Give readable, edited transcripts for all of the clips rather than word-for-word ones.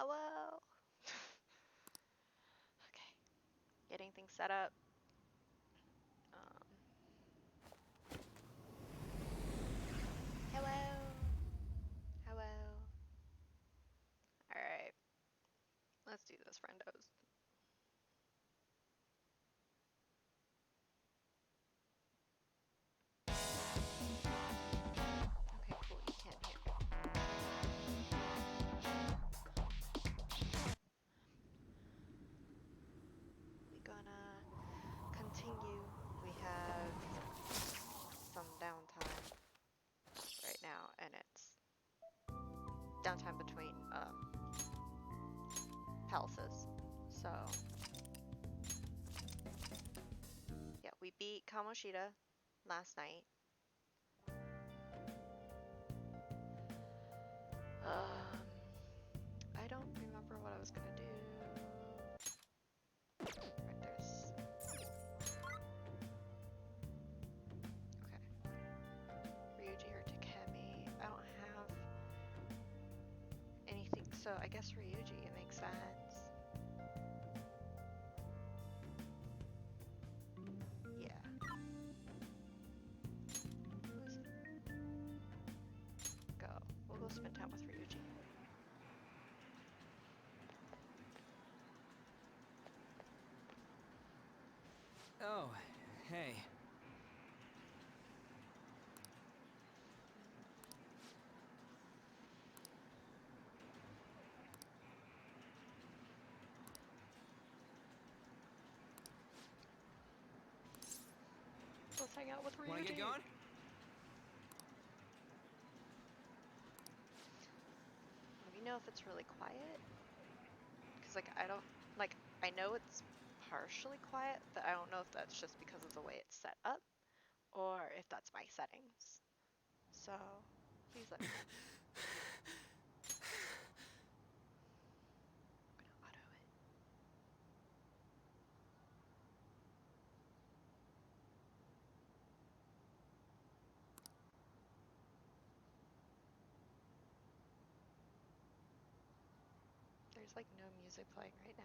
Hello. Okay, getting things set up. Hello. Hello. All right, let's do this, friendos. Okay, cool. You can't hear me. We're gonna continue. We have some downtime right now, and it's downtime between palaces. So yeah, we beat Kamoshida last night. I don't remember what I was gonna do. Right, there's. Okay. Ryuji or Takemi. I don't have anything, so I guess Ryuji, it makes sense. Yeah. Who is it? Go. We'll go spend time with Ryuji. Oh, hey. Let's hang out with Ryuji. Wanna get going? Let me know if it's really quiet. Cause like I don't like I know it's partially quiet, but I don't know if that's just because of the way it's set up or if that's my settings. So please let me know. I'm gonna auto it. There's like no music playing right now.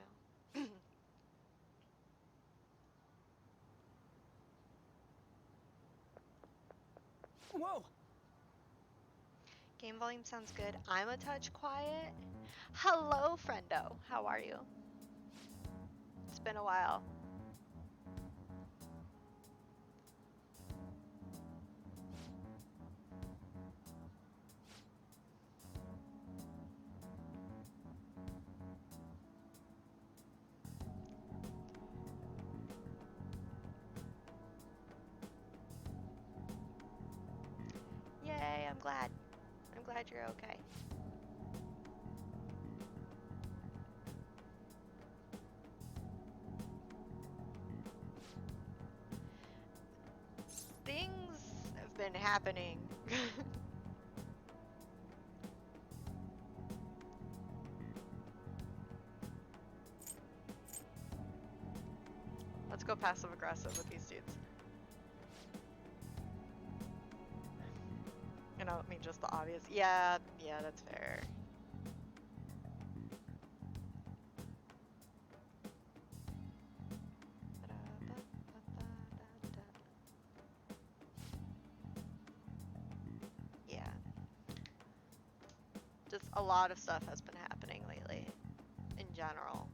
Whoa! Game volume sounds good. I'm a touch quiet. Hello, friendo. How are you? It's been a while. Yay, I'm glad. I'm glad you're okay. Things have been happening. Let's go passive aggressive with these dudes. And I don't mean just the obvious. Yeah, that's fair. Yeah. Just a lot of stuff has been happening lately, in general.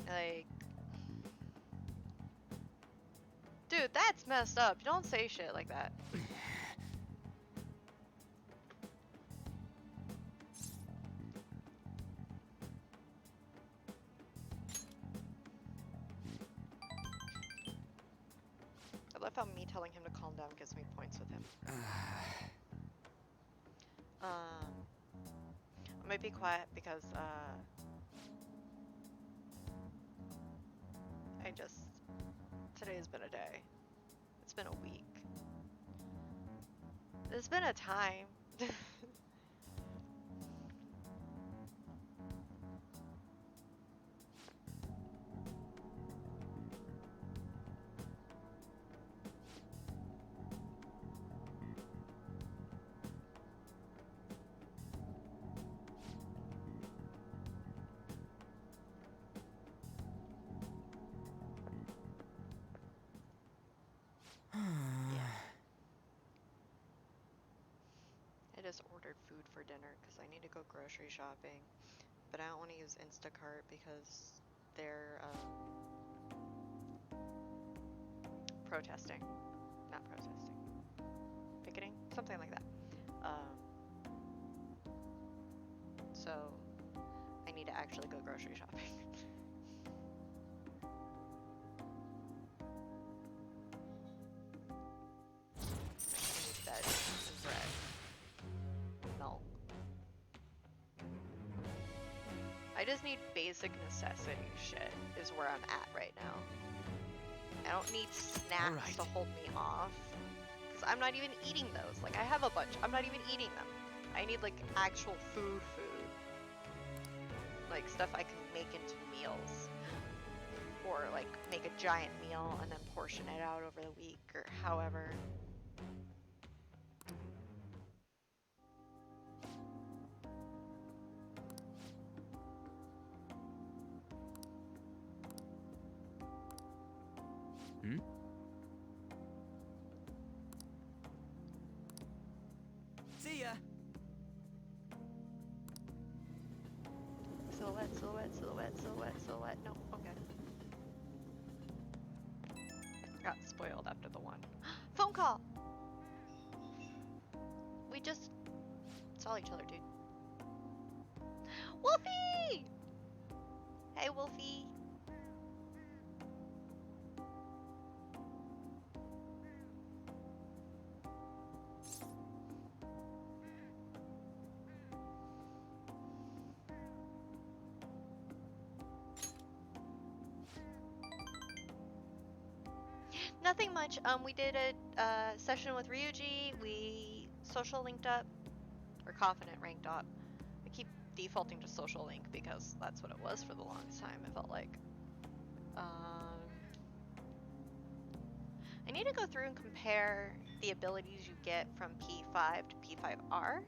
Like, dude, that's messed up. You don't say shit like that. I love how me telling him to calm down gives me points with him. I might be quiet because, today's been a day. It's been a week. It's been a time. ordered food for dinner because I need to go grocery shopping. But I don't want to use Instacart because they're protesting. Not protesting. Picketing? Something like that. So I need to actually go grocery shopping. I need veg and bread. Milk. I just need basic necessity shit is where I'm at right now. I don't need snacks to hold me off. Because I'm not even eating those. Like, I have a bunch. I'm not even eating them. I need, like, actual food. Like, stuff I can make into meals. Or, like, make a giant meal and then portion it out over the week or however. See ya. Silhouette. No, okay. Got spoiled after the one. Phone call! We just saw each other, dude. Wolfie! Hey, Wolfie. Nothing much. We did a session with Ryuji. We social linked up, or confident ranked up. I keep defaulting to social link because that's what it was for the longest time. It felt like. I need to go through and compare the abilities you get from P5 to P5R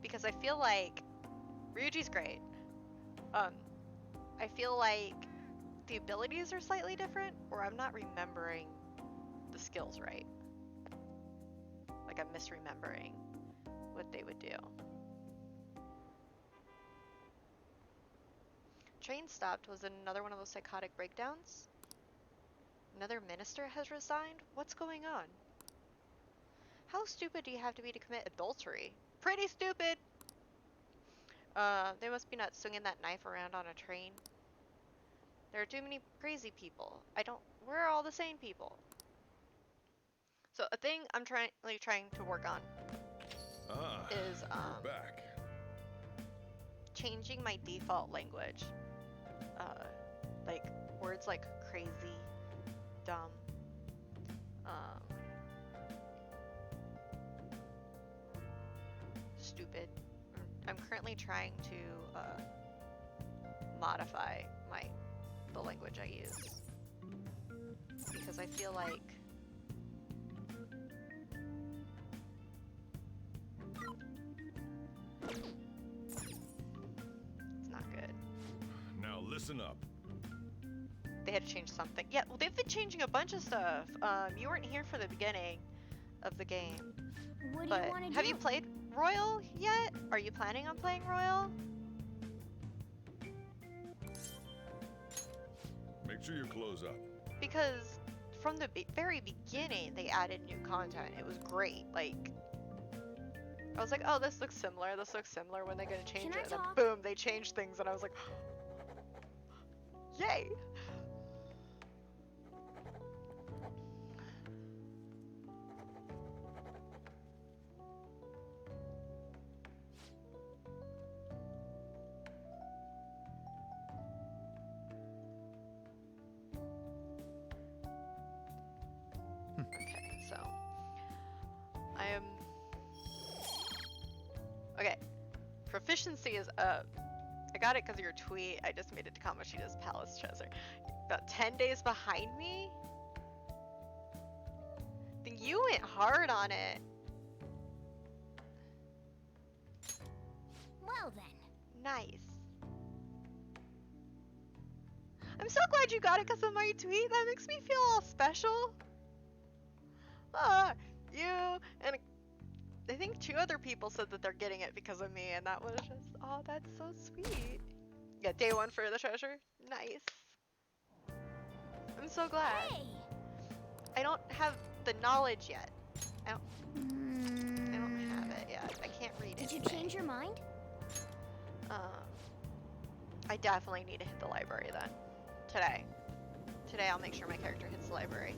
because I feel like Ryuji's great. I feel like the abilities are slightly different, or I'm not remembering the skills right. Like I'm misremembering what they would do. Train stopped was another one of those psychotic breakdowns. Another minister has resigned? What's going on? How stupid do you have to be to commit adultery? Pretty stupid! They must be not swinging that knife around on a train. There are too many crazy people. We're all the sane people. So a thing I'm trying to work on is you're back. changing my default language. Like words like crazy, dumb, stupid. I'm currently trying to modify the language I use because I feel like it's not good. Now listen up. They had to change something. Yeah, well, they've been changing a bunch of stuff. You weren't here for the beginning of the game. What do But you want to do? have you played Royal yet? Are you planning on playing Royal? Make sure you close up. Because from the very beginning, they added new content. It was great. Like, I was like, oh, this looks similar. This looks similar. When they gonna change Can I it? And then talk? boom, they changed things, and I was like, yay! Okay, so I am okay. Proficiency is up. I got it because of your tweet. I just made it to Kamoshida's Palace Treasure. About 10 days behind me? Then you went hard on it. Well then. Nice. I'm so glad you got it because of my tweet. That makes me feel all special. You and think 2 other people said that they're getting it because of me, and that was just, oh, that's so sweet. Yeah, day 1 for the treasure. Nice. I'm so glad. Hey! I don't have the knowledge yet. I don't have it yet. I can't read it. Did you change your mind? I definitely need to hit the library then. Today. Today I'll make sure my character hits the library.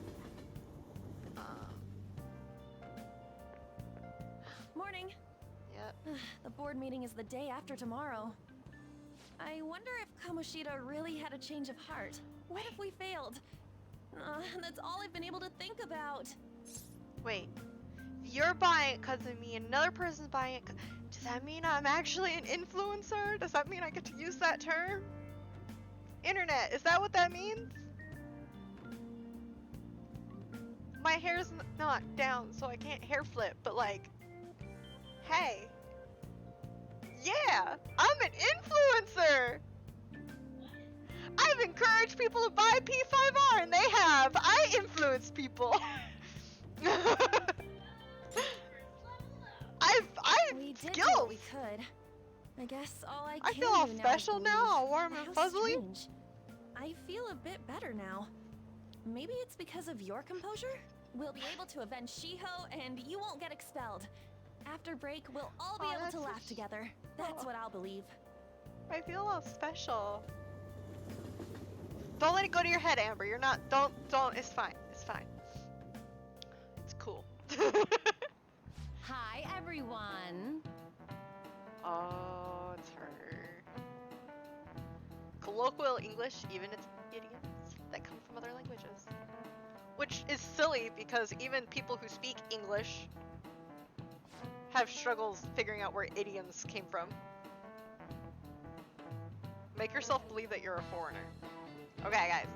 Morning. Yep. The board meeting is the day after tomorrow. I wonder if Kamoshida really had a change of heart. What if we failed? That's all I've been able to think about. Wait. You're buying it because of me, and another person's buying it. Does that mean I'm actually an influencer? Does that mean I get to use that term? Internet, is that what that means? My hair's not down, so I can't hair flip, but like, hey. Yeah, I'm an influencer! I've encouraged people to buy P5R, and they have. I influence people. We did skills. what we could. I guess all I I can feel all do now special is now, all believe. warm and How fuzzly. strange. I feel a bit better now. Maybe it's because of your composure? We'll be able to avenge Shiho, and you won't get expelled. After break, we'll all be Aw, able that's to so laugh together. That's Aw. what I'll believe. I feel all special. Don't let it go to your head, Amber. You're not. Don't. It's fine. It's fine. It's cool. Hi, everyone. Oh, it's her. Colloquial English, even its idioms that come from other languages. Which is silly because even people who speak English have struggles figuring out where idioms came from. Make yourself believe that you're a foreigner. Okay, guys.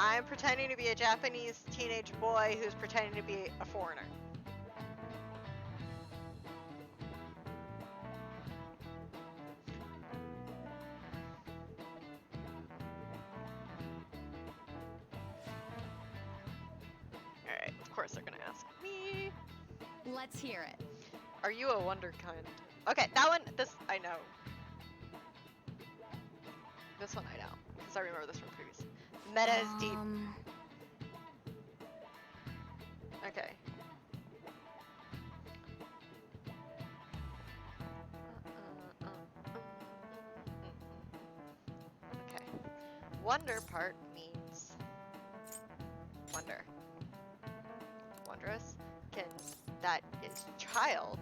I'm pretending to be a Japanese teenage boy who's pretending to be a foreigner. Alright, of course they're gonna ask me. Let's hear it. Are you a wonderkind? Okay, that one, this, I know. This one I know, because I remember this from previous. Meta is deep. Okay. Okay. Wonder part means wonder. Wondrous. Can, that is child.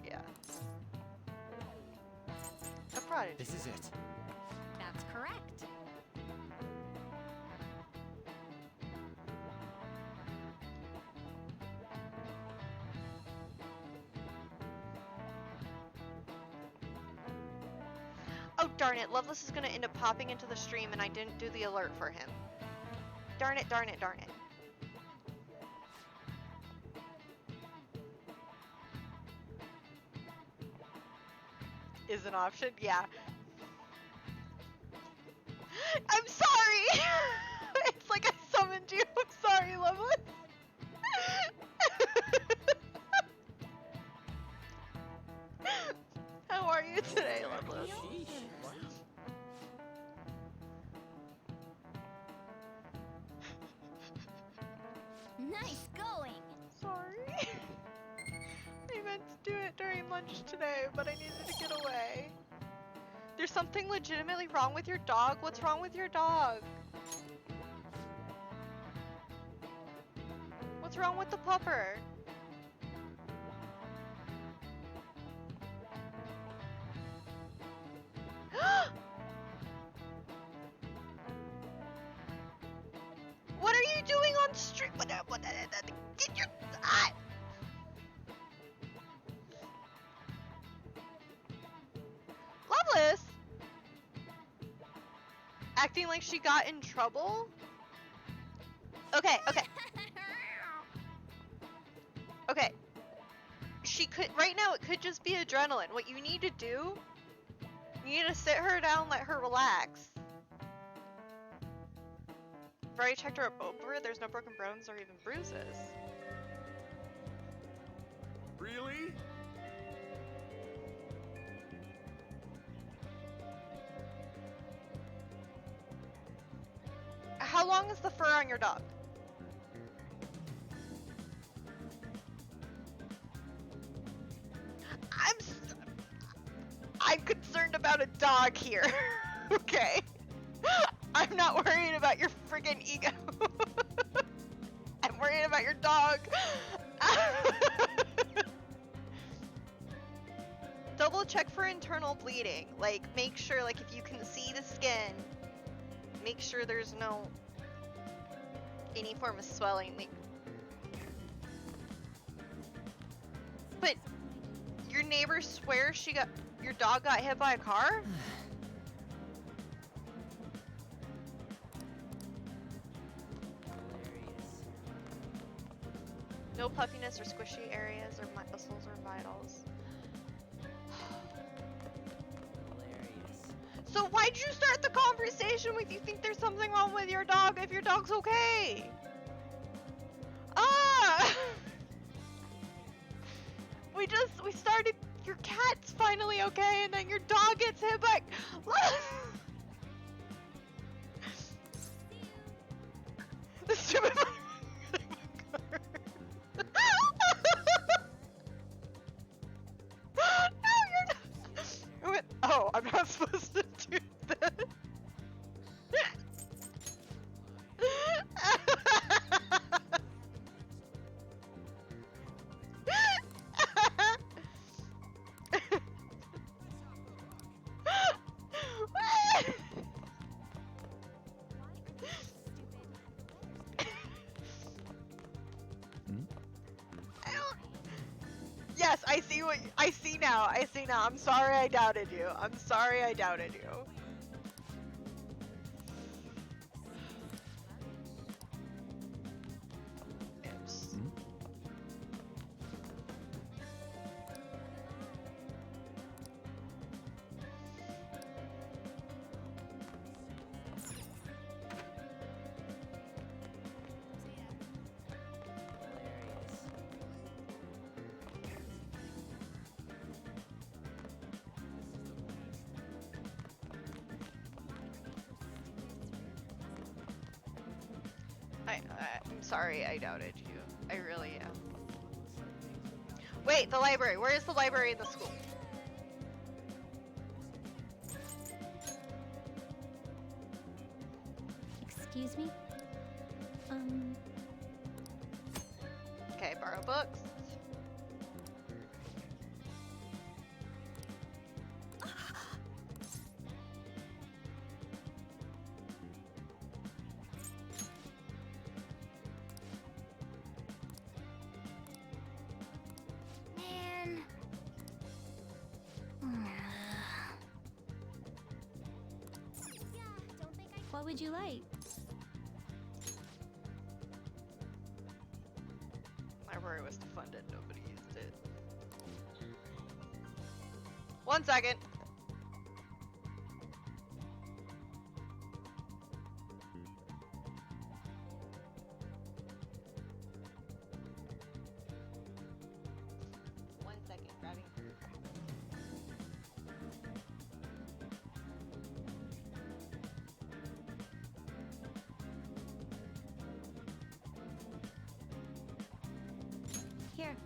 Yeah. A prodigy. This is it. That's correct. Oh darn it, Loveless is gonna end up popping into the stream and I didn't do the alert for him. Darn it, darn it, darn it. Is an option? Yeah. I'm sorry! It's like I summoned you. I'm sorry, Loveless. How are you today, Loveless? Nice going! Sorry. I meant to do it during lunch today, but I needed to get away. There's something legitimately wrong with your dog? What's wrong with your dog? What's wrong with the pupper? What are you doing on stream? Get your... Ah! Loveless? Acting like she got in trouble? Okay, okay. Okay. She could, right now it could just be adrenaline. What you need to do, you need to sit her down, let her relax. I've already checked her over. There's no broken bones or even bruises. Really? How long is the fur on your dog? I'm concerned about a dog here. Okay. I'm not worried about your friggin' ego. I'm worried about your dog. Double check for internal bleeding. Like, make sure, like, if you can see the skin, make sure there's no any form of swelling. Like, but your neighbor swears your dog got hit by a car? No puffiness or squishy areas or muscles or vitals. So why'd you start the conversation with you think there's something wrong with your dog if your dog's okay? Ah! We started, your cat's finally okay, and then your dog gets hit by... The stupid... No, you're not... Oh, I'm not supposed to do that. Yes, I see what I see now. I see now. I'm sorry I doubted you. I'm sorry I doubted you. Oops. I'm sorry I doubted you. I really am. Wait, the library. Where is the library in the school? Excuse me? Okay, borrow books. Man. What would you like? Library was defunded. Nobody used it. 1 second. One second, grabbing. Here.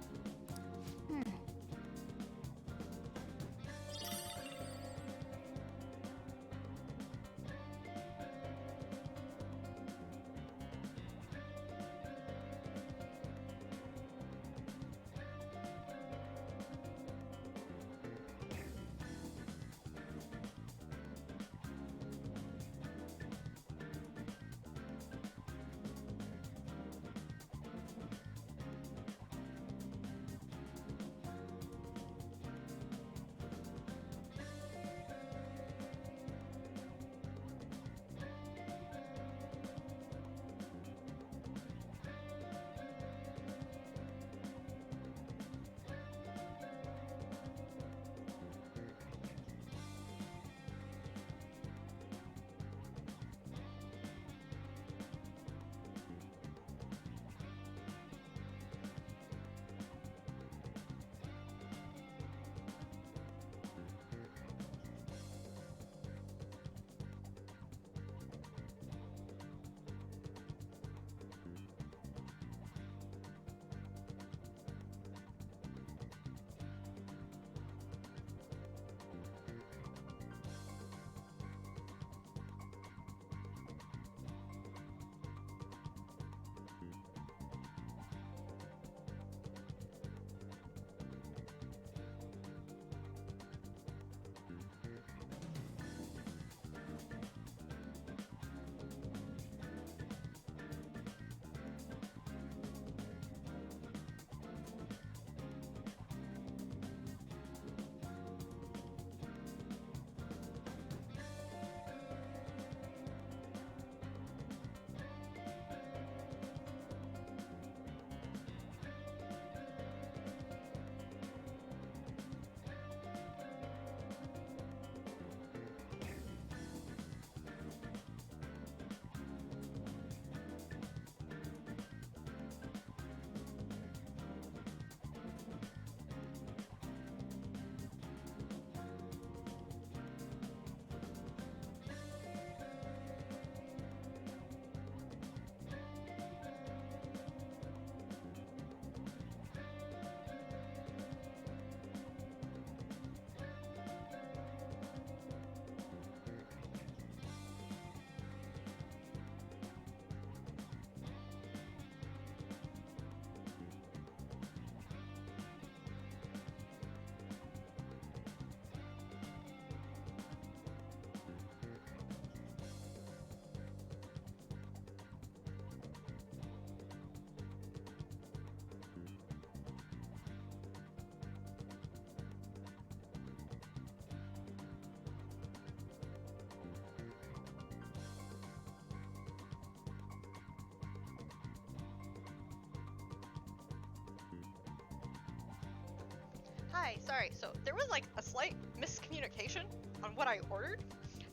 Hi, sorry. So there was like a slight miscommunication on what I ordered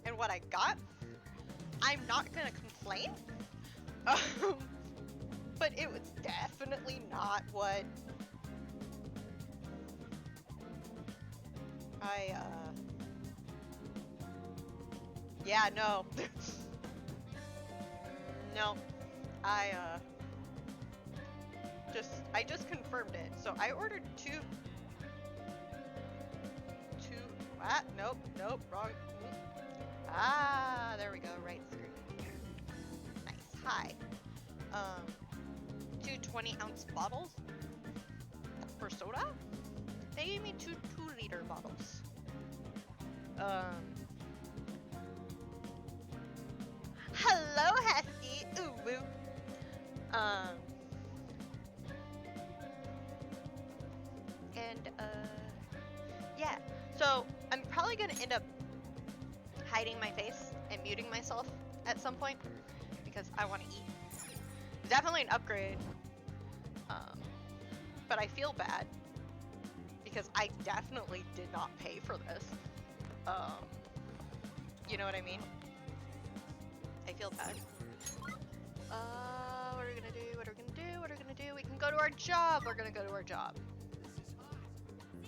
and what I got. I'm not gonna complain, but it was definitely not what I, yeah, no. No, I, I just confirmed it. So I ordered two, nope, nope, wrong. Ah, there we go, right screen. Nice, hi. Two 20-ounce bottles for soda? They gave me two 2-liter bottles. Hello, Hesky! Ooh, woo. And, yeah. So, I'm probably gonna end up hiding my face and muting myself at some point because I want to eat. Definitely an upgrade. But I feel bad because I definitely did not pay for this. You know what I mean? I feel bad. What are we gonna do? What are we gonna do? What are we gonna do? We can go to our job. We're gonna go to our job.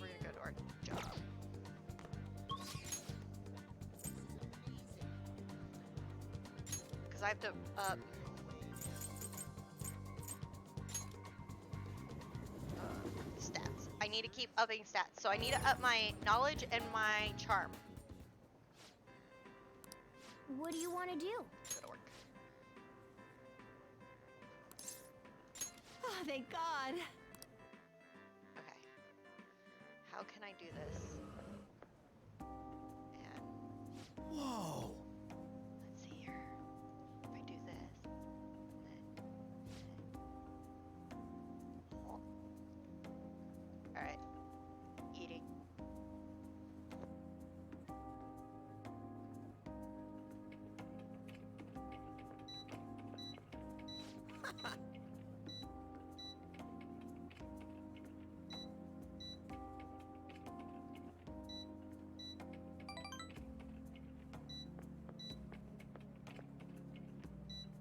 We're gonna go to our job. Because I have to up stats. I need to keep upping stats. So I need to up my knowledge and my charm. What do you want to do? Go to work. Oh, thank God. Okay. How can I do this? And Whoa! let's see here. If I do this, oh. All right. Eating.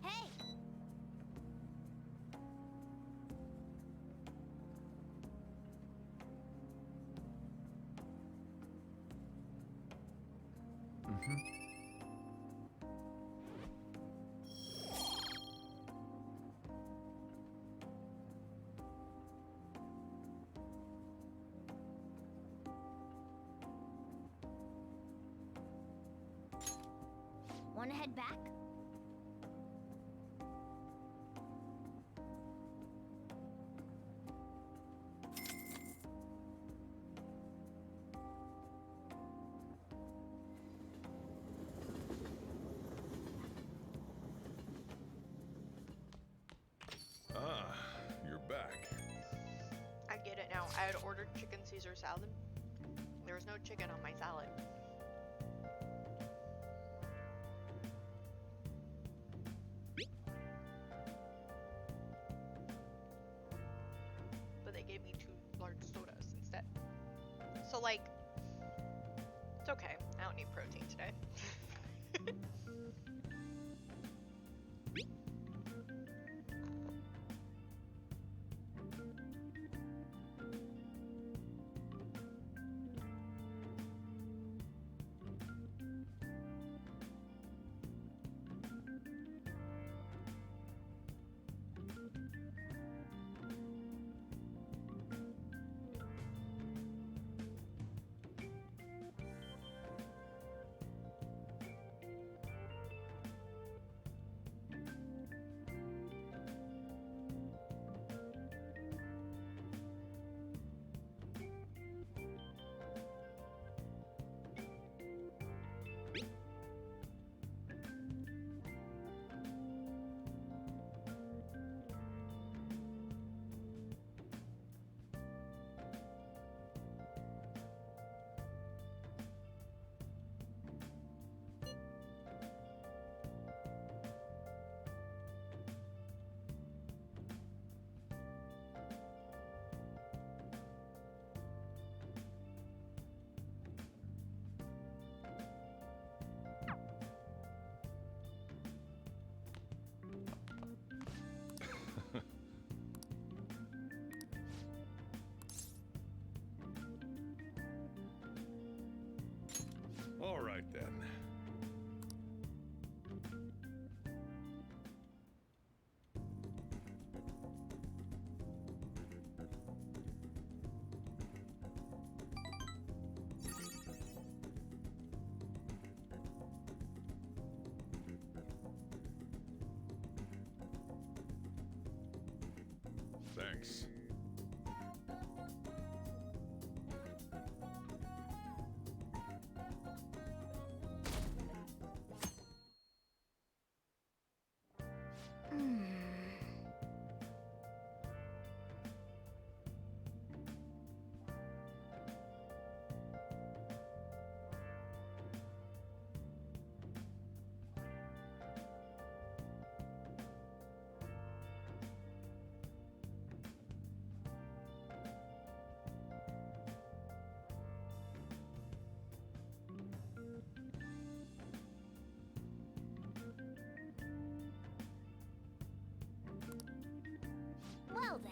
Hey! Want to head back? Ah, you're back. I get it now. I had ordered chicken Caesar salad. There was no chicken on my salad. But they gave me 2 large sodas instead. So like, it's okay. I don't need protein today. thanks. Well then.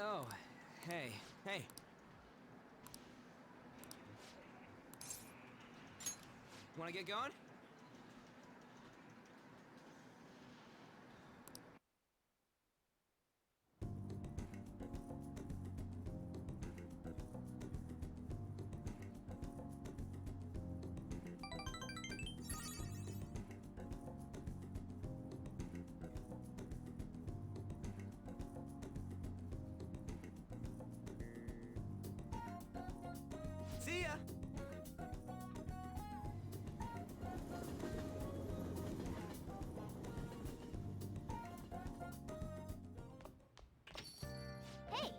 Oh, hey, hey. Wanna get going? See ya! Hey!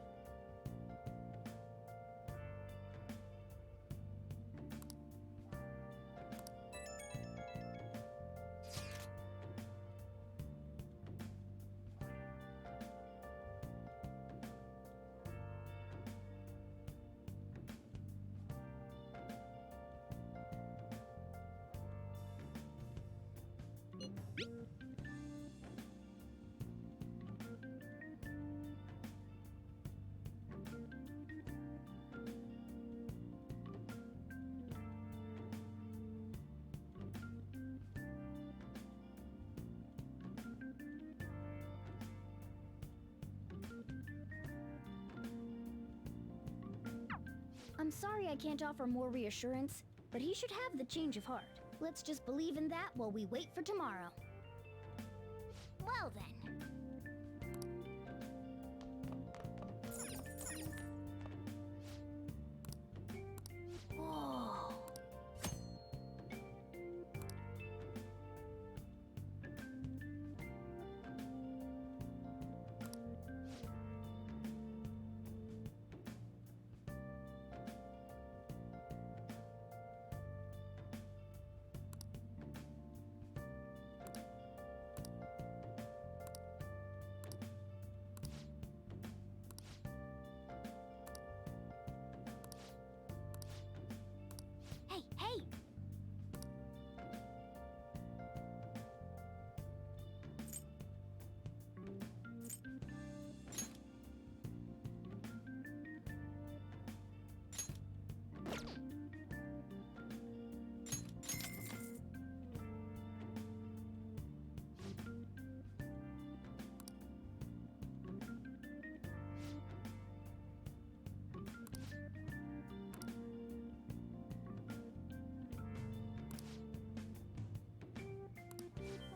I'm sorry I can't offer more reassurance, but he should have the change of heart. Let's just believe in that while we wait for tomorrow. Well then. Whoa. Hey, hey!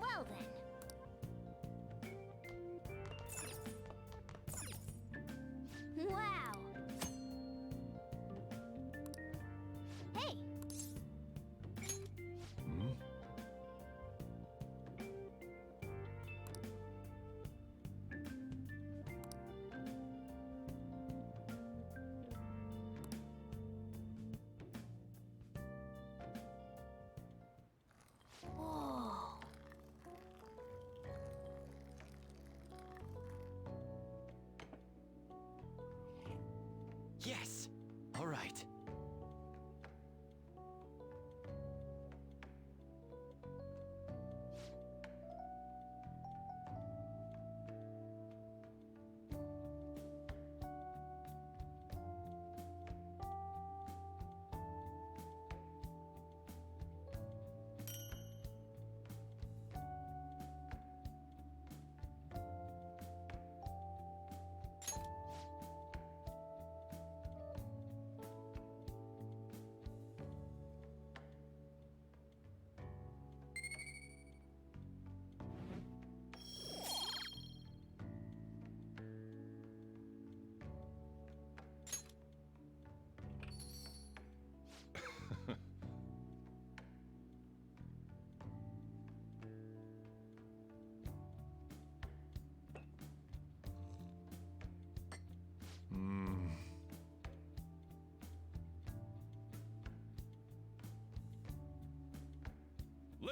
Well then. Wow! Hey! Hmm?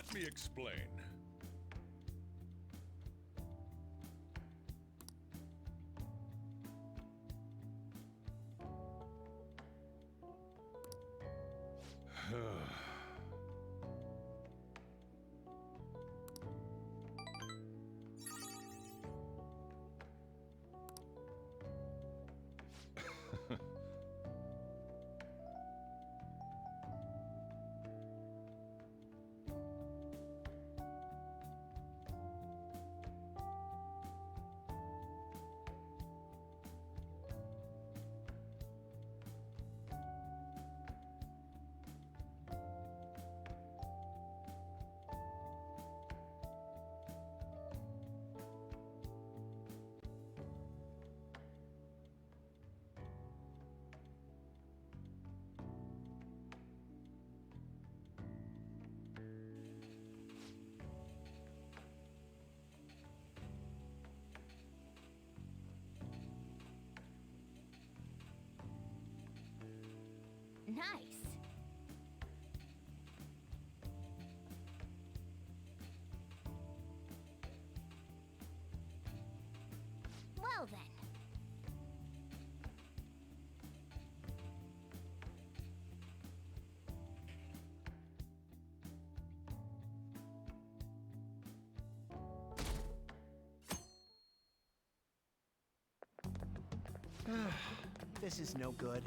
Let me explain. Nice. Well then. This is no good.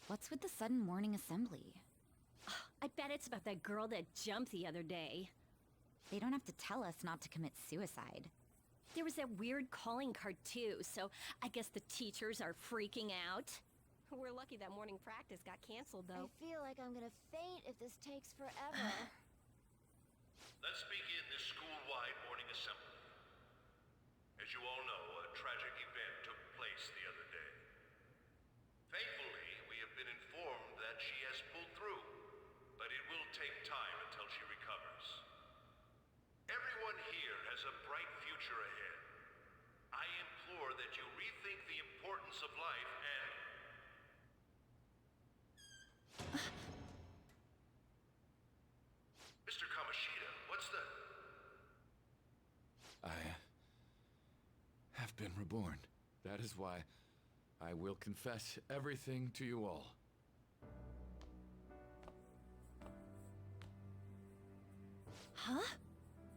What's with the sudden morning assembly? I bet it's about that girl that jumped the other day. They don't have to tell us not to commit suicide. There was that weird calling card too, so I guess the teachers are freaking out. We're lucky that morning practice got canceled I though. feel like I'm gonna faint if this takes forever. Let's begin this school-wide morning assembly. As you all know, a tragic event took place the other day. Thankfully, we have been informed that she has pulled through, but it will take time until she recovers. Everyone here has a bright future ahead. I implore that you rethink the importance of life and... Mr. Kamoshida, what's the... I have been reborn. That is why I will confess everything to you all. Huh?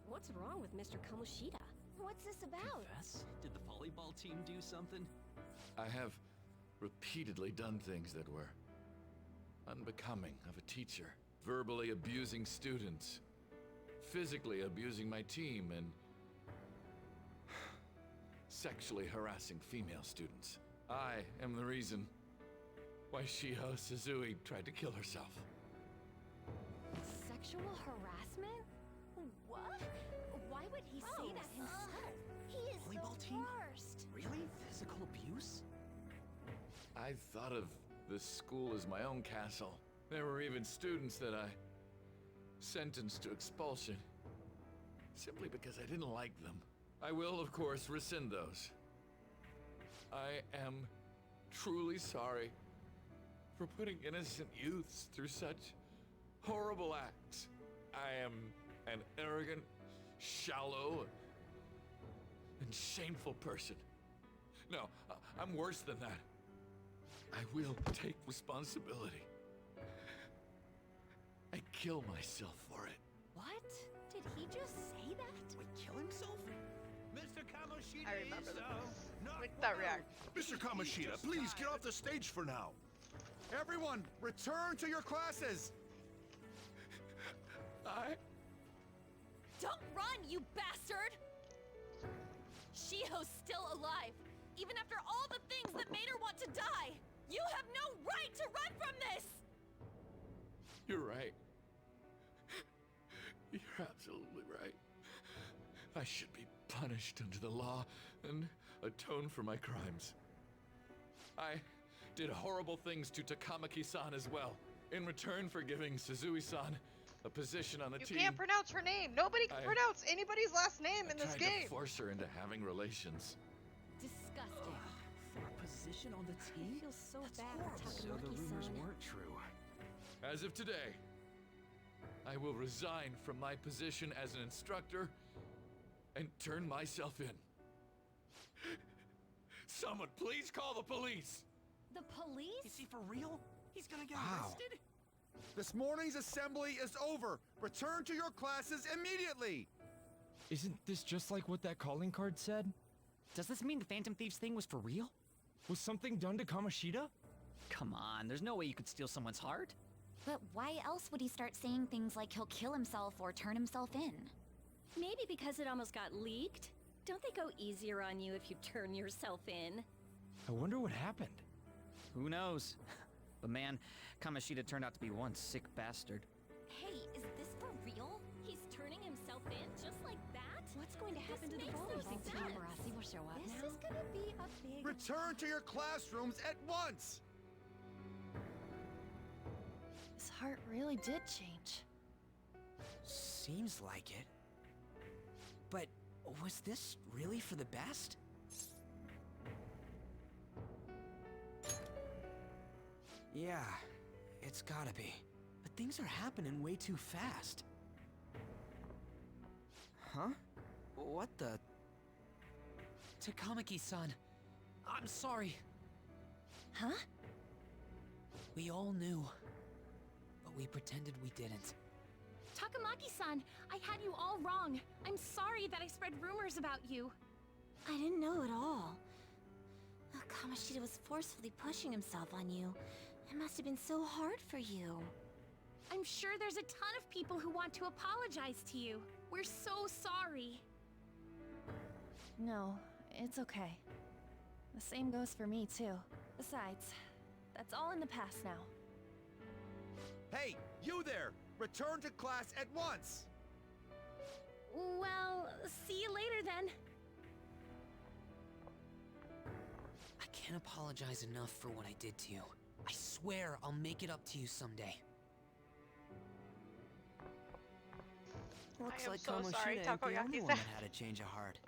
What's wrong with Mr. Kamoshida? What's this about? Confess? Did the volleyball team do something? I have repeatedly done things that were unbecoming of a teacher. Verbally abusing students, physically abusing my team, and sexually harassing female students. I am the reason why Shiho Suzui tried to kill herself. Sexual harassment? What? Why would he say that himself? He is Volleyball the team? worst. Really? Physical abuse? I thought of this school as my own castle. There were even students that I sentenced to expulsion, simply because I didn't like them. I will, of course, rescind those. I am truly sorry for putting innocent youths through such horrible acts. I am an arrogant, shallow, and shameful person. No, I'm worse than that. I will take responsibility. I kill myself for it. What? Did he just say that? Would kill himself? Mr. Kamoshida I remember is, this. Like that react. Mr. Kamoshida, please get off the stage for now. Everyone, return to your classes! Don't run, you bastard! Shiho's still alive, even after all the things that made her want to die! You have no right to run from this! You're right. You're absolutely right. I should be punished under the law and atone for my crimes. I did horrible things to Takamaki-san as well, in return for giving Suzui-san a position on the team. You can't pronounce her name. Nobody can pronounce anybody's last name in this I tried game. to force her into having relations. Disgusting. For a position on the I team? feel so bad for So the rumors Takamaki-san. weren't true. As of today, I will resign from my position as an instructor and turn myself in. Someone please call the police! The police? Is he for real? He's gonna get Wow. arrested? This morning's assembly is over. Return to your classes immediately. Isn't this just like what that calling card said? Does this mean the Phantom Thieves thing was for real? Was something done to Kamoshida? Come on, there's no way you could steal someone's heart. But why else would he start saying things like he'll kill himself or turn himself in? Maybe because it almost got leaked. Don't they go easier on you if you turn yourself in? I wonder what happened. Who knows? But man, Kamoshida turned out to be one sick bastard. Hey, is this for real? He's turning himself in just like that? What's going to happen to the makes no bowling sense. team? Paparazzi will show up This now. is gonna be a big... Return to your classrooms at once. His heart really did change. Seems like it. But was this really for the best? Yeah, it's gotta be. But things are happening way too fast. Huh? What the? Takamaki-san, I'm sorry. Huh? We all knew, but we pretended we didn't. Takamaki-san, I had you all wrong. I'm sorry that I spread rumors about you. I didn't know at all. Kamoshida was forcefully pushing himself on you. It must have been so hard for you. I'm sure there's a ton of people who want to apologize to you. We're so sorry. No, it's okay. The same goes for me, too. Besides, that's all in the past now. Hey, you there! Return to class at once. Well, see you later then. I can't apologize enough for what I did to you. I swear I'll make it up to you someday. Looks I am like so Kamoshida sorry, ain't the only Takoyaki-san. one that had a change of heart.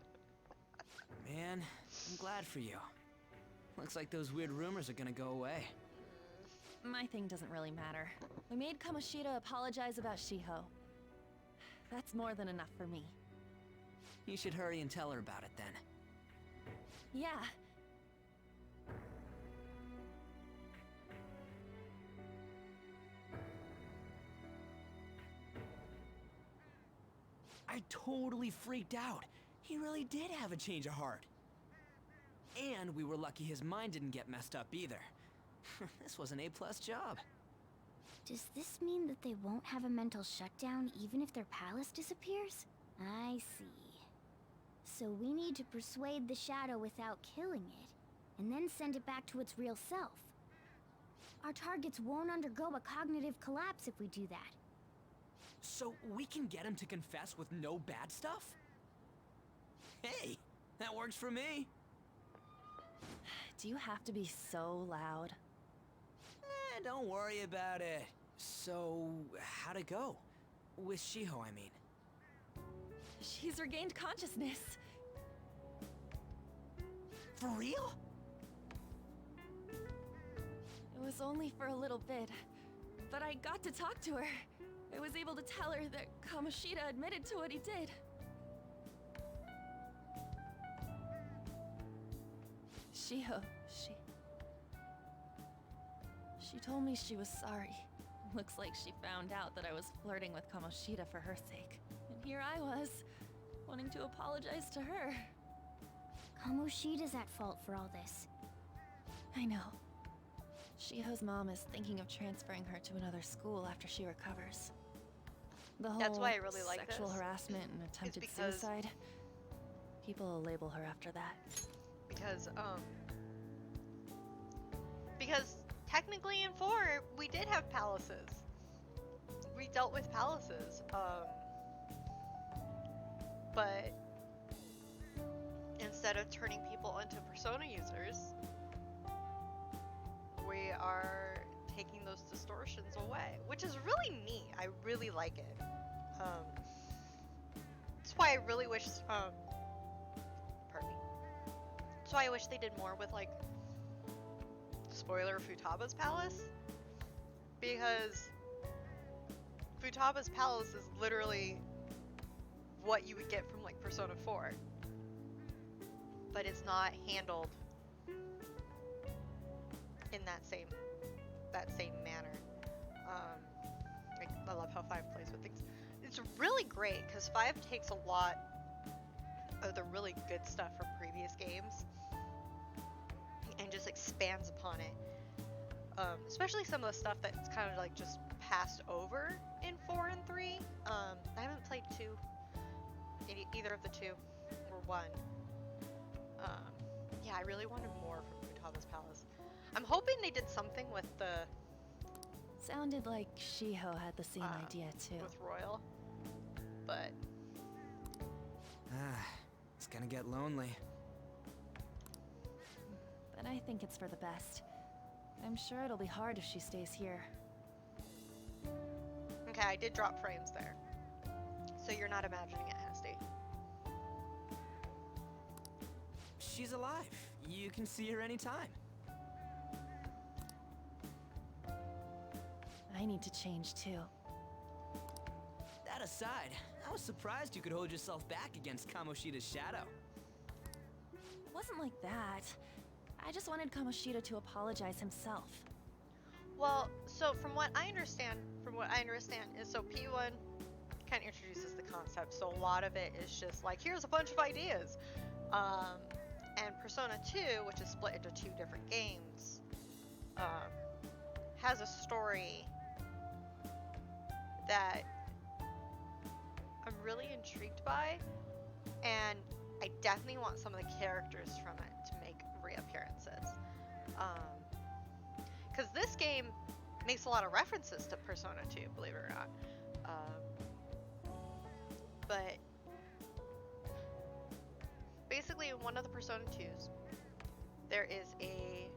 Man, I'm glad for you. Looks like those weird rumors are gonna go away. My thing doesn't really matter. We made Kamoshida apologize about Shiho. That's more than enough for me. You should hurry and tell her about it then. Yeah. I totally freaked out. He really did have a change of heart. And we were lucky his mind didn't get messed up either. This was an A+ job. Does this mean that they won't have a mental shutdown even if their palace disappears? I see. So we need to persuade the shadow without killing it, and then send it back to its real self. Our targets won't undergo a cognitive collapse if we do that. So we can get him to confess with no bad stuff? Hey, that works for me. Do you have to be so loud? Don't worry about it. So, how'd it go? With Shiho, I mean. She's regained consciousness. For real? It was only for a little bit, but I got to talk to her. I was able to tell her that Kamoshida admitted to what he did. Shiho, she told me she was sorry. Looks like she found out that I was flirting with Kamoshida for her sake. And here I was, wanting to apologize to her. Kamoshida's at fault for all this. I know. Shiho's mom is thinking of transferring her to another school after she recovers. The whole That's why I really like sexual this, harassment and attempted because- suicide. People will label her after that. Because technically in 4 we did have palaces. We dealt with palaces. But instead of turning people into persona users, we are taking those distortions away, which is really neat. I really like it. That's why I really wish, pardon me. That's why I wish they did more with, like, spoiler, Futaba's palace. Because Futaba's palace is literally what you would get from, like, Persona 4. But it's not handled in that same manner. I love how 5 plays with things. It's really great because 5 takes a lot of the really good stuff from previous games and just expands upon it. Especially some of the stuff that's kind of like just passed over in 4 and 3. I haven't played 2, either of the 2 or 1. Yeah, I really wanted more from Futaba's palace. I'm hoping they did something with the Sounded like Shiho had the same idea too. with Royal, but It's gonna get lonely. But I think it's for the best. I'm sure it'll be hard if she stays here. okay, I did drop frames there, so you're not imagining it, Hasty. She's alive. You can see her anytime. I need to change too. That aside, I was surprised you could hold yourself back against Kamoshida's shadow. It wasn't like that. I just wanted Kamoshida to apologize himself. Well, so from what I understand is so P1 kind of introduces the concept, so a lot of it is just like, here's a bunch of ideas. And Persona 2, which is split into 2 different games, has a story that I'm really intrigued by, and I definitely want some of the characters from it to make reappearances. Because this game makes a lot of references to Persona 2, believe it or not. But basically, in one of the Persona 2s, there is a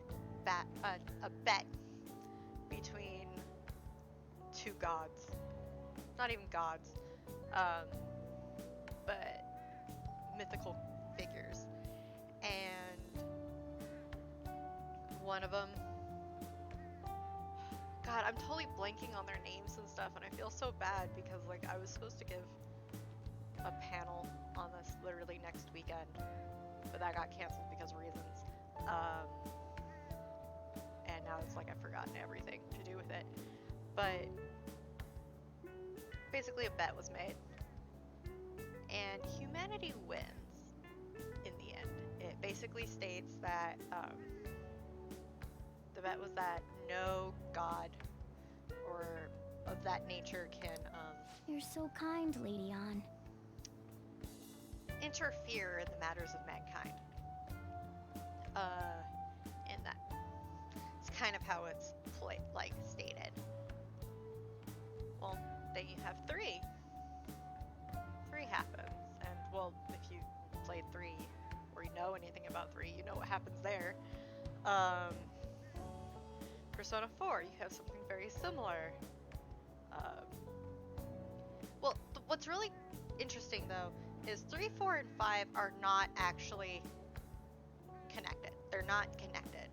bet between 2 gods. Not even gods, but mythical figures. And one of them, God, I'm totally blanking on their names and stuff, and I feel so bad because, like, I was supposed to give a panel on this literally next weekend, but that got canceled because of reasons. And now it's like I've forgotten everything to do with it. But basically a bet was made, and humanity wins in the end. It basically states that the bet was that no god or of that nature can You're so kind, Lady Ann. interfere in the matters of mankind. And that it's kind of how it's stated. Well, then you have 3. 3 happens, and well, if you played 3 or you know anything about 3, you know what happens there. Persona 4, you have something very similar. Well, what's really interesting though is 3, 4, and 5 are not actually connected. They're not connected.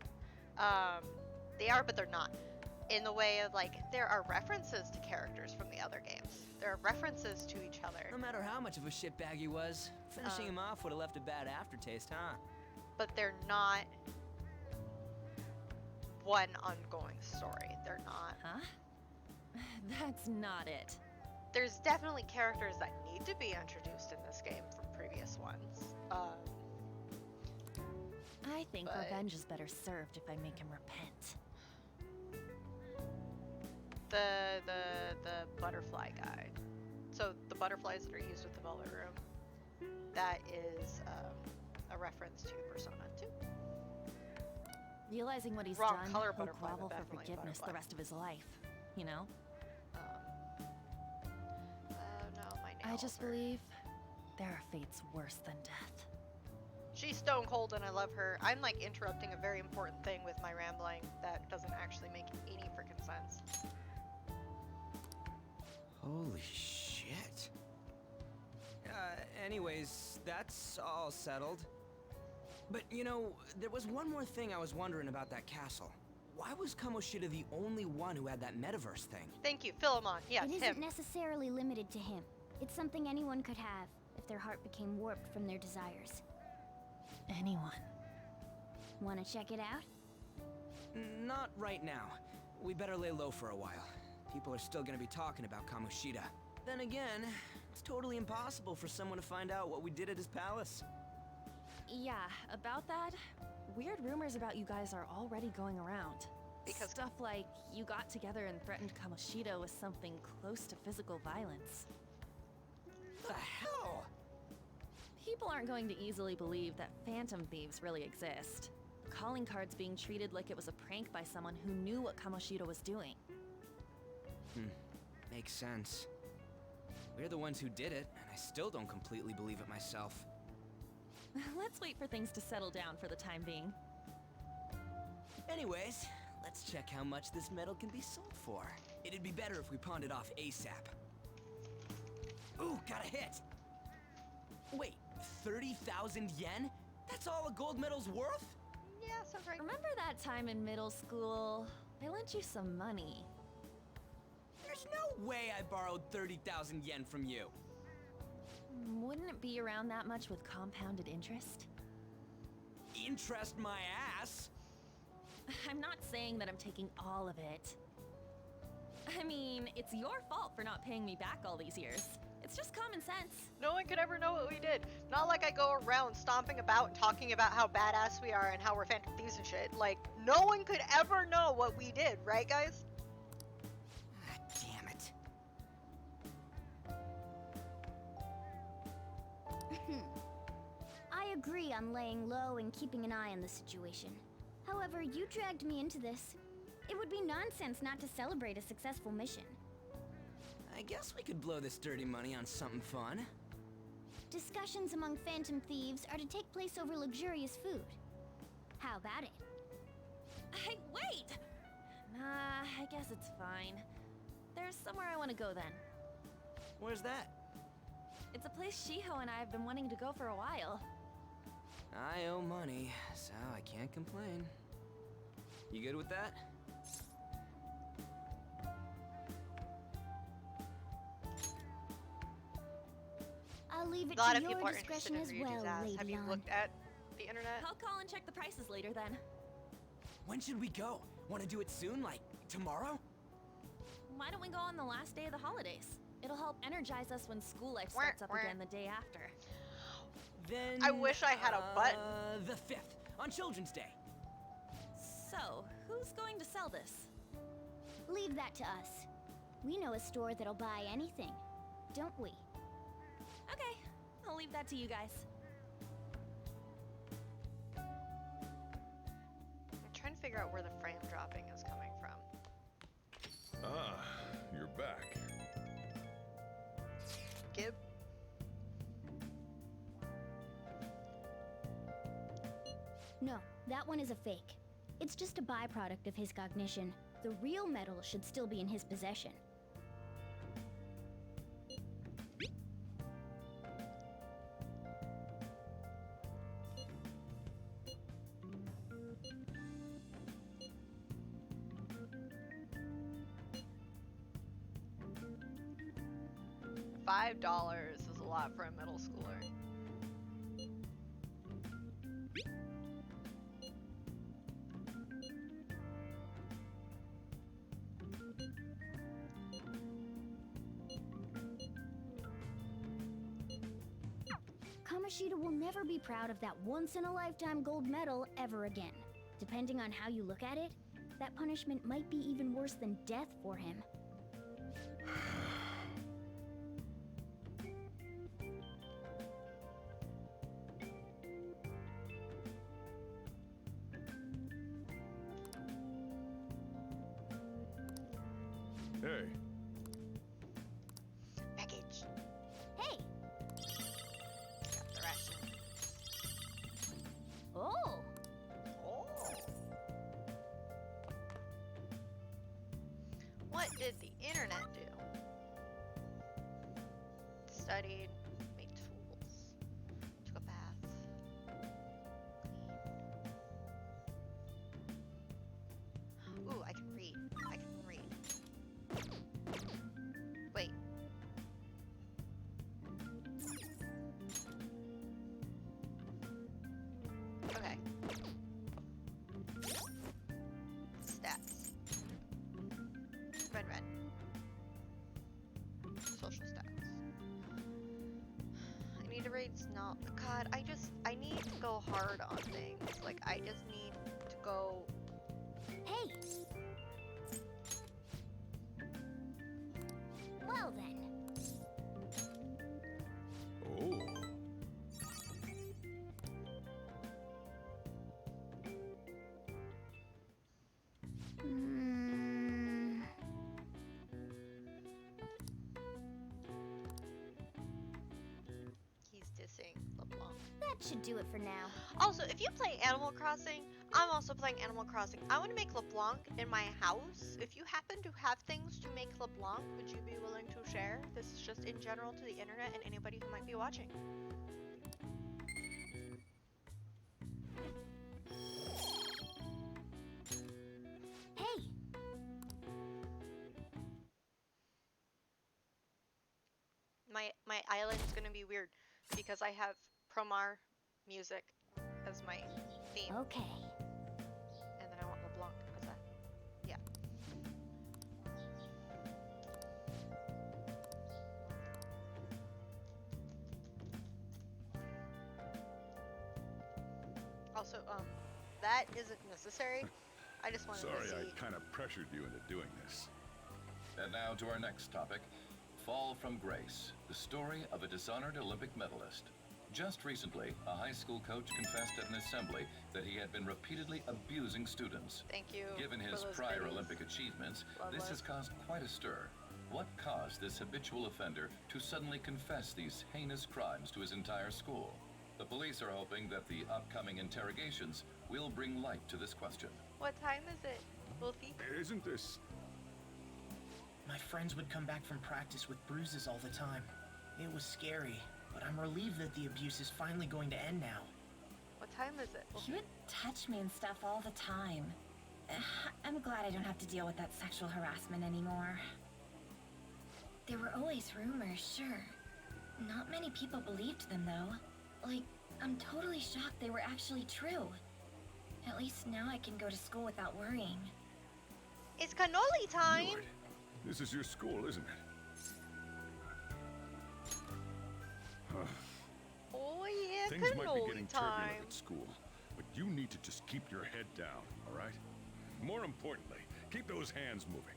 They are, but they're not. In the way of, like, there are references to characters from the other games. There are references to each other. No matter how much of a shitbag he was, finishing him off would have left a bad aftertaste, huh? But they're not one ongoing story. They're not. Huh? That's not it. There's definitely characters that need to be introduced in this game from previous ones. I think But- revenge is better served if I make him repent. The butterfly guy. So the butterflies that are used with the Velvet Room, that is a reference to Persona 2. Realizing what he's Wrong done, color he'll butterfly, grovel but for definitely forgiveness butterfly. the rest of his life. You know? No, my I nails just are... believe there are fates worse than death. She's stone cold and I love her. I'm like interrupting a very important thing with my rambling that doesn't actually make any freaking sense. Holy shit. Anyways, that's all settled. But you know, there was one more thing I was wondering about that castle. Why was Kamoshida the only one who had that metaverse thing? Thank you, Philemon. Yes, It him. isn't necessarily limited to him. It's something anyone could have if their heart became warped from their desires. Anyone. Want to check it out? Not right now. We better lay low for a while. People are still gonna be talking about Kamoshida. Then again, it's totally impossible for someone to find out what we did at his palace. Yeah, about that, weird rumors about you guys are already going around. Because stuff like you got together and threatened Kamoshida with something close to physical violence. The hell? People aren't going to easily believe that Phantom Thieves really exist. Calling cards being treated like it was a prank by someone who knew what Kamoshida was doing. Makes sense. We're the ones who did it, and I still don't completely believe it myself. Let's wait for things to settle down for the time being. Anyways, let's check how much this metal can be sold for. It'd be better if we pawned it off ASAP. Ooh, got a hit! Wait, 30,000 yen? That's all a gold medal's worth? Yeah, sounds right. Remember that time in middle school? I lent you some money. There's no way I borrowed 30,000 yen from you. Wouldn't it be around that much with compounded interest? Interest my ass? I'm not saying that I'm taking all of it. I mean, it's your fault for not paying me back all these years. It's just common sense. No one could ever know what we did. Not like I go around stomping about and talking about how badass we are and how we're Phantom Thieves and shit. Like, no one could ever know what we did, right, guys? Damn it. I agree on laying low and keeping an eye on the situation. However, you dragged me into this. It would be nonsense not to celebrate a successful mission. I guess we could blow this dirty money on something fun. Discussions among Phantom Thieves are to take place over luxurious food. How about it? Hey, wait! Nah, I guess it's fine. There's somewhere I want to go then. Where's that? It's a place Shiho and I have been wanting to go for a while. I owe money, so I can't complain. You good with that? I'll leave it A lot to of your people are interested discretion in as Ryuji's well, ass. Lady Have you Ann. looked at the internet? I'll call and check the prices later then. When should we go? Want to do it soon, like tomorrow? Why don't we go on the last day of the holidays? It'll help energize us when school life starts up again the day after. Then I wish I had a button. The 5th, on Children's Day. So, who's going to sell this? Leave that to us. We know a store that'll buy anything, don't we? Okay, I'll leave that to you guys. I'm trying to figure out where the frame dropping is coming from. Ah, you're back. Gib? No, that one is a fake. It's just a byproduct of his cognition. The real metal should still be in his possession. $5 is a lot for a middle schooler. Kamoshida will never be proud of that once-in-a-lifetime gold medal ever again. Depending on how you look at it, that punishment might be even worse than death for him. Hey. Package. Hey! Got the ration. Oh! Oh. What did the internet do? Studied, made tools, took a bath, cleaned. Ooh, I can read. I can read. Wait. Okay. Stats. Red. Social stats. I need to read Snob. God, I need to go hard on things. Like, I just need to go. Hey! Well then. Oh. He's dissing LeBlanc. That should do it for now. Also, if you play Animal Crossing, I'm also playing Animal Crossing. I want to make LeBlanc in my house. If you happen to have things to make LeBlanc, would you be willing to share? This is just in general to the internet and anybody who might be watching. Hey! My island's gonna be weird because I have Promar music as my theme. Okay. And then I want LeBlanc as a, yeah. Also, that isn't necessary. I just wanted Sorry, to see. I kind of pressured you into doing this. And now to our next topic, Fall from Grace, the story of a dishonored Olympic medalist. Just recently, a high school coach confessed at an assembly that he had been repeatedly abusing students. Thank you. Given for his those prior videos. Olympic achievements, Lovely. this has caused quite a stir. What caused this habitual offender to suddenly confess these heinous crimes to his entire school? The police are hoping that the upcoming interrogations will bring light to this question. What time is it, Wolfie? Isn't this... My friends would come back from practice with bruises all the time. It was scary, but I'm relieved that the abuse is finally going to end now. What time is it? He would touch me and stuff all the time. I'm glad I don't have to deal with that sexual harassment anymore. There were always rumors, sure. Not many people believed them, though. Like, I'm totally shocked they were actually true. At least now I can go to school without worrying. It's cannoli time! Lord, this is your school, isn't it? Oh yeah, Things might be cannoli getting time. turbulent at school, but you need to just keep your head down, all right? More importantly, keep those hands moving.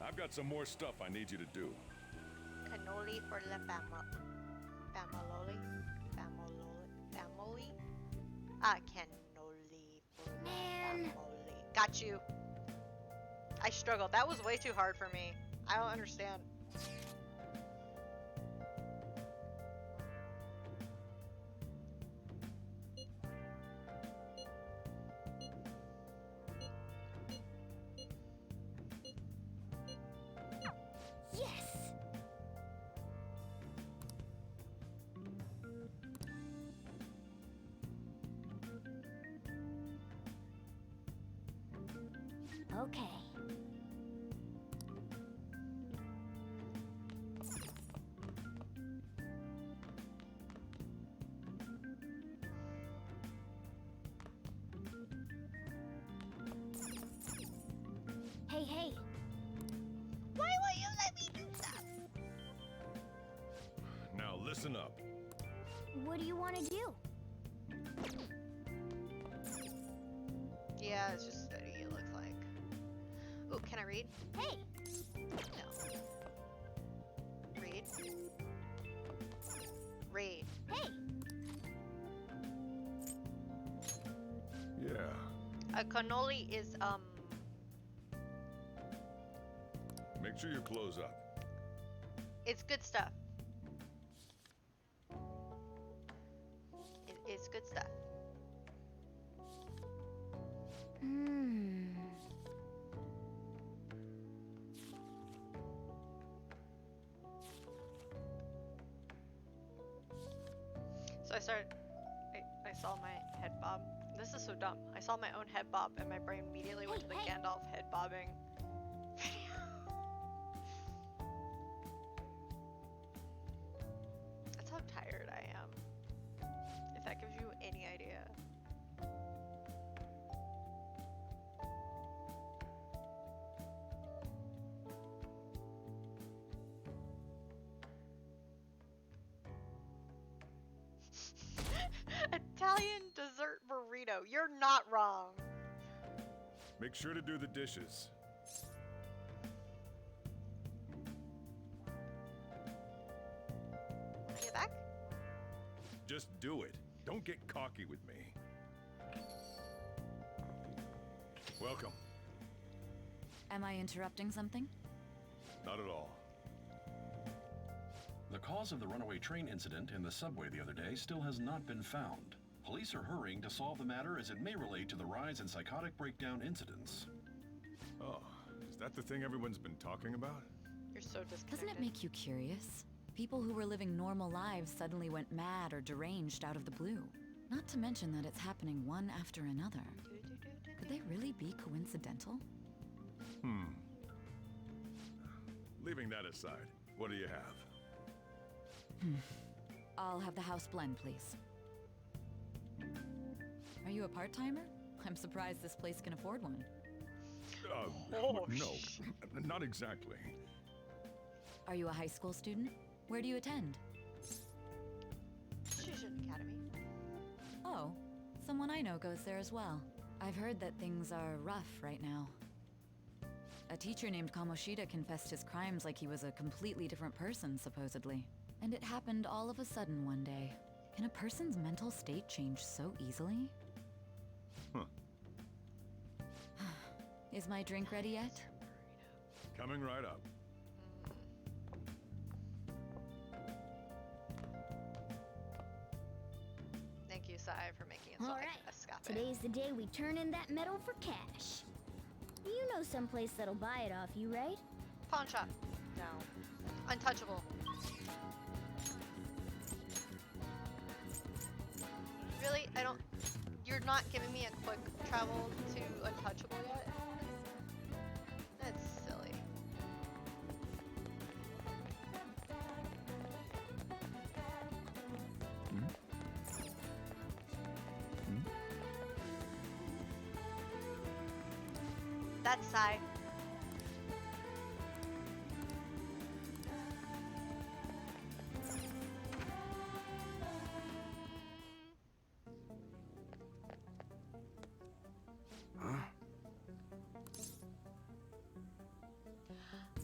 I've got some more stuff I need you to do. Cannoli for la family. Ah, cannoli for la family. Got you. I struggled. That was way too hard for me. I don't understand. Yes! Okay. Hey. Why won't you let me do stuff? Now listen up. What do you want to do? Yeah, it's just study, it looks like. Oh, can I read? Hey! No. Read. Read. Hey! Yeah. A cannoli is, Make sure you close up. it's good stuff. It is good stuff. So I saw my head bob. This is so dumb. I saw my own head bob and my brain immediately went to the Gandalf head bobbing video. That's how tired I am. If that gives you any idea. Italian dessert burrito. You're not wrong. Make sure to do the dishes. Wanna get back? Just do it. Don't get cocky with me. Welcome. Am I interrupting something? Not at all. The cause of the runaway train incident in the subway the other day still has not been found. Police are hurrying to solve the matter as it may relate to the rise in psychotic breakdown incidents. Oh, is that the thing everyone's been talking about? You're so disconnected. Doesn't it make you curious? People who were living normal lives suddenly went mad or deranged out of the blue. Not to mention that it's happening one after another. Could they really be coincidental? Leaving that aside, what do you have? I'll have the house blend, please. Are you a part-timer? I'm surprised this place can afford one. No, not exactly. Are you a high school student? Where do you attend? Fusion Academy. Oh, someone I know goes there as well. I've heard that things are rough right now. A teacher named Kamoshida confessed his crimes like he was a completely different person, supposedly. And it happened all of a sudden one day. Can a person's mental state change so easily? Is my drink ready yet? Coming right up. Thank you, Sai, for making it so All I right. can escape it. Today's the day we turn in that metal for cash. You know someplace that'll buy it off you, right? Pawn shop. No. Untouchable. Really? You're not giving me a quick travel to Untouchable yet? That's silly. That's Sai.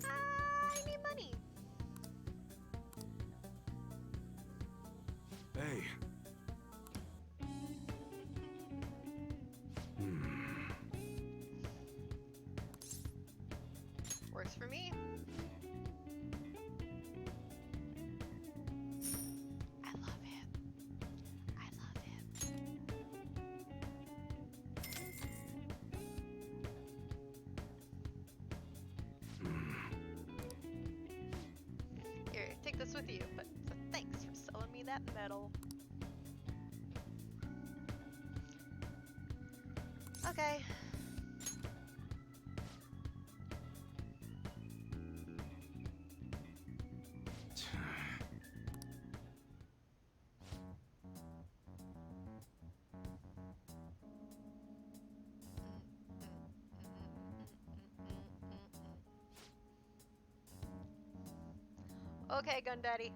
I need money. Hey. Works for me. I love him. I love him. Here, take this with you, but thanks for selling me that metal. Okay. Okay, Gun Daddy.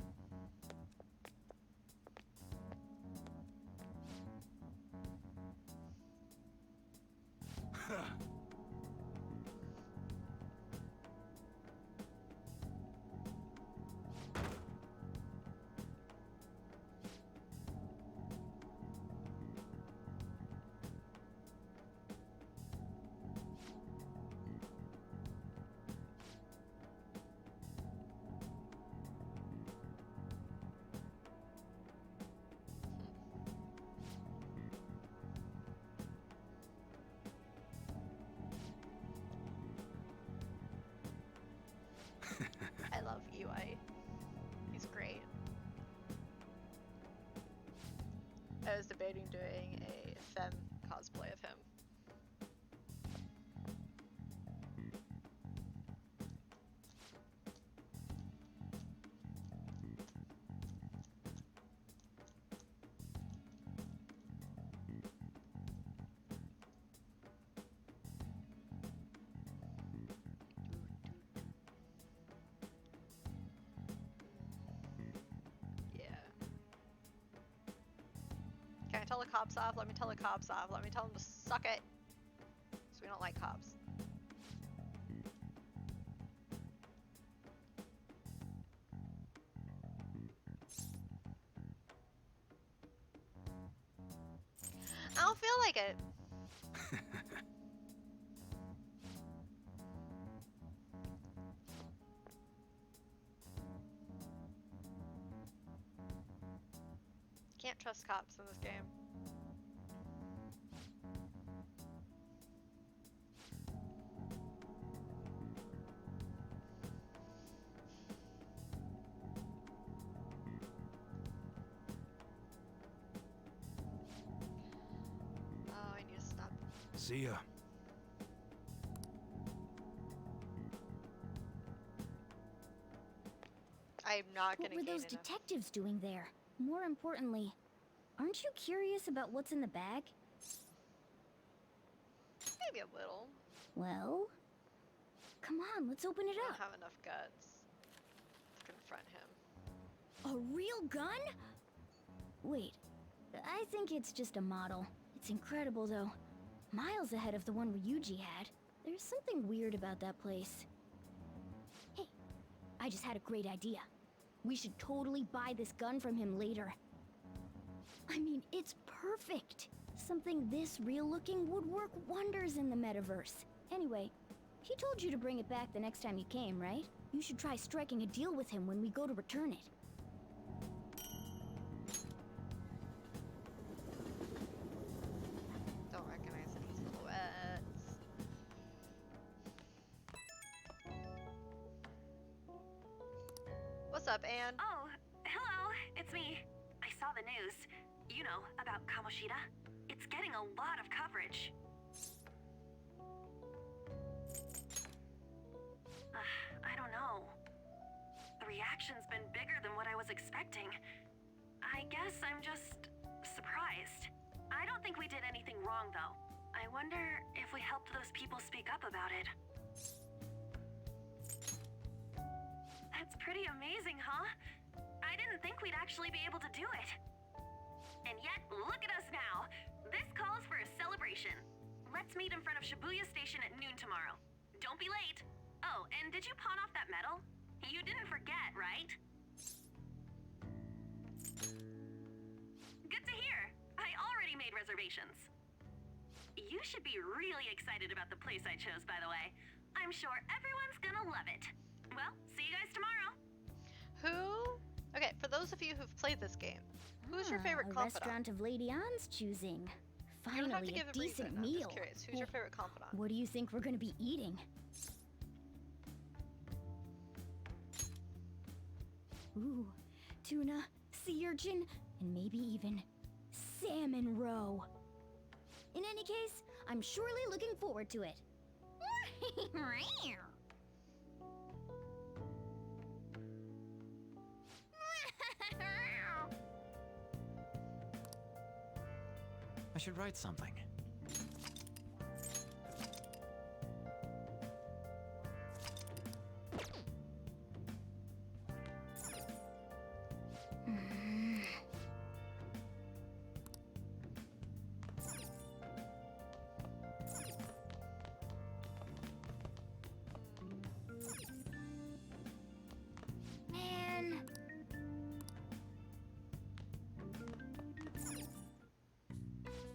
I love UI. He's great. I was debating doing a femme cosplay of him. Can I tell the cops off? Let me tell the cops off. Let me tell them to suck it. So we don't like cops. I don't feel like it. Can't trust cops in this game. Oh, I need to stop. See ya. I'm not What gonna were gain those enough. detectives doing there? More importantly, aren't you curious about what's in the bag? Maybe a little. Well, come on, let's open it I up. don't have enough guts to confront him. A real gun? Wait, I think it's just a model. It's incredible though. Miles ahead of the one Ryuji had. There's something weird about that place. Hey, I just had a great idea. We should totally buy this gun from him later. I mean, it's perfect. Something this real looking would work wonders in the metaverse. Anyway, he told you to bring it back the next time you came, right? You should try striking a deal with him when we go to return it. Don't recognize any silhouettes. What's up, Anne? Oh, hello, it's me. I saw the news. You know, about Kamoshida. It's getting a lot of coverage. I don't know. The reaction's been bigger than what I was expecting. I guess I'm just surprised. I don't think we did anything wrong, though. I wonder if we helped those people speak up about it. That's pretty amazing, huh? I didn't think we'd actually be able to do it. And yet, look at us now. This calls for a celebration. Let's meet in front of Shibuya Station at noon tomorrow. Don't be late. Oh, and did you pawn off that medal? You didn't forget, right? Good to hear. I already made reservations. You should be really excited about the place I chose, by the way. I'm sure everyone's gonna love it. Well, see you guys tomorrow. Who? Okay, for those of you who've played this game, who's your favorite A confidant? restaurant of Lady Ann's choosing. You don't have to Finally, give a a reason. decent I'm meal. just curious. Who's your favorite confidant? What do you think we're gonna be eating? Ooh, tuna, sea urchin, and maybe even salmon roe. In any case, I'm surely looking forward to it. I should write something.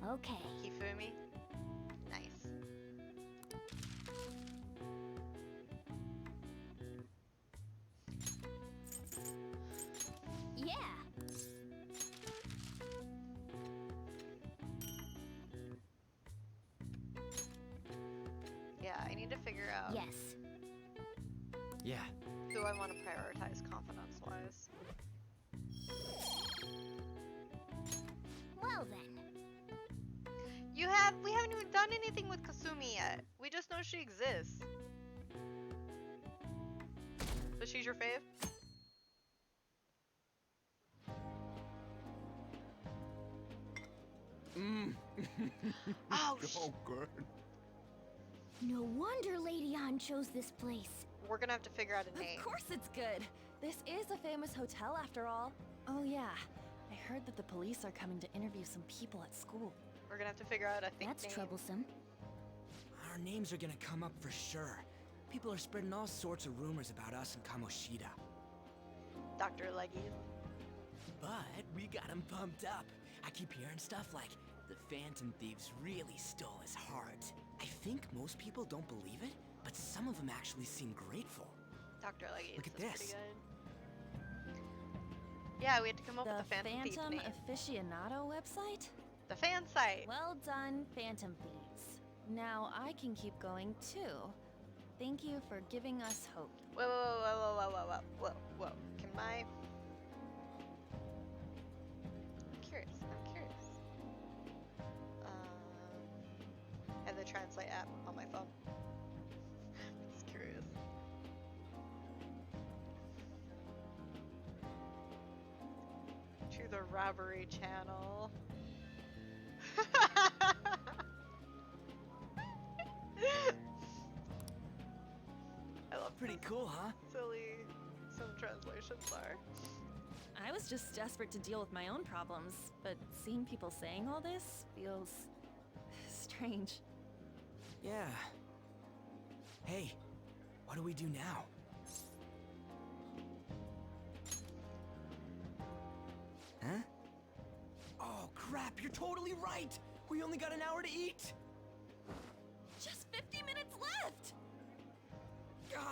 Okay. Hifumi. Nice. Yeah. Yeah, I need to figure out Yes. Yeah. who I want to prioritize confidence-wise. Well then. We haven't even done anything with Kasumi yet. We just know she exists. So she's your fave? Oh, Oh, good. No wonder Lady An chose this place. we're gonna have to figure out a name. Of course it's good. This is a famous hotel after all. Oh yeah, I heard that the police are coming to interview some people at school. We're gonna have to figure out a thing. That's troublesome. Our names are gonna come up for sure. People are spreading all sorts of rumors about us and Kamoshida. Dr. Leggies. But we got him pumped up. I keep hearing stuff like the Phantom Thieves really stole his heart. I think most people don't believe it, but some of them actually seem grateful. Dr. Leggies. Look at is this. pretty good. Yeah, we had to come up with a Phantom Thief name. Aficionado website? The fan site. Well done, Phantom Thieves. Now I can keep going too. Thank you for giving us hope. Whoa, whoa, whoa, whoa, whoa, whoa, whoa, whoa, whoa. Can my... I'm curious. I have the translate app on my phone. Just curious. To the robbery channel. I love Pretty cool, huh? silly some translations are. I was just desperate to deal with my own problems, but seeing people saying all this feels strange. Yeah. Hey, what do we do now? Huh? Oh, crap, you're totally right! We only got an hour to eat! Just 50 minutes left!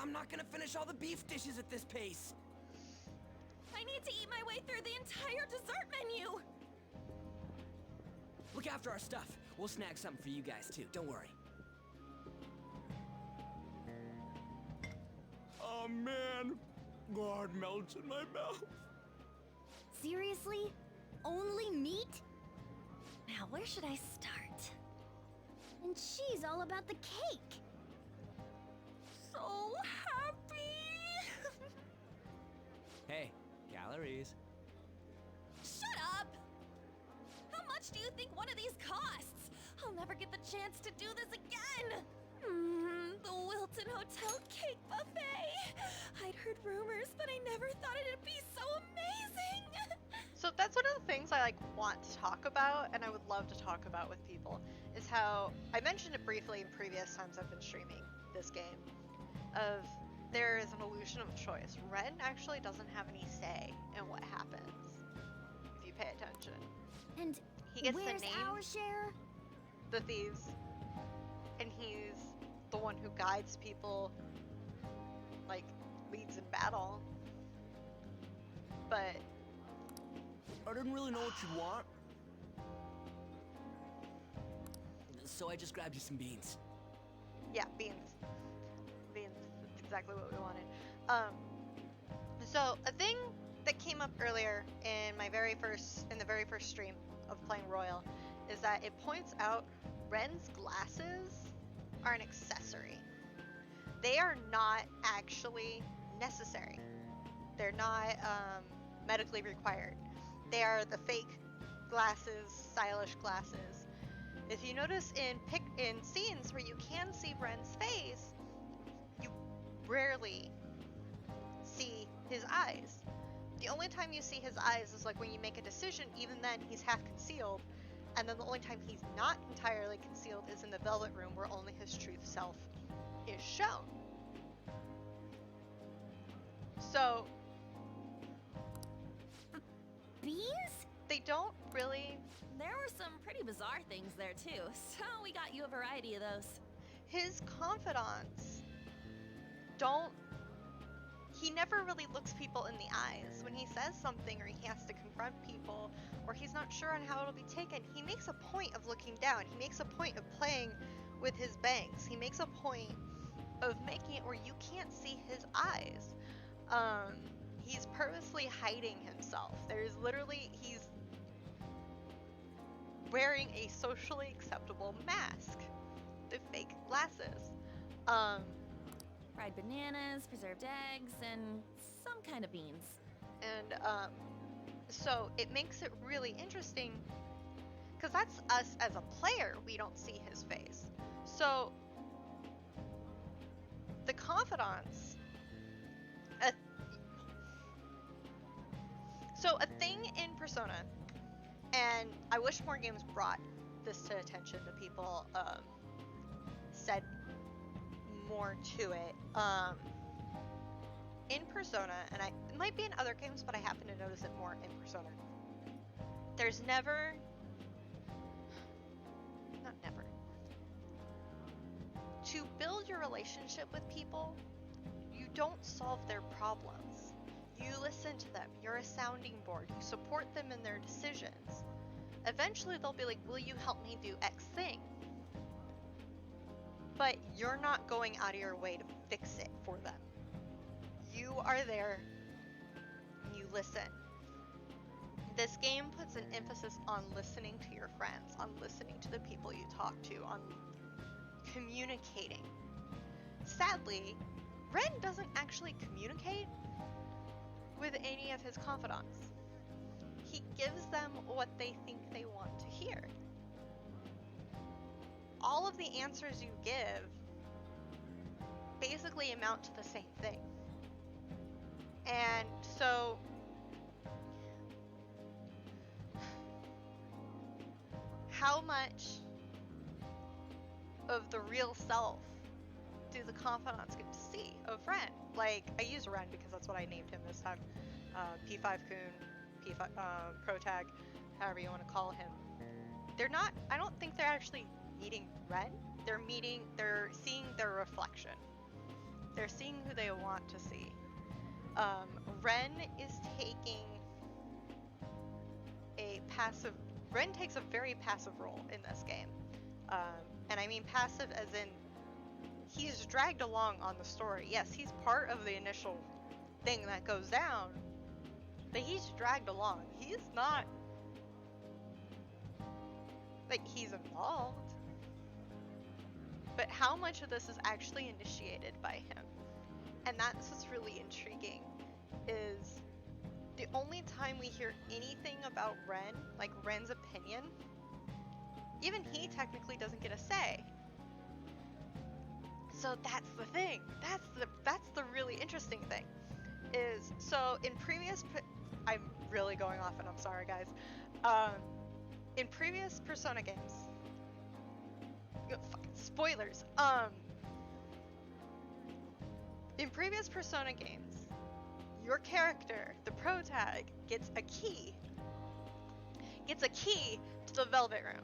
I'm not gonna finish all the beef dishes at this pace! I need to eat my way through the entire dessert menu! Look after our stuff. We'll snag something for you guys too, don't worry. Oh, man. God melts in my mouth. Seriously? Only meat? Now, where should I start? And she's all about the cake. So happy! Hey, calories. Shut up! How much do you think one of these costs? I'll never get the chance to do this again! The Wilton Hotel Cake Buffet! I'd heard rumors, but I never thought it'd be so amazing! So that's one of the things I want to talk about, and I would love to talk about with people, is how I mentioned it briefly in previous times I've been streaming this game, of there is an illusion of choice. Ren actually doesn't have any say in what happens if you pay attention. And he gets where's the name, our share? the thieves, and he's the one who guides people, leads in battle. But I didn't really know what you'd want. So I just grabbed you some beans. yeah, beans. Beans, that's exactly what we wanted. So a thing that came up earlier in the very first stream of playing Royal is that it points out Ren's glasses are an accessory. They are not actually necessary. They're not medically required. They are the fake glasses, stylish glasses. If you notice in scenes where you can see Ren's face, you rarely see his eyes. The only time you see his eyes is when you make a decision, even then he's half concealed, and then the only time he's not entirely concealed is in the Velvet Room where only his truth self is shown. So Beans? they they don't really... There were some pretty bizarre things there too, so we got you a variety of those. His confidants don't... He never really looks people in the eyes. When he says something or he has to confront people or he's not sure on how it'll be taken, he makes a point of looking down. He makes a point of playing with his bangs. He makes a point of making it where you can't see his eyes. He's purposely hiding himself. There's literally, he's wearing a socially acceptable mask. The fake glasses. Fried bananas, preserved eggs, and some kind of beans. And so it makes it really interesting because that's us as a player. We don't see his face. So the confidants. So a thing in Persona, and I wish more games brought this to attention to people, said more to it. In Persona, and it might be in other games, but I happen to notice it more in Persona. There's never, not never, to build your relationship with people, you don't solve their problems. You listen to them. You're a sounding board. You support them in their decisions. Eventually, they'll be like, will you help me do X thing? But you're not going out of your way to fix it for them. You are there and you listen. This game puts an emphasis on listening to your friends, on listening to the people you talk to, on communicating. Sadly, Ren doesn't actually communicate with any of his confidants. He gives them what they think they want to hear. All of the answers you give basically amount to the same thing. And so how much of the real self do the confidants get to see of Ren? Like, I use Ren because that's what I named him this time. P5 Kun, P5 Protag, however you want to call him. They're not, I don't think they're actually meeting Ren. They're seeing their reflection. They're seeing who they want to see. Ren is taking a passive, Ren takes a very passive role in this game. And I mean passive as in, he's dragged along on the story. Yes, he's part of the initial thing that goes down, but he's dragged along. He's not, like, he's involved. But how much of this is actually initiated by him? And that's what's really intriguing, is the only time we hear anything about Ren, like Ren's opinion, even he technically doesn't get a say. So that's the thing. That's the really interesting thing. Is, so in previous, I'm really going off and I'm sorry guys. In previous Persona games, fucking spoilers. In previous Persona games, your character, the protag, gets a key to the Velvet Room.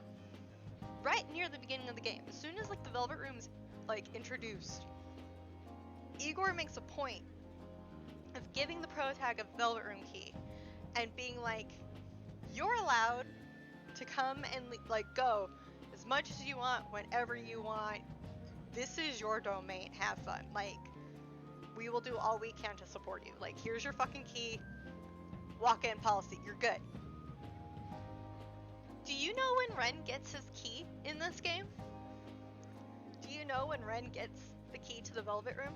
Right near the beginning of the game. As soon as like the Velvet Room's like introduced, Igor makes a point of giving the protag a Velvet Room key and being like, you're allowed to come and like go as much as you want, whenever you want. This is your domain, have fun. Like, we will do all we can to support you. Like, here's your fucking key, walk-in policy, you're good. Do you know when Ren gets his key in this game? Do you know when Ren gets the key to the Velvet Room?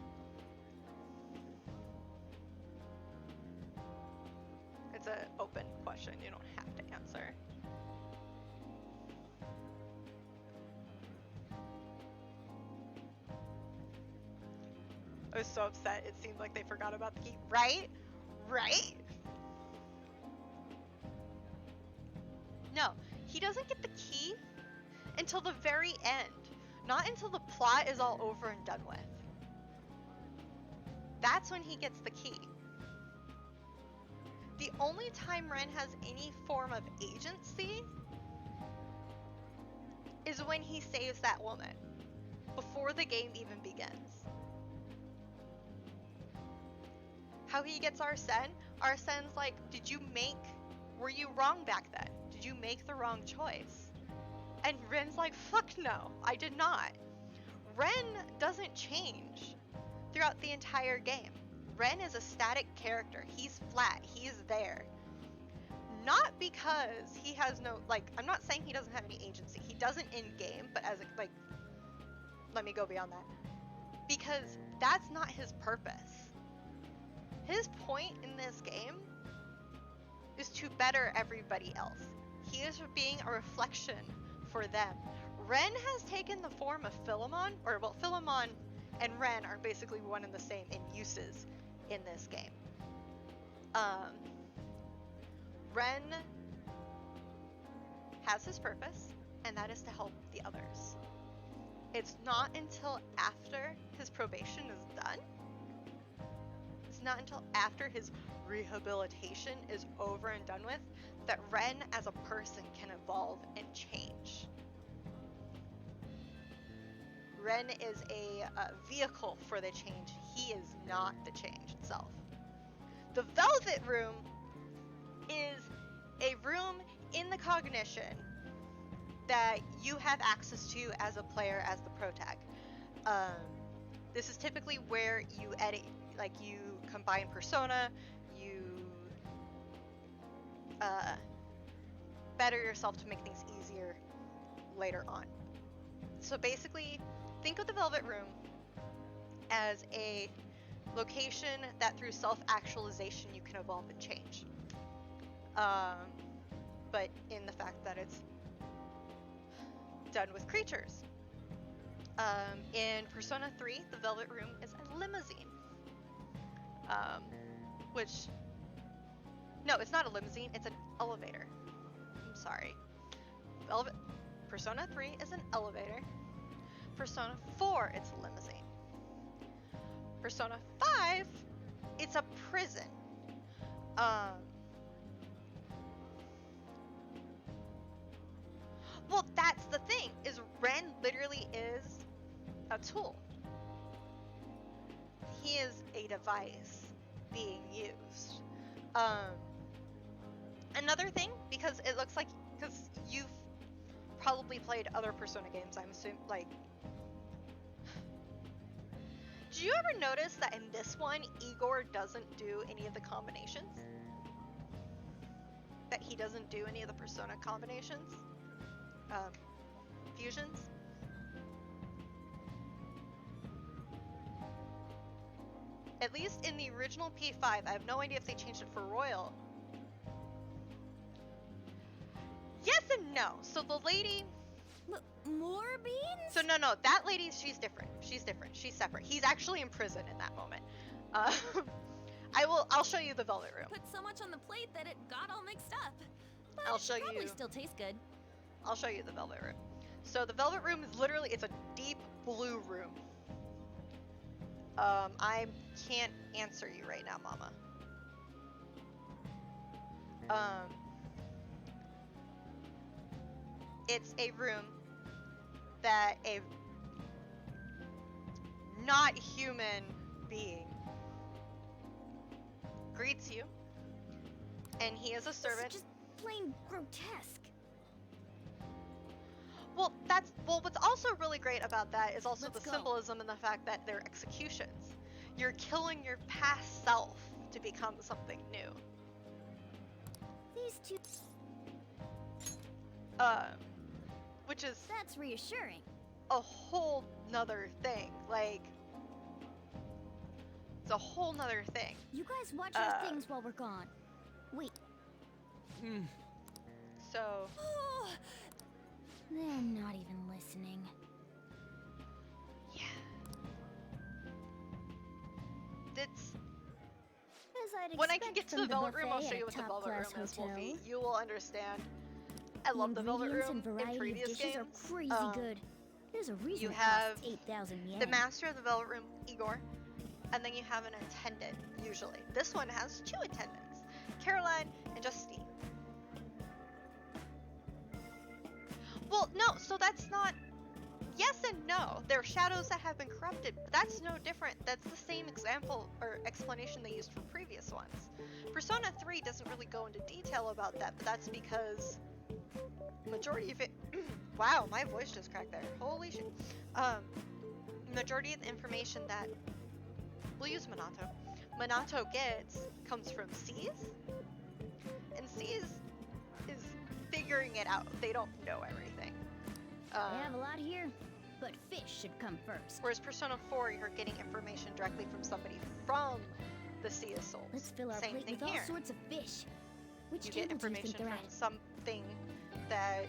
It's an open question, you don't have to answer. I was so upset, it seemed like they forgot about the key. Right? Right? No, he doesn't get the key until the very end. Not until the plot is all over and done with. That's when he gets the key. The only time Ren has any form of agency is when he saves that woman, before the game even begins. How he gets Arsene? Arsene's like, were you wrong back then? Did you make the wrong choice? And Ren's like, fuck no, I did not. Ren doesn't change throughout the entire game. Ren is a static character. He's flat. He's there. Not because he has no, I'm not saying he doesn't have any agency. He doesn't in game, but let me go beyond that. Because that's not his purpose. His point in this game is to better everybody else. He is being a reflection for them. Ren has taken the form of Philemon, Philemon and Ren are basically one and the same in uses in this game. Ren has his purpose, and that is to help the others. It's not until after his probation is done, it's not until after his rehabilitation is over and done with, that Ren as a person can evolve and change. Ren is a vehicle for the change. He is not the change itself. The Velvet Room is a room in the cognition that you have access to as a player, as the protag. This is typically where you edit, you combine persona, you better yourself to make things easier later on. So basically, think of the Velvet Room as a location that through self-actualization you can evolve and change. But in the fact that it's done with creatures. In Persona 3, the Velvet Room is a limousine. No, it's not a limousine, it's an elevator. I'm sorry. Persona 3 is an elevator. Persona 4, it's a limousine. Persona 5, it's a prison. Well, that's the thing, is Ren literally is a tool. He is a device being used. Another thing, because it looks like, because you've probably played other Persona games, I'm assuming, did you ever notice that in this one, Igor doesn't do any of the combinations? That he doesn't do any of the Persona combinations? Fusions? At least in the original P5, I have no idea if they changed it for Royal. Yes and no. So the lady... More beans? So no, that lady, she's different. She's different. She's separate. He's actually in prison in that moment. I'll show you the Velvet Room. Put so much on the plate that it got all mixed up. But I'll show it probably you. Still tastes good. I'll show you the Velvet Room. So the Velvet Room is literally, it's a deep blue room. I can't answer you right now, Mama. It's a room that a not human being greets you, and he is a servant. This is just plain grotesque. Well, what's also really great about that is also the symbolism and the fact that they're executions. You're killing your past self to become something new. These two... which is... That's reassuring. A whole nother thing. It's a whole nother thing. You guys watch your things while we're gone. Wait. So... They're not even listening. Yeah. It's... When I can get to the Velvet Room, I'll show you what the Velvet Room is, Wolfie. You will understand. I love the Velvet Room in previous games. Are crazy good. There's a reason you it have costs 8,000 yen. the master of the Velvet Room, Igor, and then you have an attendant, usually. This one has 2 attendants. Caroline and Justine. Well, no, so that's not... Yes and no. They're shadows that have been corrupted, but that's no different. That's the same example or explanation they used for previous ones. Persona 3 doesn't really go into detail about that, but that's because majority of it... Wow, my voice just cracked there. Holy shit. Majority of the information that... We'll use Minato. Minato gets comes from C's, and C's is figuring it out. They don't know everything. They have a lot here, but fish should come first. Whereas Persona 4, you're getting information directly from somebody from the Sea of Souls. Let's fill our Same plate thing with here. all sorts of fish. Which You get table do you information think they're from at? something that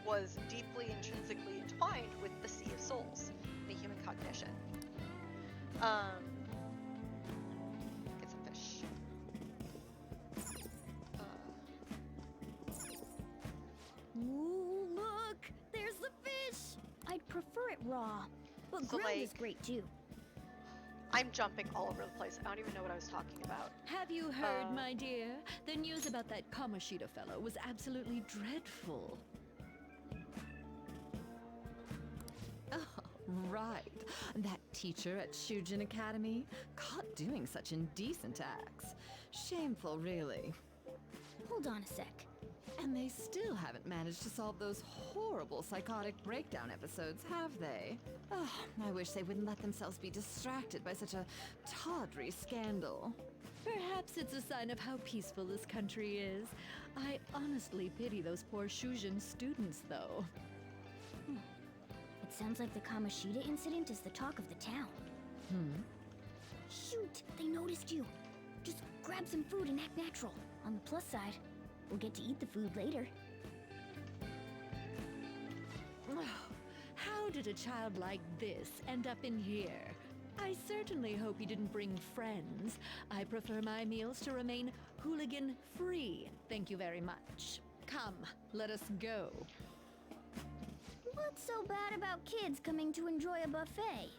was deeply intrinsically entwined with the Sea of Souls, the human cognition. Get some fish. Ooh, look! There's the fish! I'd prefer it raw, but So, grilled like, is great too. I'm jumping all over the place. I don't even know what I was talking about. Have you heard, my dear? The news about that Kamoshida fellow was absolutely dreadful. Oh, right. That teacher at Shujin Academy, caught doing such indecent acts. Shameful, really. Hold on a sec. And they still haven't managed to solve those horrible psychotic breakdown episodes, have they? Oh, I wish they wouldn't let themselves be distracted by such a tawdry scandal. Perhaps it's a sign of how peaceful this country is. I honestly pity those poor Shujin students, though. It sounds like the Kamoshida incident is the talk of the town. Shoot, they noticed you. Just grab some food and act natural. On the plus side, we'll get to eat the food later. How did a child like this end up in here? I certainly hope he didn't bring friends. I prefer my meals to remain hooligan-free. Thank you very much. Come, let us go. What's so bad about kids coming to enjoy a buffet?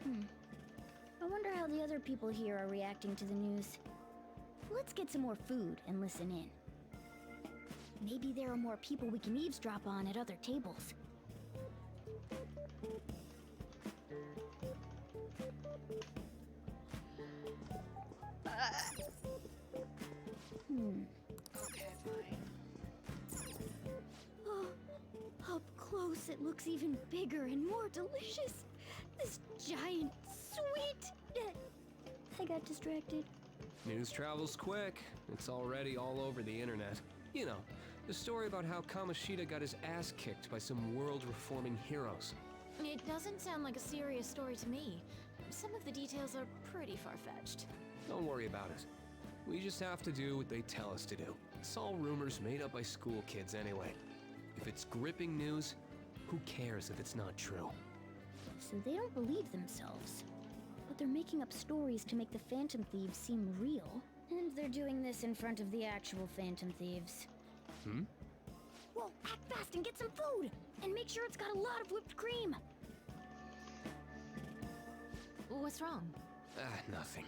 I wonder how the other people here are reacting to the news. Let's get some more food and listen in. Maybe there are more people we can eavesdrop on at other tables. Okay, fine. Oh, up close it looks even bigger and more delicious. This giant, sweet... I got distracted. News travels quick. It's already all over the internet. You know, the story about how Kamoshida got his ass kicked by some world-reforming heroes. It doesn't sound like a serious story to me. Some of the details are pretty far-fetched. Don't worry about it. We just have to do what they tell us to do. It's all rumors made up by school kids anyway. If it's gripping news, who cares if it's not true? So they don't believe themselves. But they're making up stories to make the Phantom Thieves seem real. And they're doing this in front of the actual Phantom Thieves. Whoa, act fast and get some food! And make sure it's got a lot of whipped cream! What's wrong? Nothing.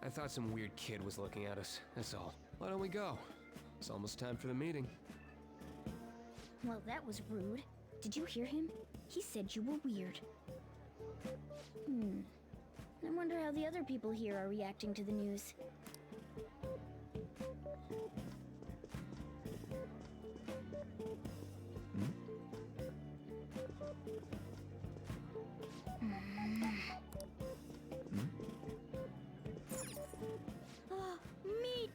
I thought some weird kid was looking at us, that's all. Why don't we go? It's almost time for the meeting. Well, that was rude. Did you hear him? He said you were weird. I wonder how the other people here are reacting to the news. Oh, meat!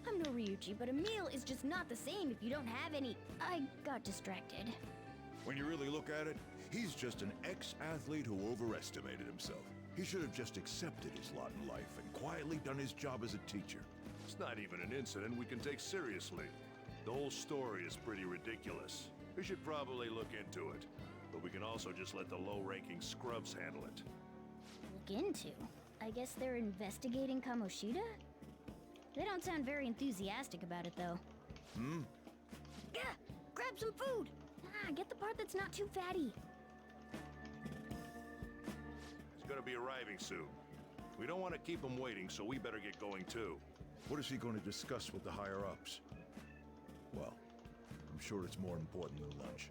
I'm no Ryuji, but a meal is just not the same if you don't have any. I got distracted. When you really look at it, he's just an ex-athlete who overestimated himself. He should have just accepted his lot in life and quietly done his job as a teacher. It's not even an incident we can take seriously. The whole story is pretty ridiculous. We should probably look into it. But we can also just let the low-ranking scrubs handle it. Look into? I guess they're investigating Kamoshida? They don't sound very enthusiastic about it, though. Gah! Grab some food! Get the part that's not too fatty. He's gonna be arriving soon. We don't want to keep him waiting, so we better get going too. What is he going to discuss with the higher-ups? Well, I'm sure it's more important than lunch.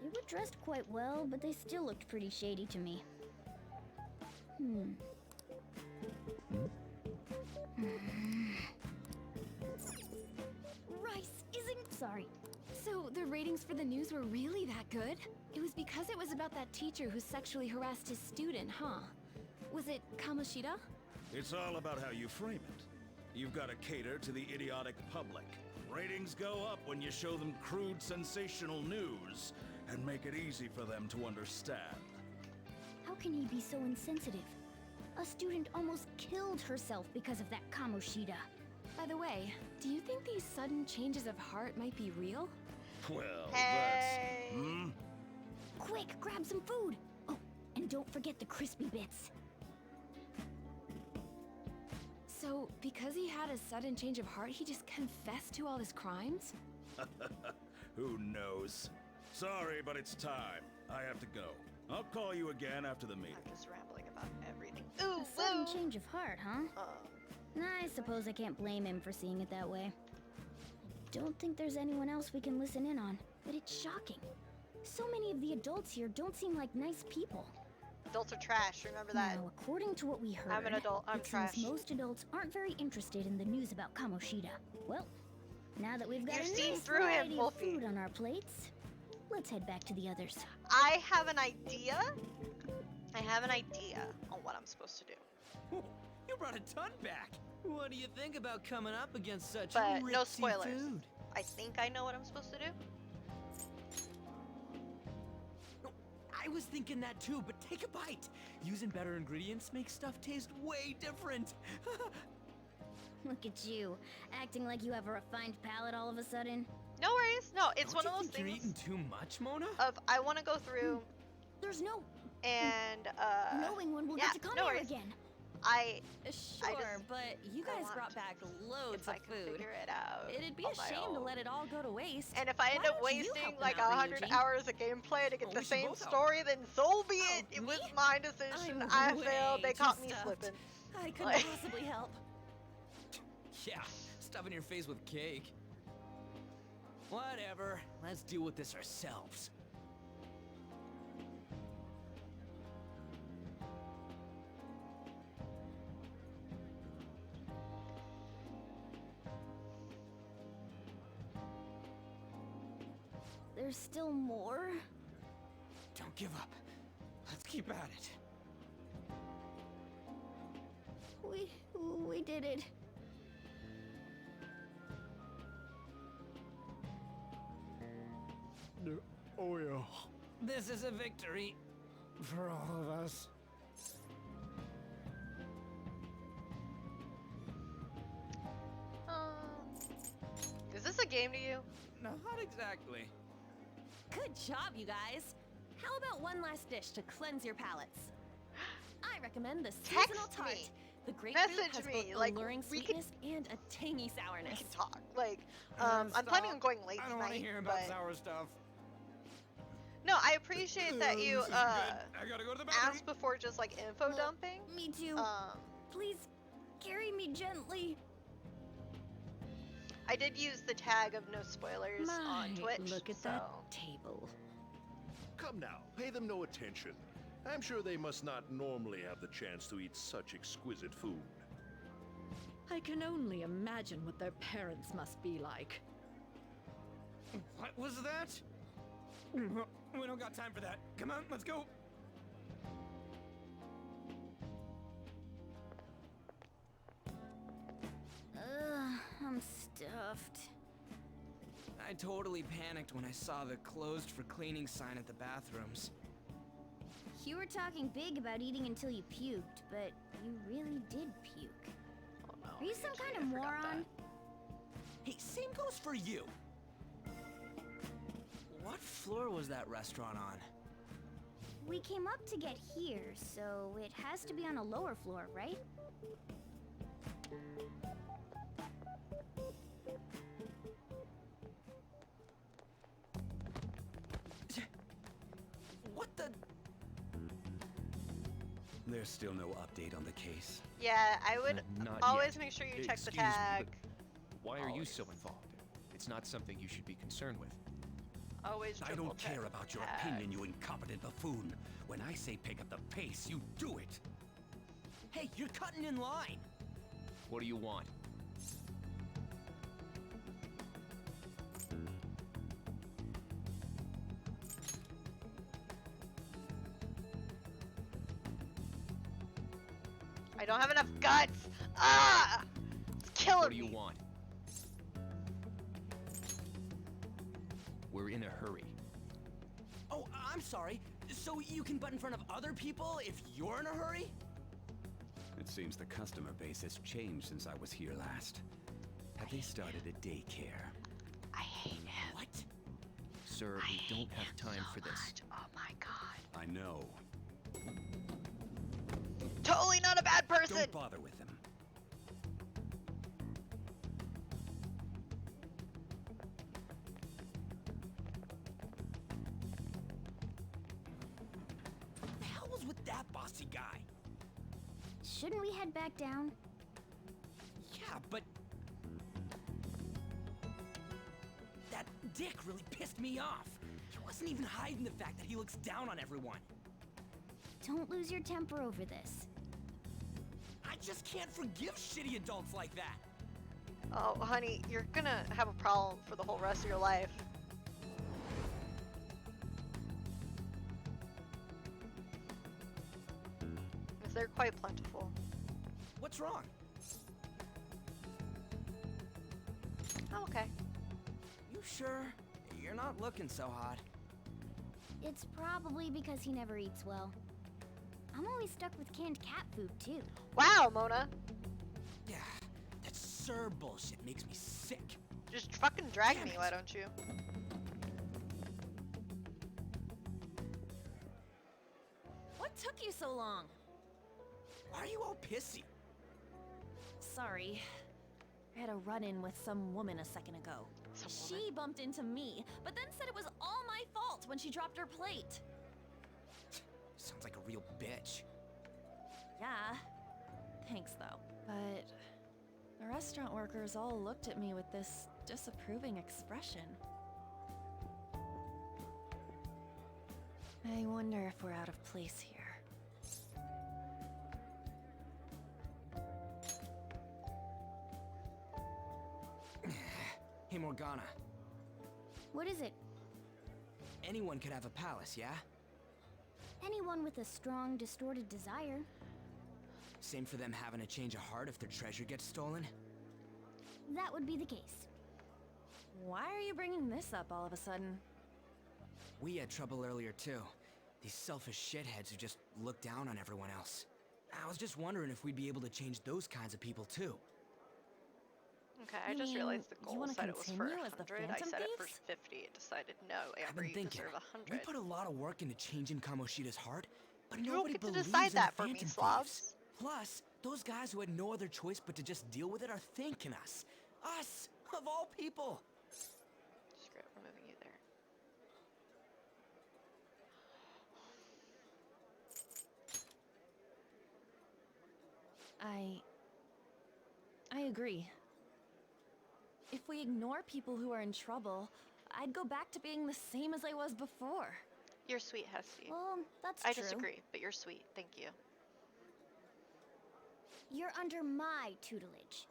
They were dressed quite well, but they still looked pretty shady to me. Rice isn't... Sorry. So the ratings for the news were really that good? It was because it was about that teacher who sexually harassed his student, huh? Was it Kamoshida? It's all about how you frame it. You've got to cater to the idiotic public. Ratings go up when you show them crude, sensational news and make it easy for them to understand. How can he be so insensitive? A student almost killed herself because of that Kamoshida. By the way, do you think these sudden changes of heart might be real? Well, Hey. that's... Quick, grab some food! Oh, and don't forget the crispy bits. So, because he had a sudden change of heart, he just confessed to all his crimes? Who knows? Sorry, but it's time. I have to go. I'll call you again after the meeting. I'm just rambling about everything. Ooh, A sudden woo. change of heart, huh? I suppose I can't blame him for seeing it that way. I don't think there's anyone else we can listen in on, but it's shocking. So many of the adults here don't seem like nice people. Adults are trash, remember that. Now, according to what we heard, I'm an adult, I'm it trash. seems most adults aren't very interested in the news about Kamoshida. Well, now that we've got You've a seen nice through him, variety of Wolfie. food on our plates, let's head back to the others. I have an idea. I have an idea on what I'm supposed to do. Ooh, you brought a ton back. What do you think about coming up against such But no ritzy spoilers. food? I think I know what I'm supposed to do. I was thinking that too, but take a bite. Using better ingredients makes stuff taste way different. Look at you, acting like you have a refined palate all of a sudden. No worries. No, it's Don't one of you those think things you're eating too much, Mona? of I want to go through There's no... and Knowing when we'll yeah, get to come no here worries. again. Sure, but you I guys want brought back loads if of I can food. figure it out. It'd be on a my shame to own. let it all go to waste. And if I end Why up don't you wasting help them like out, 100 Ryuji? hours of gameplay to get Oh, the we should same both help. story, then so be it. It me? was my decision. I'm I failed. They way caught too me stuffed. slipping. I couldn't Like- possibly help. Yeah, stuffing your face with cake. Whatever, let's deal with this ourselves. There's still more? Don't give up. Let's keep at it. We did it. Oh yeah. This is a victory. For all of us. Is this a game to you? No, not exactly. Good job, you guys. How about one last dish to cleanse your palates? I recommend the Text seasonal tart. me. The grapefruit Message has me, both like, alluring we can- sweetness and a tangy sourness. We can talk. Like, I'm planning on going late I don't want to tonight, hear about but sour stuff. no, I appreciate that you This isn't good. I gotta go to the bathroom. asked before just like info dumping. Me too. Please, carry me gently. I did use the tag of no spoilers on Twitch. Look at so. that table. Come now, pay them no attention. I'm sure they must not normally have the chance to eat such exquisite food. I can only imagine what their parents must be like. What was that? We don't got time for that. Come on, let's go. I'm stuffed. I totally panicked when I saw the closed for cleaning sign at the bathrooms. You were talking big about eating until you puked, but you really did puke. Oh, no, Are you some actually, kind I of forgot moron? Hey, same goes for you. What floor was that restaurant on? We came up to get here, so it has to be on a lower floor, right? What the? There's still no update on the case. Yeah, I would Not always yet. make sure you check the Excuse me, tag. but why are you so involved? It's not something you should be concerned with. Always I don't care about your opinion, you incompetent buffoon. When I say pick up the pace, you do it. Hey, you're cutting in line. What do you want? I don't have enough guts. Ah! It's killing What do you me. want? We're in a hurry. Oh, I'm sorry. So you can butt in front of other people if you're in a hurry? It seems the customer base has changed since I was here last. Have they started a daycare? I hate him. What? Sir, we don't have time for this. Oh my god. I know. Totally not a bad person. Don't bother with him. What the hell was with that bossy guy? Shouldn't we head back down? Yeah, but... that dick really pissed me off. He wasn't even hiding the fact that he looks down on everyone. Don't lose your temper over this. I just can't forgive shitty adults like that. Oh, honey, you're gonna have a problem for the whole rest of your life. Because they're quite plentiful. What's wrong? I'm okay. You sure? You're not looking so hot. It's probably because he never eats well. I'm always stuck with canned cat food, too. Wow, Mona. Yeah, that sir bullshit makes me sick. Just fucking drag me, why don't you? What took you so long? Why are you all pissy? Sorry. I had a run-in with some woman a second ago. She bumped into me, but then said it was all my fault when she dropped her plate. Sounds like a real bitch. Yeah. Thanks, though. But the restaurant workers all looked at me with this disapproving expression. I wonder if we're out of place here. Hey, Morgana. What is it? Anyone could have a palace, yeah? Anyone with a strong, distorted desire. Same for them having a change of heart if their treasure gets stolen? That would be the case. Why are you bringing this up all of a sudden? We had trouble earlier, too. These selfish shitheads who just look down on everyone else. I was just wondering if we'd be able to change those kinds of people, too. Okay, I just realized the goal said it was for continue as the 100. I Phantom set it for Thieves? 50. It decided no, I've Amber, been you thinking, deserve we 100. put a lot of work into changing Kamoshida's heart, but You don't nobody get to believes decide in that the for me, Phantom slobs. Thieves. Plus, those guys who had no other choice but to just deal with it are thanking us. Us, of all people. Screw it, we're moving you there. I agree. If we ignore people who are in trouble, I'd go back to being the same as I was before. You're sweet, Hesty. Well, that's I true. disagree, but you're sweet. Thank you. You're under my tutelage.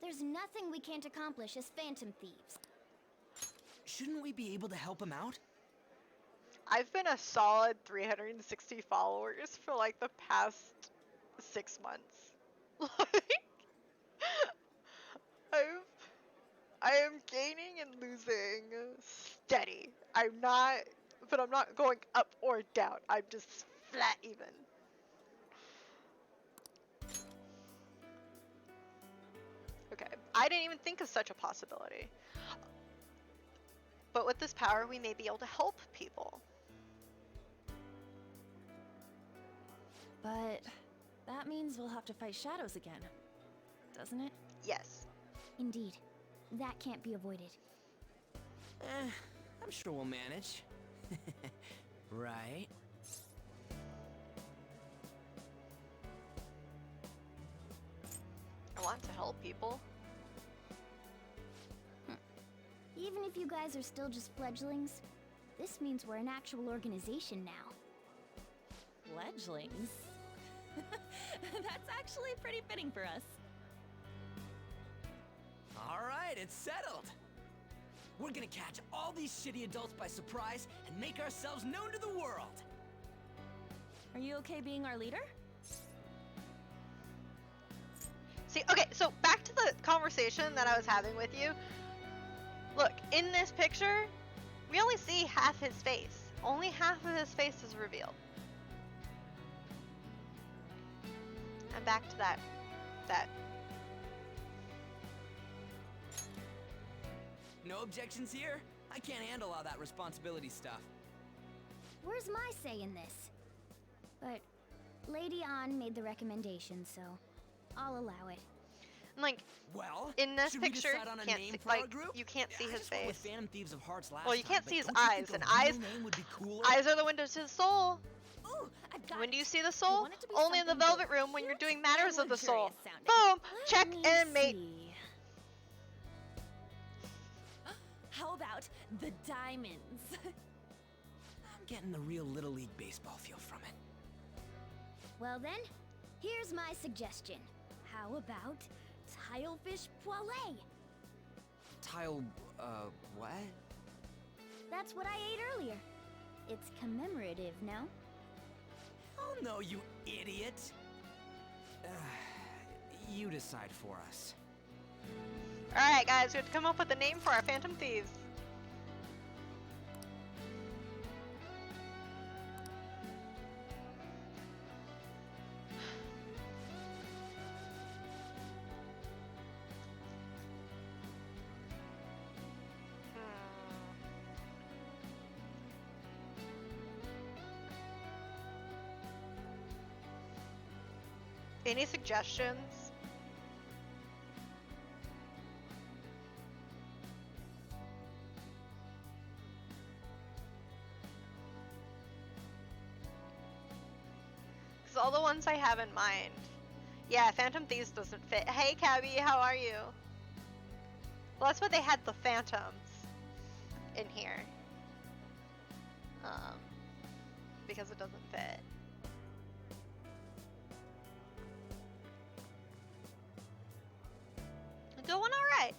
There's nothing we can't accomplish as Phantom Thieves. Shouldn't we be able to help him out? I've been a solid 360 followers for like the past 6 months. Like, I am gaining and losing steady. I'm not going up or down. I'm just flat even. Okay, I didn't even think of such a possibility. But with this power, we may be able to help people. But that means we'll have to fight shadows again, doesn't it? Yes. Indeed. That can't be avoided. I'm sure we'll manage. Right? I want to help people. Even if you guys are still just fledglings, this means we're an actual organization now. Fledglings? That's actually pretty fitting for us. All right, it's settled. We're gonna catch all these shitty adults by surprise and make ourselves known to the world. Are you okay being our leader? See, okay, so back to the conversation that I was having with you. Look, in this picture, we only see half his face. Only half of his face is revealed. And back to that. No objections here? I can't handle all that responsibility stuff. Where's my say in this? But Lady An made the recommendation, so I'll allow it. Like, well, in this should we picture, decide on a can't name see, for our like, group? you can't see I his just went with face. Phantom Thieves of Hearts last Well, you time, can't but see his don't you eyes, think and a real eyes. name would be cooler? Eyes are the windows to the soul. Ooh, I've got When do you it. see the I soul? want it to be Only in the something Velvet both Room when you're cute doing Matters and of the Soul. luxurious Boom! sounding. Check Let me and mate. see. How about the diamonds? I'm getting the real Little League Baseball feel from it. Well then, here's my suggestion. How about Tilefish Poêlée? Tile, what? That's what I ate earlier. It's commemorative, no? Oh no, you idiot! You decide for us. Alright, guys, we have to come up with a name for our Phantom Thieves. Any suggestions? Because all the ones I have in mind. Yeah, Phantom Thieves doesn't fit. Hey, Cabby, how are you? Well, that's why they had the Phantoms in here. Because it doesn't fit.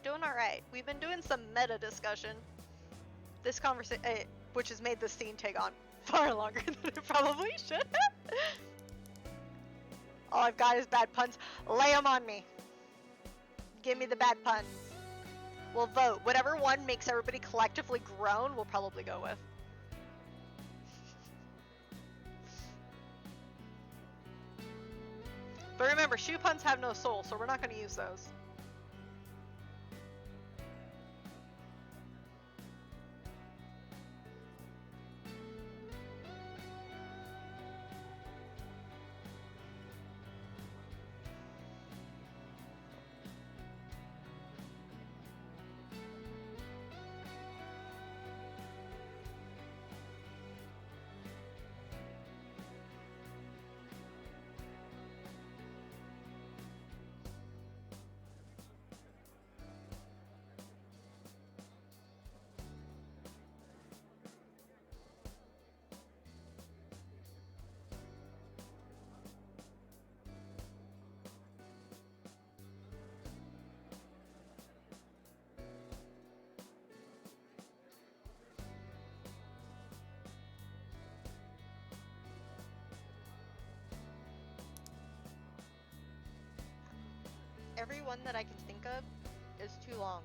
Doing alright. We've been doing some meta discussion. This conversation, which has made this scene take on far longer than it probably should have. All I've got is bad puns. Lay them on me. Give me the bad puns. We'll vote. Whatever one makes everybody collectively groan, we'll probably go with. But remember, shoe puns have no soul, so we're not going to use those. Every one that I can think of is too long.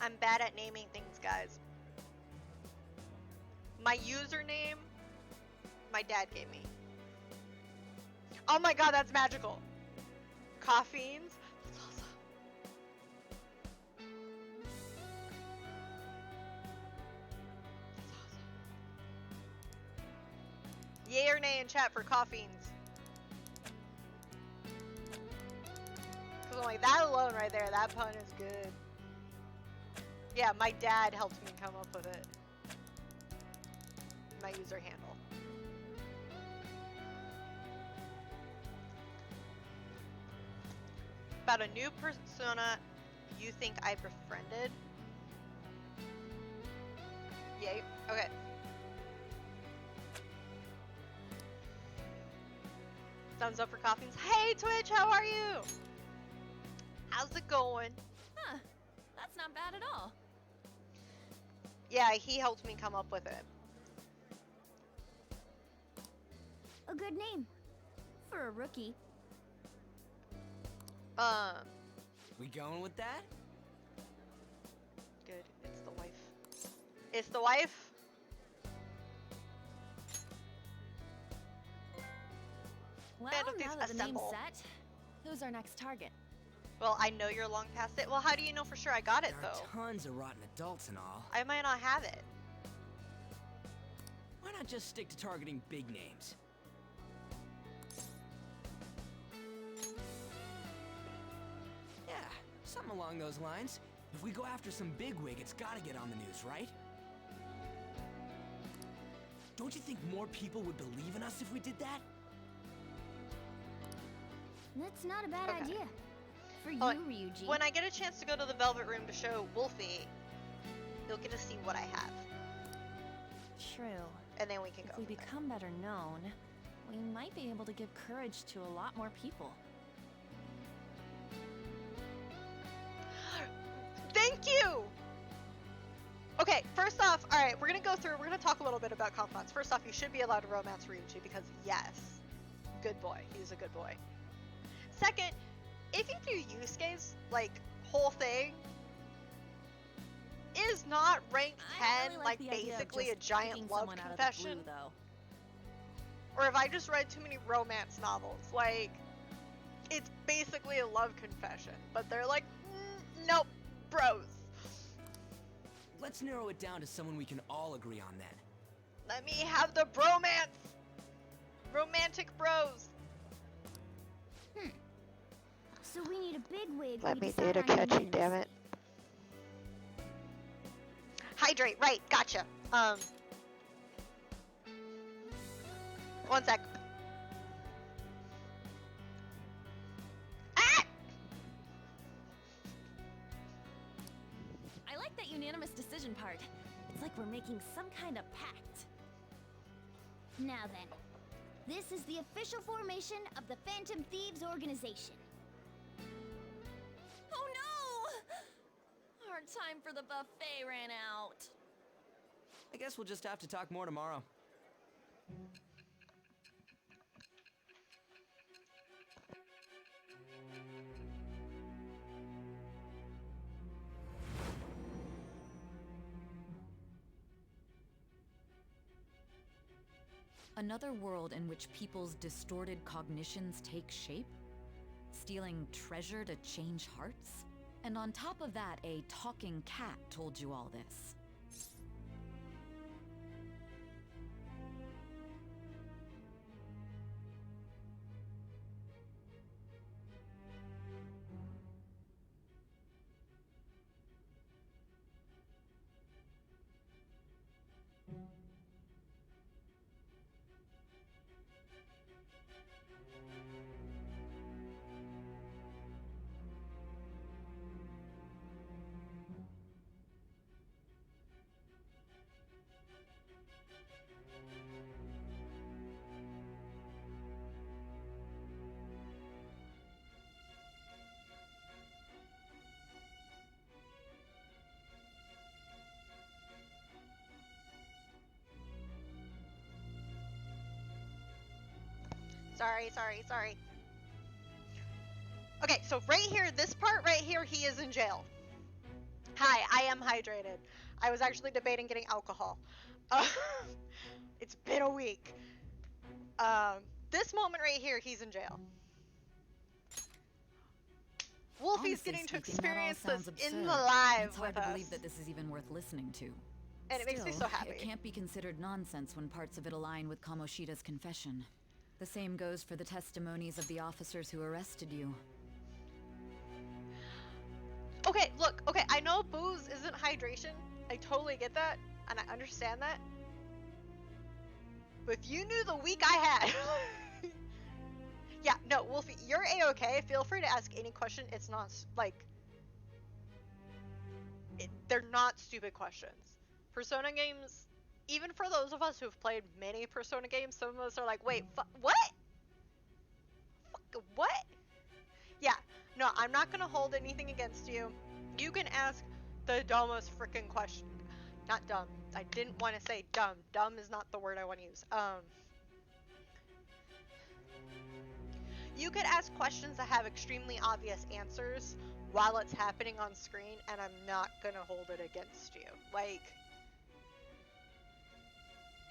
I'm bad at naming things, guys. My username, my dad gave me. Oh my god, that's magical. Coffeens. That's awesome. That's awesome. Yay or nay in chat for coffeens. Cause I'm like, that alone right there, that pun is good. Yeah, my dad helped me come up with it. My user handle. About a new persona you think I've befriended? Yay. Okay. Thumbs up for coffees. Hey Twitch, how are you? How's it going? Huh. That's not bad at all. Yeah, he helped me come up with it. A good name. For a rookie. We going with that? Good. It's the wife. It's the wife? Well, Phantom Thieves now that the name's assemble. set, who's our next target? Well, I know you're long past it. Well, how do you know for sure I got it, There are though? tons of rotten adults and all. I might not have it. Why not just stick to targeting big names? Yeah, something along those lines. If we go after some bigwig, it's gotta get on the news, right? Don't you think more people would believe in us if we did that? That's not a bad Okay. idea. For you, Oh, Ryuji. when I get a chance to go to the Velvet Room to show Wolfie, you'll get to see what I have. True. And then we can go. If we become better known, we might be able to give courage to a lot more people. Thank you! Okay, first off, alright, we're gonna go through, we're gonna talk a little bit about confidants. First off, you should be allowed to romance Ryuji because yes, good boy, he's a good boy. Second, if you do Yusuke's, like, whole thing, is not ranked 10, really like, the idea of basically a just giant picking love someone out of the confession? blue, though. Or if I just read too many romance novels, like, it's basically a love confession, but they're like, nope, bros. Let's narrow it down to someone we can all agree on then. Let me have the bromance! Romantic bros! So we need a big wig. Let we me decide data on catch you, names. damn it. Hydrate, right, gotcha. One sec. Ah! I like that unanimous decision part. It's like we're making some kind of pact. Now then, this is the official formation of the Phantom Thieves organization. Oh no! Our time for the buffet ran out. I guess we'll just have to talk more tomorrow. Another world in which people's distorted cognitions take shape? Stealing treasure to change hearts? And on top of that, a talking cat told you all this. Sorry. Okay, so right here, this part right here, he is in jail. Hi, I am hydrated. I was actually debating getting alcohol. Uh, it's been a week. This moment right here, he's in jail. Wolfie's Honestly getting to speaking, that all experience this sounds absurd. in the live It's hard with to us. believe that this is even worth listening to. And it makes me so happy. It can't be considered nonsense when parts of it align with Kamoshida's confession. The same goes for the testimonies of the officers who arrested you. Okay, look, okay, I know booze isn't hydration. I totally get that, and I understand that. But if you knew the week I had... Yeah, no, Wolfie, you're A-okay. Feel free to ask any question. It's not, like... they're not stupid questions. Persona games, even for those of us who've played many Persona games, some of us are like, wait, what? What? Yeah, no, I'm not gonna hold anything against you. You can ask the dumbest freaking question. Not dumb. I didn't want to say dumb. Dumb is not the word I want to use. You could ask questions that have extremely obvious answers while it's happening on screen, and I'm not gonna hold it against you. Like...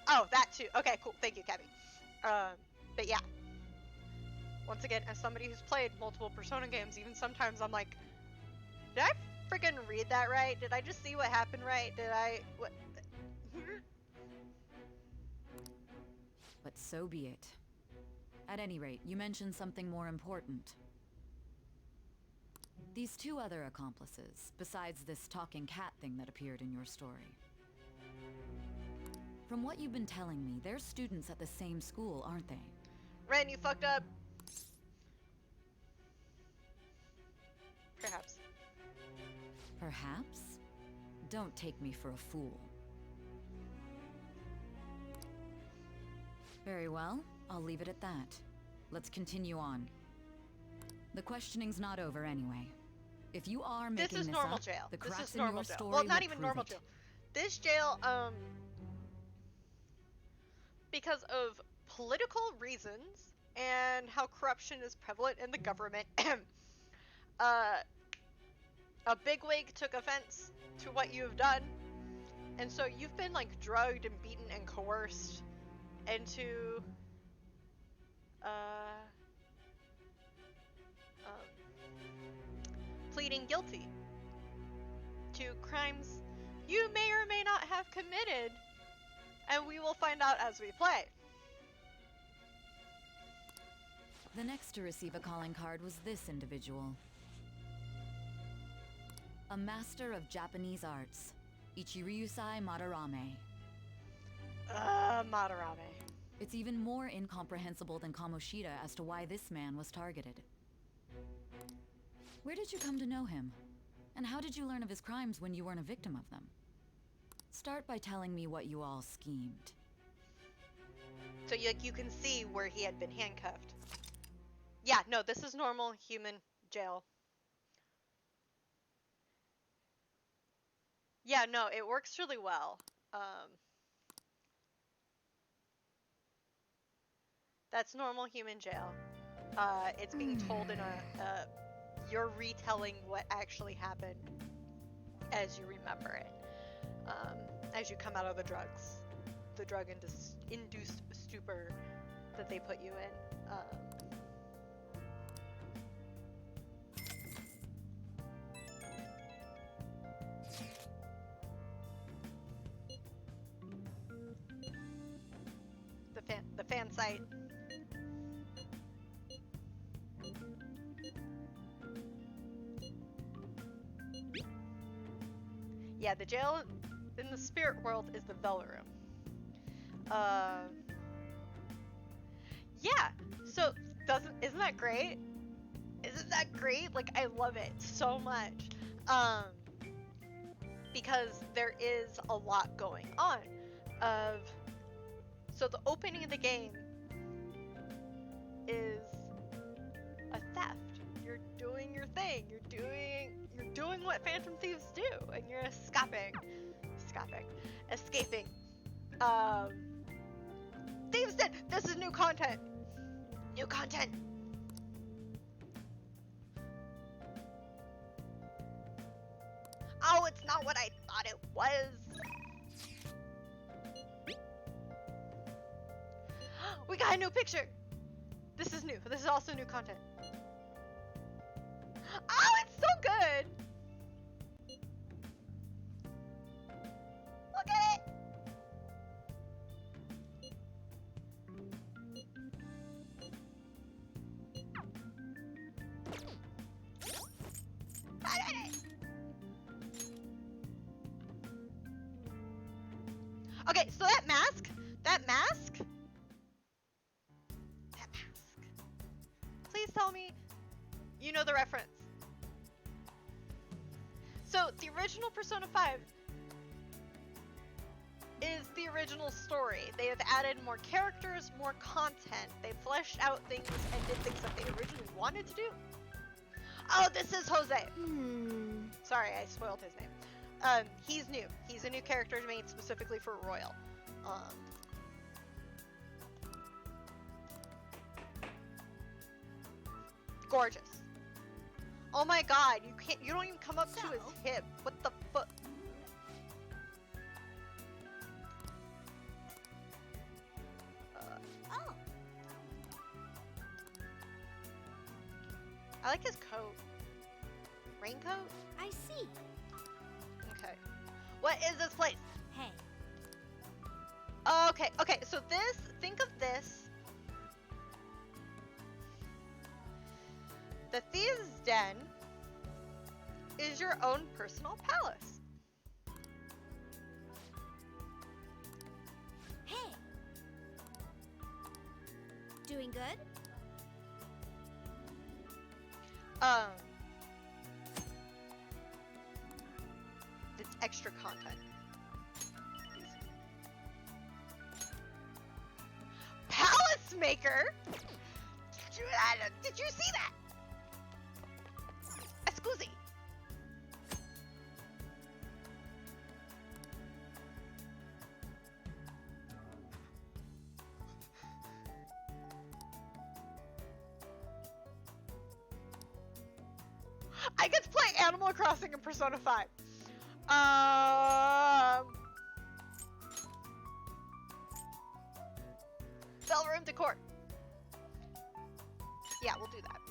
Oh, that too. Okay, cool. Thank you, Cabby. But yeah. Once again, as somebody who's played multiple Persona games, even sometimes I'm like, did I freaking read that right? Did I just see what happened right? Did I... What? But so be it. At any rate, you mentioned something more important. These two other accomplices, besides this talking cat thing that appeared in your story. From what you've been telling me, they're students at the same school, aren't they? Ren, you fucked up. Perhaps. Perhaps? Don't take me for a fool. Very well, I'll leave it at that. Let's continue on. The questioning's not over anyway. If you are making This is normal up, jail. the This cracks is in normal your jail. story Well, not will even prove normal it. jail. This jail, because of political reasons and how corruption is prevalent in the government, a bigwig took offense to what you've done, and so you've been like drugged and beaten and coerced into pleading guilty to crimes you may or may not have committed, and we will find out as we play. The next to receive a calling card was this individual. A master of Japanese arts, Ichiryusai Madarame. Madarame. It's even more incomprehensible than Kamoshida as to why this man was targeted. Where did you come to know him? And how did you learn of his crimes when you weren't a victim of them? Start by telling me what you all schemed. So you can see where he had been handcuffed. Yeah, no, this is normal human jail. Yeah, no, it works really well. That's normal human jail. It's being told in you're retelling what actually happened as you remember it. As you come out of the drug-induced stupor that they put you in. The fan site. Yeah, the jail in the spirit world is the Vel Room. Yeah. So isn't that great? Isn't that great? Like, I love it so much. Because there is a lot going on. So the opening of the game is a theft. You're doing your thing. You're doing what Phantom Thieves do, and you're escaping. Thieves did. This is new content. New content. Oh, it's not what I thought it was. We got a new picture. This is new. This is also new content. Oh, it's so good. Look at it. Okay, so that mask. Please tell me you know the reference. So the original Persona 5 is the original story. They have added more characters, more content. They fleshed out things and did things that they originally wanted to do. Oh, this is Jose. Sorry, I spoiled his name. He's new. He's a new character made specifically for Royal. Gorgeous. Oh my god, you don't even come up to his hip. What the fuck? Oh. I like his coat. Raincoat? I see. Okay. What is this place? Hey. Okay, so think of this. The Thieves' Den is your own personal palace. Hey. Doing good? It's extra content. Palace Maker? Did you see that? Scusi. I get to play Animal Crossing in Persona 5. Bellroom decor. Yeah, we'll do that.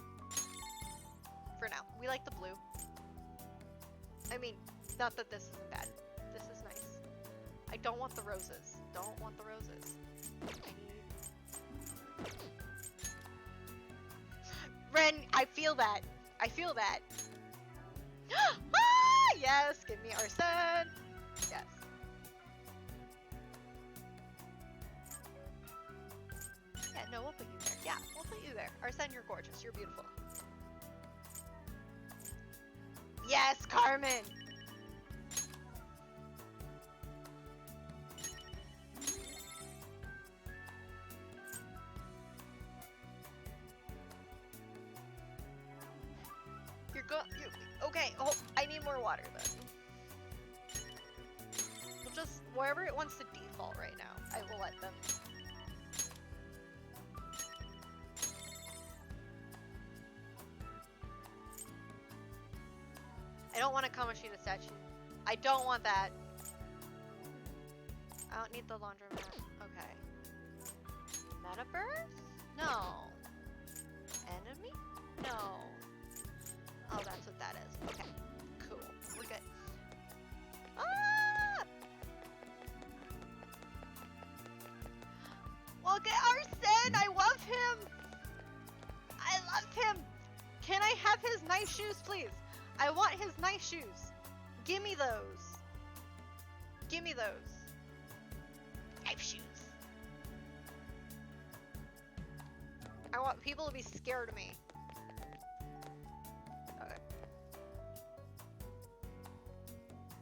For now. We like the blue. I mean, not that this isn't bad. This is nice. I don't want the roses. Don't want the roses. Ren, I feel that. I feel that. Ah, yes, give me Arsene. Yes. Yeah, no, we'll put you there. Yeah, we'll put you there. Arsene, you're gorgeous. You're beautiful. Yes, Carmen! Okay, oh, I need more water then. We'll just, wherever it wants to default right now, I will let them. I don't want a Kamoshida statue. I don't want that. I don't need the laundromat. Okay. Metaverse? No. Enemy? No. Oh, that's what that is. Okay. Cool. We're good. Ah! Look at Arsene! I love him! I love him! Can I have his nice shoes, please? I want his nice shoes. Give me those. Give me those. Nice shoes. I want people to be scared of me. Okay.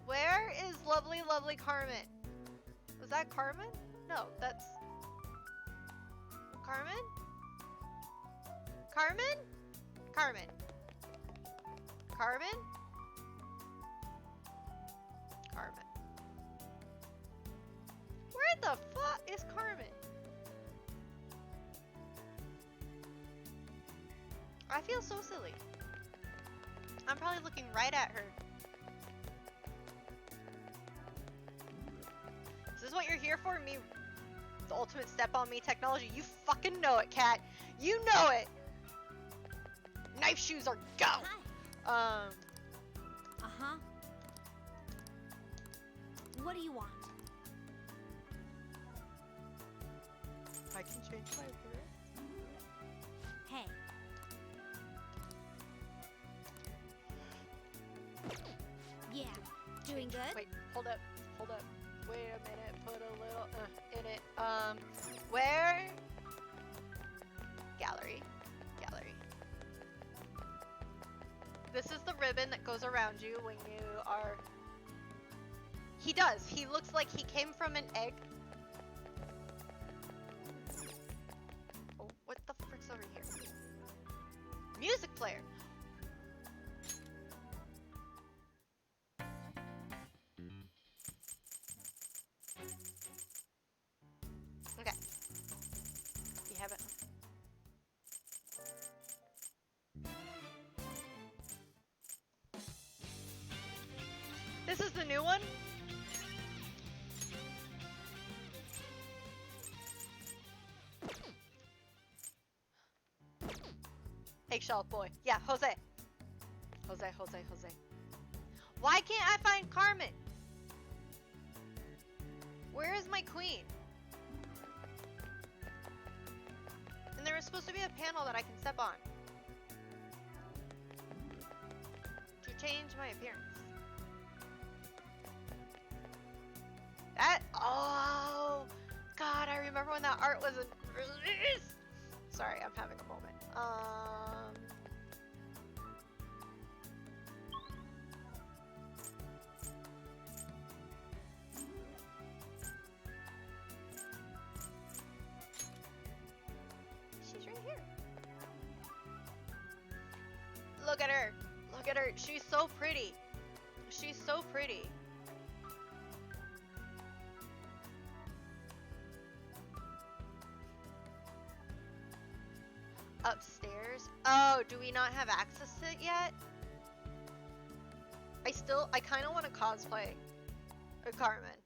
Where is lovely, lovely Carmen? Was that Carmen? No, that's... Carmen? Carmen? Carmen. Carmen? Carmen. Where the fuck is Carmen? I feel so silly. I'm probably looking right at her. this what you're here for? Me, the ultimate step on me technology? You fucking know it, cat. You know it. Knife shoes are go. Uh-huh. What do you want? I can change my appearance. Hey. Yeah. Doing good? Wait, hold up. Wait a minute, put a little in it. Where? Gallery. This is the ribbon that goes around you when you are... He does. He looks like he came from an egg. Oh, what the frick's over here? Music player. Okay. You have it. This is the new one? Eggshell boy. Yeah, Jose. Jose. Why can't I find Carmen? Where is my queen? And there was supposed to be a panel that I can step on to change my appearance. Oh, God, I remember when that art was released. Sorry, I'm having a moment. She's right here. Look at her. She's so pretty. Upstairs? Oh, do we not have access to it yet? I kind of want to cosplay a Carmen.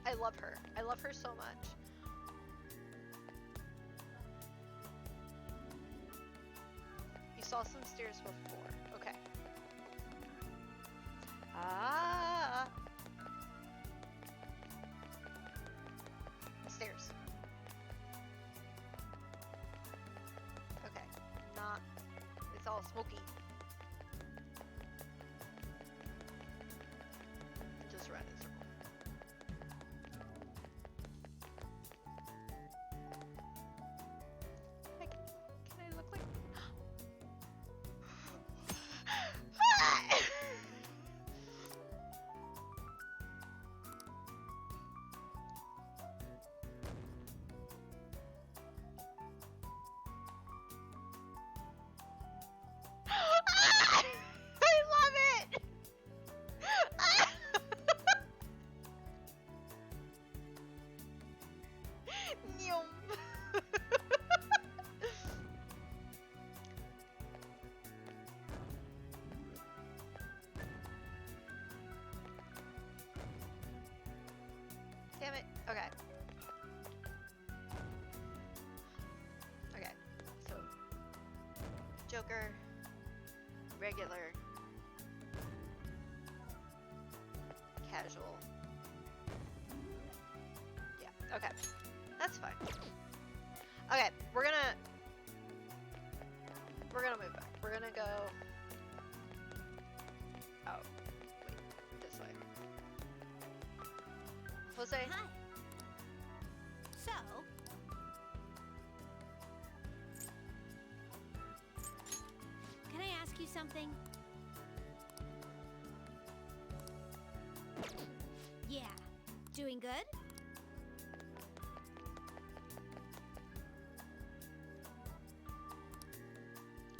I love her so much. You saw some stairs before. Okay. Stairs. Okay. It's all smoky. Just run in a circle. Can I look like... Damn it. Okay. Okay. So, Joker, regular, casual. Yeah, okay. That's fine. Okay, we're gonna move back. We're gonna go... Oh, wait, this way. Jose? Hi. So, can I ask you something? Yeah. Doing good?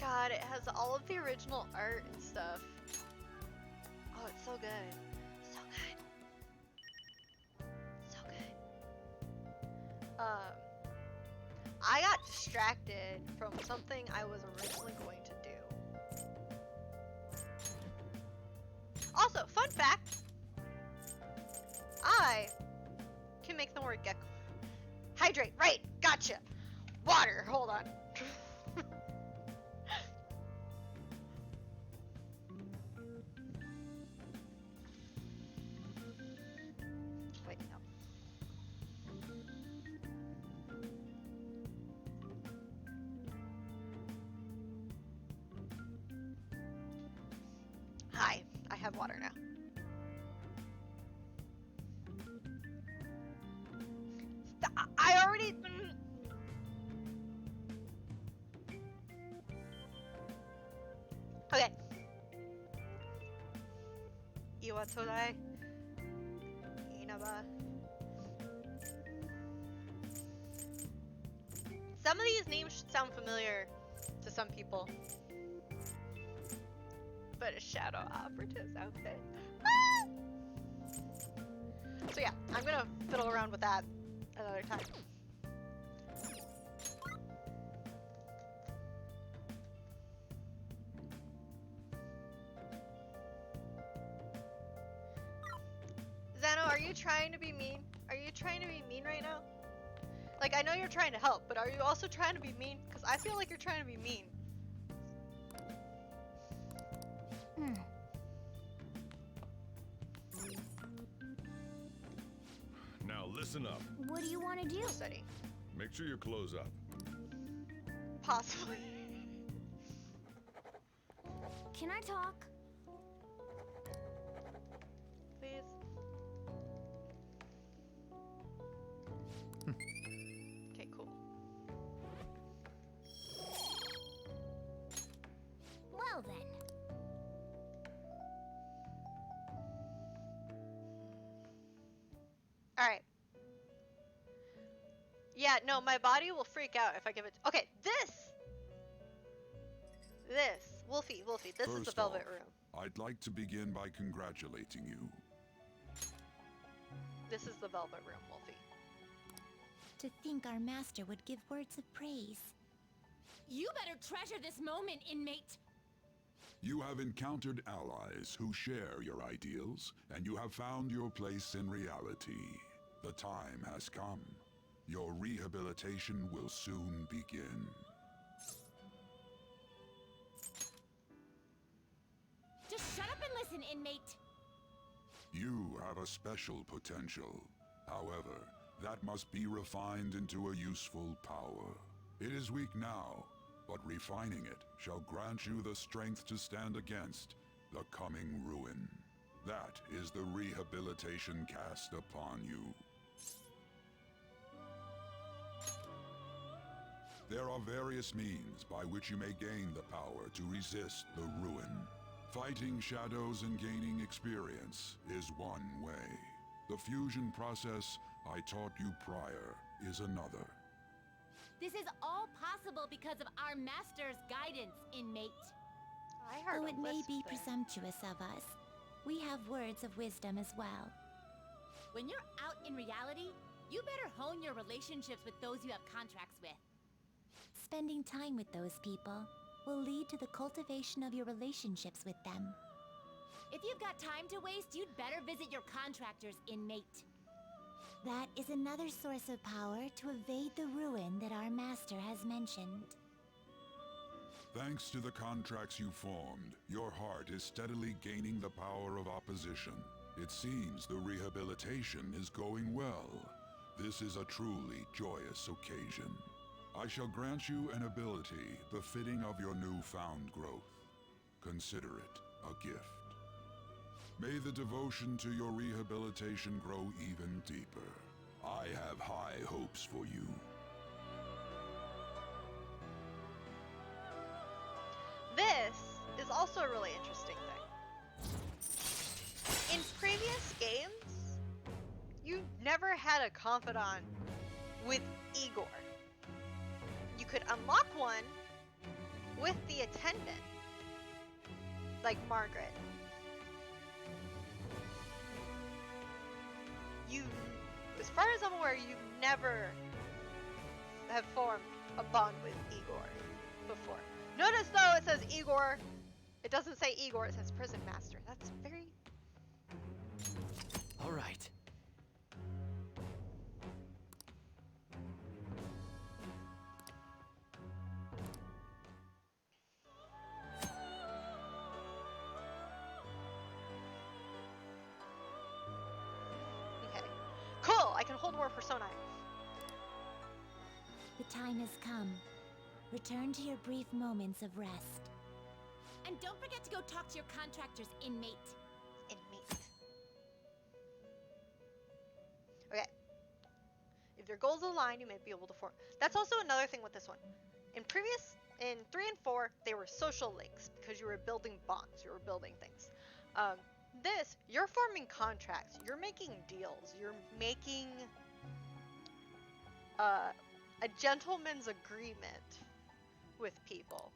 God, it has all of the original art and stuff. Oh, it's so good. So good. I got distracted from something I was originally going to do. Also, fun fact, I can make the word gecko. Hydrate, right, gotcha. Water, hold on. Wait, no. Hi, I have water now. I already... Okay. Iwatodai. Inaba. Some of these names should sound familiar to some people. But a shadow operative's outfit. Ah! So yeah, I'm gonna fiddle around with that another time. Zeno, are you trying to be mean? Are you trying to be mean right now? Like, I know you're trying to help, but are you also trying to be mean? Because I feel like you're trying to be mean. Now listen up. What do you want to do? Study. Make sure your clothes up. Possibly. Can I talk? Please. Okay, cool. Well then. Alright. Yeah, no, my body will freak out if I give it... Okay, this! Wolfie, this is the Velvet Room. I'd like to begin by congratulating you. This is the Velvet Room, Wolfie. To think our master would give words of praise. You better treasure this moment, inmate. You have encountered allies who share your ideals, and you have found your place in reality. The time has come. Your rehabilitation will soon begin. Just shut up and listen, inmate. You have a special potential. However, that must be refined into a useful power. It is weak now, but refining it shall grant you the strength to stand against the coming ruin. That is the rehabilitation cast upon you. There are various means by which you may gain the power to resist the ruin. Fighting shadows and gaining experience is one way. The fusion process I taught you prior is another. This is all possible because of our master's guidance, inmate. I heard Though a it may lisp be there. presumptuous of us, we have words of wisdom as well. When you're out in reality, you better hone your relationships with those you have contracts with. Spending time with those people will lead to the cultivation of your relationships with them. If you've got time to waste, you'd better visit your contractors, inmate. That is another source of power to evade the ruin that our master has mentioned. Thanks to the contracts you formed, your heart is steadily gaining the power of opposition. It seems the rehabilitation is going well. This is a truly joyous occasion. I shall grant you an ability befitting of your newfound growth. Consider it a gift. May the devotion to your rehabilitation grow even deeper. I have high hopes for you. This is also a really interesting thing. In previous games, you never had a confidant with Igor. You could unlock one with the attendant, like Margaret. You, as far as I'm aware, you never have formed a bond with Igor before. Notice though it says Igor, it doesn't say Igor, it says prison master. That's very... All right. hold more personae. The time has come. Return to your brief moments of rest. And don't forget to go talk to your contractor's inmate. Inmate. Okay. If your goals align, you may be able to form. That's also another thing with this one. In 3 and 4, they were social links because you were building bonds, you were building things. This, you're forming contracts, you're making deals, you're making a gentleman's agreement with people,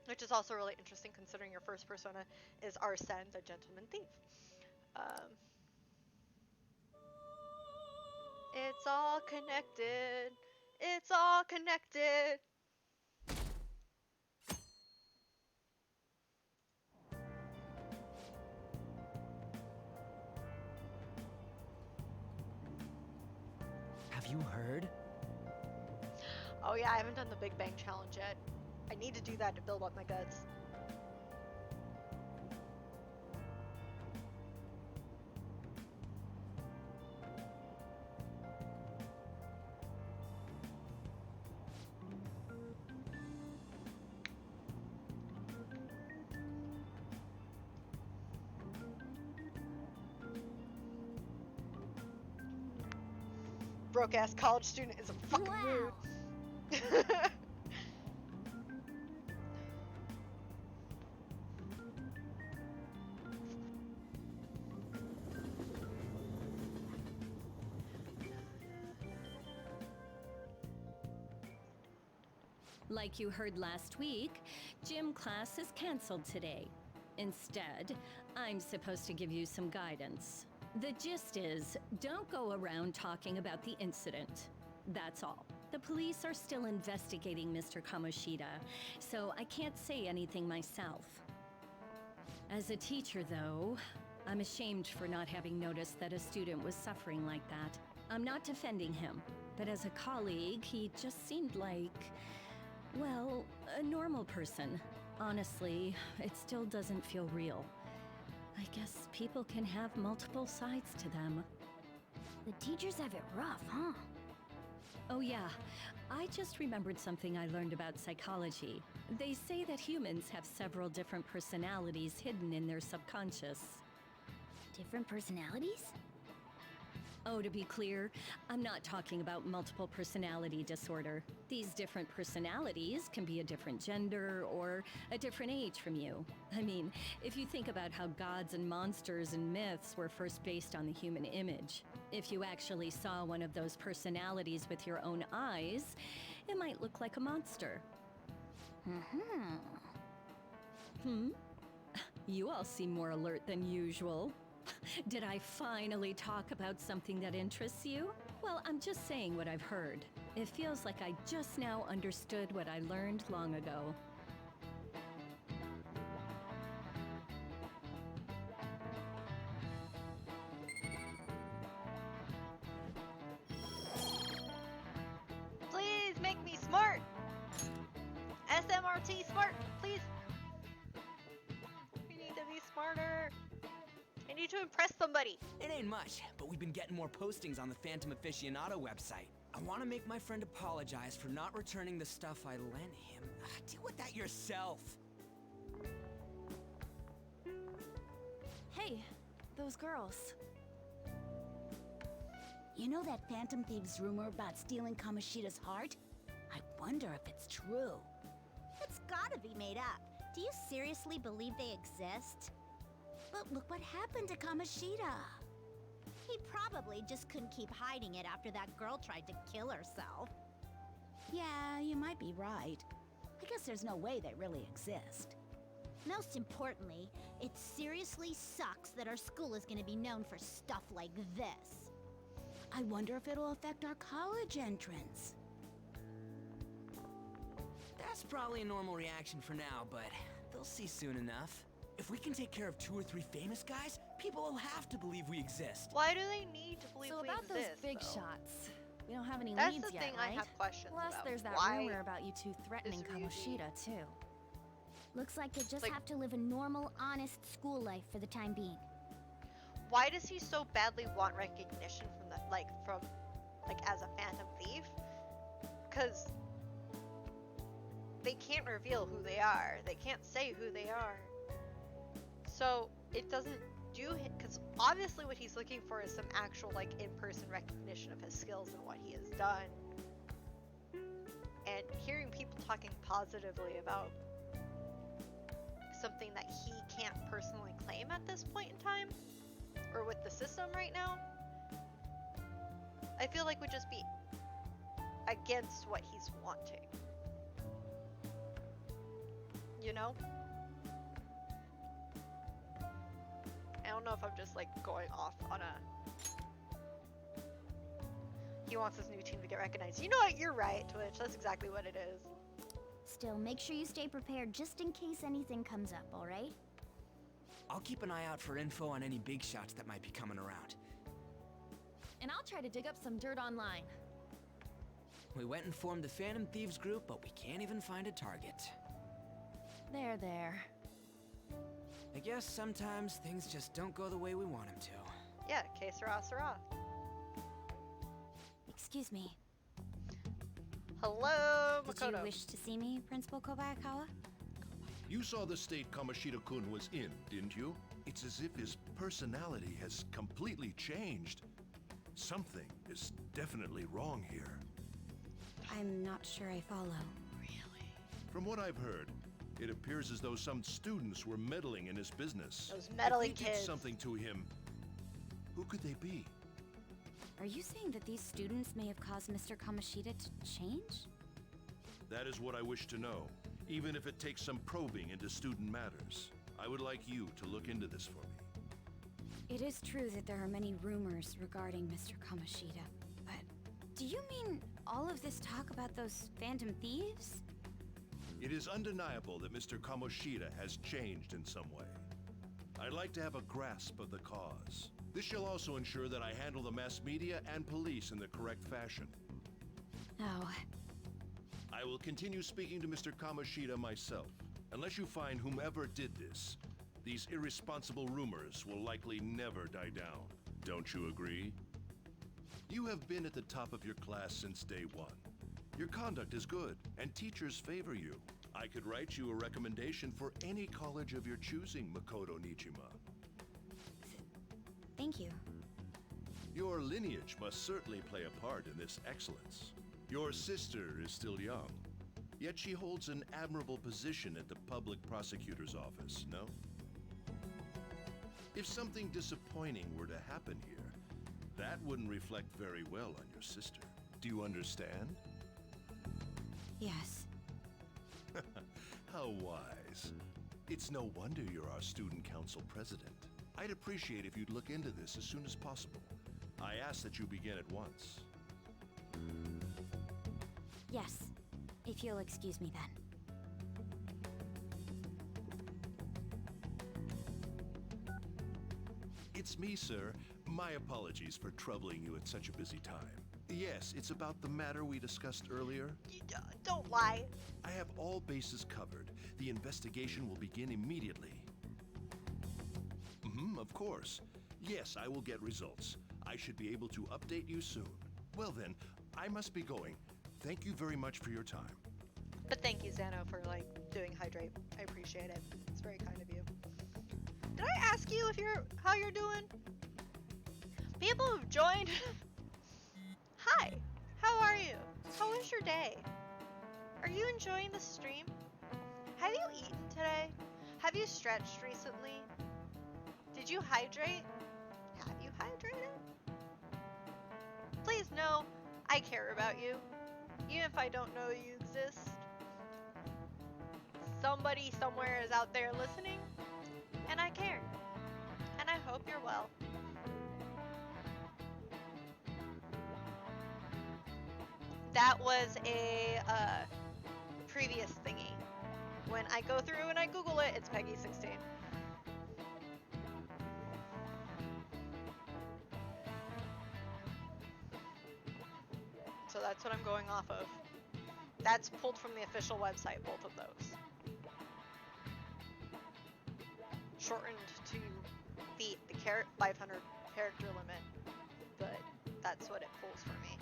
which is also really interesting considering your first persona is Arsene, the gentleman thief. It's all connected. It's all connected. Have you heard? Oh yeah, I haven't done the Big Bang Challenge yet. I need to do that to build up my guts. Broke ass college student is a fucking mood. Like you heard last week, gym class is canceled today. Instead, I'm supposed to give you some guidance. The gist is, don't go around talking about the incident. That's all. The police are still investigating Mr. Kamoshida, so I can't say anything myself. As a teacher, though, I'm ashamed for not having noticed that a student was suffering like that. I'm not defending him, but as a colleague, he just seemed like, well, a normal person. Honestly, it still doesn't feel real. I guess people can have multiple sides to them. The teachers have it rough, huh? Oh yeah, I just remembered something I learned about psychology. They say that humans have several different personalities hidden in their subconscious. Different personalities? Oh, to be clear, I'm not talking about multiple personality disorder. These different personalities can be a different gender or a different age from you. I mean, if you think about how gods and monsters and myths were first based on the human image, if you actually saw one of those personalities with your own eyes, it might look like a monster. You all seem more alert than usual. Did I finally talk about something that interests you? Well, I'm just saying what I've heard. It feels like I just now understood what I learned long ago. Please make me smart. SMRT smart, please. We need to be smarter. I need to impress somebody. It ain't much, but we've been getting more postings on the Phantom Aficionado website. I want to make my friend apologize for not returning the stuff I lent him. Deal with that yourself. Hey, those girls. You know that Phantom Thieves rumor about stealing Kamoshida's heart? I wonder if it's true. It's gotta be made up. Do you seriously believe they exist? But look what happened to Kamoshida. He probably just couldn't keep hiding it after that girl tried to kill herself. Yeah, you might be right. I guess there's no way they really exist. Most importantly, it seriously sucks that our school is gonna be known for stuff like this. I wonder if it'll affect our college entrance. That's probably a normal reaction for now, but they'll see soon enough. If we can take care of 2 or 3 famous guys, people will have to believe we exist. Why do they need to believe we about exist, those big though? shots, we don't have any That's leads the yet, thing right? I have questions Plus, about. there's that Why rumor about you two threatening is Ryuji- Kamoshida, too. Looks like they just have to live a normal, honest school life for the time being. Why does he so badly want recognition from that? like from, like as a Phantom Thief, because they can't reveal who they are. They can't say who they are. So it doesn't do him, because obviously what he's looking for is some actual like in-person recognition of his skills and what he has done. And hearing people talking positively about something that he can't personally claim at this point in time, or with the system right now, I feel like would just be against what he's wanting. You know? I don't know if I'm just like going off on a... He wants his new team to get recognized. You know what? You're right, Twitch. That's exactly what it is. Still, make sure you stay prepared just in case anything comes up, alright? I'll keep an eye out for info on any big shots that might be coming around. And I'll try to dig up some dirt online. We went and formed the Phantom Thieves group, but we can't even find a target. There. I guess sometimes things just don't go the way we want them to. Yeah, que sera, sera. Excuse me. Hello, Makoto. Did you wish to see me, Principal Kobayakawa? You saw the state Kamoshida-kun was in, didn't you? It's as if his personality has completely changed. Something is definitely wrong here. I'm not sure I follow. From what I've heard, it appears as though some students were meddling in his business. Those meddling if they did kids. something to him, who could they be? Are you saying that these students may have caused Mr. Kamoshida to change? That is what I wish to know, even if it takes some probing into student matters. I would like you to look into this for me. It is true that there are many rumors regarding Mr. Kamoshida, but do you mean all of this talk about those Phantom Thieves? It is undeniable that Mr. Kamoshida has changed in some way. I'd like to have a grasp of the cause. This shall also ensure that I handle the mass media and police in the correct fashion. Oh. I will continue speaking to Mr. Kamoshida myself. Unless you find whomever did this, these irresponsible rumors will likely never die down. Don't you agree? You have been at the top of your class since day one. Your conduct is good, and teachers favor you. I could write you a recommendation for any college of your choosing, Makoto Nijima. Thank you. Your lineage must certainly play a part in this excellence. Your sister is still young, yet she holds an admirable position at the public prosecutor's office, no? If something disappointing were to happen here, that wouldn't reflect very well on your sister. Do you understand? Yes. How wise. It's no wonder you're our student council president. I'd appreciate if you'd look into this as soon as possible. I ask that you begin at once. Yes. If you'll excuse me then. It's me, sir. My apologies for troubling you at such a busy time. Yes, it's about the matter we discussed earlier. Don't lie. I have all bases covered. The investigation will begin immediately. Of course. Yes, I will get results. I should be able to update you soon. Well then, I must be going. Thank you very much for your time. But thank you, Xano, for like doing Hydrate. I appreciate it. It's very kind of you. Did I ask you if how you're doing? People who've joined. Hi. How are you? How was your day? Are you enjoying the stream? Have you eaten today? Have you stretched recently? Did you hydrate? Have you hydrated? Please know I care about you, even if I don't know you exist. Somebody somewhere is out there listening, and I care. And I hope you're well. That was a previous thingy. When I go through and I Google it, it's Peggy 16. So that's what I'm going off of. That's pulled from the official website, both of those. Shortened to beat the 500 character limit, but that's what it pulls for me.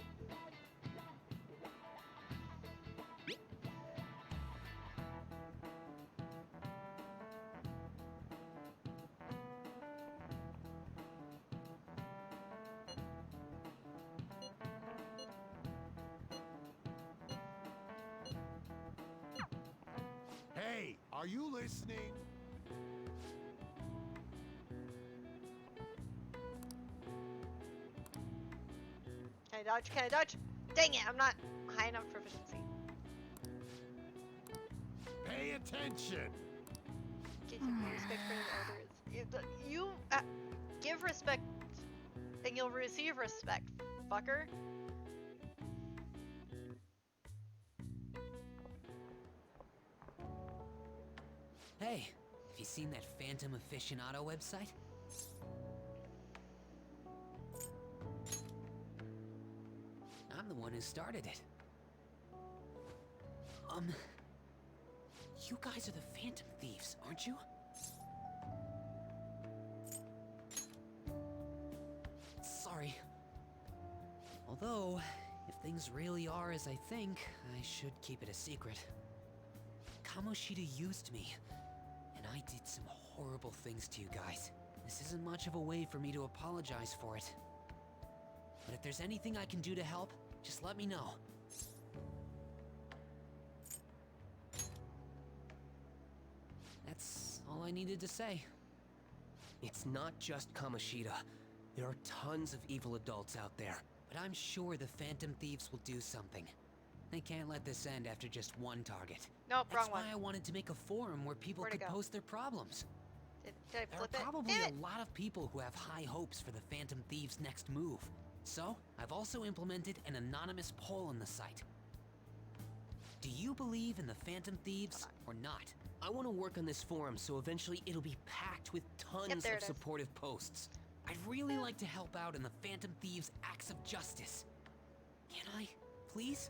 Hey, are you listening? Can I dodge? Can I dodge? Dang it, I'm not high enough proficiency. Pay attention. Give respect for the elders. You give respect and you'll receive respect, fucker. Hey, have you seen that Phantom Aficionado website? I'm the one who started it. You guys are the Phantom Thieves, aren't you? Sorry. Although, if things really are as I think, I should keep it a secret. Kamoshida used me, and I did some horrible things to you guys. This isn't much of a way for me to apologize for it. But if there's anything I can do to help, just let me know. That's all I needed to say. It's not just Kamoshida. There are tons of evil adults out there. But I'm sure the Phantom Thieves will do something. They can't let this end after just one target. Nope, That's wrong one. why I wanted to make a forum where people Where'd it could go? post their problems. Did I There are flip it? probably Damn it! a lot of people who have high hopes for the Phantom Thieves' next move. So, I've also implemented an anonymous poll on the site. Do you believe in the Phantom Thieves or not? I want to work on this forum so eventually it'll be packed with tons there of it is. supportive posts. I'd really like to help out in the Phantom Thieves' acts of justice. Can I, please?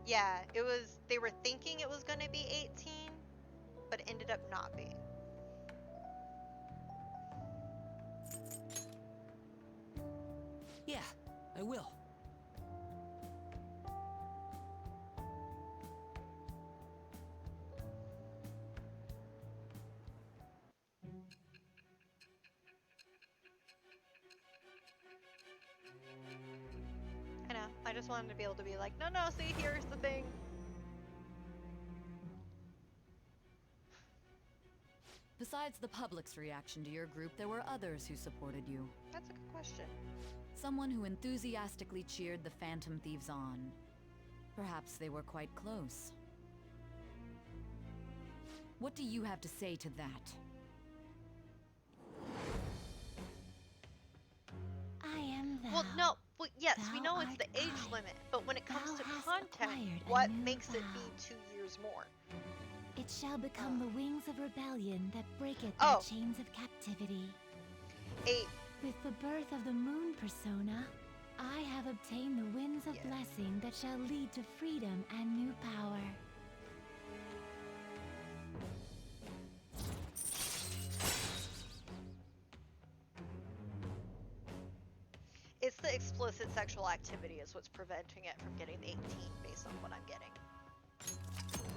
Yeah, it was. They were thinking it was gonna be 18, but it ended up not being. Yeah, I will. I know. I just wanted to be able to be like, no, see, here's the thing. Besides the public's reaction to your group, there were others who supported you. That's a good question. Someone who enthusiastically cheered the Phantom Thieves on. Perhaps they were quite close. What do you have to say to that? I am thou. Well, no. Well, yes, we Thou know it's art the age I. limit, but when it comes Thou to hast content, acquired a what new makes it vow. be 2 years more? It shall become the wings of rebellion that breaketh Oh. the chains of captivity. 8. With the birth of the moon persona, I have obtained the winds of blessing that shall lead to freedom and new power. It's the explicit sexual activity is what's preventing it from getting 18 based on what I'm getting.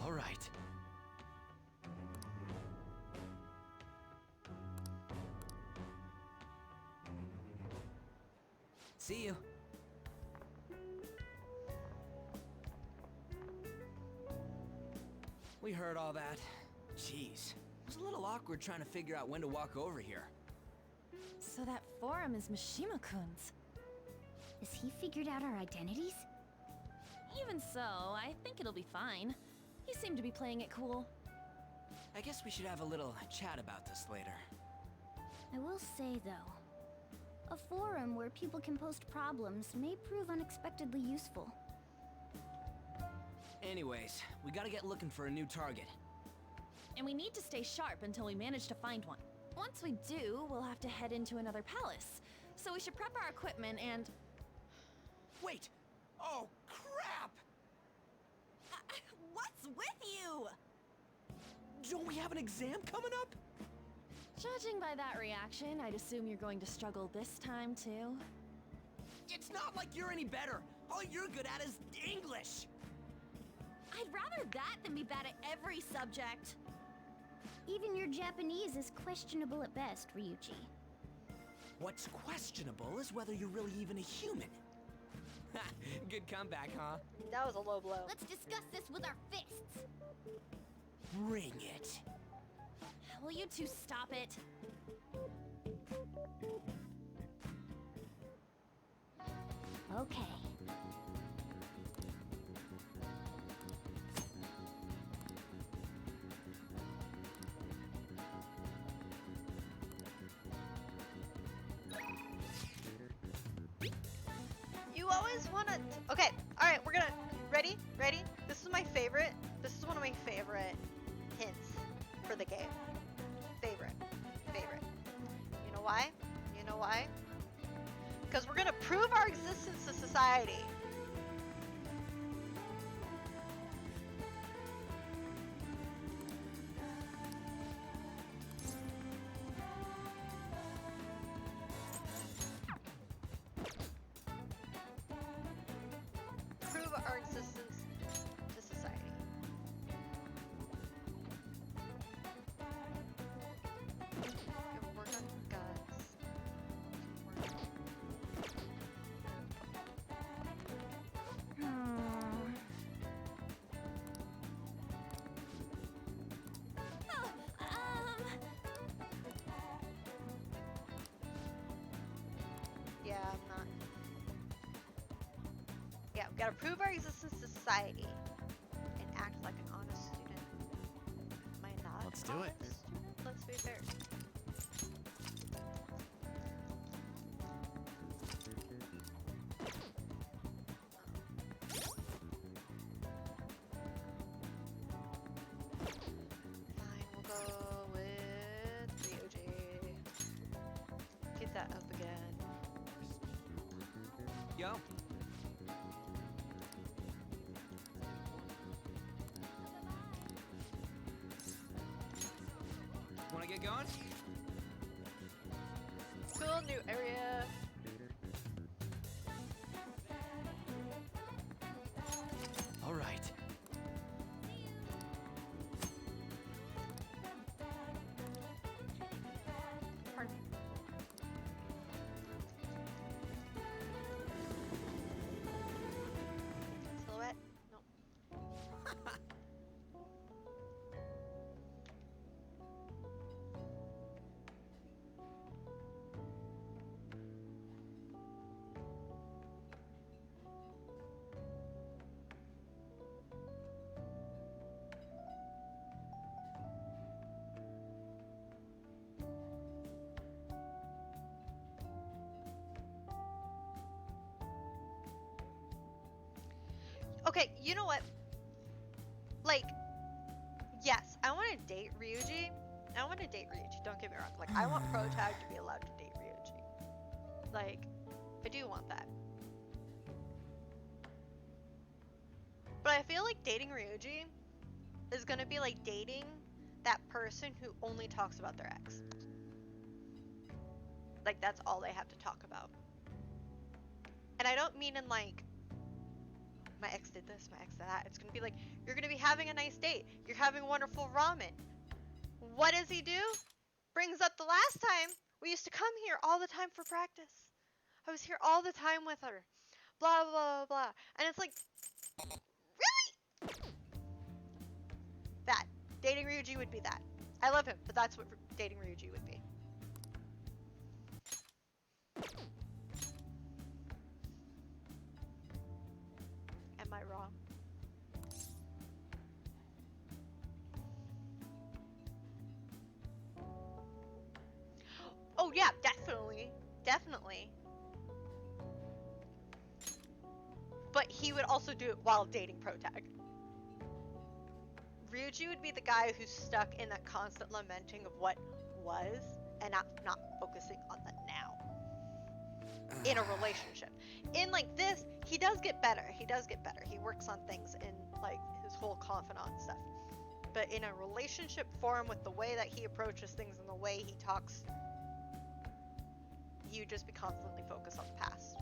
All right. See you. We heard all that. Jeez. It was a little awkward trying to figure out when to walk over here. So that forum is Mishima-kun's. Has he figured out our identities? Even so, I think it'll be fine. He seemed to be playing it cool. I guess we should have a little chat about this later. I will say, though, a forum where people can post problems may prove unexpectedly useful. Anyways, we gotta get looking for a new target. And we need to stay sharp until we manage to find one. Once we do, we'll have to head into another palace. So we should prep our equipment and... Wait! Oh, crap! What's with you? Don't we have an exam coming up? Judging by that reaction, I'd assume you're going to struggle this time, too. It's not like you're any better. All you're good at is English. I'd rather that than be bad at every subject. Even your Japanese is questionable at best, Ryuji. What's questionable is whether you're really even a human. Good comeback, huh? That was a low blow. Let's discuss this with our fists. Bring it. Will you two stop it? Okay. You always want to... Okay, alright, we're gonna... Ready? Ready? This is my favorite. This is one of my favorite hints for the game. Favorite. Favorite. You know why? You know why? Because we're gonna prove our existence to society. Prove our existence to society. You can work on guns. Yeah, I'm not. Yeah, we gotta prove our existence to society and act like an honest student. Am I not? Let's an do it. honest student? Let's be fair. Fine, we'll go with Ryoji. Get that up again. Yo. Wanna get going? Cool, new area. All right. Pardon me. Silhouette? No. Okay, you know what? Like, yes, I want to date Ryuji. I want to date Ryuji, don't get me wrong. Like, I want Protag to be allowed to date Ryuji. Like, I do want that. But I feel like dating Ryuji is gonna be like dating that person who only talks about their ex. Like, that's all they have to talk about. And I don't mean in like, my ex did this, my ex did that. It's gonna be like, you're gonna be having a nice date. You're having wonderful ramen. What does he do? Brings up the last time we used to come here all the time for practice. I was here all the time with her. Blah, blah, blah, blah. And it's like, really? That. Dating Ryuji would be that. I love him, but that's what dating Ryuji would be. Am I wrong? Oh yeah, definitely. Definitely. But he would also do it while dating Protag. Ryuji would be the guy who's stuck in that constant lamenting of what was and not focusing on the now. In a relationship. In like this, he does get better. He does get better. He works on things in like his whole confidant stuff. But in a relationship form, with the way that he approaches things and the way he talks, you just be constantly focused on the past.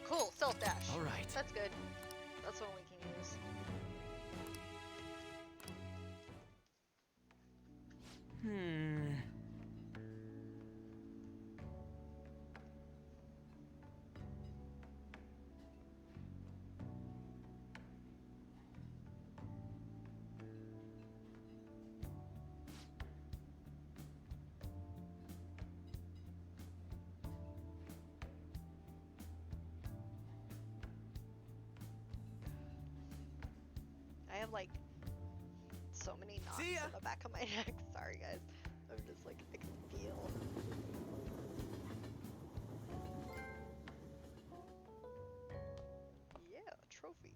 Cool, stealth dash. All right. That's good. That's what we can use. I have like so many knots on the back of my neck. Sorry guys. I'm just like, I can feel. Yeah, trophy.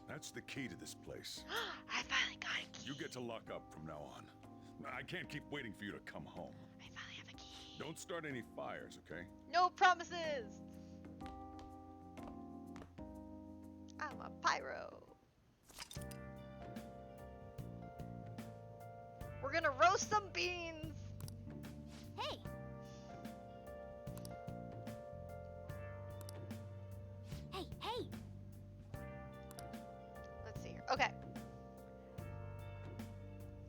That's the key to this place. I finally got a key. You get to lock up from now on. I can't keep waiting for you to come home. I finally have a key. Don't start any fires, okay? No promises! I'm a pyro. We're gonna roast some beans! Hey! Hey, hey! Let's see here. Okay.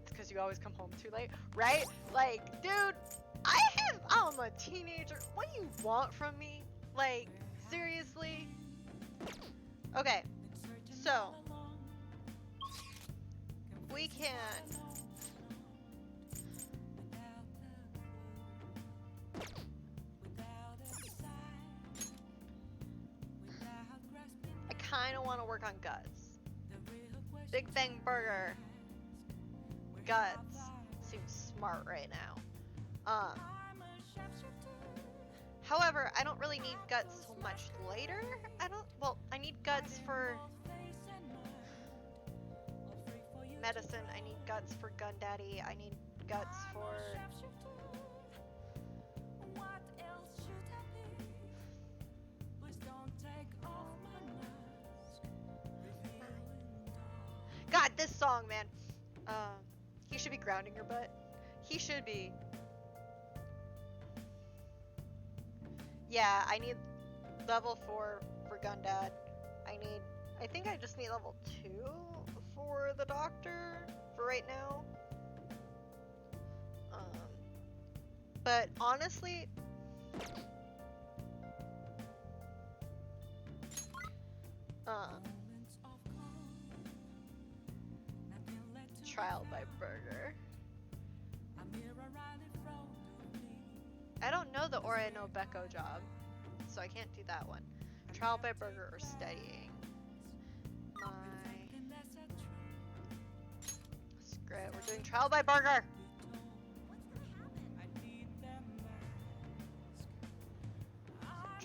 It's because you always come home too late, right? Like, dude, I'm a teenager. What do you want from me? Like, seriously? Okay, so we can I kind of want to work on guts. Big Bang Burger. Guts seems smart right now. However, I don't really need guts so much later. I need guts for medicine. I need guts for Gun Daddy. I need guts for God, this song, man. He should be grounding your butt. He should be. Yeah, I need level 4 for Gundad. I think I just need level 2 for the doctor for right now. But honestly, trial by Burger. I don't know the Oreno Becco job, so I can't do that one. Trial by Burger or studying. Screw it, we're doing Trial by Burger!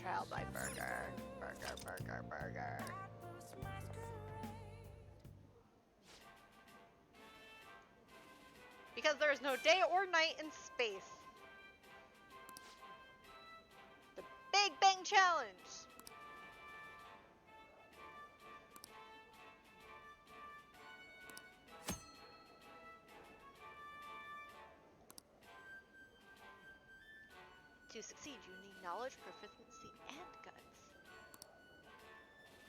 Trial by burger. Burger, burger, burger. Because there is no day or night in space. The Big Bang Challenge. To succeed, you need knowledge, proficiency, and guts.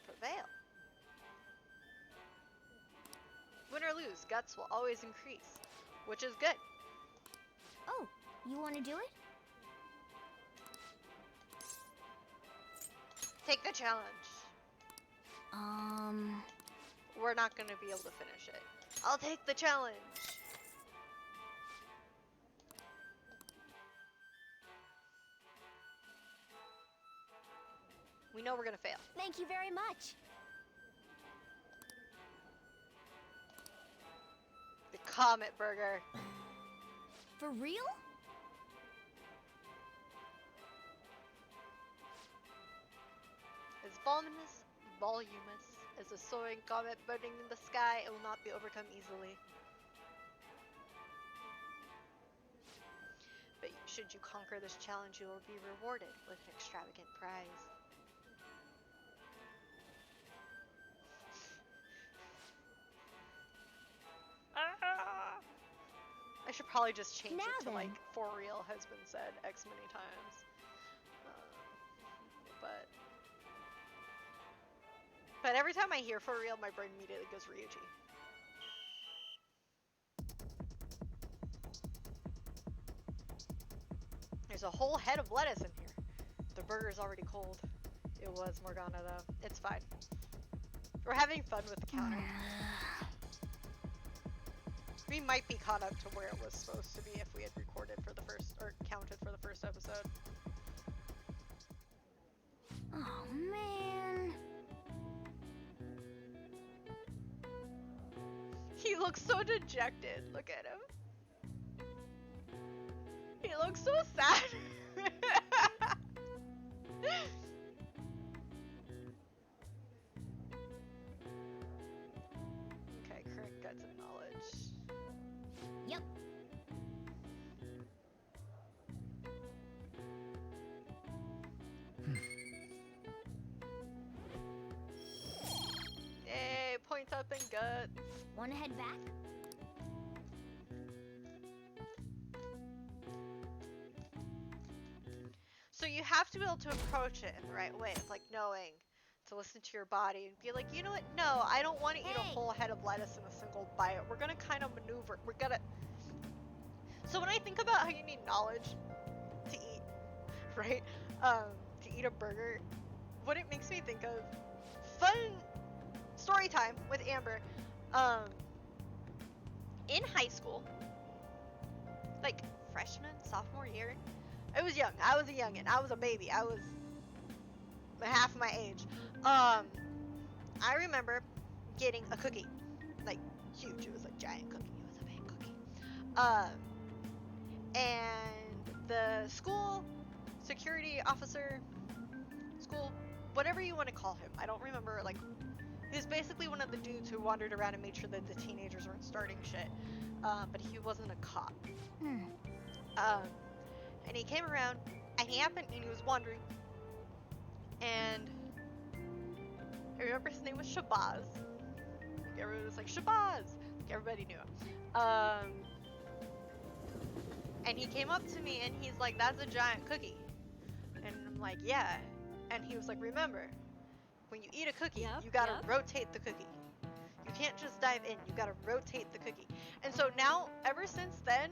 Prevail. Win or lose, guts will always increase, which is good. Oh, you want to do it? Take the challenge. We're not going to be able to finish it. I'll take the challenge. We know we're going to fail. Thank you very much. The Comet Burger. For real? As voluminous as a soaring comet burning in the sky, it will not be overcome easily. But should you conquer this challenge, you will be rewarded with an extravagant prize. I should probably just change it to like "for real" has been said X many times. But every time I hear "for real," my brain immediately goes Ryuji. There's a whole head of lettuce in here. The burger's already cold. It was Morgana though. It's fine. We're having fun with the counter. We might be caught up to where it was supposed to be if we had recorded for the first, or counted for the first episode. Oh man. He looks so dejected. Look at him. He looks so sad. Okay, correct guts and knowledge. Yep. Yay, points up and guts. Wanna head back? So you have to be able to approach it in the right way, of like knowing to listen to your body and be like, you know what? No, I don't want to eat a whole head of lettuce in a single bite. We're gonna kind of maneuver. We're gonna. So when I think about how you need knowledge to eat, right? To eat a burger, what it makes me think of fun story time with Amber. In high school, like freshman, sophomore year, I was young. I was a youngin'. I was a baby. I was half my age. I remember getting a cookie, like huge. It was like giant cookie. It was a big cookie. And the school security officer, school, whatever you want to call him, I don't remember. Like, he was basically one of the dudes who wandered around and made sure that the teenagers weren't starting shit. But he wasn't a cop. And he came around, and he happened, and he was wandering. And I remember his name was Shabazz. Everyone was like, Shabazz! Everybody knew him. And he came up to me, and he's like, that's a giant cookie. And I'm like, yeah. And he was like, remember, when you eat a cookie, you gotta rotate the cookie. You can't just dive in, you gotta rotate the cookie. And so now, ever since then,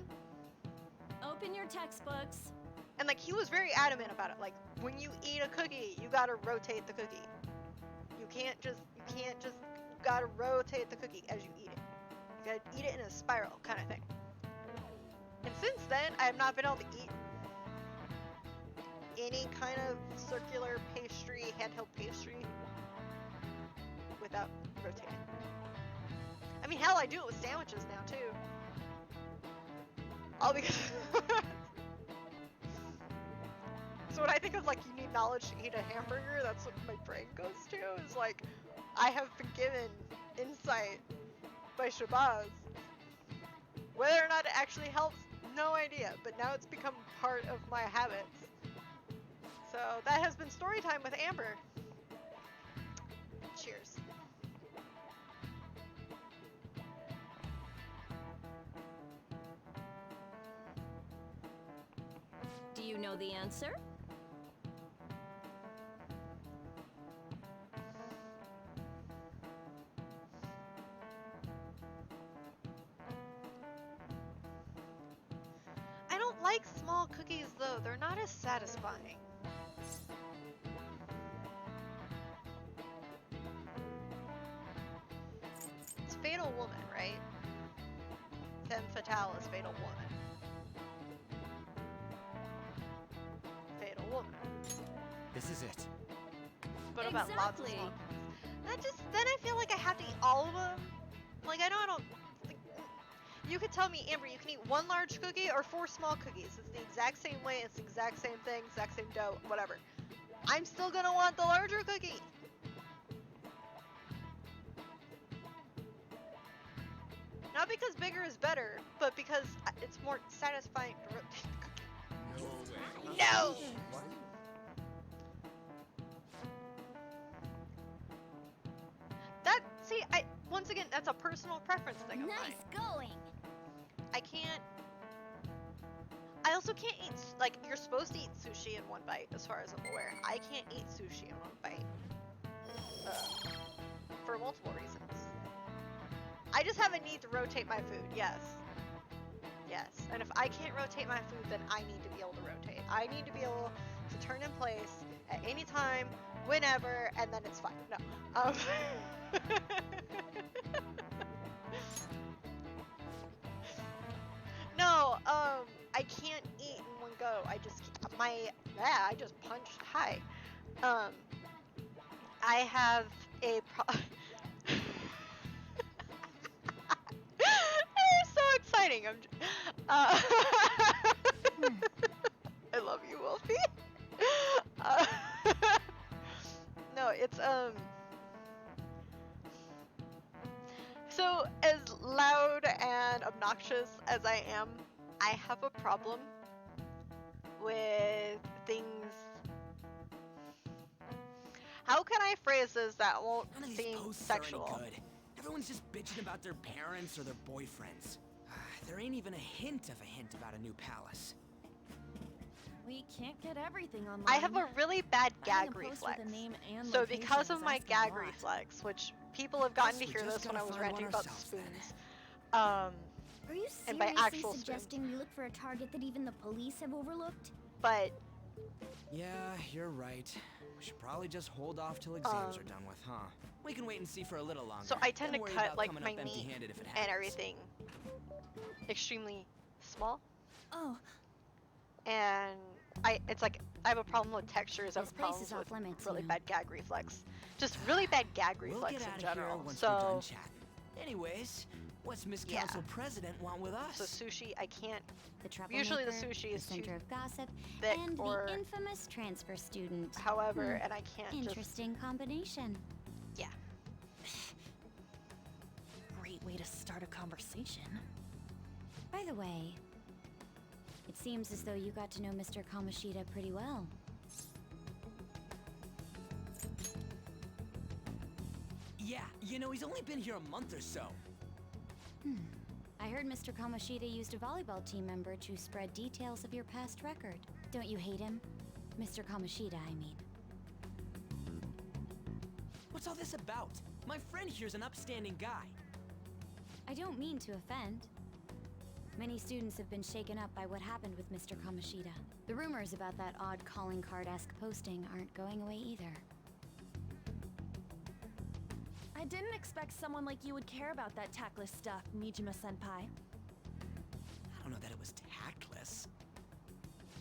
Open your textbooks. and like he was very adamant about it. Like, when you eat a cookie, you gotta rotate the cookie. You can't just, you gotta rotate the cookie as you eat it. You gotta eat it in a spiral kind of thing. And since then, I have not been able to eat any kind of circular pastry, handheld pastry, without rotating. I mean, hell, I do it with sandwiches now, too. All because... So when I think of like you need knowledge to eat a hamburger, that's what my brain goes to. Is like I have been given insight by Shabazz. Whether or not it actually helps, no idea. But now it's become part of my habits. So that has been story time with Amber. Cheers. Do you know the answer? I don't like small cookies though, they're not as satisfying. It's Fatal Woman, right? Femme Fatale is Fatal Woman. Fatal Woman. This is it. But about lots of small cookies. Then I feel like I have to eat all of them. Like I know I don't. Like, you could tell me, Amber, you can eat 1 large cookie or 4 small cookies. It's the exact same way. It's the exact same thing. Exact same dough. Whatever. I'm still gonna want the larger cookie. Not because bigger is better, but because it's more satisfying to rotate the cookie. No! See, once again, that's a personal preference thing of mine. Nice going. I can't. I also can't eat, like, you're supposed to eat sushi in 1 bite, as far as I'm aware. I can't eat sushi in 1 bite. For multiple reasons. I just have a need to rotate my food, yes. Yes. And if I can't rotate my food, then I need to be able to rotate. I need to be able to turn in place at any time, whenever, and then it's fine. No. No, I can't eat in 1 go. I just, I just punched high. I have a It's so exciting. I love you, Wolfie. No, it's so as loud and obnoxious as I am, I have a problem with things. How can I phrase this that won't seem sexual? Good. Everyone's just bitching about their parents or their boyfriends. There ain't even a hint about a new palace. We can't get everything online. I have a really bad gag Finding a post reflex. with a name and So location because of is my asking a gag lot. reflex, which people have gotten to Guess we hear just this when I gotta was find ranting one about the ourselves then. spoons. Are you And by seriously actual suggesting we look for a target that even the police have overlooked? But Yeah, you're right. We should probably just hold off till exams are done with, huh? We can wait and see for a little longer. so I tend Then to worry cut about like coming my up meat empty-handed if it and happens. everything extremely small. Oh. And it's like I have a problem with textures. I have This a place problem is off with limits really now. bad gag reflex. Just really bad gag We'll reflex get in out of general. here once So we're done chatting. Anyways, what's Miss Yeah. Council President want with us? So sushi, I can't. The Usually the troublemaker, sushi is the center too of gossip, thick and or the infamous transfer student. however, and I can't just. Interesting combination. Yeah. Great way to start a conversation. By the way, it seems as though you got to know Mr. Kamoshida pretty well. Yeah, you know, he's only been here a month or so. I heard Mr. Kamoshida used a volleyball team member to spread details of your past record. Don't you hate him? Mr. Kamoshida, I mean. What's all this about? My friend here's an upstanding guy. I don't mean to offend. Many students have been shaken up by what happened with Mr. Kamoshida. The rumors about that odd calling card-esque posting aren't going away either. I didn't expect someone like you would care about that tactless stuff, Nijima-senpai. I don't know that it was tactless.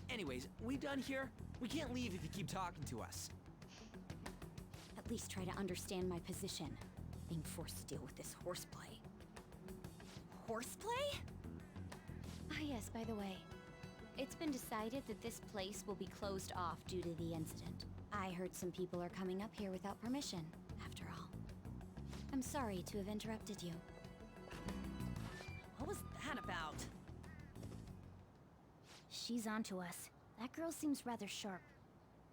Anyways, we done here? We can't leave if you keep talking to us. At least try to understand my position. Being forced to deal with this horseplay. Horseplay? Ah yes, by the way. It's been decided that this place will be closed off due to the incident. I heard some people are coming up here without permission, after all. I'm sorry to have interrupted you. What was that about? She's onto us. That girl seems rather sharp.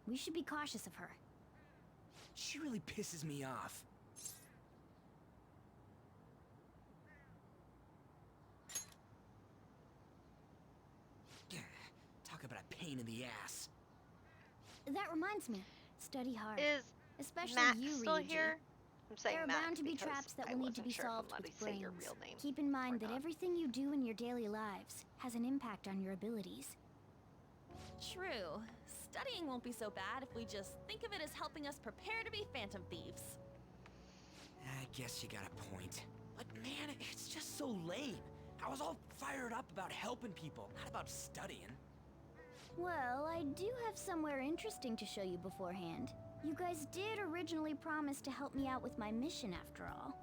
We should be cautious of her. She really pisses me off. Talk about a pain in the ass. That reminds me. Study hard. Is Especially Max you, still Ryuji. here? I'm saying There are Max bound to be because traps that I will need to wasn't be sure if I'm solved allowed with to say brains. your real name. Keep in mind that not. everything you do in your daily lives has an impact on your abilities. True. Studying won't be so bad if we just think of it as helping us prepare to be Phantom Thieves. I guess you got a point. But man, it's just so lame. I was all fired up about helping people, not about studying. Well, I do have somewhere interesting to show you beforehand. You guys did originally promise to help me out with my mission after all.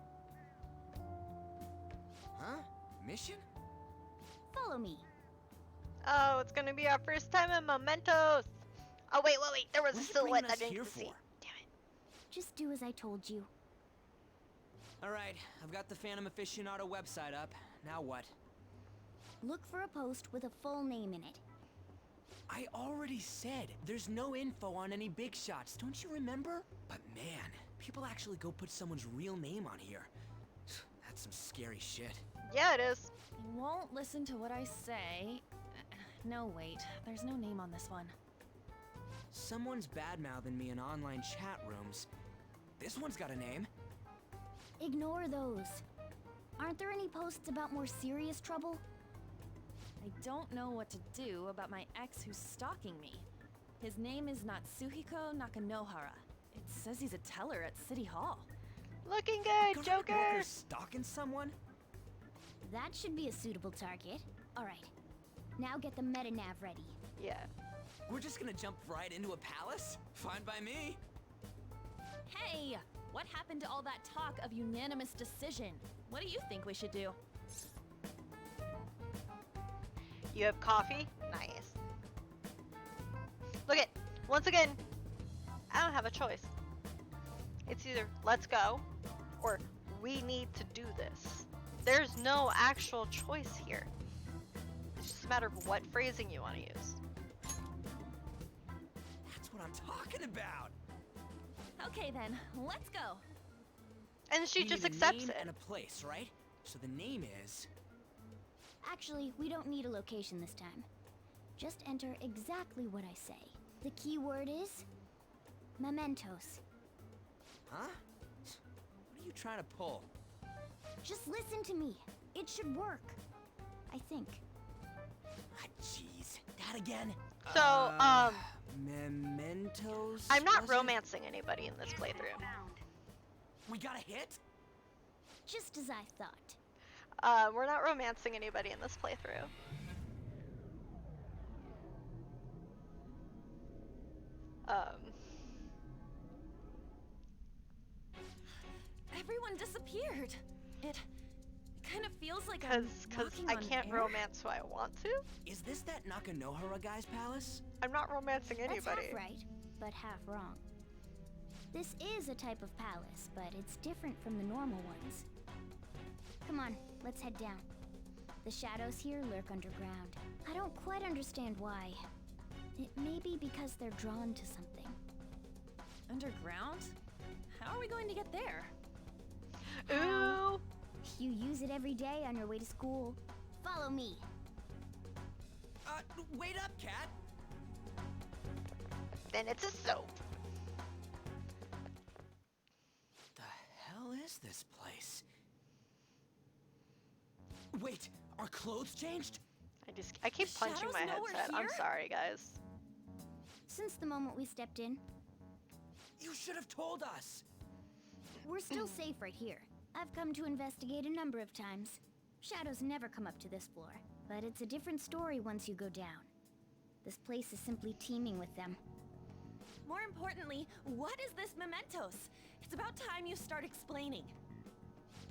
Huh? Mission? Follow me. Oh, it's gonna be our first time in Mementos. Oh wait. There was What a are you silhouette bringing I us didn't here see. for? Damn it. Just do as I told you. Alright, I've got the Phantom Aficionado website up. Now what? Look for a post with a full name in it. I already said there's no info on any big shots, don't you remember? But man, people actually go put someone's real name on here. That's some scary shit. Yeah, it is. You won't listen to what I say. No, wait. There's no name on this one. Someone's bad-mouthing me in online chat rooms. This one's got a name. Ignore those. Aren't there any posts about more serious trouble? I don't know what to do about my ex who's stalking me. His name is Natsuhiko Nakanohara. It says he's a teller at City Hall. Looking good, Joker! Walker stalking someone? That should be a suitable target. Alright. Now get the meta-nav ready. Yeah. We're just gonna jump right into a palace? Fine by me. Hey! What happened to all that talk of unanimous decision? What do you think we should do? You have coffee? Nice. Look it. Once again, I don't have a choice. It's either let's go or we need to do this. There's no actual choice here. It's just a matter of what phrasing you want to use. That's what I'm talking about. Okay then, let's go. And she We just need a accepts name it. and a place, right? So the name is... Actually, we don't need a location this time. Just enter exactly what I say. The key word is... mementos. Huh? What are you trying to pull? Just listen to me. It should work. I think. Ah, jeez. That again? So, Mementos? I'm not was it? romancing anybody in this playthrough. We got a hit? Just as I thought. We're not romancing anybody in this playthrough. Everyone disappeared. It kind of feels like Cause walking I on can't air. romance who I want to. Is this that Nakanohara guy's palace? I'm not romancing anybody. That's half right, but half wrong. This is a type of palace, but it's different from the normal ones. Come on, let's head down. The shadows here lurk underground. I don't quite understand why. It may be because they're drawn to something. Underground? How are we going to get there? Ooh! You use it every day on your way to school. Follow me. Wait up, Cat! Then it's a soap. The hell is this place? Wait, our clothes changed? I keep punching shadows my know we're headset. I'm here? sorry, guys. Since the moment we stepped in, You should have told us! we're still safe right here. I've come to investigate a number of times. Shadows never come up to this floor, but it's a different story once you go down. This place is simply teeming with them. More importantly, what is this mementos? It's about time you start explaining.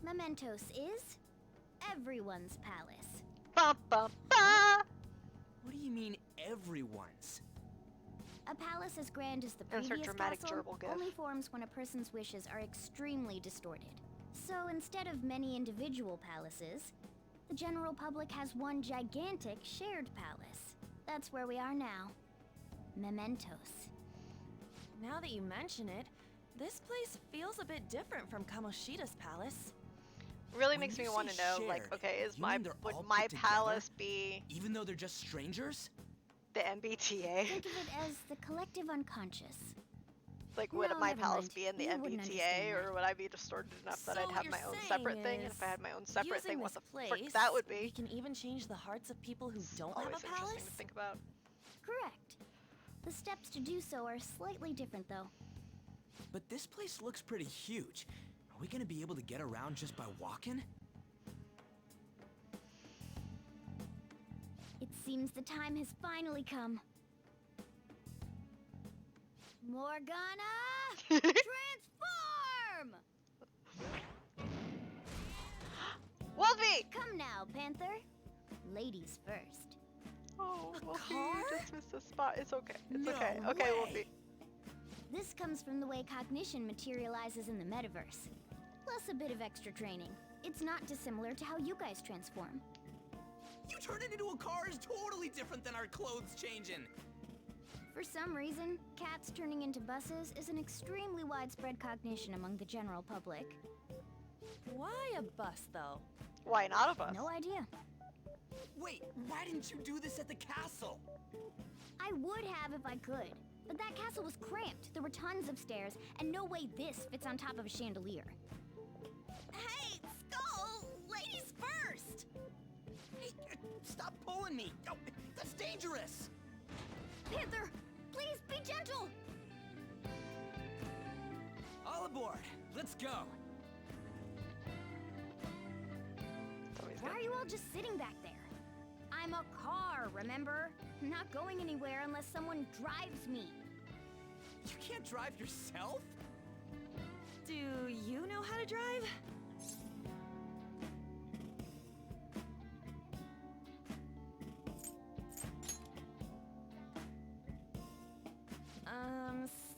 Mementos is everyone's palace. Ba ba ba! What do you mean, everyone's? A palace as grand as the Insert previous dramatic castle gerbil gif. only forms when a person's wishes are extremely distorted. So instead of many individual palaces, the general public has one gigantic shared palace. That's where we are now. Mementos. Now that you mention it, this place feels a bit different from Kamoshida's palace. Really When makes you me say want to know, like, shared, okay, is you my mean they're would all my put together? palace be Even though they're just strangers? the MBTA? Think of it as the collective unconscious. Like, would No, my never palace mind. be in the You wouldn't understand MBTA, or would I be distorted enough that So I'd what have you're my own saying separate thing? And is, if I had my own separate using thing, what this the frick that would be? We can even change the hearts of people who don't have Always a interesting palace? to think about. Correct. The steps to do so are slightly different, though. But this place looks pretty huge. Are we gonna be able to get around just by walking? It seems the time has finally come. Morgana! Transform! Wolfie! Come now, Panther. Ladies first. Oh, Wolfie, car? you just missed a spot. It's okay. It's No okay. Okay, way. Wolfie. This comes from the way cognition materializes in the metaverse. Plus a bit of extra training. It's not dissimilar to how you guys transform. You turning into a car is totally different than our clothes changing. For some reason, cats turning into buses is an extremely widespread cognition among the general public. Why a bus, though? Why not a bus? No idea. Wait, why didn't you do this at the castle? I would have if I could, but that castle was cramped. There were tons of stairs, and no way this fits on top of a chandelier. Hey, Skull! Ladies first! Hey, stop pulling me! Oh, that's dangerous! Panther, please be gentle! All aboard! Let's go! Why are you all just sitting back there? I'm a car, remember? Not going anywhere unless someone drives me. You can't drive yourself? Do you know how to drive?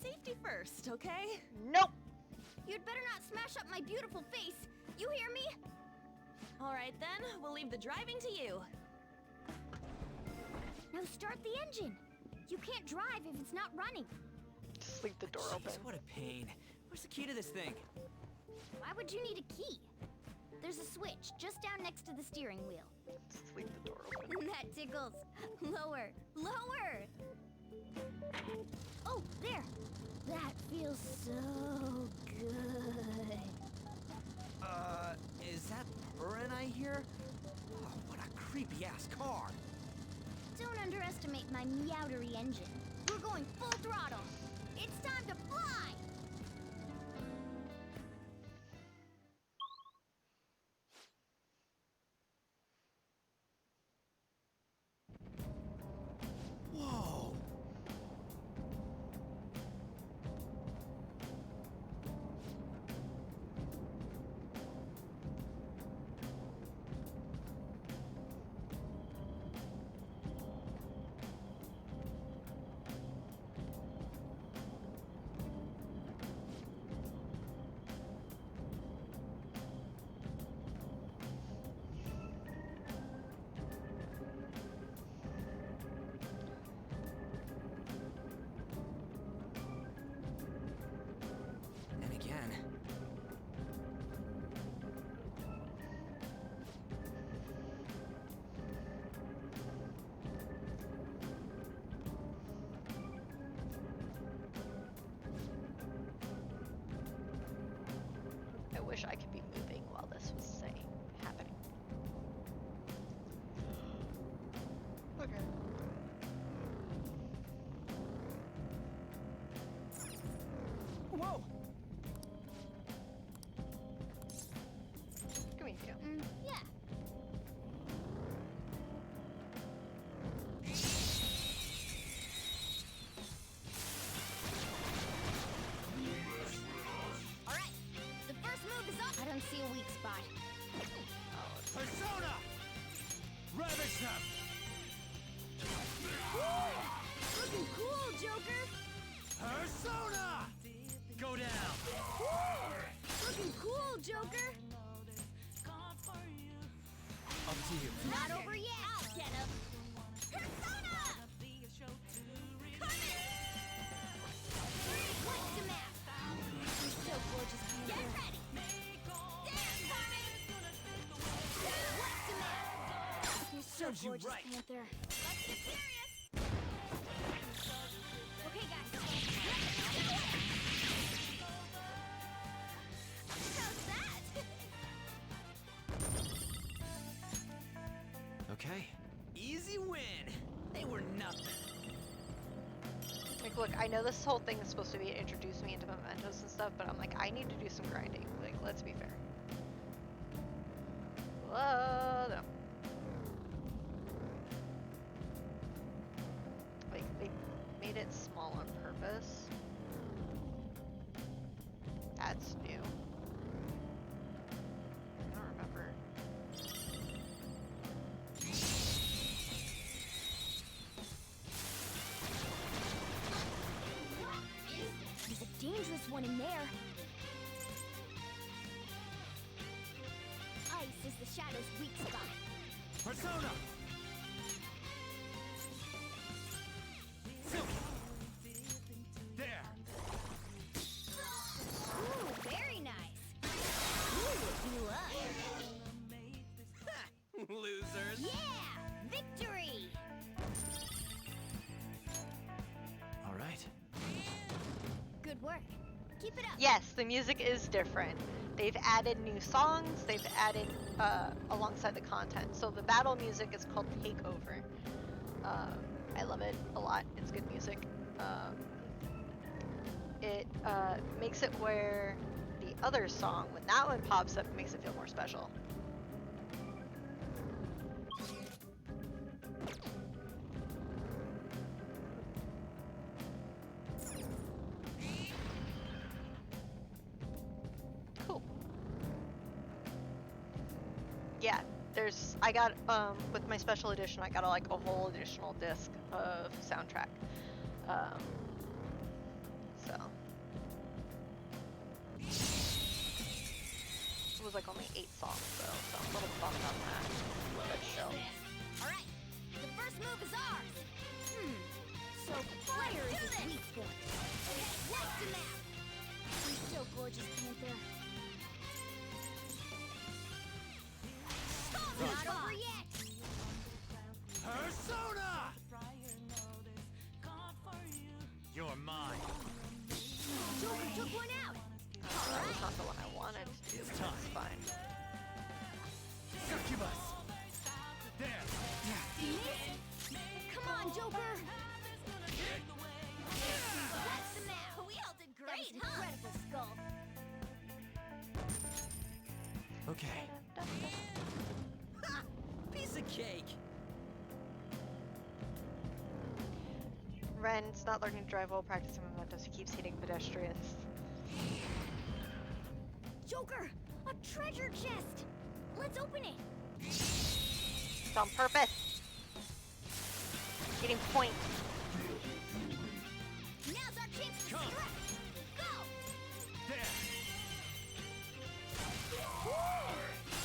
Safety first, okay? Nope! You'd better not smash up my beautiful face. You hear me? All right then, we'll leave the driving to you. Now start the engine. You can't drive if it's not running. Just leave the door open. What a pain. Where's the key to this thing? Why would you need a key? There's a switch just down next to the steering wheel. Just leave the door open. That tickles. Lower. Lower! Oh, there. That feels so good. Is that purring I hear? Oh, what a creepy-ass car. Don't underestimate my meowdery engine. We're going full throttle. It's time to fly! Whoa! And again. I wish I could be moving while this was happening. Okay. Whoa! Come here, you. Yeah. All right. The first move is up. I don't see a weak spot. Persona! Ravage them! Looking cool, Joker! Persona! Go down! Looking cool, Joker! Up to you. Not over yet! I'll get him! Persona! What's the map? You're so gorgeous, Panther. Get ready! Dance, honey! What's the map? You're so Serves you gorgeous, right. Panther. Let's get serious! Okay, guys. How's that? Okay. Easy win. They were nothing. Like, look, I know this whole thing is supposed to be introduce me into mementos and stuff, but I'm like, I need to do some grinding. Like, let's be fair. Whoa, no. Like, they made it small on purpose. That's new. I don't remember. There's a dangerous one in there. Ice is the shadow's weak spot. Persona! Silky! There! Ooh, very nice. Ooh, you up. Losers! Yeah! Victory! All right. Good work. Keep it up. Yes, the music is different. They've added new songs, they've added alongside the content. So the battle music is called Takeover. I love it a lot. It's good music. It makes it where the other song, when that one pops up, it makes it feel more special. Cool. Yeah, I got, with my special edition, I got a whole additional disc of soundtrack. So. It was like only 8 songs though, so I'm a little bummed on that. But still. Alright, the first move is ours. So fire is his weak point. What's the map? You're so gorgeous, Panther. Not over yet. Persona! You're mine. Joker took one out. That was not the one I wanted to do, but it's fine. Succubus! There! Come on, Joker! That's the map! We all did That great, was huh? incredible, Skull. Okay. Ha! Piece of cake! Ren's not learning to drive while practicing mementos. He keeps hitting pedestrians. Joker! A treasure chest! Let's open it! It's on purpose. Getting point. Now's our chance to strike! Go! There!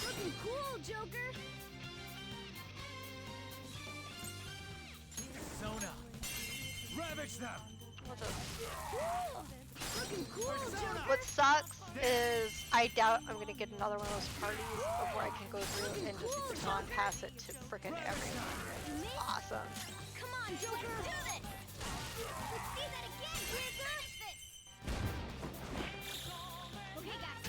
Looking cool, Joker! Persona! Ravage them! Looking cool, Joker! What sucks is I doubt I'm gonna get another one of those parties of where I can go through and just baton pass it to frickin' everyone. It's awesome. Come on, Joker! Let's do this! Let's see that again, Panther! Okay, guys.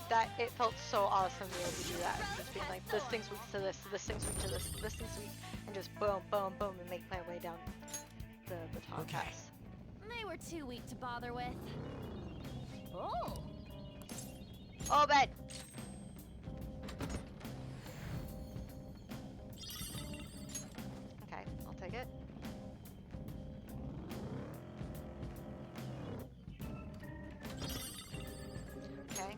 That it felt so awesome to be able to do that. Just being like, this thing's weak to this, this thing's weak to this, this thing's weak, and just boom, boom, boom, and make my way down the baton pass. They were too weak to bother with. Oh! Oh, bed! Okay, I'll take it. Okay.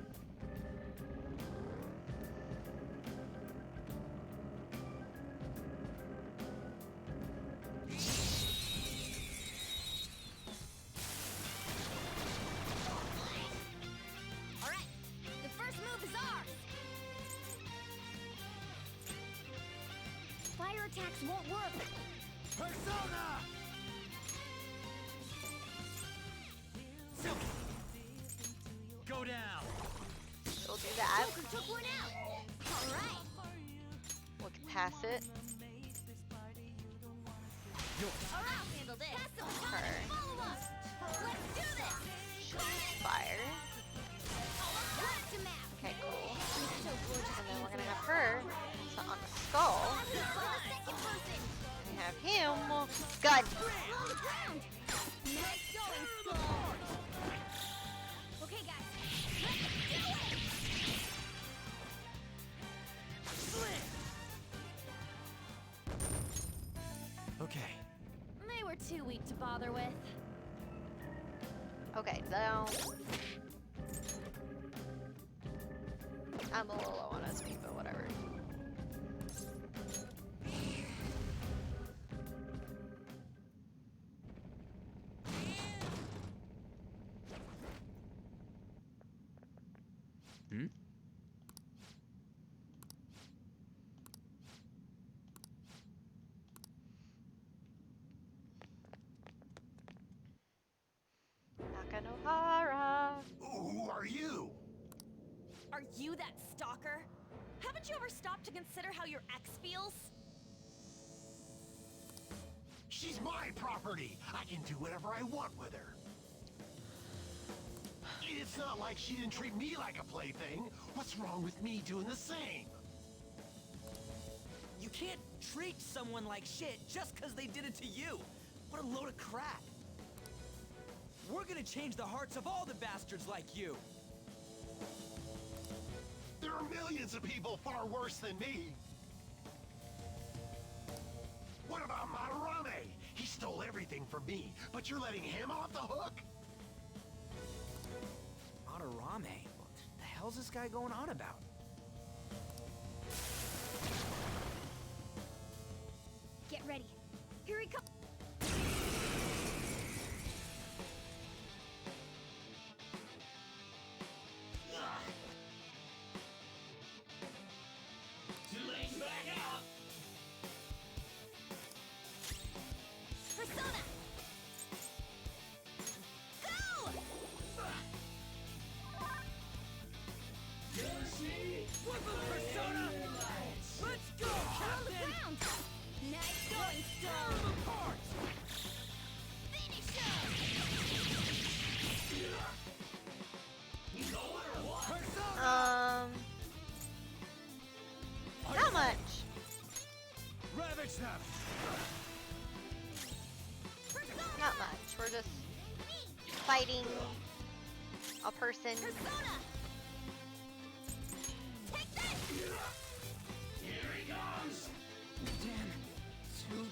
fire attacks won't work. Persona! Silky! Go down! We'll do that. Joker took one out. All right. We'll get past it. All right, I'll handle this. Pass the baton and follow us. Let's do this. Fire. Blast him out. Okay, cool. He's so gorgeous. And then we're gonna have her so on the skull. For the second person. We have him. Gun. On the ground. Nice going, Skull. Okay, guys. Let's do it. Okay. They were too weak to bother with. Okay, now I'm a little low on SP, but whatever. Hmm? Nakanohara. Who are you? Are you that stalker? Haven't you ever stopped to consider how your ex feels? She's my property. I can do whatever I want with her. It's not like she didn't treat me like a plaything. What's wrong with me doing the same? You can't treat someone like shit just because they did it to you. What a load of crap. We're gonna change the hearts of all the bastards like you. There are millions of people far worse than me. What about Madarame? He stole everything from me, but you're letting him off the hook? Madarame? What the hell's this guy going on about? Get ready. Here he comes. Too late to back out. Persona. Go! Persona! Let's go, On the Captain! ground. Nice going, Tear Skull. him apart! Finish him. How much? Ravage them. Not much. We're just fighting a person. Persona. Take this. Here he comes. Damn, too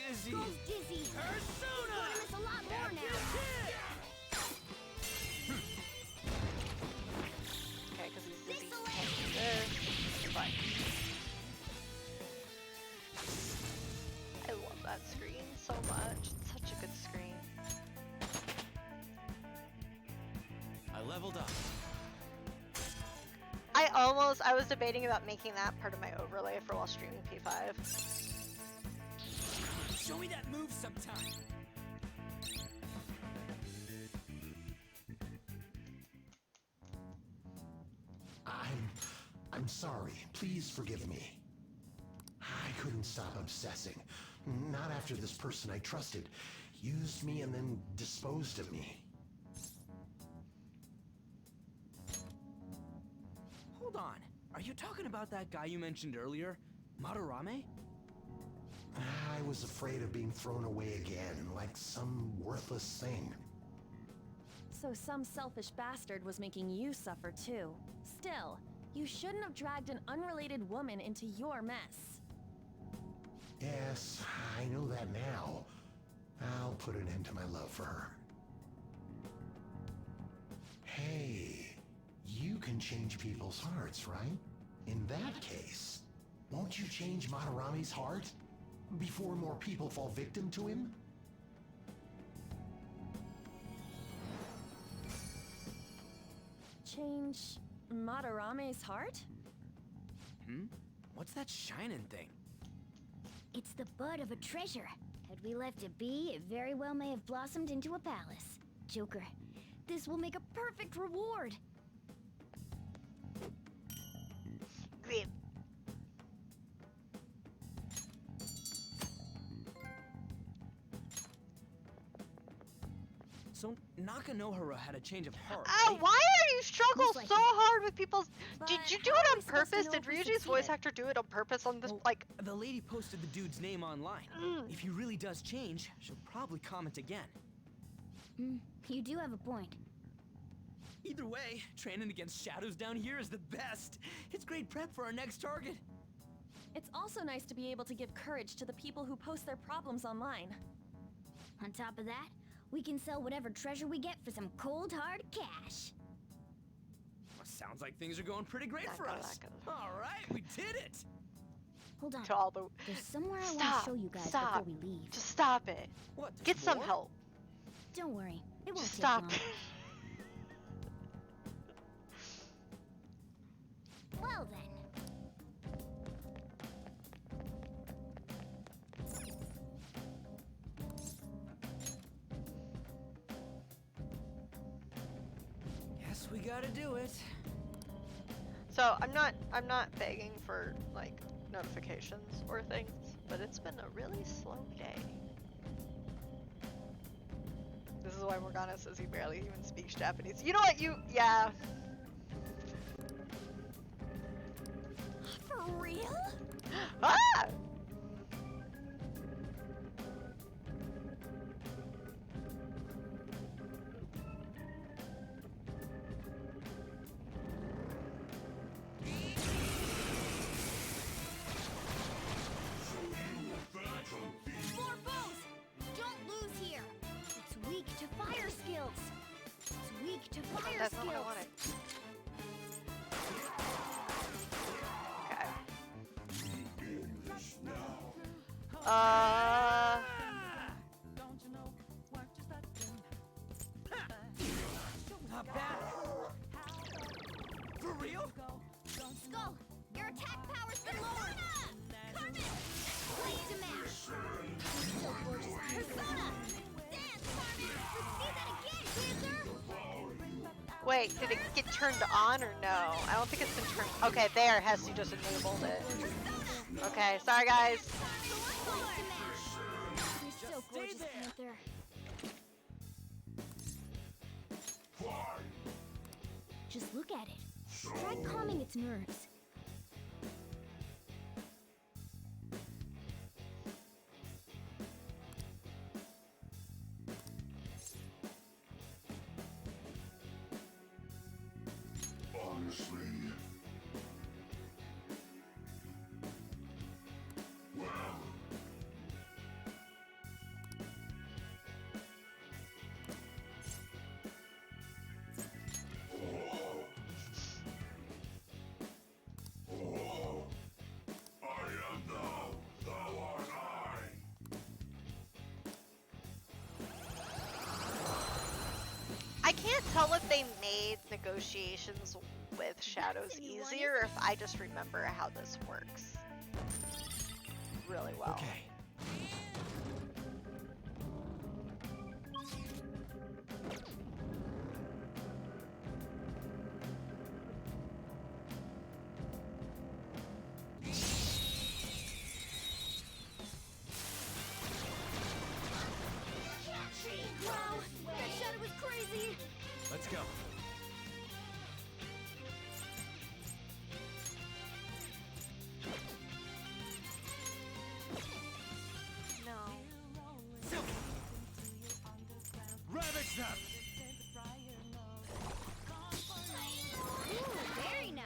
dizzy. Skull's dizzy. Persona! Gonna miss a lot more now. Okay, because he's dizzy. This'll But I love that screen so much. It's such a good screen. I leveled up. I was debating about making that part of my overlay for while streaming P5. Show me that move sometime. I'm sorry. Please forgive me. I couldn't stop obsessing. Not after this person I trusted used me and then disposed of me. Hold on. Are you talking about that guy you mentioned earlier? Madarame? I was afraid of being thrown away again, like some worthless thing. So some selfish bastard was making you suffer too. Still, you shouldn't have dragged an unrelated woman into your mess. Yes, I know that now. I'll put an end to my love for her. Hey, you can change people's hearts, right? In that case, won't you change Madarame's heart? Before more people fall victim to him? Change Madarame's heart? Hmm? What's that shining thing? It's the bud of a treasure. Had we left it be, it very well may have blossomed into a palace. Joker, this will make a perfect reward. Grim. So Nakanohara had a change of heart. Why are you struggle Most likely. so hard with people's? But Did you do how it are on we supposed to purpose? know Did if we Ryuji's voice succeeded? actor do it on purpose on this? Well, Like, the lady posted the dude's name online. If he really does change, she'll probably comment again. You do have a point. Either way, training against shadows down here is the best. It's great prep for our next target. It's also nice to be able to give courage to the people who post their problems online. On top of that, we can sell whatever treasure we get for some cold hard cash. Well, sounds like things are going pretty great for us. All right, we did it. Hold on. to all the. There's somewhere I want Stop. to show you guys Stop. before we leave. Just stop it. What? Get there's some more? help. Don't worry, it won't Just take stop. long. Well then. Guess we gotta do it. So I'm not begging for like notifications or things, but it's been a really slow day. This is why Morgana says he barely even speaks Japanese. You know what? Yeah. For real? Ah! More bows! Don't lose here! It's weak to fire skills! It's weak to fire That's skills! not what I wanted. Okay. Not bad. For real? Skull, your attack power's been lowered! Carmen! Blade to match! So gorgeous. Persona! Dance, Carmen! Let's see that again, Wizard! Wait, did it get turned on or no? I don't think it's been turned. Okay, there, Hesty just enabled it. Okay, sorry guys. You're so gorgeous, Panther. Just look at it. Try calming its nerves. Honestly. Well. I am thou, thou art I. I can't tell if they made negotiations with shadows easier or if I just remember how this works really well. Okay. Wow! That shadow was crazy! Let's go. No. Ravage them! Ooh, very nice!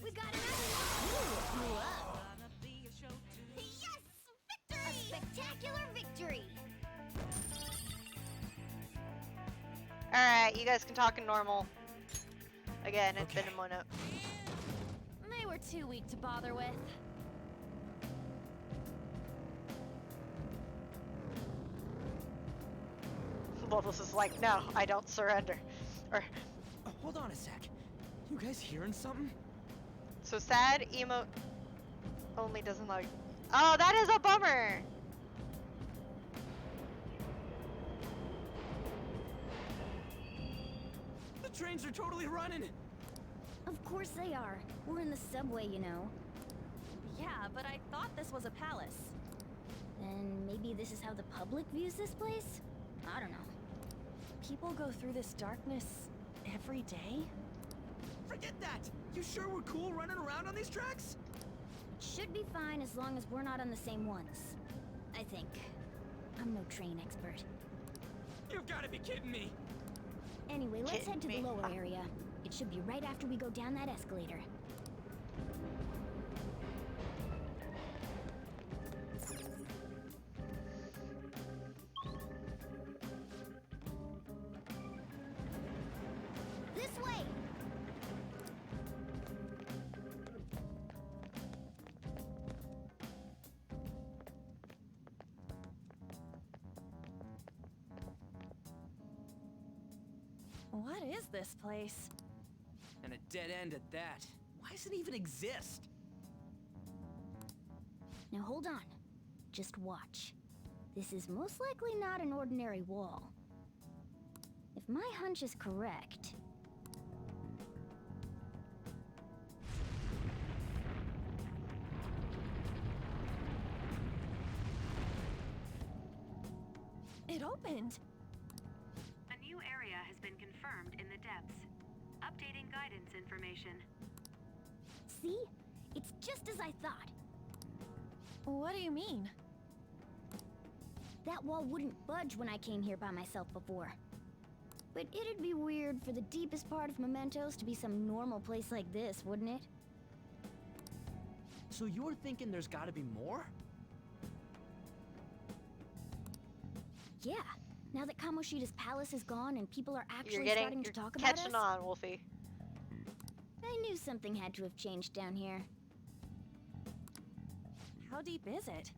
We got him out! Ooh, blew up! Yes! Victory! A spectacular victory! Alright, you guys can talk in normal. Again, it's been a minute. They were too weak to bother with. Lotus is like, no, I don't surrender. Or, Hold on a sec. You guys hearing something? so sad emote only doesn't like Oh, that is a bummer. The trains are totally running. Of course they are. We're in the subway, you know. Yeah, but I thought this was a palace. Then maybe this is how the public views this place? I don't know. People go through this darkness every day? Forget that! You sure we're cool running around on these tracks? Should be fine as long as we're not on the same ones. I think. I'm no train expert. You've got to be kidding me! Anyway, let's Kidding head to me. the lower area. It should be right after we go down that escalator. This way! What is this place? And a dead end at that. Why does it even exist? Now hold on. Just watch. This is most likely not an ordinary wall. If my hunch is correct... It opened. A new area has been confirmed in the depths. Updating guidance information. See? It's just as I thought. What do you mean? That wall wouldn't budge when I came here by myself before. But it'd be weird for the deepest part of Mementos to be some normal place like this, wouldn't it? So you're thinking there's got to be more? Yeah. Now that Kamoshida's palace is gone and people are You're actually starting to talk about us, catching on, Wolfie. I knew something had to have changed down here. How deep is it?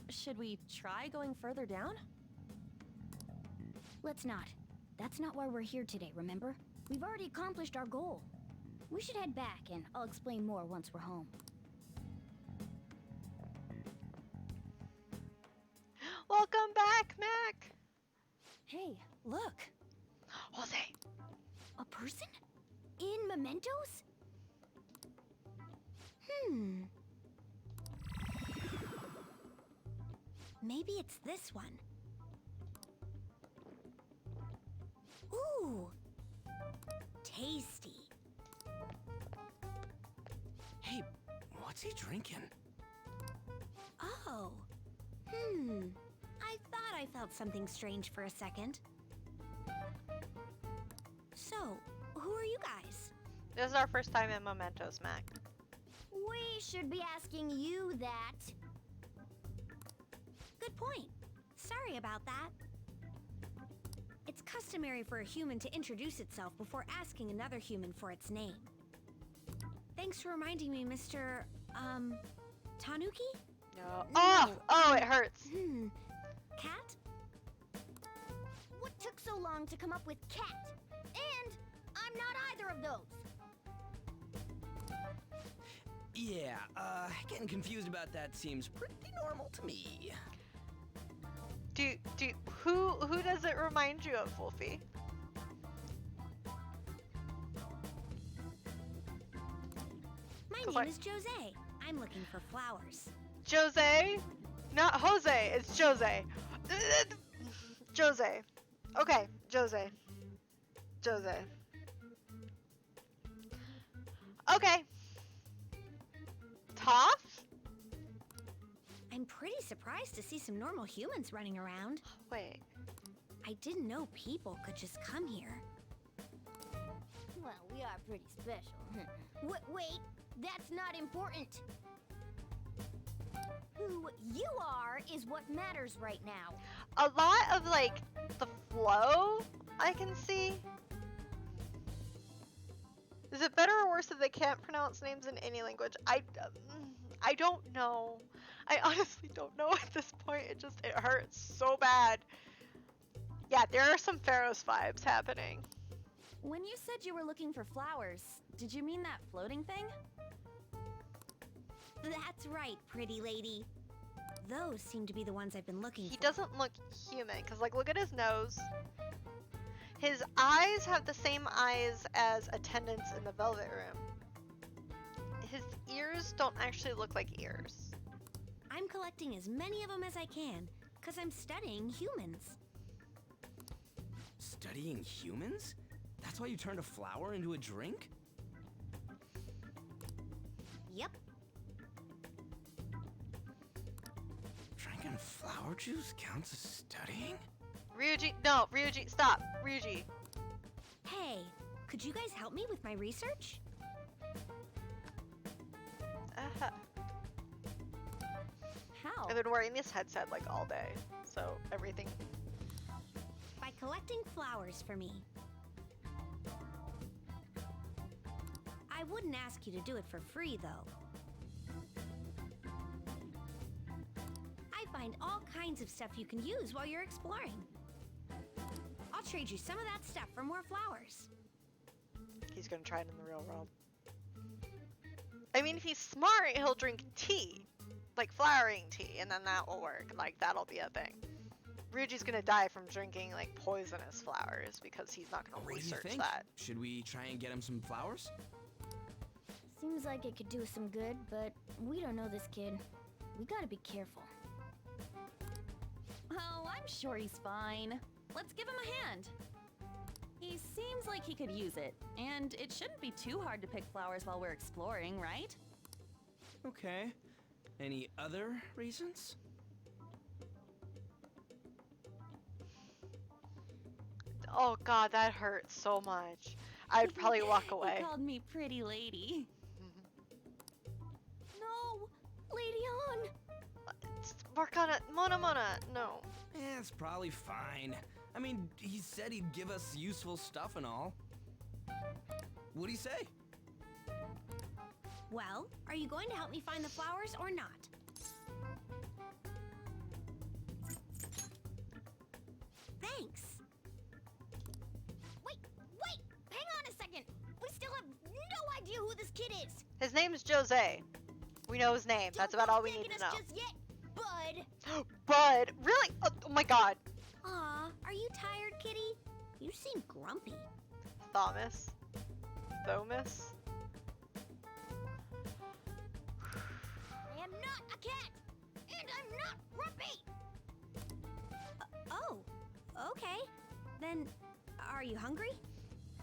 Should we try going further down? Let's not. That's not why we're here today, remember? We've already accomplished our goal. We should head back, and I'll explain more once we're home. Welcome back, Mac. Hey, look. Jose. A person? In Mementos? Maybe it's this one. Ooh! Tasty. Hey, what's he drinking? Oh. I thought I felt something strange for a second. So, who are you guys? This is our first time in Mementos, Mac. We should be asking you that. Good point. Sorry about that. It's customary for a human to introduce itself before asking another human for its name. Thanks for reminding me, Mr. Tanuki? No. Oh, it hurts. Cat? What took so long to come up with cat? And I'm not either of those. Yeah, getting confused about that seems pretty normal to me. Who does it remind you of, Wolfie? My name is Jose. I'm looking for flowers. Jose? Not Jose, it's Jose. Jose. Okay, Jose. Jose. Okay. Toph? I'm pretty surprised to see some normal humans running around. Wait. I didn't know people could just come here. Well, we are pretty special. Wait, that's not important. Who you are is what matters right now. A lot of, like, the flow I can see. Is it better or worse that they can't pronounce names in any language? I don't know. I honestly don't know at this point. It hurts so bad. Yeah, there are some Pharaoh's vibes happening. When you said you were looking for flowers, did you mean that floating thing? That's right, pretty lady. Those seem to be the ones I've been looking for. He doesn't look human, because, like, look at his nose. His eyes have the same eyes as attendants in the Velvet Room. His ears don't actually look like ears. I'm collecting as many of them as I can, because I'm studying humans. Studying humans? That's why you turned a flower into a drink? Yep. Drinking flower juice counts as studying? Ryuji, no, Ryuji, stop, Ryuji. Hey, could you guys help me with my research? How? I've been wearing this headset like all day, so everything. By collecting flowers for me. I wouldn't ask you to do it for free, though. I find all kinds of stuff you can use while you're exploring. I'll trade you some of that stuff for more flowers. He's gonna try it in the real world. I mean, if he's smart, he'll drink tea. Like flowering tea, and then that will work. Like, that'll be a thing. Ryuji's gonna die from drinking, like, poisonous flowers because he's not gonna What do you research think? that. Should we try and get him some flowers? Seems like it could do us some good, but we don't know this kid. We gotta be careful. Oh, I'm sure he's fine. Let's give him a hand. He seems like he could use it, and it shouldn't be too hard to pick flowers while we're exploring, right? Okay. Any other reasons? Oh god, that hurts so much. I'd probably walk away. He called me pretty lady. No, Lady On. Work on it, Mona Mona. No. It's probably fine. I mean, he said he'd give us useful stuff and all. What'd he say? Well, are you going to help me find the flowers or not? Thanks. Wait! Hang on a second! We still have no idea who this kid is! His name's Jose. We know his name. That's about all we need to know. Just yet, Bud! Bud? Really? Oh my god. Aw, are you tired, kitty? You seem grumpy. Thomas? Thomas? I am not a cat! And I'm not grumpy! Oh, okay. Then, are you hungry?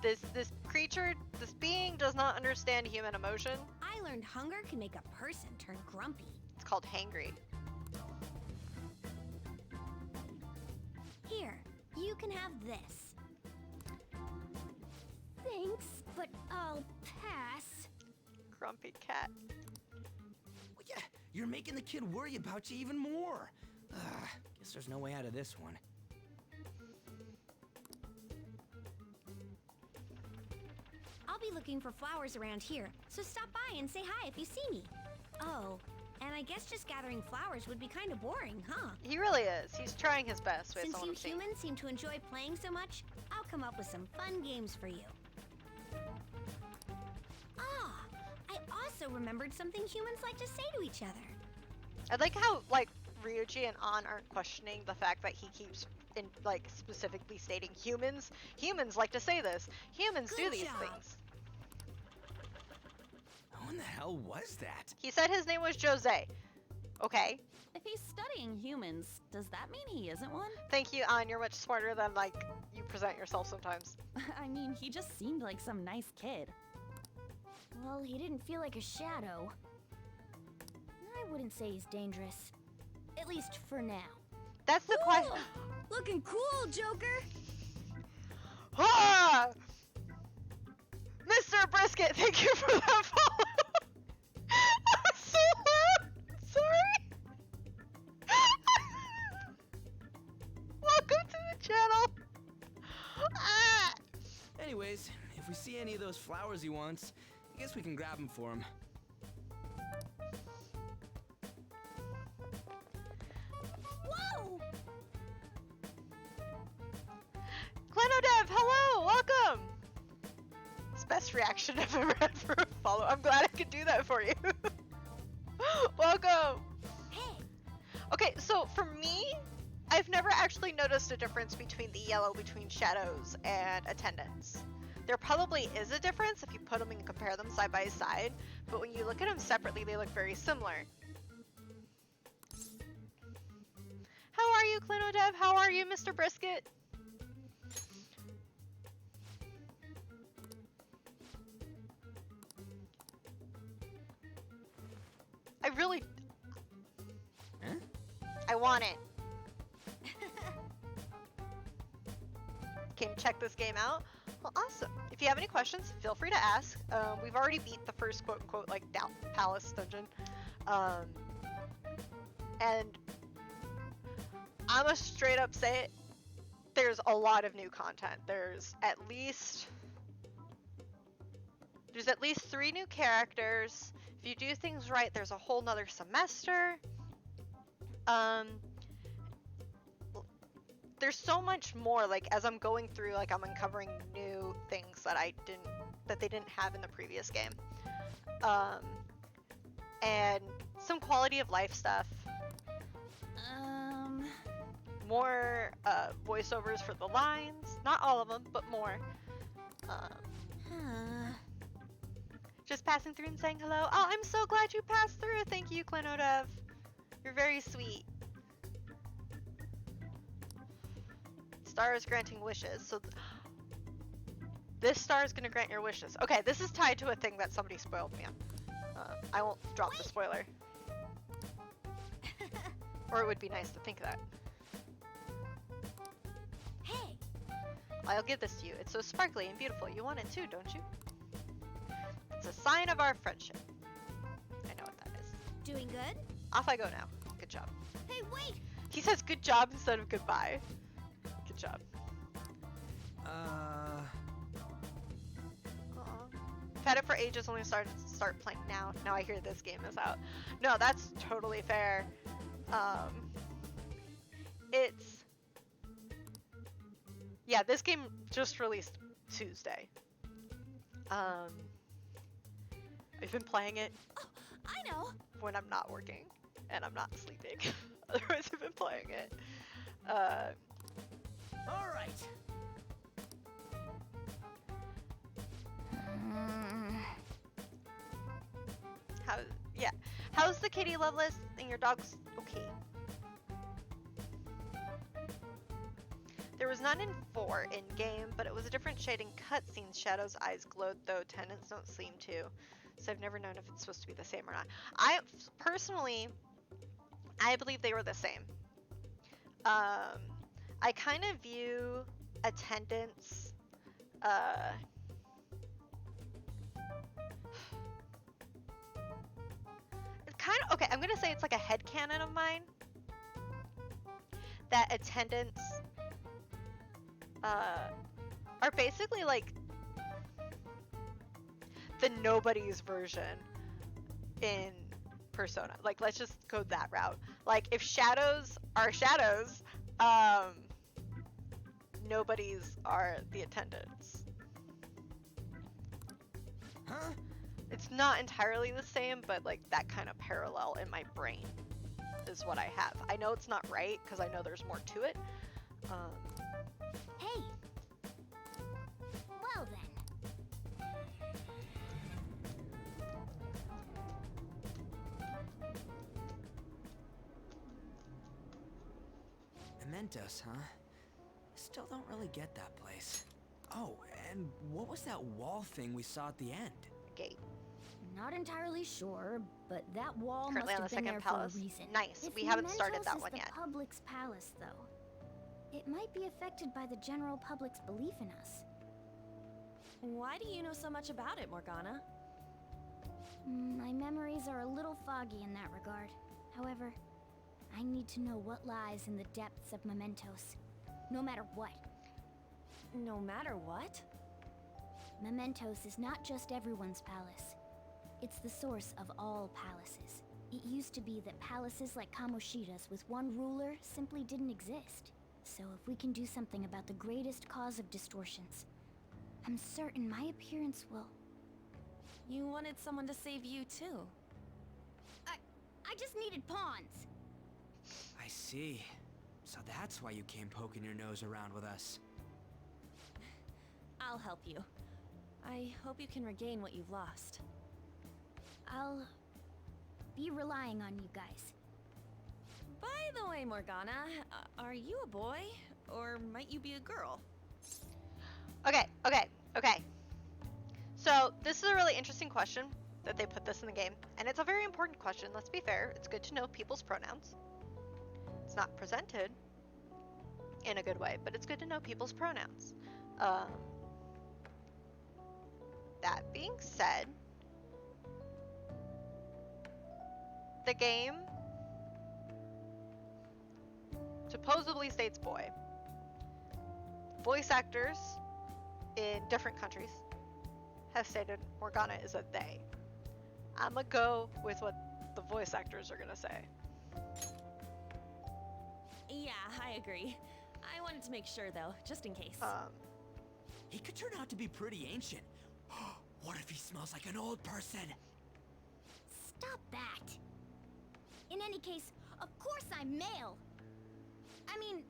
This creature, this being does not understand human emotion. I learned hunger can make a person turn grumpy. It's called hangry. Here, you can have this. Thanks, but I'll pass. Grumpy cat. Well, yeah, you're making the kid worry about you even more. Guess there's no way out of this one. I'll be looking for flowers around here, so stop by and say hi if you see me. Oh, and I guess just gathering flowers would be kind of boring, huh? He really is. He's trying his best based Since on what you I'm seeing. humans seem to enjoy playing so much, I'll come up with some fun games for you. Ah, I also remembered something humans like to say to each other. I like how, like, Ryuji and An aren't questioning the fact that he keeps like specifically stating humans. Humans like to say this. Humans do these things. Who in the hell was that? He said his name was Jose. Okay. If he's studying humans, does that mean he isn't one? Thank you, An. You're much smarter than, like, you present yourself sometimes. I mean, he just seemed like some nice kid. Well, he didn't feel like a shadow. I wouldn't say he's dangerous. At least for now. That's the question. Looking cool, Joker! Ah! Mr. Brisket, thank you for that follow. I'm so loud. Sorry. Welcome to the channel. Ah. Anyways, if we see any of those flowers he wants, I guess we can grab them for him. Whoa! Glenodev, hello, welcome. It's the best reaction I've ever had for a follow. I'm glad I could do that for you. Welcome. Hey. Okay, so for me, I've never actually noticed a difference between the yellow between shadows and attendants. There probably is a difference if you put them and compare them side by side, but when you look at them separately, they look very similar. How are you, Clinodev? How are you, Mr. Brisket? I really... Huh? I want it. Can you check this game out? Well, awesome. If you have any questions, feel free to ask. We've already beat the first quote-unquote, like, palace dungeon. And I'ma straight up say it, there's a lot of new content. There's at least 3 new characters. If you do things right, there's a whole nother semester. There's so much more, like, as I'm going through, like, I'm uncovering new things that they didn't have in the previous game. And some quality of life stuff. More voiceovers for the lines. Not all of them, but more. Just passing through and saying hello. Oh, I'm so glad you passed through. Thank you, Clinodev. You're very sweet. Star is granting wishes. So this star is going to grant your wishes. Okay, this is tied to a thing that somebody spoiled me on. I won't drop the spoiler. Or it would be nice to think that. Hey! I'll give this to you. It's so sparkly and beautiful. You want it too, don't you? It's a sign of our friendship. I know what that is. Doing good? Off I go now. Good job. Hey, wait! He says good job instead of goodbye. Good job. I've had it for ages, only start playing now. Now I hear this game is out. No, that's totally fair. Yeah, this game just released Tuesday. I've been playing it. Oh, I know. When I'm not working and I'm not sleeping. Otherwise, I've been playing it. All right. How's the kitty, Loveless? And your dog's okay. There was none in 4 in-game, but it was a different shade in cutscenes. Shadow's eyes glowed, though Tenants don't seem to. So I've never known if it's supposed to be the same or not. Personally, I believe they were the same. I kind of view Attendants, okay, I'm gonna say it's like a headcanon of mine. That Attendants are basically like the nobody's version in Persona. Like, let's just go that route. Like, if shadows are shadows, nobodies are the attendants. Huh? It's not entirely the same, but like that kind of parallel in my brain is what I have. I know it's not right because I know there's more to it. Hey. Well then. Mementos, huh? Still don't really get that place. Oh, and what was that wall thing we saw at the end? Gate. Not entirely sure, but that wall Currently must on the have been second there palace. for a reason. Nice. If We haven't started Mementos that is one the yet. public's palace, though, it might be affected by the general public's belief in us. Why do you know so much about it, Morgana? My memories are a little foggy in that regard. However, I need to know what lies in the depths of Mementos, no matter what. No matter what? Mementos is not just everyone's palace. It's the source of all palaces. It used to be that palaces like Kamoshida's with one ruler simply didn't exist. So if we can do something about the greatest cause of distortions, I'm certain my appearance will... You wanted someone to save you too. I just needed pawns. I see. So that's why you came poking your nose around with us. I'll help you. I hope you can regain what you've lost. I'll be relying on you guys. By the way, Morgana, are you a boy? Or might you be a girl? Okay. So, this is a really interesting question that they put this in the game. And it's a very important question, let's be fair. It's good to know people's pronouns. It's not presented in a good way, but it's good to know people's pronouns. That being said, the game supposedly states boy. Voice actors in different countries have stated Morgana is a they. I'ma go with what the voice actors are gonna say. Yeah, I agree. I wanted to make sure though, just in case. He could turn out to be pretty ancient. What if he smells like an old person? Stop that. In any case, of course I'm male. I mean,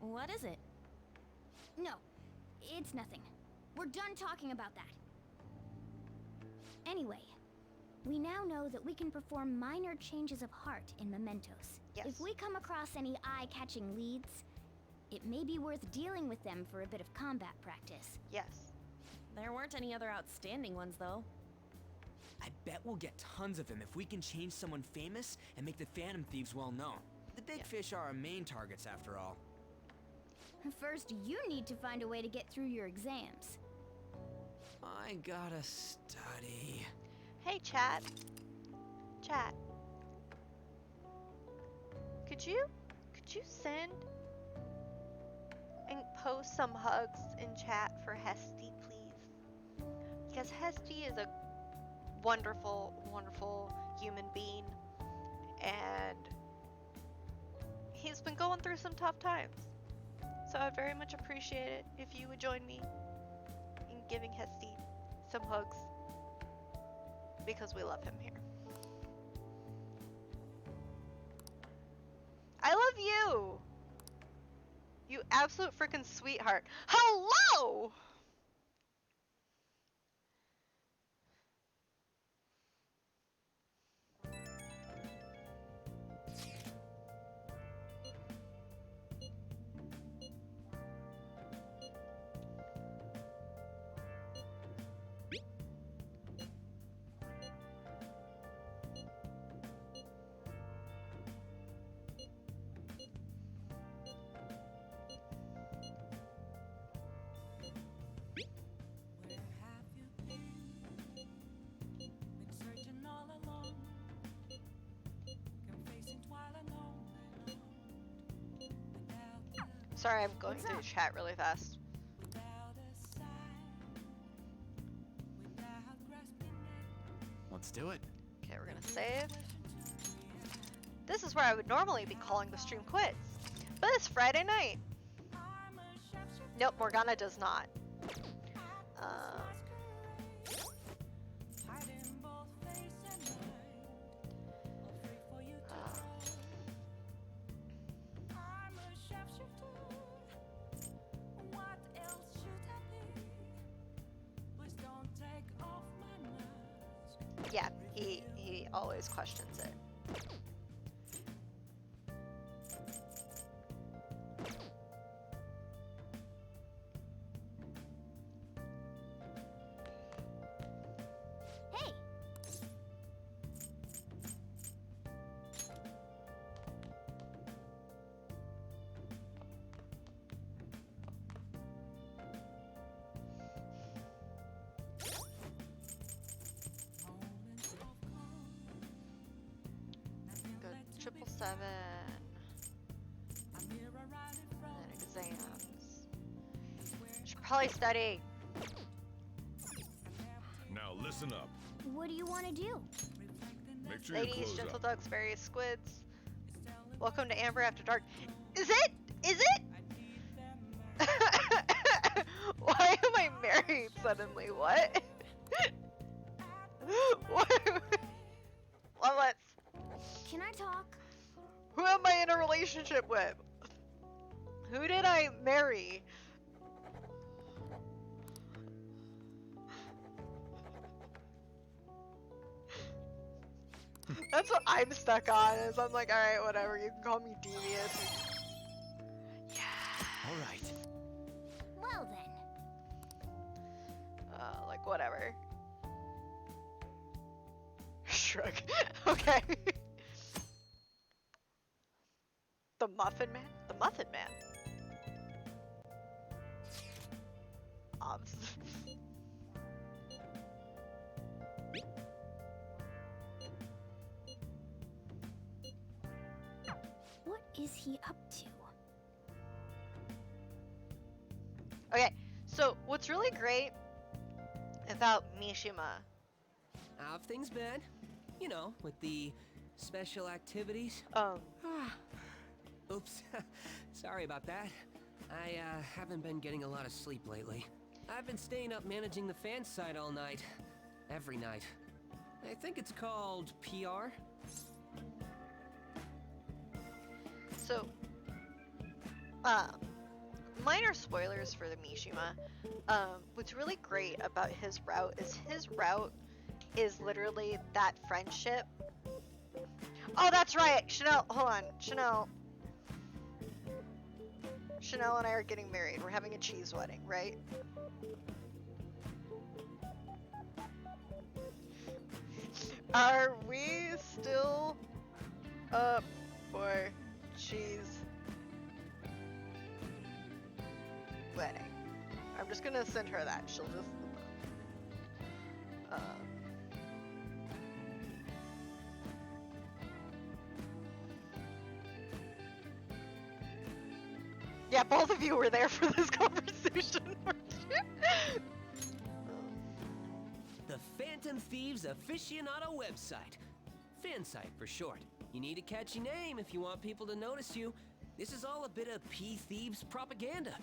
What is it? No, it's nothing. We're done talking about that. Anyway, we now know that we can perform minor changes of heart in mementos. Yes. If we come across any eye-catching leads, it may be worth dealing with them for a bit of combat practice. Yes. There weren't any other outstanding ones though. I bet we'll get tons of them if we can change someone famous and make the Phantom Thieves well known. The big fish are our main targets after all. First, you need to find a way to get through your exams. I gotta study. Hey, chat. Chat. Could you send and post some hugs in chat for Hesty, please? Because Hesty is a wonderful, wonderful human being, and he's been going through some tough times. So I'd very much appreciate it if you would join me in giving Hesty some hugs, because we love him here. I love you! You absolute freaking sweetheart. Hello! Sorry, I'm going through chat really fast. Let's do it. Okay, we're gonna save. This is where I would normally be calling the stream quits, but it's Friday night. Nope, Morgana does not. Yeah, he always questions it. Hey! Go 777. And then exams. Should probably study. Now listen up. What do you want to do? Make sure you Ladies, close gentle up. ducks, berries, squids. Welcome to Amber After Dark. Is it? Is it? Why am I married suddenly? What? What? Well, let's. Can I talk? Who am I in a relationship with? Who did I marry? That's what I'm stuck on, is I'm like, alright, whatever, you can call me devious. All right. Well then. Like, whatever. Shrug. Okay. The Muffin Man? The Muffin Man? What is he up to? Okay, so what's really great about Mishima? How have things been? You know, with the special activities. Oops. Sorry about that. I haven't been getting a lot of sleep lately. I've been staying up managing the fan site all night. Every night. I think it's called PR. So, minor spoilers for the Mishima. What's really great about his route is literally that friendship. Oh, that's right! Chanel, hold on. Chanel and I are getting married. We're having a cheese wedding, right? Are we still up for cheese wedding? I'm just gonna send her that. She'll just yeah, both of you were there for this conversation, weren't you? The Phantom Thieves aficionado website. Fan site for short. You need a catchy name if you want people to notice you. This is all a bit of P-Thieves propaganda.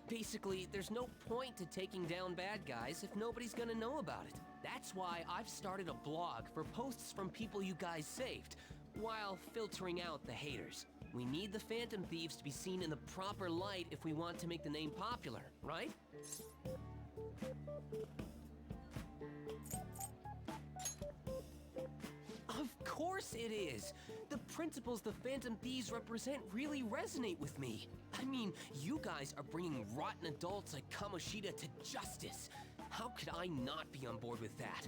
Basically, there's no point to taking down bad guys if nobody's gonna know about it. That's why I've started a blog for posts from people you guys saved, while filtering out the haters. We need the Phantom Thieves to be seen in the proper light if we want to make the name popular, right? Of course it is! The principles the Phantom Thieves represent really resonate with me. I mean, you guys are bringing rotten adults like Kamoshida to justice. How could I not be on board with that?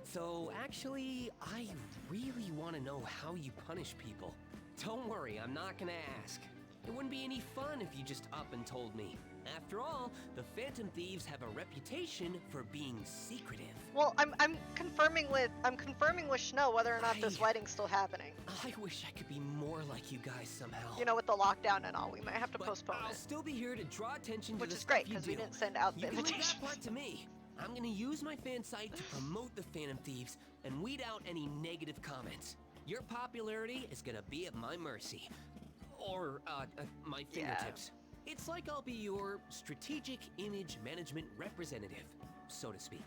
So, actually, I really want to know how you punish people. Don't worry, I'm not gonna ask. It wouldn't be any fun if you just up and told me. After all, the Phantom Thieves have a reputation for being secretive. Well, I'm confirming with Chanel whether or not this wedding's still happening. I wish I could be more like you guys somehow. You know, with the lockdown and all, we might have to postpone I'll it. still be here to draw attention to Which the is stuff great, you because do. we didn't send out the You can leave invitation. that part to me. I'm gonna use my fan site to promote the Phantom Thieves and weed out any negative comments. Your popularity is gonna be at my mercy. Or, my fingertips. It's like I'll be your strategic image management representative, so to speak.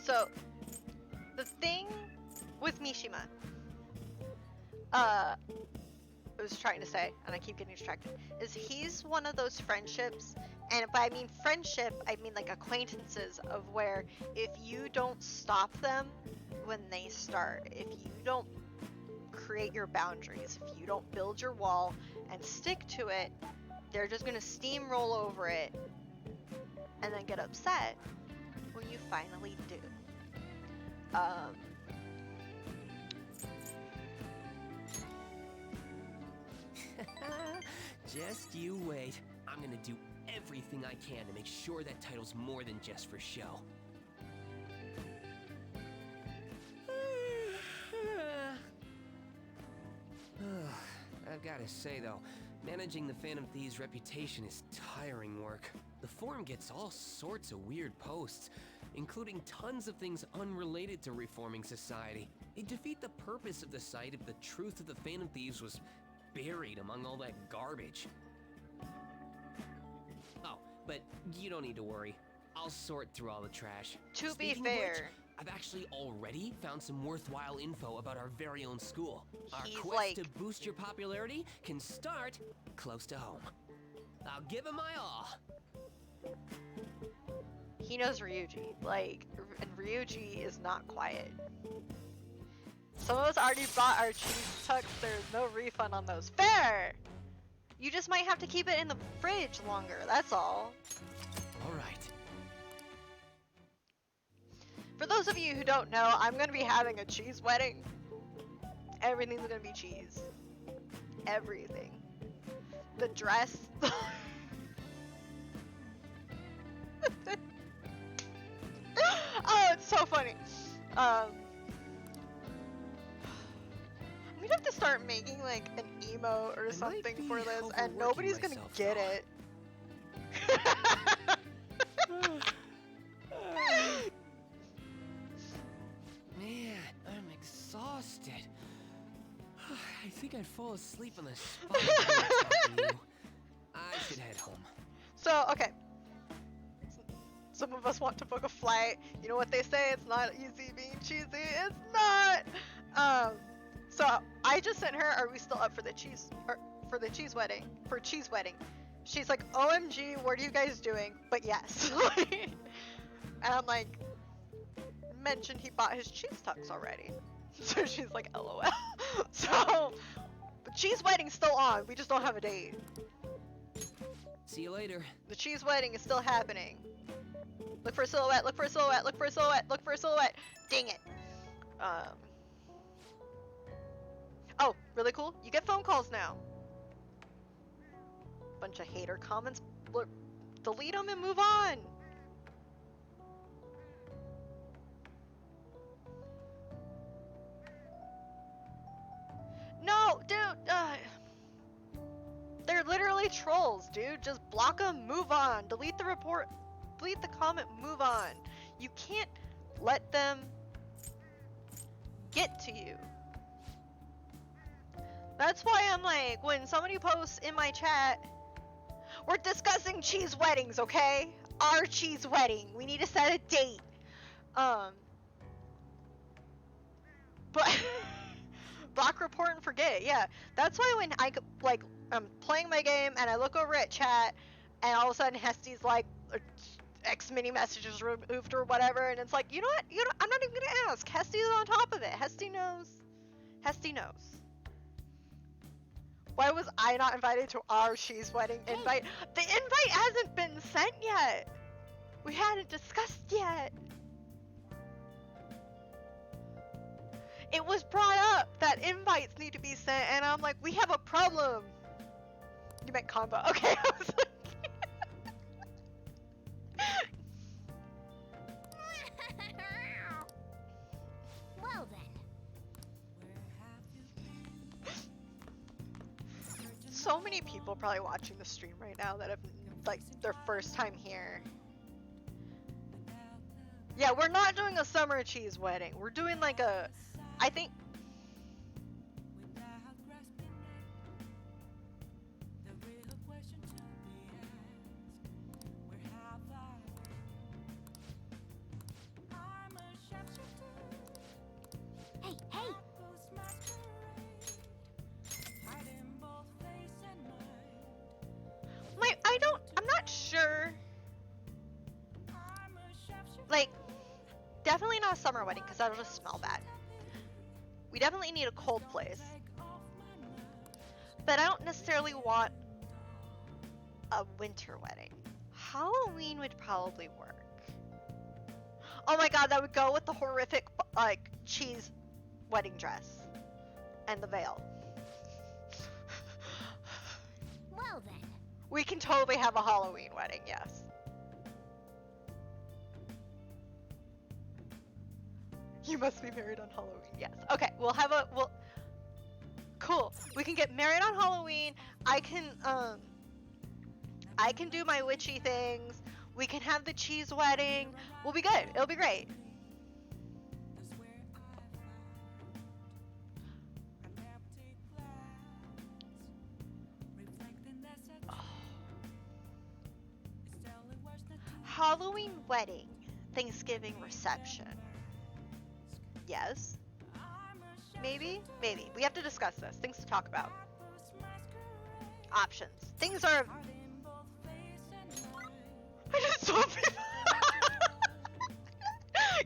So, the thing with Mishima, I was trying to say, and I keep getting distracted, is he's one of those friendships, and by I mean friendship, I mean like acquaintances, of where if you don't stop them when they start, if you don't create your boundaries, if you don't build your wall and stick to it, they're just gonna steamroll over it and then get upset when you finally do. Just you wait. I'm gonna do everything I can to make sure that title's more than just for show. I've gotta say though, managing the Phantom Thieves' reputation is tiring work. The forum gets all sorts of weird posts, including tons of things unrelated to reforming society. It'd defeat the purpose of the site if the truth of the Phantom Thieves was buried among all that garbage. Oh, but you don't need to worry. I'll sort through all the trash. To be Speaking of which, fair, I've actually already found some worthwhile info about our very own school. Our He's quest like... to boost your popularity can start close to home. I'll give it my all. He knows Ryuji, like, and Ryuji is not quiet. Some of us already bought our cheese tucks, there's no refund on those. Fair! You just might have to keep it in the fridge longer, that's all. Alright. For those of you who don't know, I'm gonna be having a cheese wedding. Everything's gonna be cheese. Everything. The dress. Oh, it's so funny. I'm gonna have to start making like an emote or something for this, and nobody's gonna get it. Man, I'm exhausted. I think I'd fall asleep on the spot while talking to you. I should head home. So, okay. Some of us want to book a flight. You know what they say? It's not easy being cheesy. It's not. So I just sent her. Are we still up for the cheese wedding? For cheese wedding. She's like, OMG, what are you guys doing? But yes. And I'm like, mentioned he bought his cheese tucks already. So she's like, LOL. So, but cheese wedding's still on. We just don't have a date. See you later. The cheese wedding is still happening. Look for a silhouette, look for a silhouette, look for a silhouette, look for a silhouette. Dang it. Oh, really cool. You get phone calls now. Bunch of hater comments. Delete them and move on. No, dude. They're literally trolls, dude. Just block them, move on. Delete the report. Delete the comment, move on. You can't let them get to you. That's why I'm like, when somebody posts in my chat, we're discussing cheese weddings, okay? Our cheese wedding. We need to set a date. But block, report, and forget. Yeah, that's why when I'm playing my game and I look over at chat, and all of a sudden Hesty's like, X mini messages removed or whatever, and it's like, you know what? I'm not even gonna ask. Hesty's on top of it. Hesty knows. Hesty knows. Why was I not invited to our cheese wedding invite? The invite hasn't been sent yet. We hadn't discussed yet. It was brought up that invites need to be sent, and I'm like, we have a problem. You meant combo. Okay, I was like... Well then. So many people probably watching the stream right now that have, like, their first time here. Yeah, we're not doing a summer cheese wedding. We're doing like a, I think... Hey, hey! I'm not sure. Like, definitely not a summer wedding because that'll just smell bad. We definitely need a cold place. But I don't necessarily want a winter wedding. Halloween would probably work. Oh my god, that would go with the horrific, like, cheese wedding dress. And the veil. Well then. We can totally have a Halloween wedding, yes. You must be married on Halloween, yes. Okay, cool. We can get married on Halloween. I can do my witchy things. We can have the cheese wedding. We'll be good. It'll be great. Halloween wedding, Thanksgiving reception. yes. Maybe? Maybe. We have to discuss this. Things to talk about. Options. Things are... I just saw people.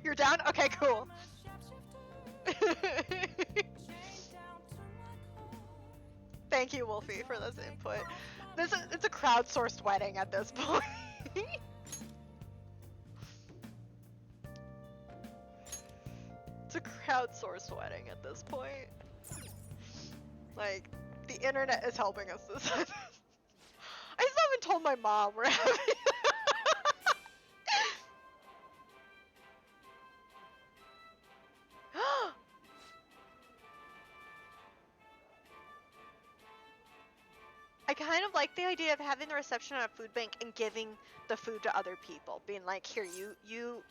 You're down? Okay, cool. Thank you, Wolfie, for this input. It's a crowdsourced wedding at this point. It's a crowdsourced wedding at this point. Like, the internet is helping us this time. I still haven't told my mom we're having I kind of like the idea of having the reception at a food bank and giving the food to other people. Being like, here, you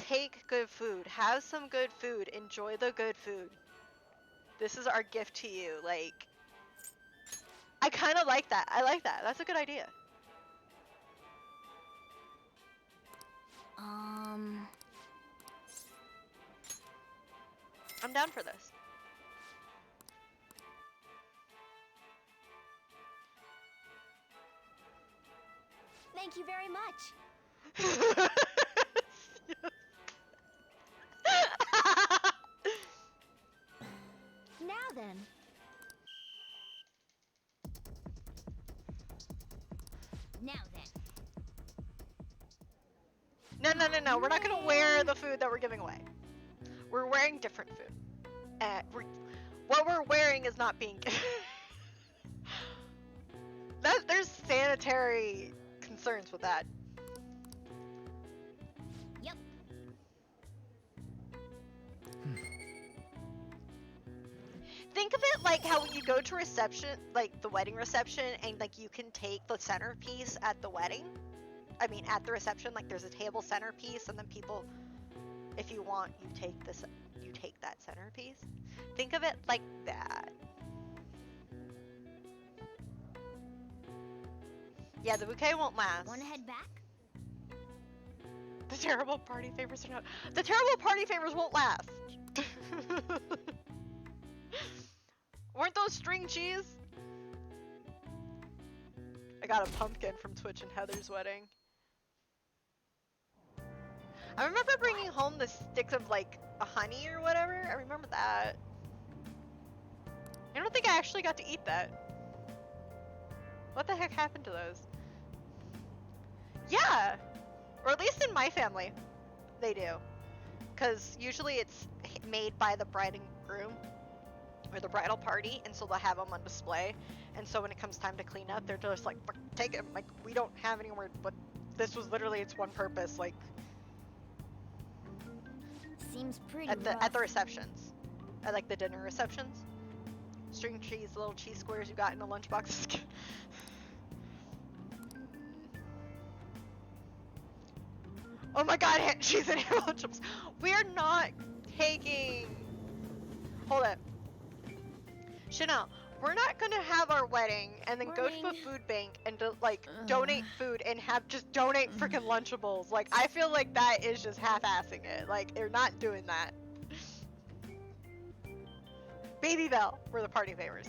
take good food. Have some good food. Enjoy the good food. This is our gift to you. Like, I kind of like that. I like that. That's a good idea. I'm down for this. Thank you very much. Now then. Now then. No. We're not gonna wear the food that we're giving away. We're wearing different food. What we're wearing is not being given. There's sanitary concerns with that. Yep. Think of it like how when you go to reception, like the wedding reception, and like you can take the centerpiece at the wedding. I mean, at the reception, like there's a table centerpiece, and then people, if you want, you take that centerpiece. Think of it like that. Yeah, the bouquet won't last. Wanna head back? The terrible party favors are not. The terrible party favors won't last. Weren't those string cheese? I got a pumpkin from Twitch and Heather's wedding. I remember bringing home the sticks of like a honey or whatever. I remember that. I don't think I actually got to eat that. What the heck happened to those? Yeah! Or at least in my family, they do. Because usually it's made by the bride and groom, or the bridal party, and so they'll have them on display. And so when it comes time to clean up, they're just like, take it. Like, we don't have anywhere, but this was literally its one purpose. Like, seems pretty at the rough. receptions, at like the dinner receptions. String cheese, little cheese squares you got in a lunchbox. Oh my god, she's in here lunchables. We're not taking... Hold it. Chanel, we're not gonna have our wedding and then go to a food bank and donate food and just donate freaking Lunchables. Like, I feel like that is just half-assing it. Like, they're not doing that. Baby Bell were the party favors.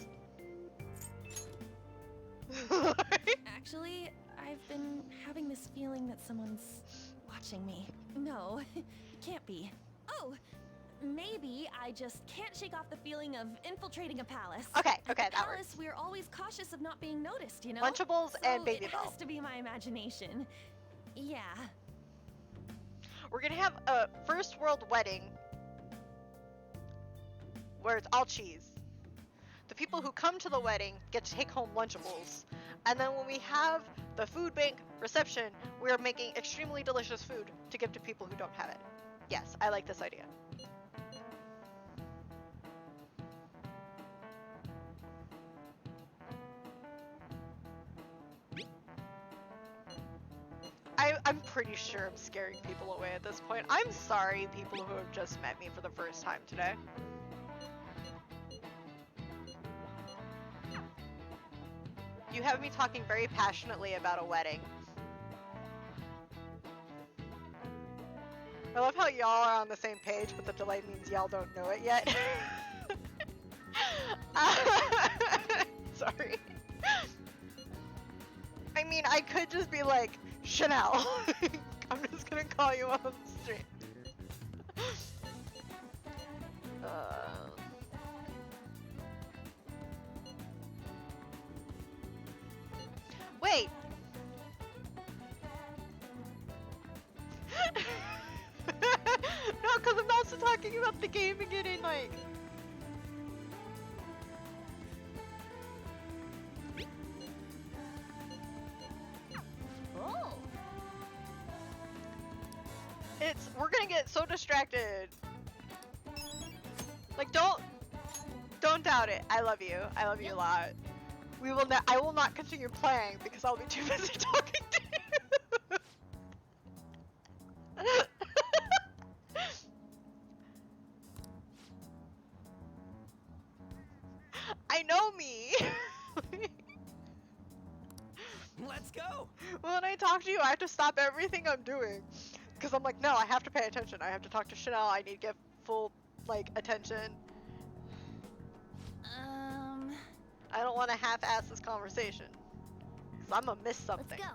Actually, I've been having this feeling that someone's watching me. No, it can't be. Oh, maybe I just can't shake off the feeling of infiltrating a palace. Okay, that palace, works. we're always cautious of not being noticed, you know? Lunchables and Baby It Bell. has to be my imagination. Yeah. We're gonna have a first world wedding where it's all cheese. The people who come to the wedding get to take home Lunchables. And then when we have the food bank reception, we are making extremely delicious food to give to people who don't have it. Yes, I like this idea. I'm pretty sure I'm scaring people away at this point. I'm sorry, people who have just met me for the first time today. You have me talking very passionately about a wedding. I love how y'all are on the same page, but the delay means y'all don't know it yet. Sorry. I mean, I could just be like, Chanel. I'm just gonna call you on the street. Wait. No, because I'm also talking about the game beginning, like. Oh. We're gonna get so distracted. Like, don't doubt it. I love you. I love you a lot. I will not continue playing because I'll be too busy talking to you. I know me. Let's go. When I talk to you, I have to stop everything I'm doing. Because I'm like, no, I have to pay attention. I have to talk to Chanel. I need to get full, like, attention. I don't want to half-ass this conversation. Because I'm going to miss something. Let's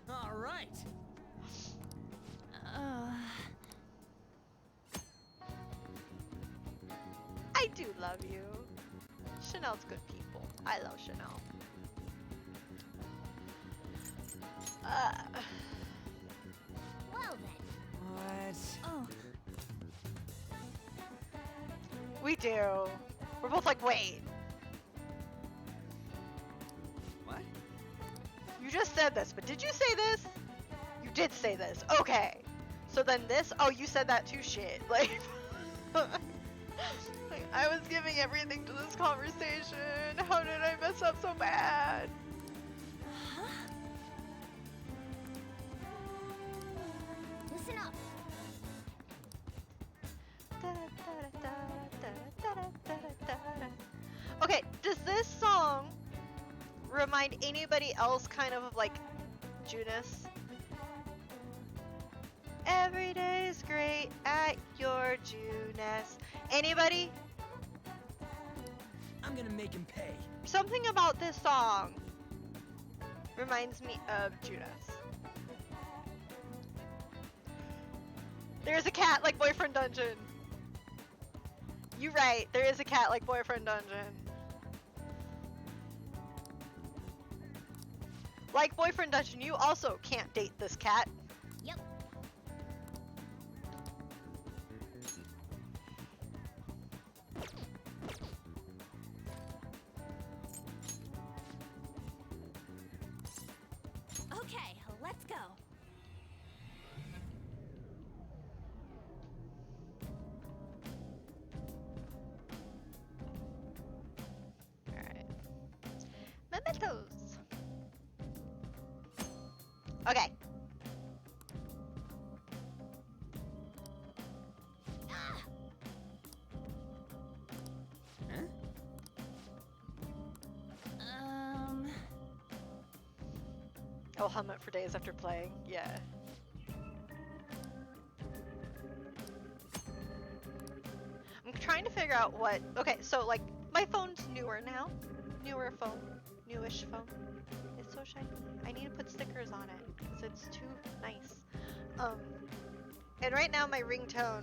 go. All right. I do love you. Chanel's good people. I love Chanel. Well then. What? Oh. We do. We're both like, wait. What? You just said this, but did you say this? You did say this. Okay. So then this? Oh, you said that too, shit. Like, like, I was giving everything to this conversation. How did I mess up so bad? Listen up. Okay, does this song remind anybody else kind of like Judas? Every day is great at your Judas. Anybody? I'm gonna make him pay. Something about this song reminds me of Judas. There's a cat like Boyfriend Dungeon. You right, there is a cat like Boyfriend Dungeon. Like Boyfriend Dungeon, you also can't date this cat. Yep. Okay, let's go. Alright. Mementos. Okay. Huh? I'll hum it for days after playing. Yeah. I'm trying to figure out what. Okay, so like my phone's newer now. Newer phone. Newish phone. It's so shiny. I need to put stickers on it because it's too nice. And right now my ringtone.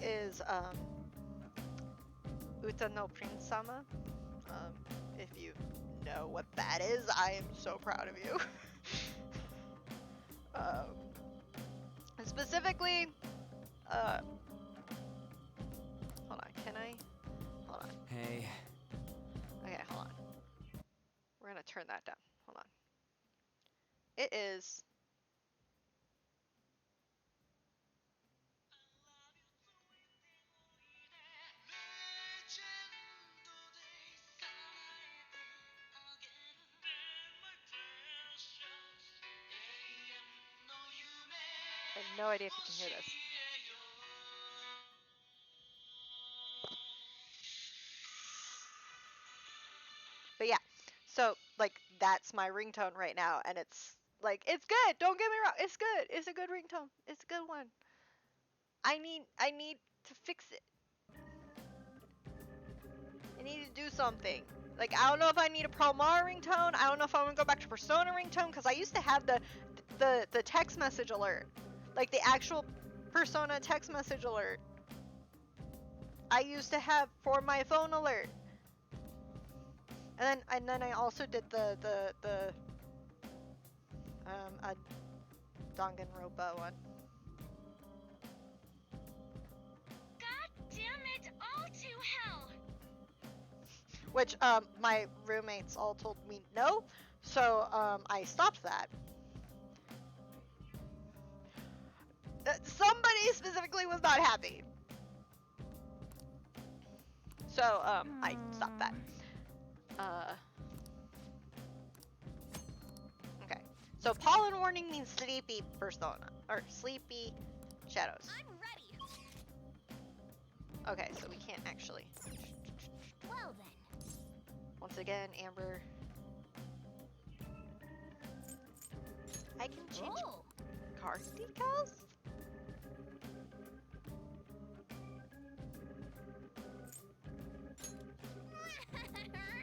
Is Uta no Prince Sama. If you know what that is, I am so proud of you. And specifically, hold on, can I? Hold on. Hey. Okay, hold on. We're gonna turn that down. Hold on. It is. have no idea if you can hear this. But yeah, so like that's my ringtone right now, and it's like it's good. Don't get me wrong, it's good. It's a good ringtone. It's a good one. I need to fix it. I need to do something. Like I don't know if I need a Promar ringtone. I don't know if I'm gonna go back to Persona ringtone because I used to have the text message alert, like the actual Persona text message alert. I used to have for my phone alert. And then I also did the a Danganronpa one. God damn it, all to hell! Which my roommates all told me no, so I stopped that. Somebody specifically was not happy. So I stopped that. Okay. So pollen warning means sleepy persona or sleepy shadows. I'm ready. Okay, so we can't actually. Well then. Once again, Amber. I can change car decals?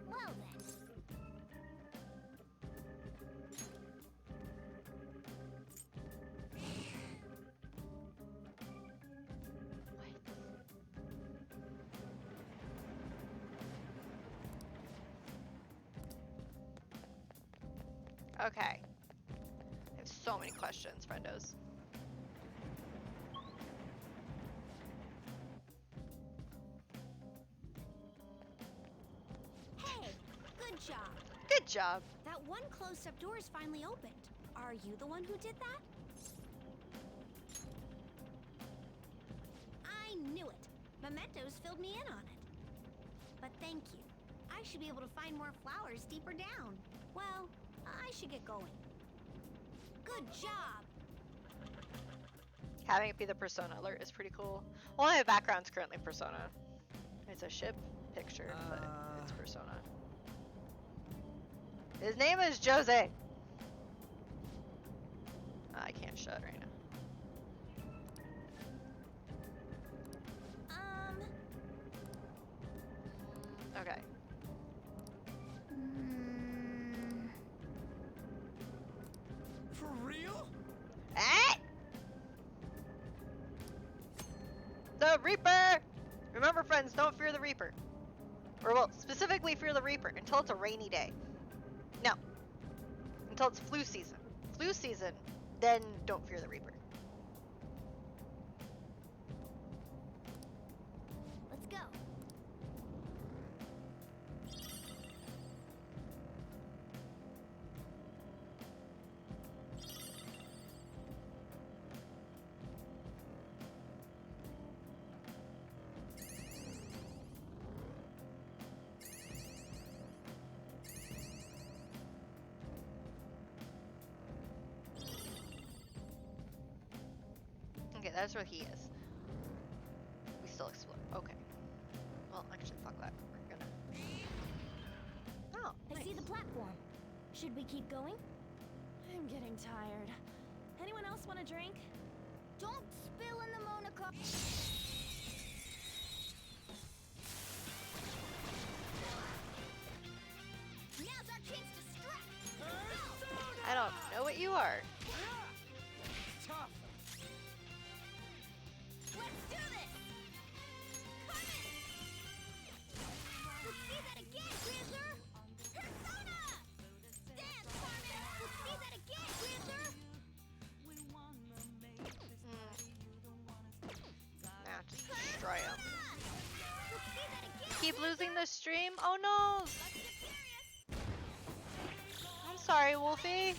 Well then. Okay. I have so many questions, friendos. Hey, good job. Good job. That one closed-up door is finally opened. Are you the one who did that? I knew it. Mementos filled me in on it. But thank you. I should be able to find more flowers deeper down. Well, I should get going. Good job! Having it be the Persona alert is pretty cool. Well, my background's currently Persona. It's a ship picture, but it's Persona. His name is Jose. I can't shut right now. Okay. For real? Eh? The Reaper! Remember, friends, don't fear the Reaper. Or, well, specifically fear the Reaper until it's a rainy day. No. Until it's flu season. Flu season, then don't fear the Reaper. Let's go. Okay, that's where he is. We still explore. Okay. Well, actually, fuck that. We're gonna. Oh, I see the platform. Should we keep going? I'm getting tired. Anyone else want a drink? Don't spill in the Monaco. Now's our chance to strike. I don't know what you are. Tough. Let's do this. Come in. Let's see that again, Grizzler. Persona. Dance, Carmen. Let's see that again, Grizzler. Nah, just destroy him. Let's see that again. Keep losing the stream? Oh no! I'm sorry, Wolfie.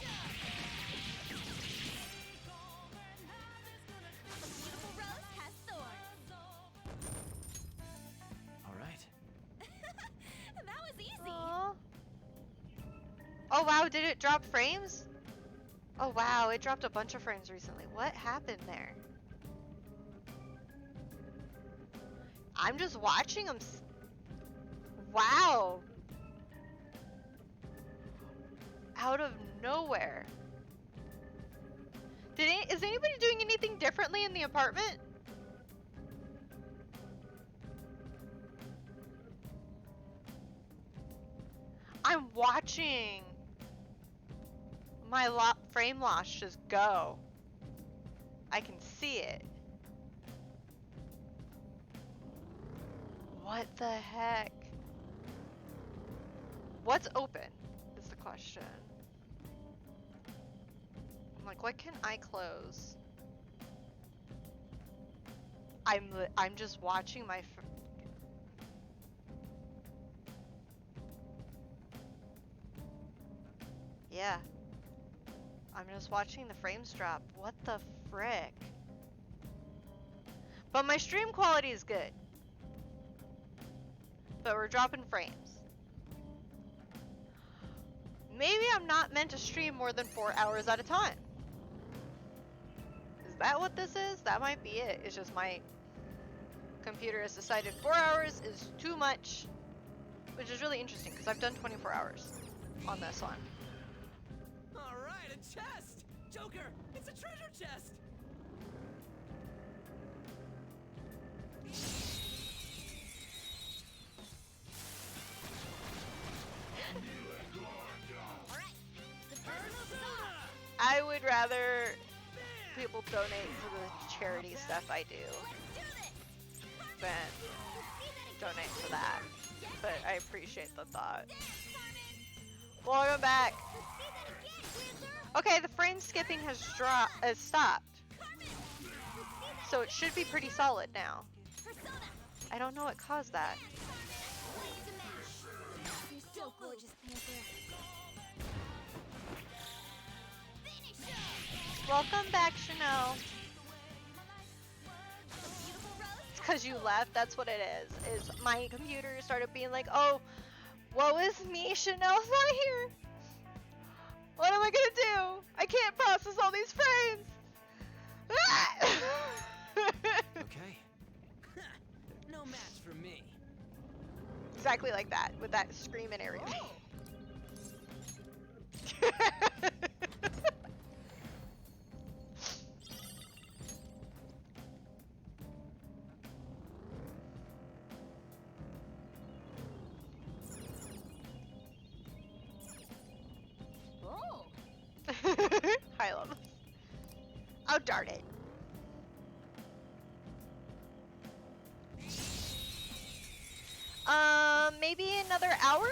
Beautiful rose has thorns. All right. That was easy. Aww. Oh wow, did it drop frames? Oh wow, it dropped a bunch of frames recently. What happened there? I'm just watching them. Wow. Out of nowhere. Is anybody doing anything differently in the apartment? I'm watching my frame loss just go. I can see it. What the heck? What's open is the question. I'm like, what can I close? I'm just watching my yeah. I'm just watching the frames drop. What the frick? But my stream quality is good. But we're dropping frames. Maybe I'm not meant to stream more than 4 hours at a time. Is that what this is? That might be it. It's just my computer has decided 4 hours is too much. Which is really interesting because I've done 24 hours on this one. Alright, a chest! Joker, it's a treasure chest! I would rather people donate to the charity stuff I do than donate for that. But I appreciate the thought. Welcome back. Okay, the frame skipping has stopped. So it should be pretty solid now. I don't know what caused that. You're so gorgeous, Panther. Welcome back, Chanel. It's because you left, that's what it is. Is my computer started being like, oh, woe is me, Chanel's not here. What am I gonna do? I can't process all these frames. Okay. No match for me. Exactly like that, with that scream and everything. High level. Oh, darn it. Maybe another hour?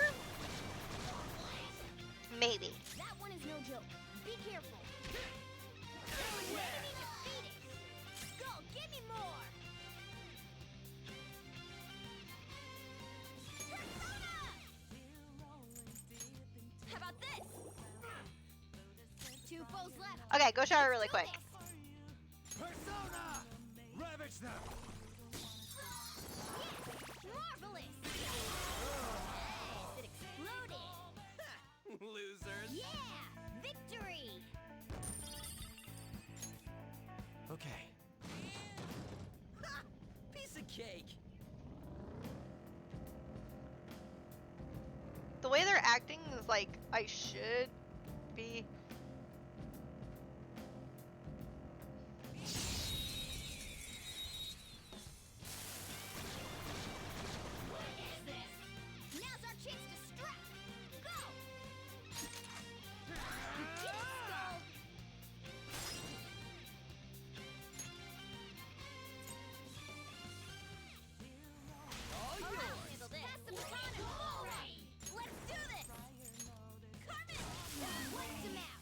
Maybe. That one is no joke. Be careful. Go, give me more. How about this? 2 foes left. Okay, go shower really quick. Persona! Ravage them! Marvelous. It exploded. Losers. Yeah, victory. Okay. Ha! Piece of cake. The way they're acting is like I should be. Now's our chance to strike. Go. Get it, Skull. Oh, All right, yours. handle this. Pass the baton and all right. Let's do this. Carmen, wipe them out.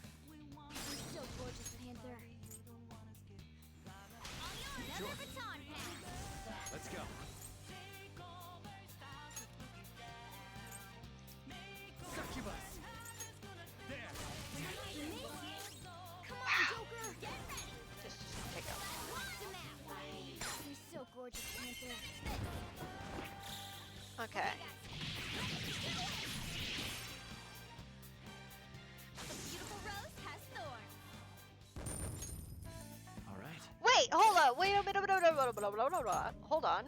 blah blah blah blah blah. Hold on.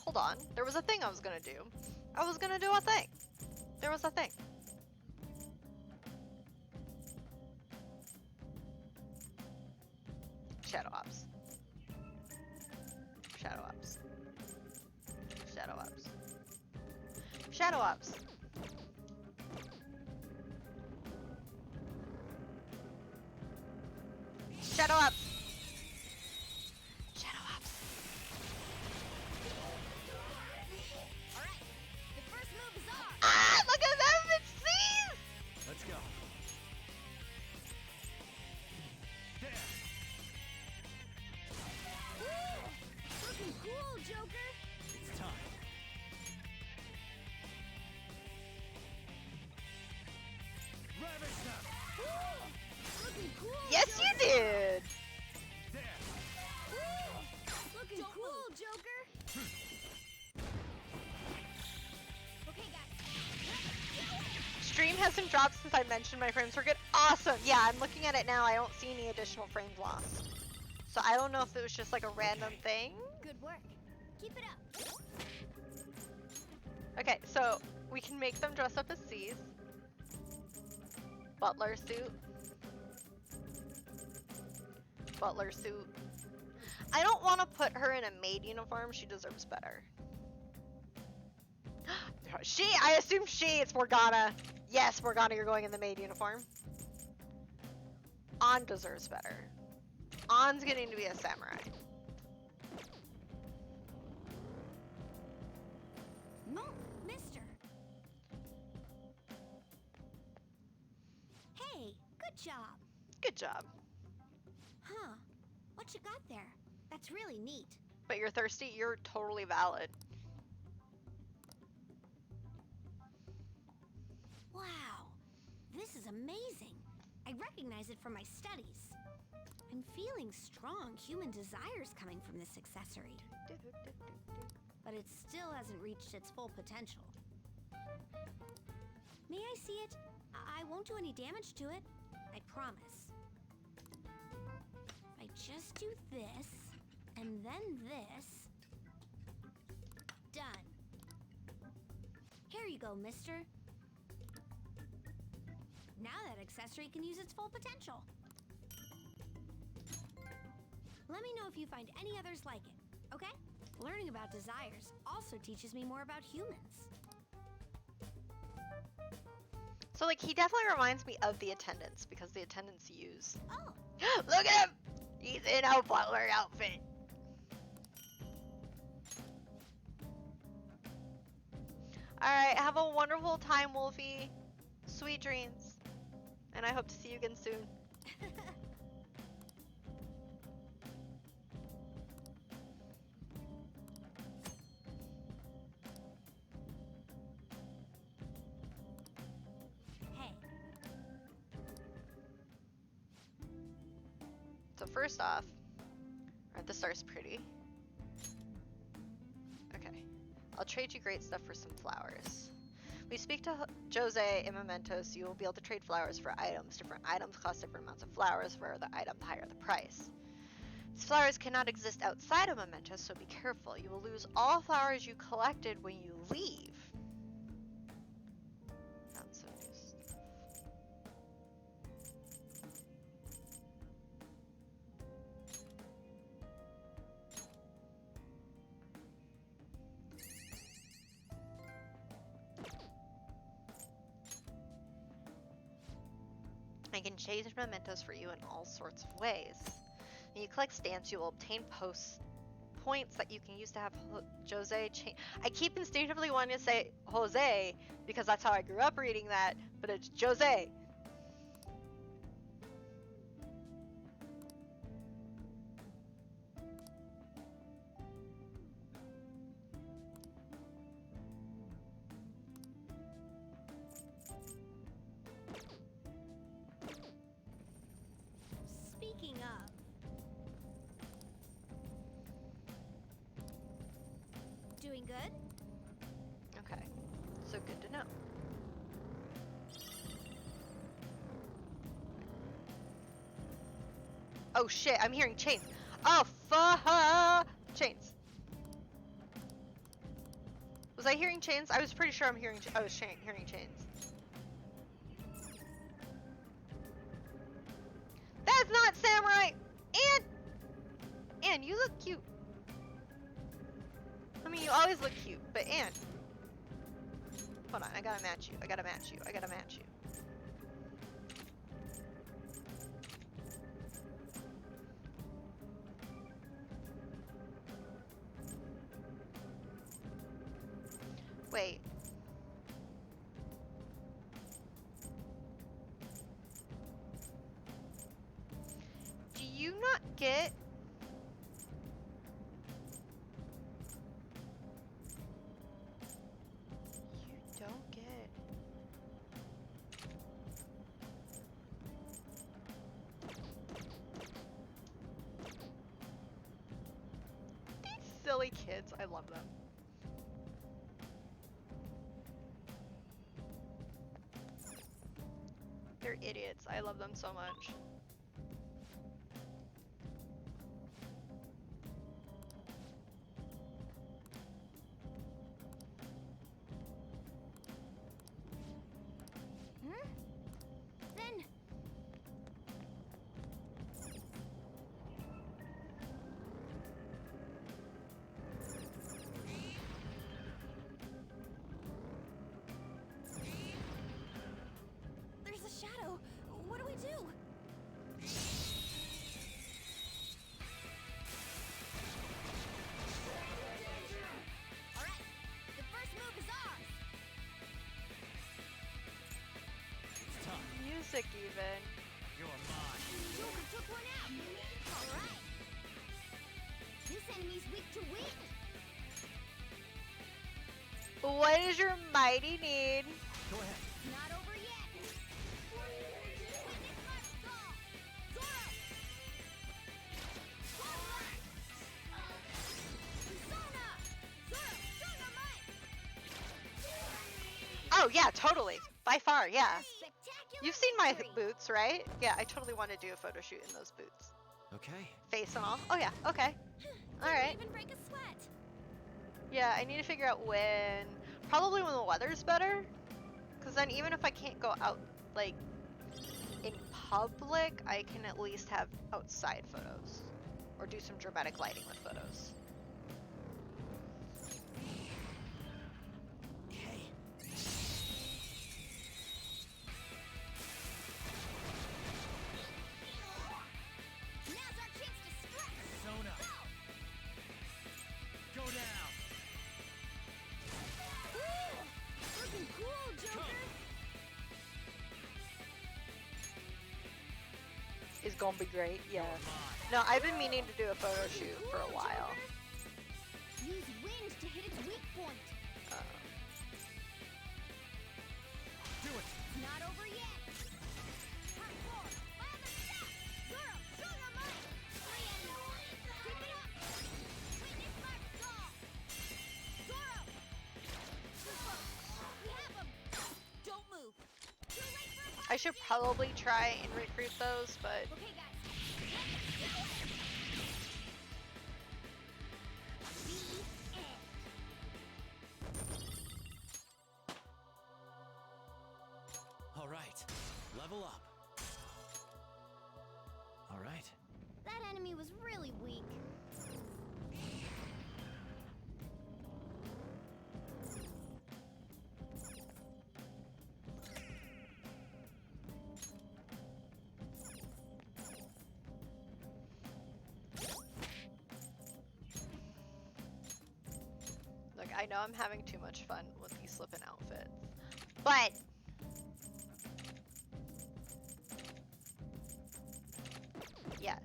Hold on. There was a thing I was gonna do. I was gonna do a thing. There was a thing. Shadow Ops. Shadow Ops. Shadow Ops. Shadow Ops. Shadow Ops. Shadow Ops. Alright, the first move is ours! Ah, look at them! It sees! Let's go. Ooh, looking cool, Joker. It's time. Ravish them! Ooh, looking cool. Yes, Joker. you did! Ooh, looking cool, Joker. Okay, guys. Stream hasn't dropped since I mentioned my frames were good. Awesome! Yeah, I'm looking at it now. I don't see any additional frames lost. So I don't know if it was just like a random thing. Good work. Keep it up. Okay, so we can make them dress up as C's. Butler suit. Butler suit. I don't want to put her in a maid uniform. She deserves better. I assume it's Morgana. Yes, Morgana, you're going in the maid uniform. An deserves better. An's getting to be a samurai. No, mister. Hey, good job. Good job. Huh. What you got there? That's really neat. But you're thirsty? You're totally valid. Wow. This is amazing. I recognize it from my studies. I'm feeling strong human desires coming from this accessory. But it still hasn't reached its full potential. May I see it? I won't do any damage to it. I promise. If I just do this, and then this... Done. Here you go, mister. Now that accessory can use its full potential. Let me know if you find any others like it, okay? Learning about desires also teaches me more about humans. So, like, he definitely reminds me of the attendants because the attendants use. Oh. Look at him! He's in a butler outfit. Alright, have a wonderful time, Wolfie. Sweet dreams. And I hope to see you again soon. Hey. So first off, aren't the stars pretty? Okay, I'll trade you great stuff for some flowers. We speak to Jose in Mementos. You will be able to trade flowers for items. Different items cost different amounts of flowers. For the item, the higher the price. These flowers cannot exist outside of Mementos, so be careful. You will lose all flowers you collected when you leave. Not so used. I can change mementos for you in all sorts of ways. When you collect stamps, you will obtain points that you can use to have Jose change. I keep instinctively wanting to say Jose because that's how I grew up reading that, but it's Jose. Speaking of... Doing good? Okay, so good to know. Oh shit, I'm hearing chains. Oh fuck! Chains. Was I hearing chains? I was pretty sure hearing chains. That's not samurai! Anne, you look cute. I mean, you always look cute, but Anne. Hold on, I gotta match you. I gotta match you. I gotta match you. Wait. Do you not get... You don't get... These silly kids, I love them. They're idiots. I love them so much. Then... There's a shadow. What do we do? Alright, the first move is ours! Music even. You're mine. Joker took one out! Alright! This enemy's weak to wind! What is your mighty need? Go ahead. Not over yet! Witness my skull! Zoro! Persona! Zoro, Dynamite! Oh yeah, totally. By far, yeah. Spectacular You've seen my victory! boots, right? Yeah, I totally want to do a photo shoot in those boots. Okay. Face and all. Oh yeah, okay. Alright. Even break a sweat. Yeah, I need to figure out when... Probably when the weather's better. Because then even if I can't go out, like, in public, I can at least have outside photos. Or do some dramatic lighting with photos. Hey. Now's our chance to strike! Sona. Go down. Looking cool, Joker! Is gonna be great, yeah. No, I've been meaning to do a photo shoot for a while. Use wind to hit its weak point. Do it. It's not over yet. Part 4. Fire the shot. Zoro, Dynamite. Keep it up. Witness my skull. Zoro. We have him. Don't move. Too late for a I should probably try and recruit those, but Okay, guys. Let's do it. The end. All right. Level up. All right. That enemy was really weak. look, I know I'm having too much fun with these slippin' outfits. But yes.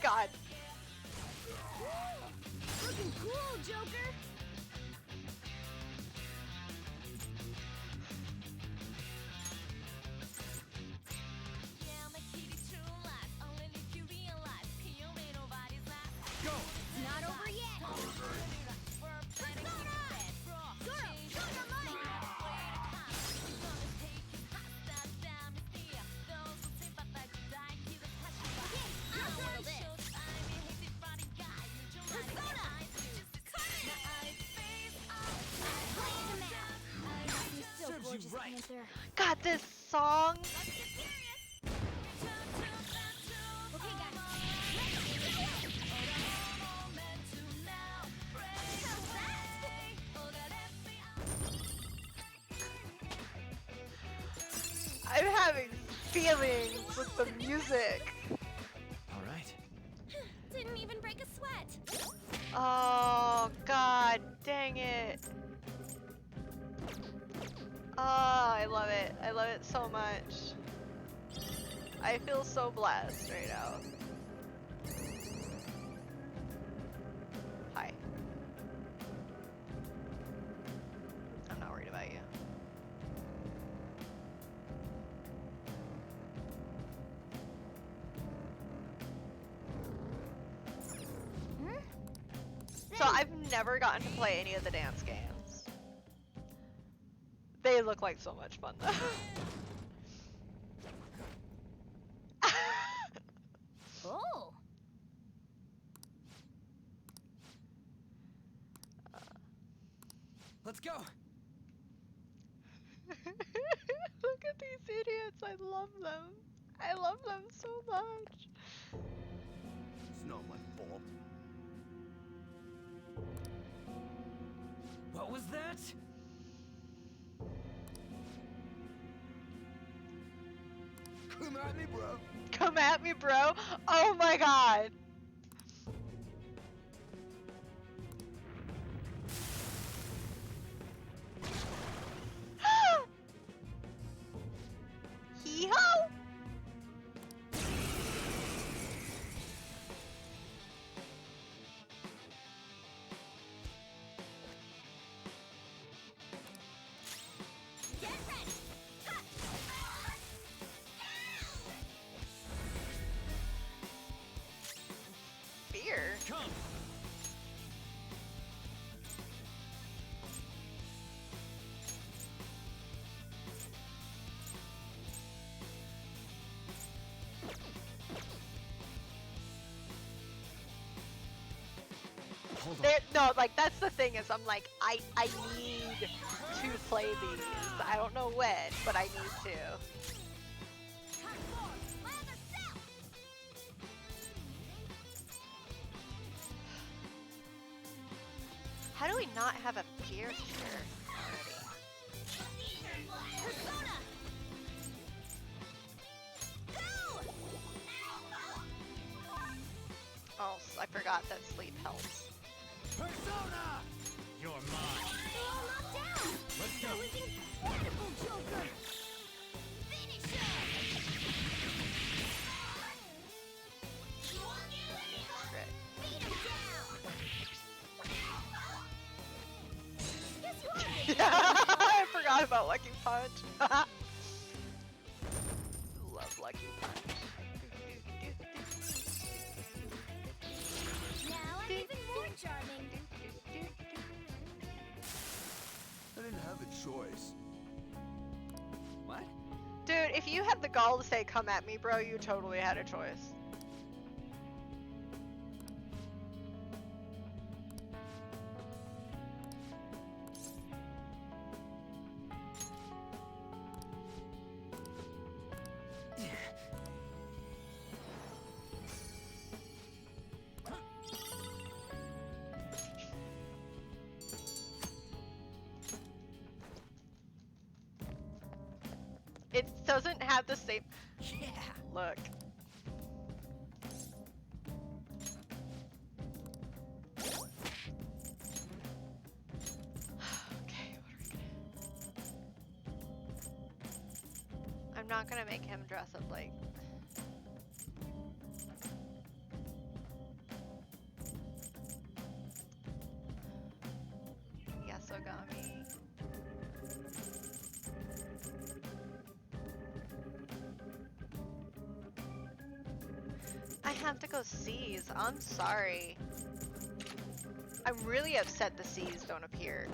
god. Looking cool, Joker. Go! It's not over yet. Serves you right. God, this song. I'm having feelings with the music. All right. Didn't even break a sweat. Oh, god dang it. Oh, I love it. I love it so much. I feel so blessed right now. Hi. I'm not worried about you. So I've never gotten to play any of the dance games. They look like so much fun though. Oh. Let's go. Look at these idiots. I love them. I love them so much. It's not my fault. What was that? Come at me, bro. Come at me, bro. Oh my god. Hee-ho! Get ready. Fear. Come. Hold on. No, like that's the thing is I'm like I need to play these. I don't know when, but I need to. How do we not have a fear here already? Oh, I forgot that sleep helps. Persona! You're mine. They're all knocked down. Let's go. That was incredible, Joker. Finish him. Shit. Beat him down. Guess you are. I forgot about Lucky Punch. Love Lucky Punch. Now I'm even more charming. I didn't have a choice. What? Dude, if you had the gall to say come at me, bro, you totally had a choice. It doesn't have the same. Yeah. Look. Okay, what are we gonna... I'm not gonna make him dress up like... have to go seas. I'm sorry. I'm really upset the seas don't appear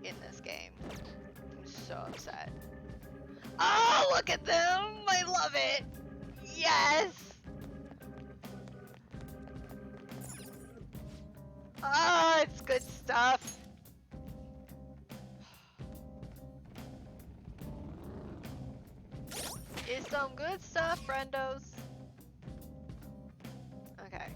in this game. I'm so upset. Oh, look at them! I love it! Yes! Oh, it's good stuff. It's some good stuff, friendos. Okay.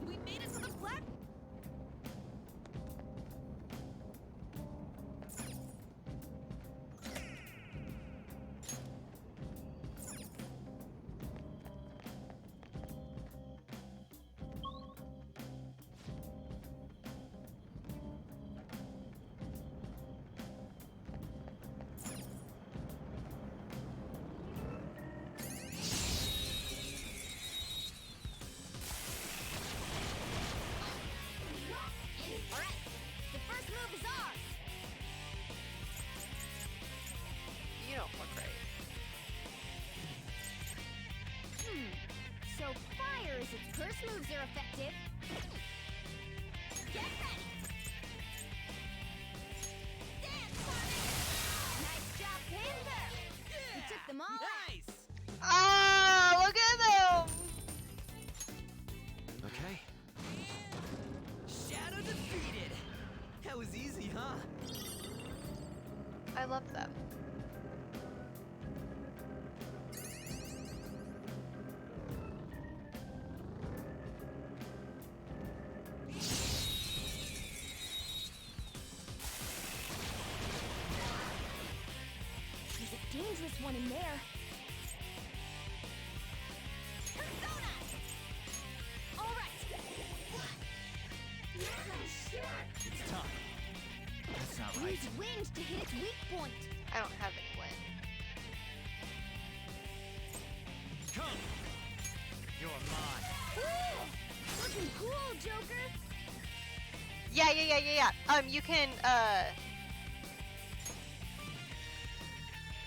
We made it to the plat. Alright, the first move is ours! You don't look right. So fire is its first moves are effective. Get ready! Dance, Sonic! Nice job, Panther! You took them all Nice! Ah, look at them! Okay. Shadow defeated! That was easy, huh? I love them. There's a dangerous one in there. Persona! Alright! It's tough. That's not right. Use wind to hit its weak point. I don't have any wind. Come! You're mine. Woo! Looking cool, Joker! Yeah.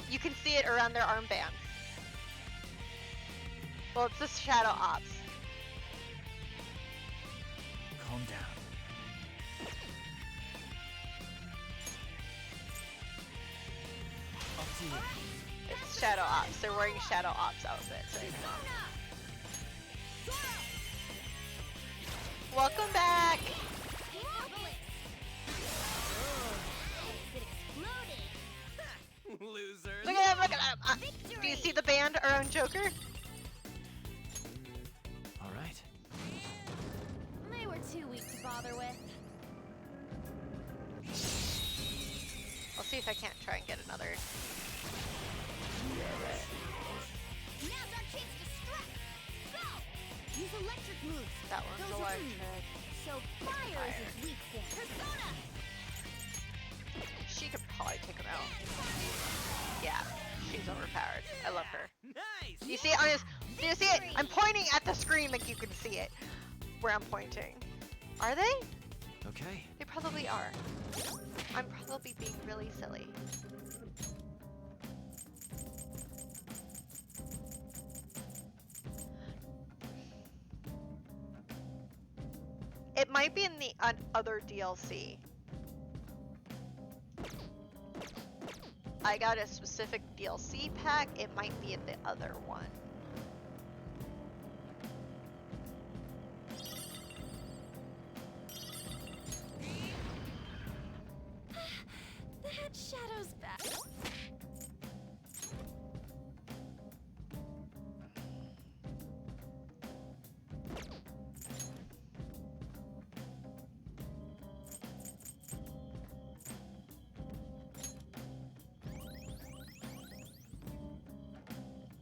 You can see it around their armband. Well, it's the Shadow Ops. Calm down. Up to you. It's Shadow Ops. They're wearing Shadow Ops outfits right now. Welcome back! Losers. Look at him, look at him! Do you see the band around Joker? Alright. They were too weak to bother with. I'll see if I can't try and get another. Now's our chance to strike! Go! Use electric moves. That one's Those are- electric. So fire is its weak point. Persona! She could probably take him out. Yeah, she's overpowered. I love her. Nice! Do you see it on his? Do you see it? I'm pointing at the screen like you can see it. Where I'm pointing. Are they? Okay. They probably are. I'm probably being really silly. It might be in the other DLC. I got a specific DLC pack. It might be in the other one. That shadow's back.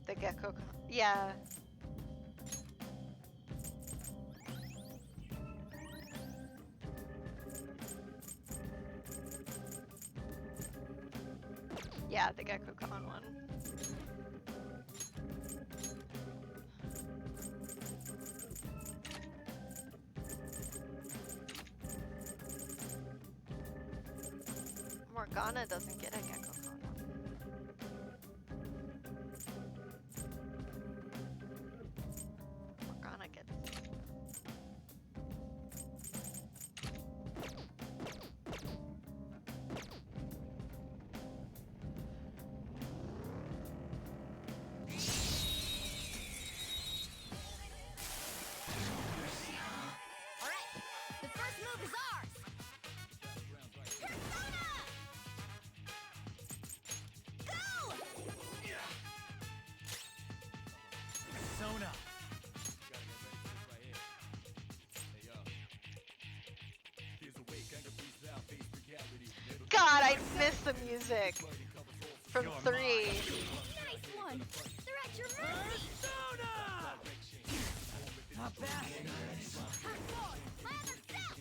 The gecko. Yeah. Yeah, the GeckoCon one. Morgana doesn't get a gecko kono. Morgana gets. Alright, the first move is ours! Persona! Go! Persona! God, I miss the music from 3. Nice one! They're at your mercy! Not bad. Hardcore! My other self!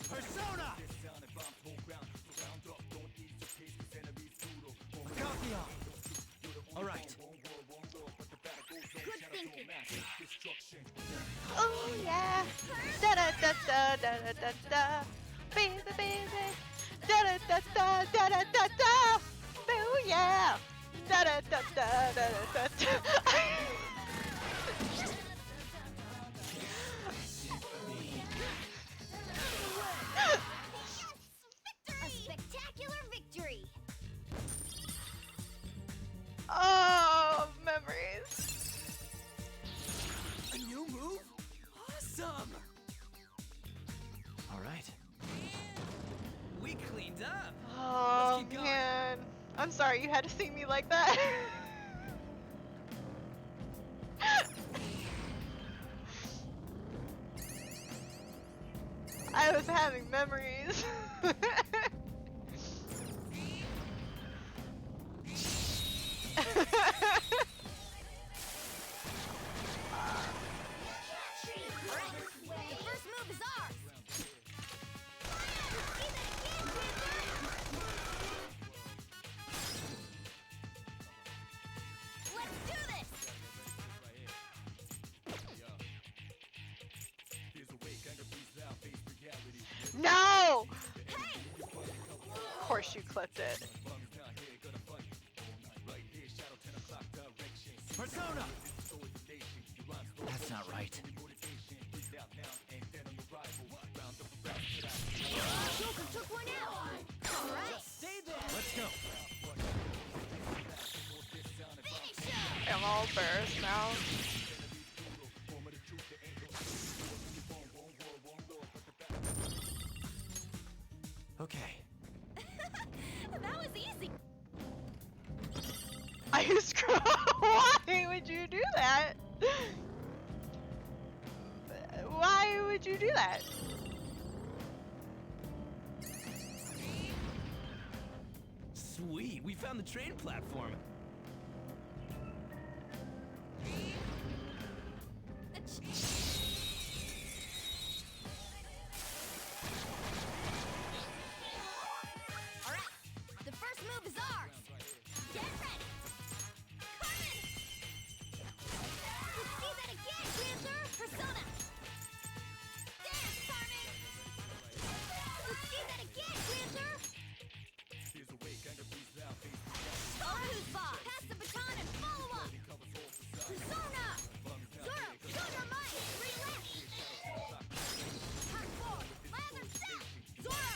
Persona! Kaguya! Alright. Good thinking! Oh yeah! Da da da da da da da da. Baby, baby. Da da da da da da da da. Oh yeah! Da da da da da da da. A spectacular victory! Oh, memories. A new move? Awesome! Alright. We cleaned up! Oh Let's keep going. man. I'm sorry you had to see me like that. I was having memories. The first move is ours! Let's do this! No! Of course you clipped it. Persona! That's not right. Joker took one out! Alright! Stay there! Let's go! Finish him! I'm all burst now. Okay. That was easy! Are you screwed? Why would you do that? Why would you do that? Sweet, we found the train platform. Alright, the first move is ours! Get ready! Coming! Let's see that again, Dancer! Persona! Dance, Carmen! Let's see that again, Dancer! Aruba! Pass the baton and follow up! Persona! Zoro, show your might! Relapse! Hardcore! My other self! Zoro!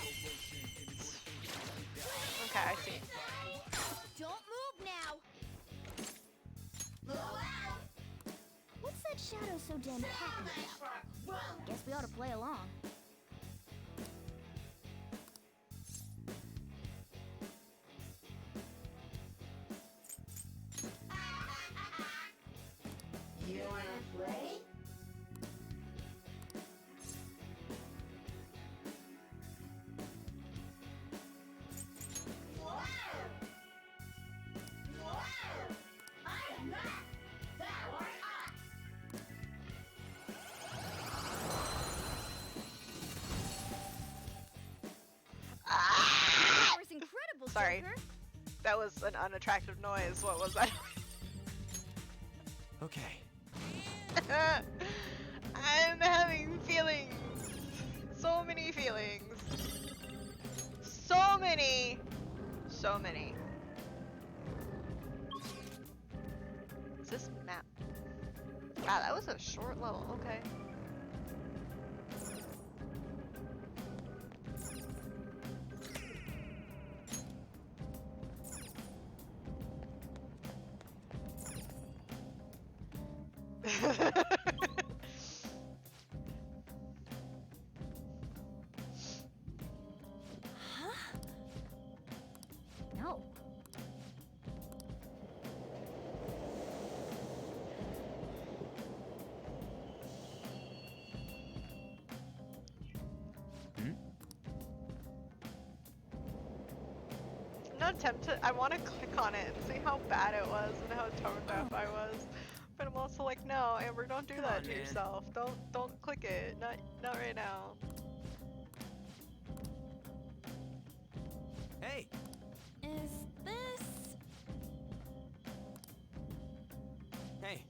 Okay, I see. Don't move now! What's that shadow so damn happy about? Guess we ought to play along. You wanna play? I am not! Thou art Ah! That was incredible, Sorry. Joker! That was an unattractive noise. What was that? Okay. so many. Is this map? Wow, that was a short level. Okay. No. I'm not tempted. I want to click on it and see how bad it was and how tone deaf I was. But I'm also like, no, Amber, don't do Come that on, to man. yourself. Don't click it. Not right now. Hey, Is this... hey.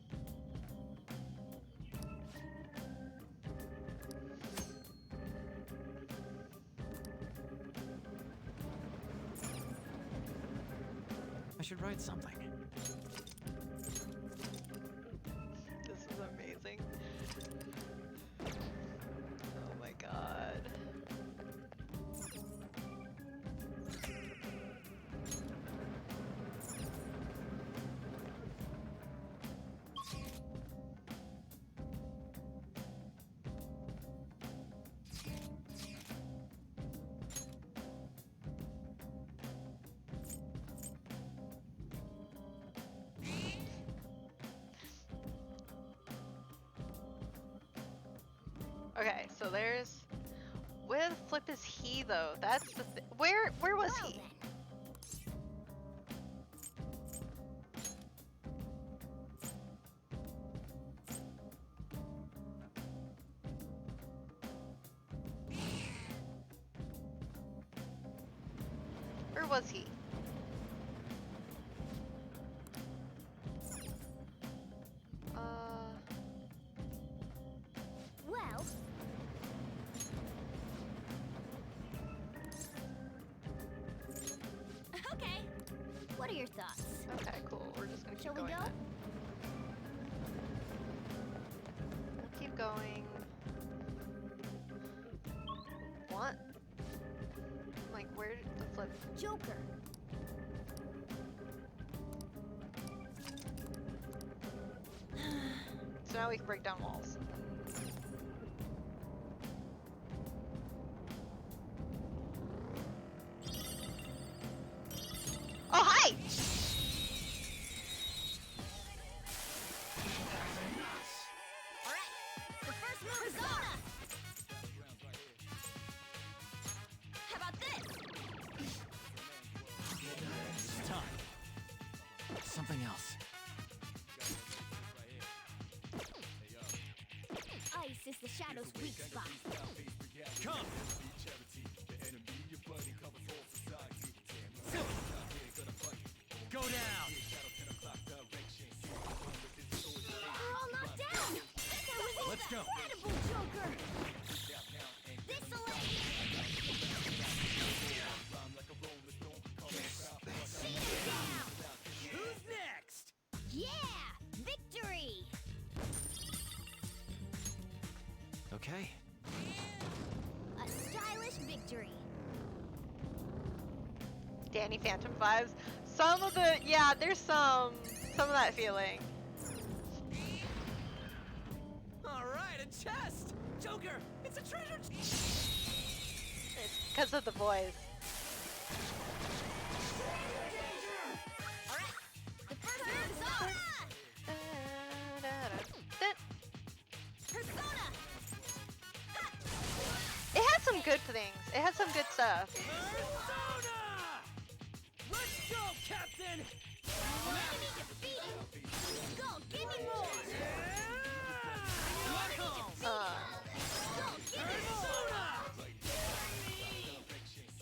I should write something. This is amazing. Oh my god. Okay, so there's where the flip is he though? That's the where was Well, he? then. Where was he? Well, Okay. what are your thoughts? Okay, cool. We're just gonna keep Shall we going go? then. We'll keep going. What? Like, where did the flip? Joker. So now we can break down walls. Oh, hi! Alright, the first move is on! How about this? It's time. Something else. Ice is the shadow's weak spot. Come! Go down! We're all knocked down! That was Let's go. incredible, Joker! This'll let Shoot him down! Who's next? Yeah! Victory! Okay. A stylish victory. Danny Phantom vibes. Some of the, yeah, there's some of that feeling. All right, a chest. Joker, it's a treasure. It's because of the boys. Alright, the first move is on! Persona! It had some good things. It had some good stuff. Persona! Let's go, Captain. Enemy defeated! Go, give me more! Go, give me more!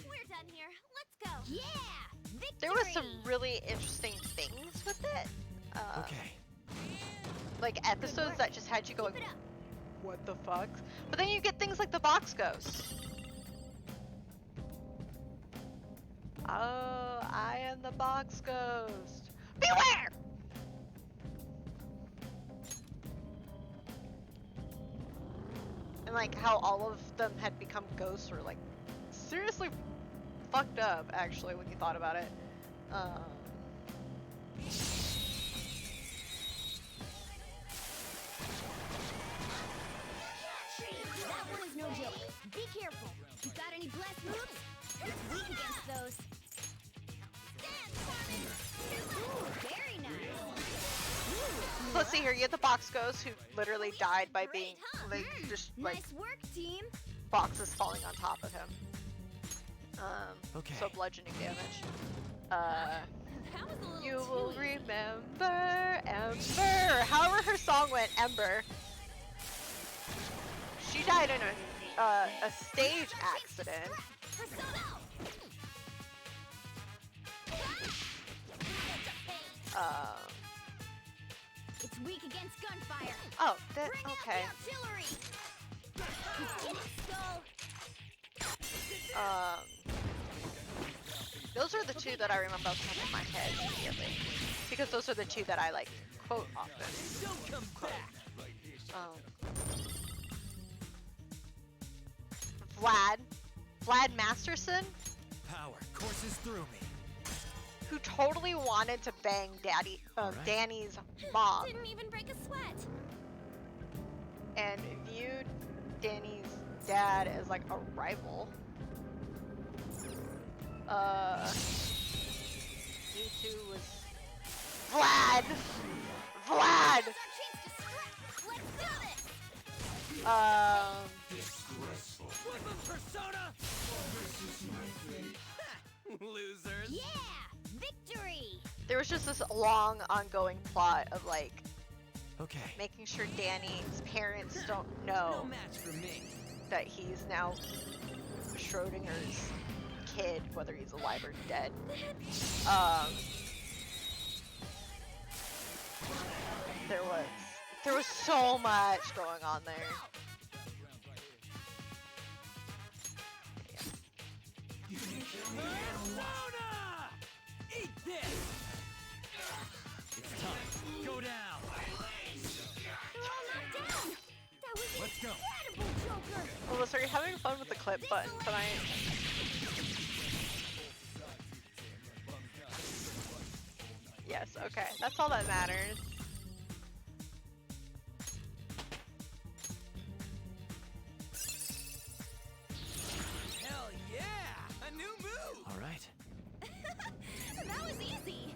We're done here. Let's go. Yeah! Victory! There was some really interesting things with it. Okay. Like episodes that just had you going, Keep it up. what the fuck? But then you get things like the box ghost. Oh, I am the box ghost. Beware! And like how all of them had become ghosts were like seriously fucked up actually when you thought about it. That one is no joke. Be careful. You got any blast moves? It's weak against those. Ooh, very nice. So let's see here, you have the box ghost who literally died by being like just like Nice work, team. boxes falling on top of him. Okay. So bludgeoning damage. That was a little You too will easy. remember Ember. However her song went, Ember. She died in a stage accident. It's weak against gunfire. Oh, that Bring okay. out the artillery. Get it, Skull. Those are the two that I remember off the top of my head immediately, because those are the two that I like quote often. Don't come back. Vlad Masterson, Power courses through me. who totally wanted to bang Danny's mom Didn't even break a sweat. and viewed Danny's dad as like a rival. He too was Vlad. Weapon persona. Losers. Yeah, victory. There was just this long ongoing plot of like Okay. making sure Danny's parents don't No know match for me. that he's now Schrodinger's kid, whether he's alive or dead. There was so much going on there. Persona! Eat this! It's time. Go down. They're all knocked down. That was Let's go. incredible, Joker. Melissa, are you having fun with the clip button tonight? Yes, okay. That's all that matters. Hell yeah! A new move! All right. That was easy.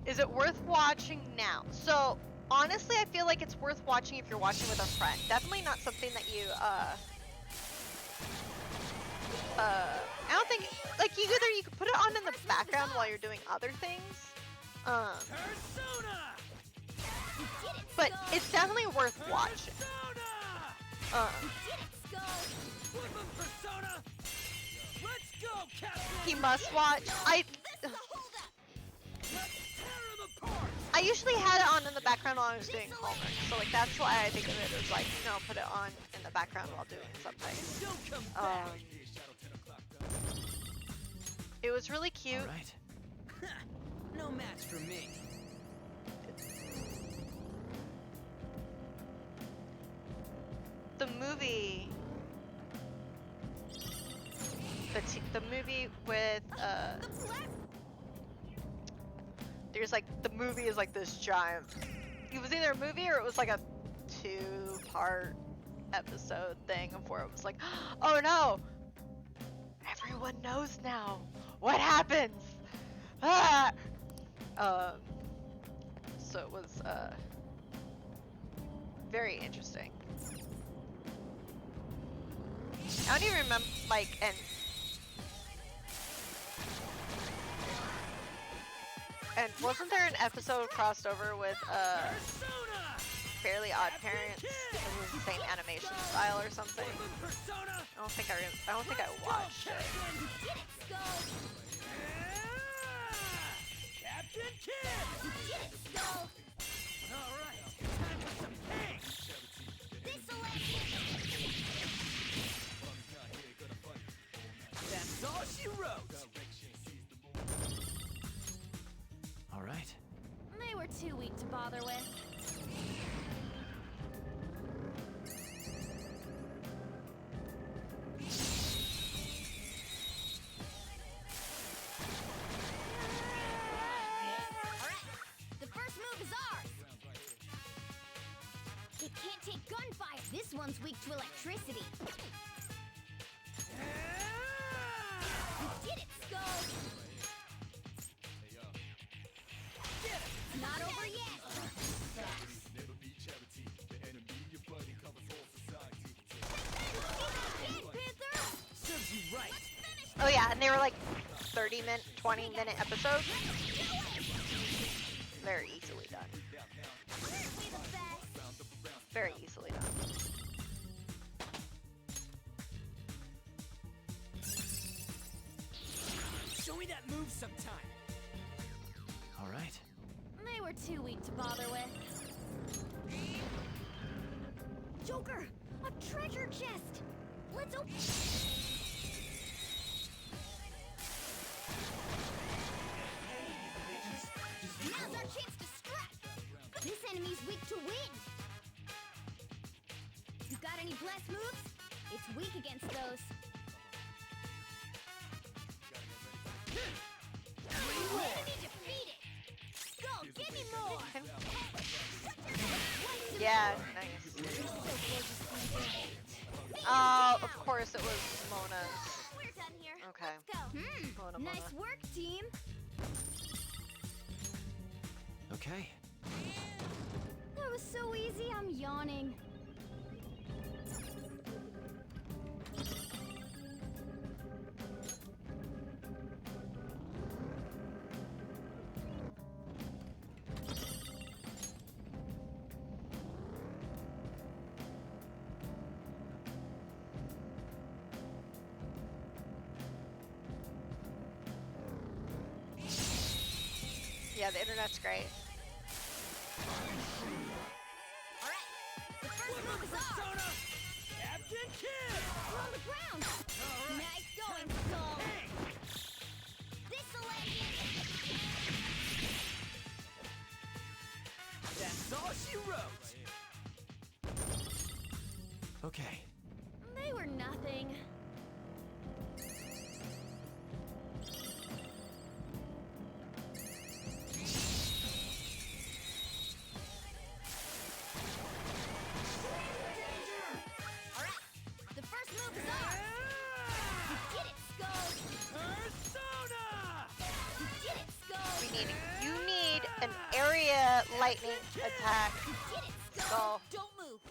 Is it worth watching now? So, honestly, I feel like it's worth watching if you're watching with a friend. Definitely not something that you, I don't think, like, you could put it on in the background while you're doing other things. Persona! But it's definitely worth watching. Weapon persona! Let's go, Captain! He must watch. I usually had it on in the background while I was doing homework, so like that's why I think of it as like, you know, put it on in the background while doing something. Don't come back. It was really cute. All right. No match for me. The movie, the movie with there's like the movie is like this giant. It was either a movie or it was like a 2-part episode thing before it was like, oh no, everyone knows now what happens. Ah! So it was very interesting. I don't even remember, like, and wasn't there an episode crossed over with Fairly Odd Parents? It was the same animation style or something. I don't think I watched it. Captain Kidd! All right, time for some pain. roads. All right. They were too weak to bother with. The first move is ours! It can't take gunfire! This one's weak to electricity! You did it, Skull! It's not over yet! Serves you right. Oh yeah, and they were like 30-minute, 20-minute episodes. Very easily done. Very easily done. Show me that move sometime. All right. They were too weak to bother with. Joker! A treasure chest! Let's open. Now's our chance to strike! This enemy's weak to wind! You got any blast moves? It's weak against those. Enemy defeated! Go, give me more! Yeah, nice. Of course it was Mona's. We're done here. Okay. Let's go. Mona. Nice work, team. Okay. That was so easy, I'm yawning. Yeah, the internet's great. The first move is ours. Captain Kidd! We're on the ground. Nice going, Skull. This'll end it. That's all she wrote. Okay. They were nothing. The first move is ours. You did it, Skull. Persona! You did it, Skull. You need an area lightning attack. You did it, Skull. Don't move.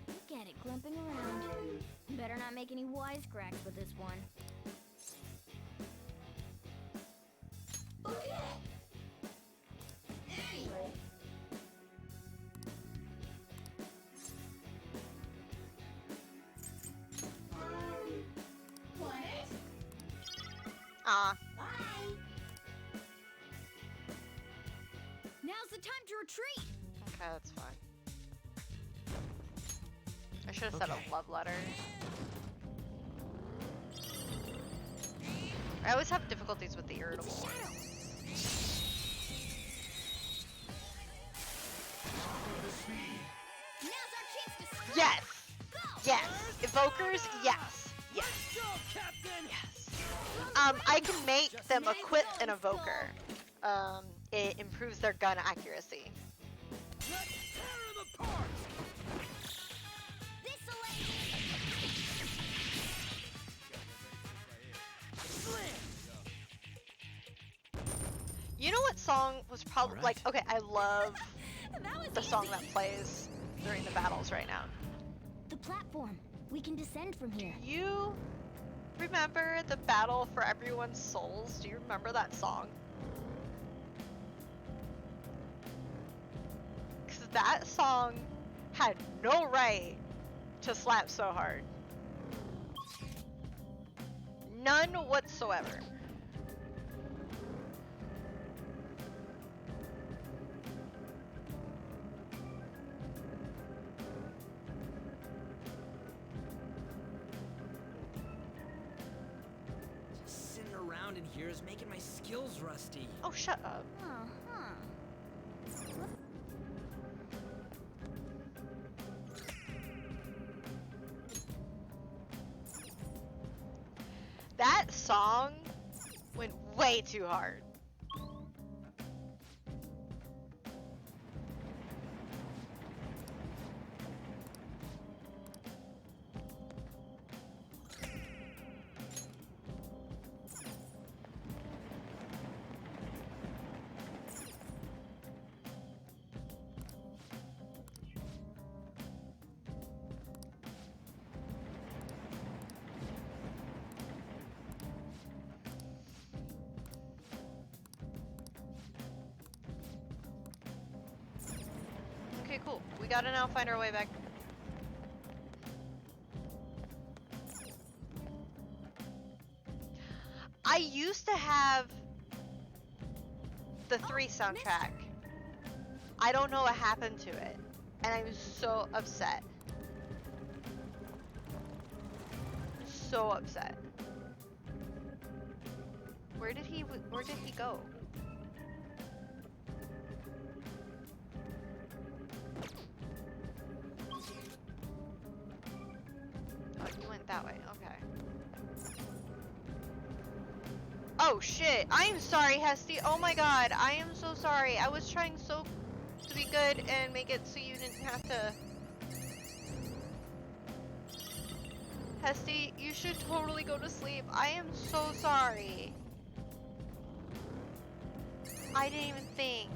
Look at it clumping around. Better not make any wisecracks with this one. Okay. Anyway. Want it? Aw. Bye. Now's the time to retreat. Okay, that's fine. I should have said a love letter. I always have difficulties with the irritable ones. Now's our chance to strike. Yes! Go. Yes! Evokers, yes! Yes! Go, Captain! Yes! I can make them equip an evoker. It improves their gun accuracy. Let's tear him apart! This'll end it. Slam! You know what song was probably Alright. like? Okay, I love That was the song easy. that plays during the battles right now. The platform. We can descend from here. You remember the battle for everyone's souls? Do you remember that song? Because that song had no right to slap so hard. None whatsoever. around in here is making my skills rusty. Oh, shut up. Uh-huh. That song went way too hard. Okay, cool. We gotta now find our way back. I used to have the 3 soundtrack. I don't know what happened to it, and I'm so upset. So upset. Where did he go? Oh, he went that way. Okay. Oh shit! I am sorry, Hesty. Oh my god, I am so sorry. I was trying so to be good and make it so you didn't have to. Hesty, you should totally go to sleep. I am so sorry. I didn't even think.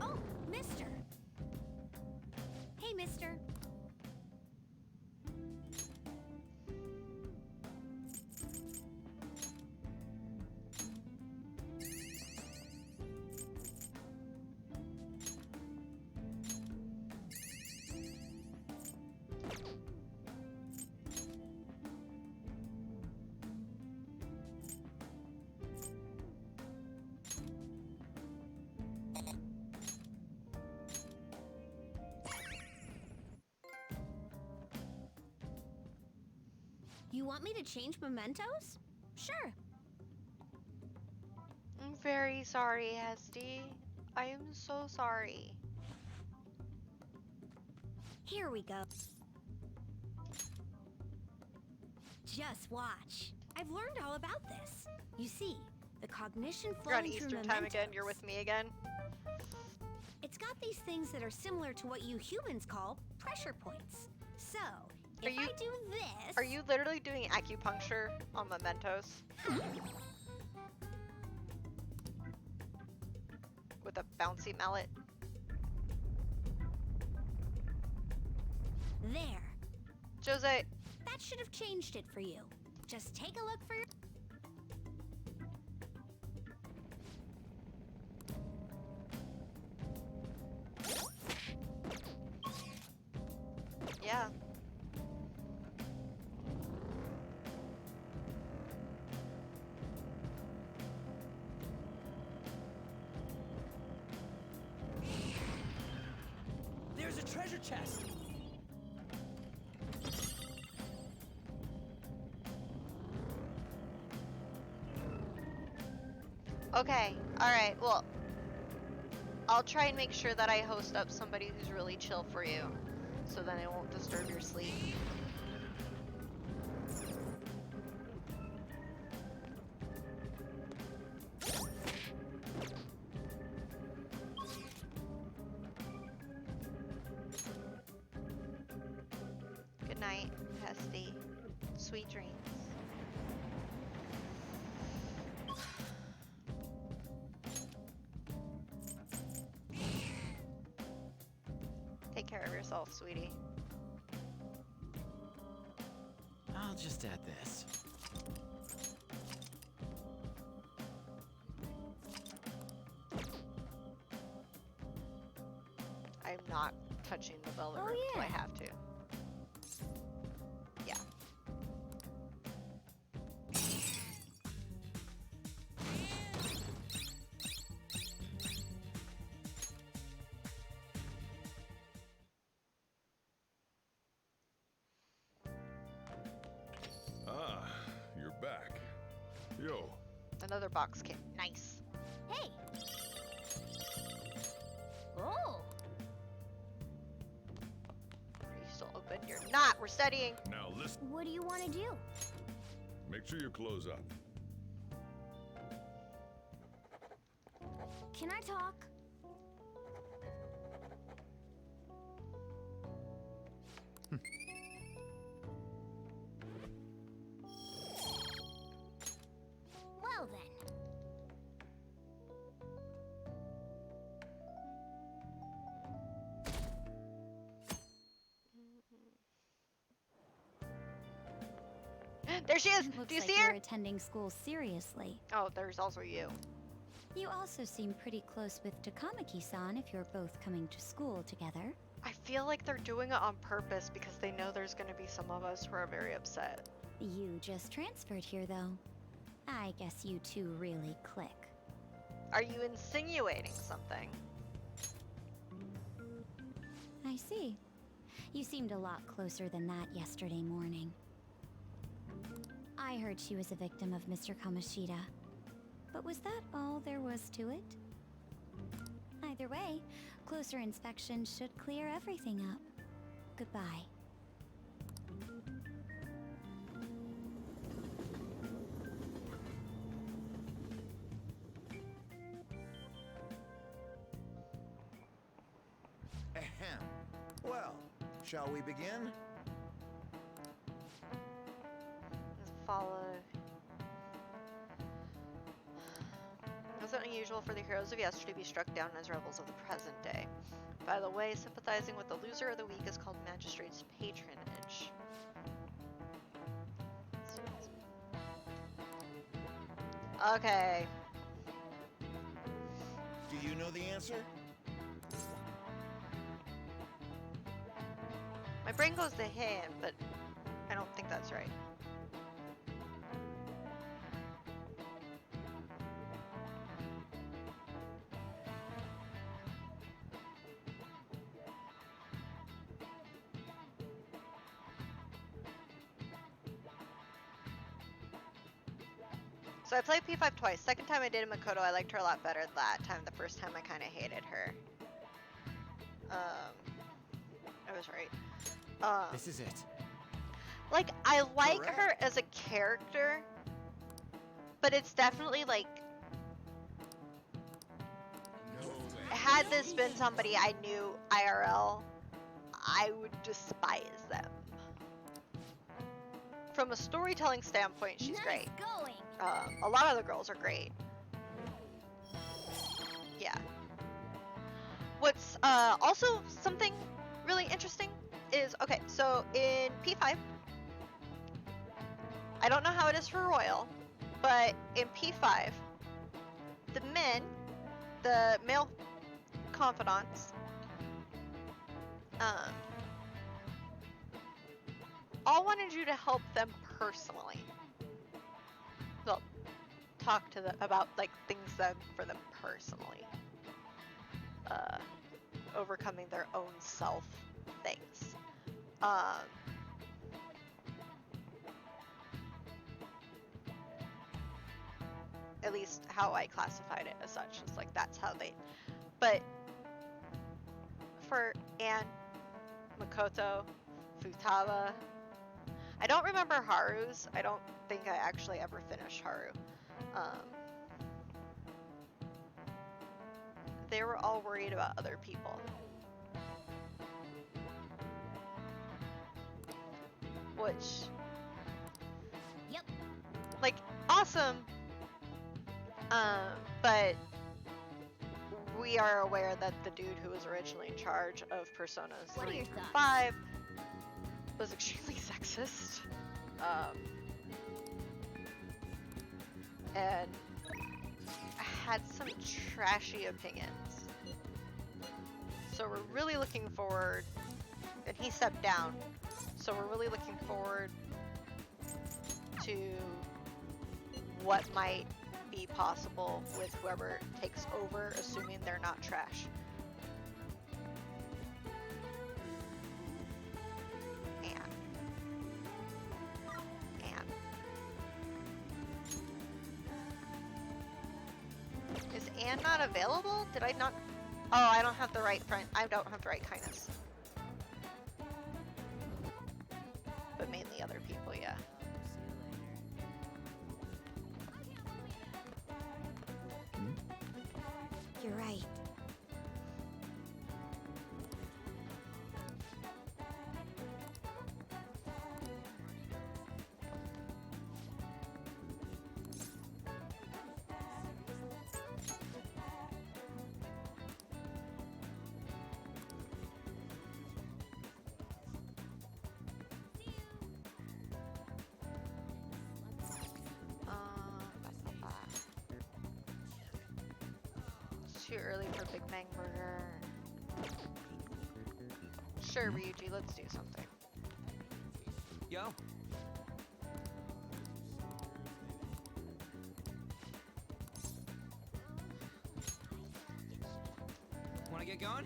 Oh, mister. Hey, mister. You want me to change mementos? Sure. I'm very sorry, Hesty. I am so sorry. Here we go. Just watch. I've learned all about this. You see, the cognition You're on flowing through Eastern mementos. time again. You're with me again. It's got these things that are similar to what you humans call pressure points. So, if I do this... Are you literally doing acupuncture on mementos? With a bouncy mallet? There. Jose. That should have changed it for you. Just take a look for your... Yeah. There's a treasure chest. Okay, alright, well, I'll try and make sure that I host up somebody who's really chill for you, so then it won't disturb your sleep. Good night, Hesty. Sweet dreams. Take care of yourself, sweetie. I'll just add this. I'm not touching the bell room, so I have to. Yeah. Yo. Another box came. Nice. Hey! Oh! Are you still open? You're not. We're studying. Now listen. What do you want to do? Make sure you close up. Can I talk? Well then. There she is. Looks Do you like see you're her? attending school seriously. Oh, there's also you. You also seem pretty close with Takamaki-san if you're both coming to school together. I feel like they're doing it on purpose because they know there's going to be some of us who are very upset. You just transferred here, though. I guess you two really click. Are you insinuating something? I see. You seemed a lot closer than that yesterday morning. I heard she was a victim of Mr. Kamoshida. But was that all there was to it? Either way, closer inspection should clear everything up. Goodbye. Ahem. Well, shall we begin? Follow. It wasn't unusual for the heroes of yesterday to be struck down as rebels of the present day. By the way, sympathizing with the loser of the week is called magistrate's patronage. Okay. Do you know the answer? My brain goes to him, but I don't think that's right. So I played P5 twice. Second time I did Makoto, I liked her a lot better that time. The first time I kind of hated her. I was right. This is it. Like, I like her as a character, but it's definitely like, had this been somebody I knew IRL, I would despise them. From a storytelling standpoint, she's great. Going. A lot of the girls are great. Yeah. What's also something really interesting is, okay, so in P5, I don't know how it is for Royal, but in P5, the men, the male confidants, all wanted you to help them personally. Well, talk to them about like things done for them personally. Overcoming their own self things. At least how I classified it as such. It's like that's how they. But for Anne, Makoto, Futaba, I don't remember Haru's. I don't think I actually ever finished Haru. They were all worried about other people. Which, yep, like, awesome. But we are aware that the dude who was originally in charge of Personas 3 through 5 was extremely sexist. And had some trashy opinions. So we're really looking forward, and he stepped down, so we're really looking forward to what might be possible with whoever takes over, assuming they're not trash. hand not available? Did I not? Oh, I don't have the right friend. I don't have the right kindness. But mainly other people, yeah. You're right. It's too early for Big Bang Burger. Sure, Ryuji, let's do something. Yo. Wanna get going?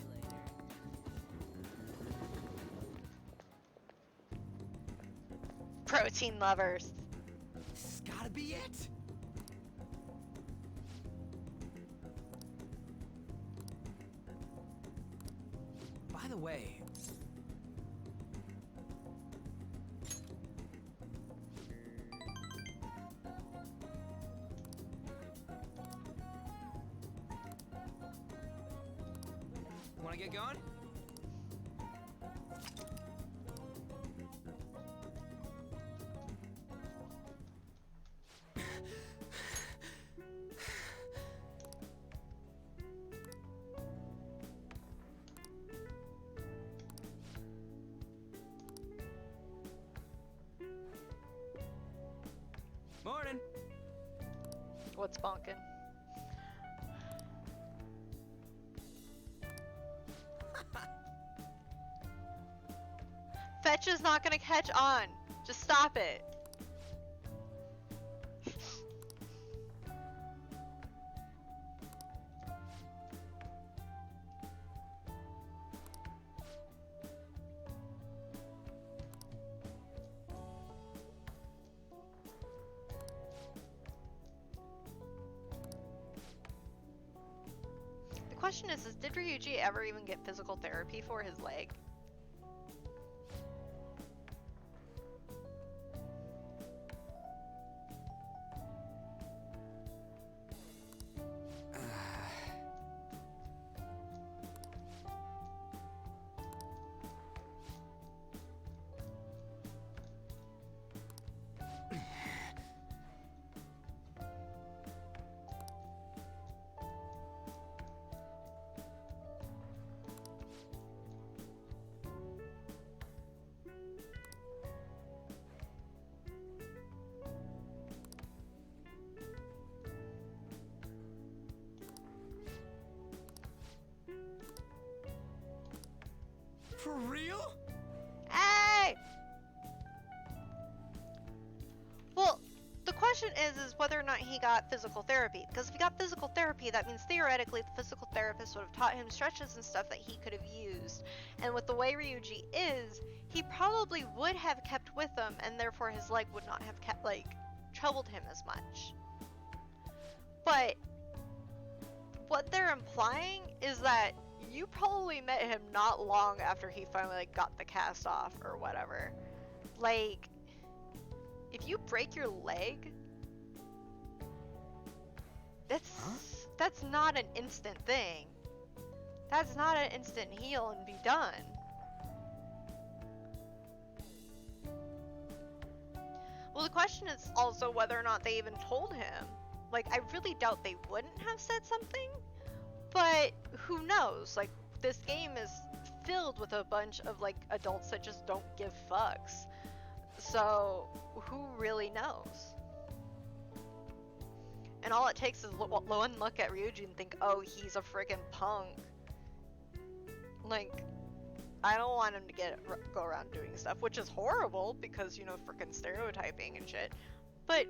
Protein lovers. This has gotta be it. By the way, wanna get going? Morning. What's bonking? Fetch is not gonna catch on. Just stop it. The question is did Ryuji ever even get physical therapy for his leg? For real? Hey! Well, the question is whether or not he got physical therapy. Because if he got physical therapy, that means theoretically the physical therapist would have taught him stretches and stuff that he could have used. And with the way Ryuji is, he probably would have kept with him, and therefore his leg would not have kept, troubled him as much. But what they're implying is that you probably met him not long after he finally got the cast off or whatever. If you break your leg, that's not an instant thing. That's not an instant heal and be done. Well, the question is also whether or not they even told him. I really doubt they wouldn't have said something. But who knows? This game is filled with a bunch of adults that just don't give fucks. So who really knows? And all it takes is one look at Ryuji and think, oh, he's a friggin' punk. I don't want him to go around doing stuff, which is horrible because, frickin' stereotyping and shit. But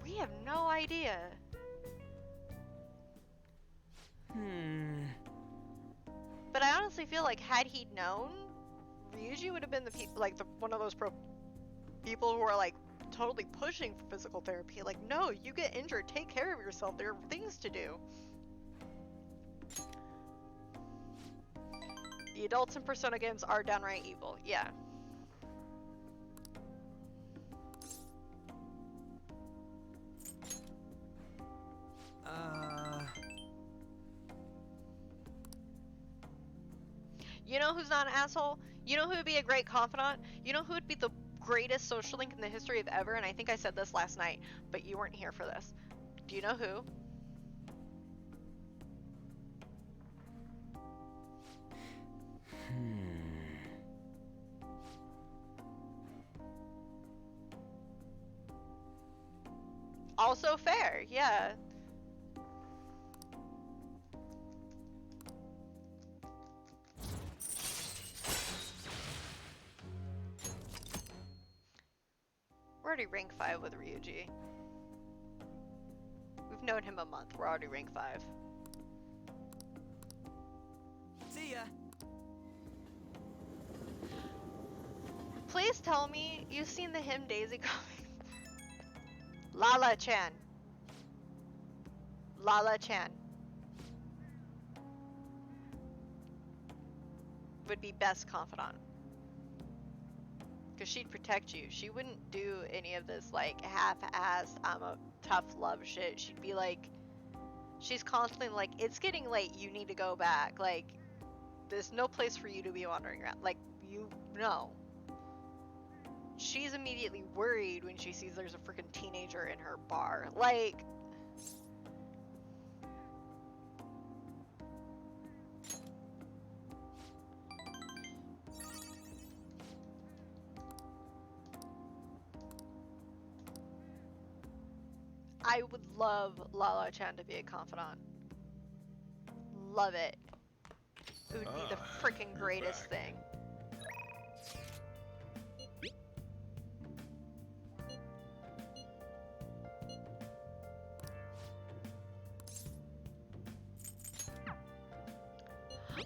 we have no idea. But I honestly feel like had he known, Ryuji would have been the people, one of those people who are totally pushing for physical therapy. No, you get injured, take care of yourself. There are things to do. The adults in Persona games are downright evil. Yeah. You know who's not an asshole? You know who would be a great confidant? You know who would be the greatest social link in the history of ever? And I think I said this last night, but you weren't here for this. Do you know who? Also fair, yeah. We're already rank 5 with Ryuji. We've known him a month. We're already rank 5. See ya. Please tell me you've seen the Him Daisy comic. Lala-chan. Lala-chan. Would be best confidant. Because she'd protect you. She wouldn't do any of this, like, half-assed, I'm a tough love shit. She'd be like, she's constantly like, it's getting late, you need to go back. Like, there's no place for you to be wandering around. Like, you know. She's immediately worried when she sees there's a freaking teenager in her bar. Like, I would love Lala-chan to be a confidant. Love it. It would be the freaking greatest thing.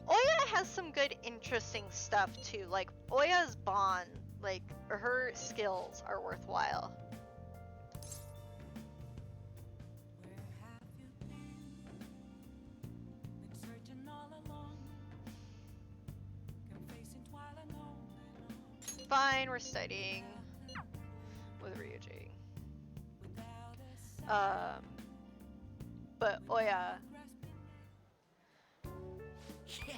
Oya has some good, interesting stuff too. Like, Oya's bond, like, her skills are worthwhile. Fine, we're studying with Ryuji. But Oya. Yeah.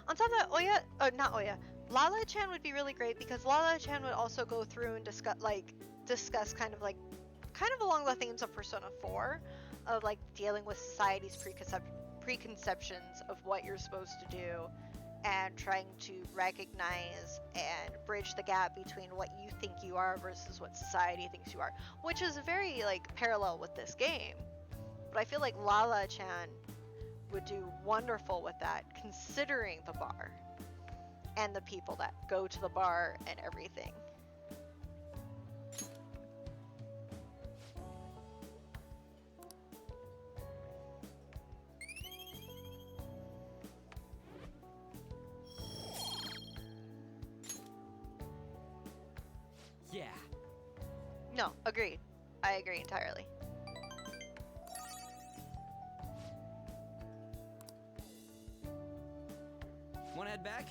On top of that, Oya, not Oya, Lala-chan would be really great because Lala-chan would also go through and discuss kind of along the themes of Persona 4, of like dealing with society's preconceptions of what you're supposed to do, and trying to recognize and bridge the gap between what you think you are versus what society thinks you are, which is very like parallel with this game. But I feel like Lala-chan would do wonderful with that, considering the bar and the people that go to the bar and everything. Yeah. No, agreed. I agree entirely. Wanna head back?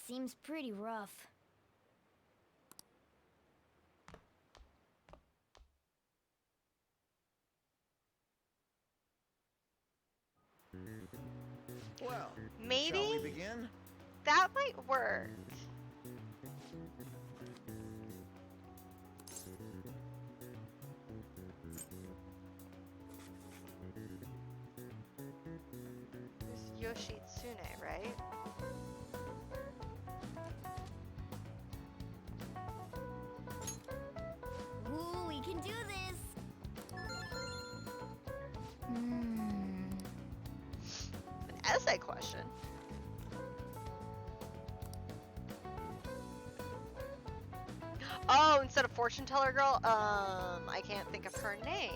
Seems pretty rough. Well, maybe shall we begin? that might work. There's Yoshitsune, right? Ooh, we can do this! An essay question. Oh, Oh, instead of fortune teller girl, I can't think of her name.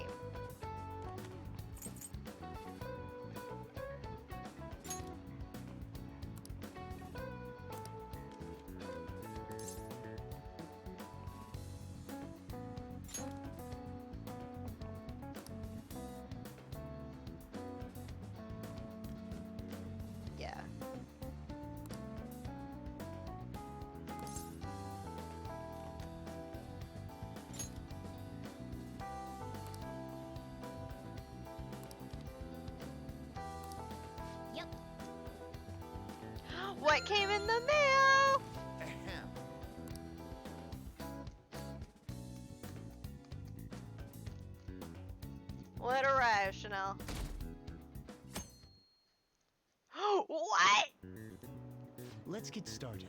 Yeah. Yep. What came in the mail? Ahem. What arrived, Chanel? What? Let's get started.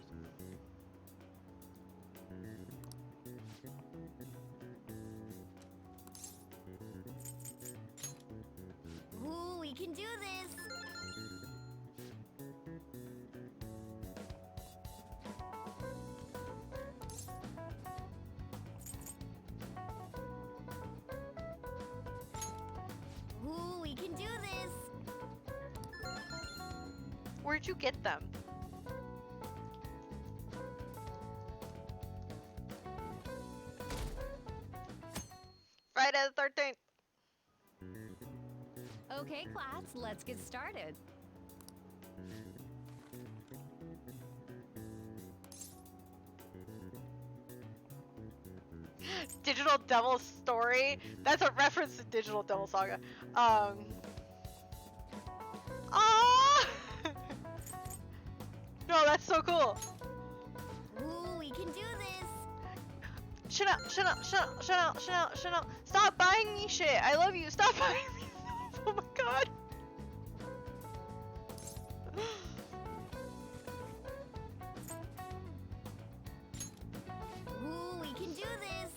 Ooh, we can do this. Ooh, we can do this. Where'd you get them? Friday the 13th. Okay, class, let's get started. Digital Devil Story. That's a reference to Digital Devil Saga. Ah! No, that's so cool. Ooh, we can do this. Shut up, shut up, shut up, shut up, shut up, shut up. Stop buying me shit. I love you. Stop buying me stuff. Oh my god. Ooh, we can do this.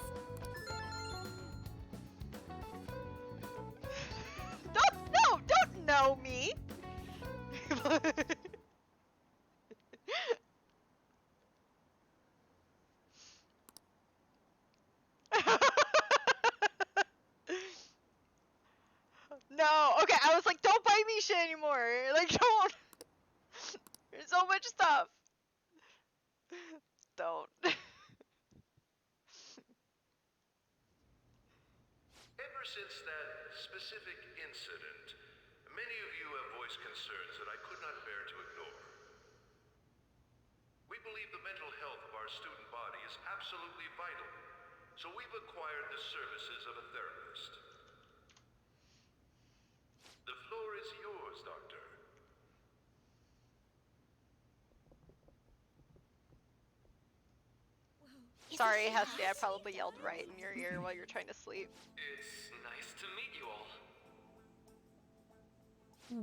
Don't know me. No, okay, I was like, don't buy me shit anymore. Like, don't. There's so much stuff. Don't. Ever since that specific incident, many of you have voiced concerns that I could not bear to ignore. We believe the mental health of our student body is absolutely vital, so we've acquired the services of a therapist. The floor is yours, Doctor. Sorry, Hesty, I probably yelled right in your ear while you're trying to sleep. It's nice to meet you all.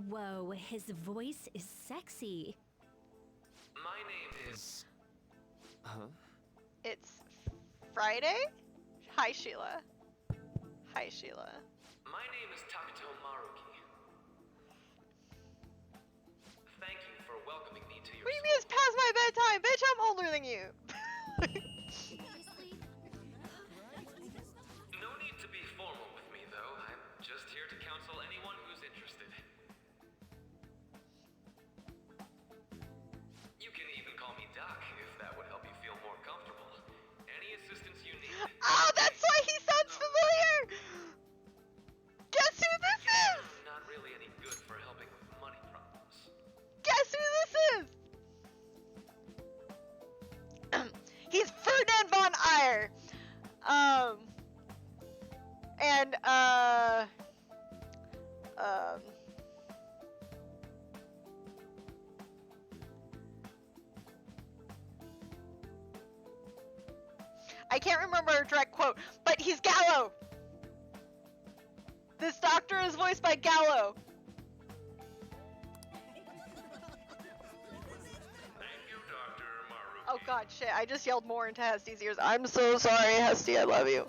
Whoa, his voice is sexy. My name is... Huh? It's Friday? Hi, Sheila. Hi, Sheila. My name is Takito Maruki. Thank you for welcoming me to your What do you mean it's past my bedtime? Bitch, I'm older than you. No need to be formal with me, though. I'm just here to counsel anyone who's interested. You can even call me Doc, if that would help you feel more comfortable. Any assistance you need. Oh, that's why he sounds familiar! Guess who this is? Not really any good for helping with money problems. Guess who this is? He's Ferdinand von Eyre. And, I can't remember a direct quote, but he's Gallo. This doctor is voiced by Gallo. Oh god, shit, I just yelled more into Hesty's ears. I'm so sorry, Hesty, I love you.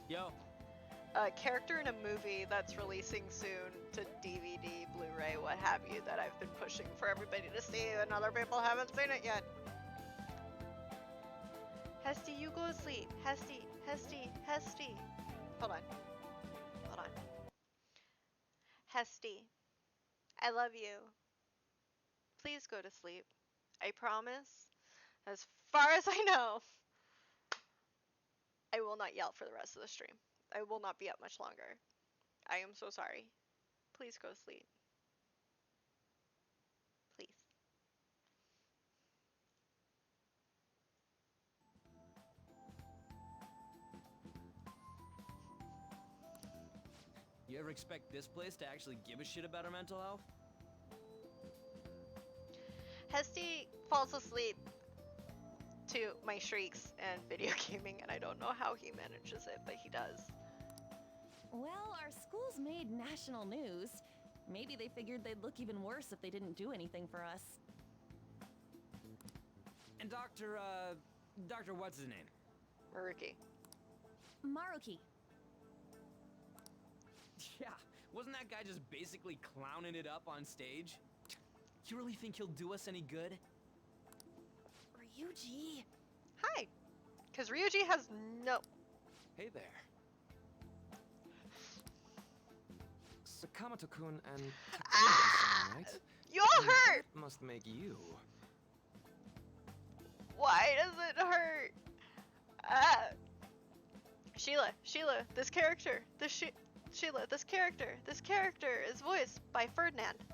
Yo. a character in a movie that's releasing soon to DVD, Blu-ray, what have you, that I've been pushing for everybody to see and other people haven't seen it yet. Hesty, you go to sleep. Hesty, Hesty, Hesty. Hold on. Hold on. Hesty, I love you. Please go to sleep. I promise, as far as I know, I will not yell for the rest of the stream. I will not be up much longer. I am so sorry. Please go to sleep. Please. You ever expect this place to actually give a shit about our mental health? Hesty falls asleep to my shrieks and video gaming, and I don't know how he manages it, but he does. Well, our school's made national news. Maybe they figured they'd look even worse if they didn't do anything for us. And Dr. what's his name? Maruki. Maruki. Yeah, wasn't that guy just basically clowning it up on stage? You really think he'll do us any good? Ryuji. Hi. Because Ryuji has no... Hey there. Sakamoto-kun and Takuma-san, right? You all And hurt! that must make you. Why does it hurt? Sheila, this character, this character is voiced by Ferdinand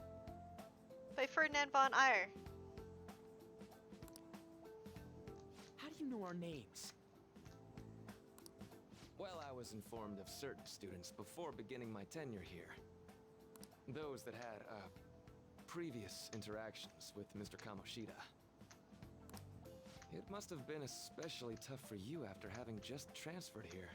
von Eyre. How do you know our names? Well, I was informed of certain students before beginning my tenure here. Those that had, previous interactions with Mr. Kamoshida. It must have been especially tough for you after having just transferred here.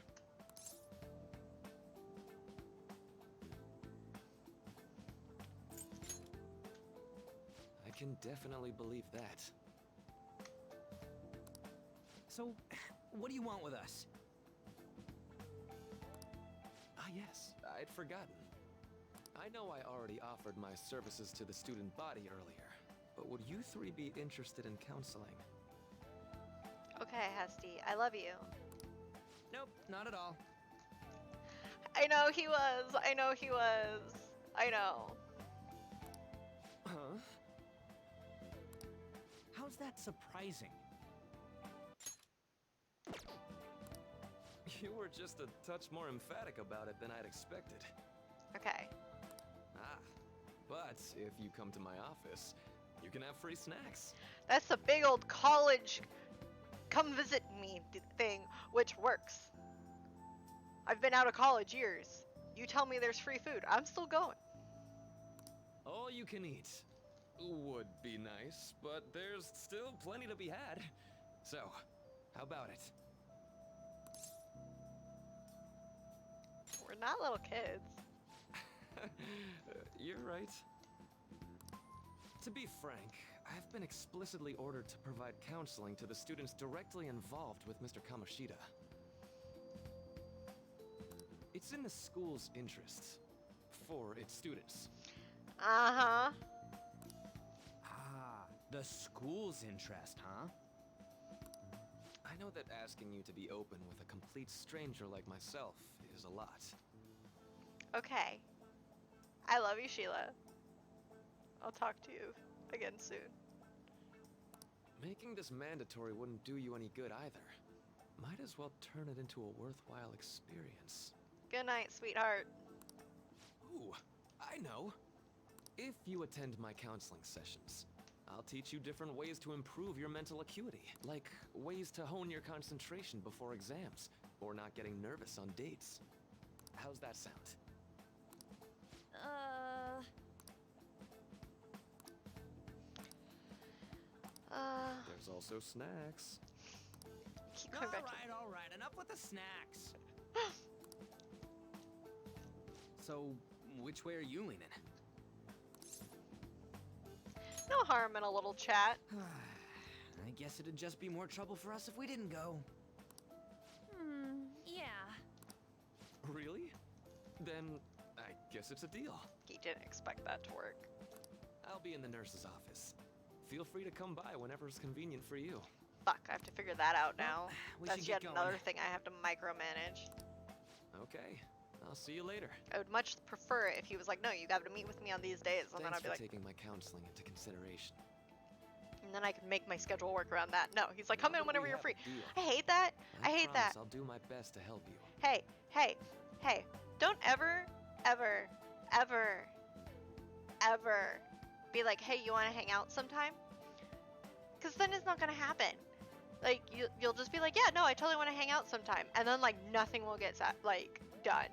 I can definitely believe that. So, what do you want with us? Ah yes, I'd forgotten. I know I already offered my services to the student body earlier, but would you three be interested in counseling? Okay, Hesty, I love you. Nope, not at all. I know he was. I know he was. I know. Huh? How's that surprising? You were just a touch more emphatic about it than I'd expected. Okay. Ah, but if you come to my office, you can have free snacks. That's a big old college come visit me thing, which works. I've been out of college years. You tell me there's free food, I'm still going. All you can eat would be nice, but there's still plenty to be had. So, how about it? We're not little kids. You're right. To be frank, I've been explicitly ordered to provide counseling to the students directly involved with Mr. Kamoshida. It's in the school's interests, for its students. Uh-huh. Ah, the school's interest, huh? I know that asking you to be open with a complete stranger like myself is a lot. Okay. I love you, Sheila. I'll talk to you again soon. Making this mandatory wouldn't do you any good either. Might as well turn it into a worthwhile experience. Good night, sweetheart. Ooh, I know. If you attend my counseling sessions, I'll teach you different ways to improve your mental acuity, like ways to hone your concentration before exams, or not getting nervous on dates. How's that sound? There's also snacks. Keep coming back to All right, enough with the snacks. So, which way are you leaning? No harm in a little chat. I guess it'd just be more trouble for us if we didn't go. Yeah. Really? Then I guess it's a deal. He didn't expect that to work. I'll be in the nurse's office. Feel free to come by whenever it's convenient for you. Fuck, I have to figure that out now. we That's should yet get another going. thing I have to micromanage. Okay, I'll see you later. I would much prefer if he was like, no, you have to meet with me on these days, and then Thanks I'd be for like, taking my counseling into consideration. and then I can make my schedule work around that. No, he's like, come in Now that whenever we you're have free. a deal, I hate that. I hate promise that. I'll do my best to help you. Hey, hey, hey, don't ever, ever, ever, ever be like, hey, you want to hang out sometime? Because then it's not going to happen. Like, you'll just be like, yeah, no, I totally want to hang out sometime. And then, like, nothing will get, done.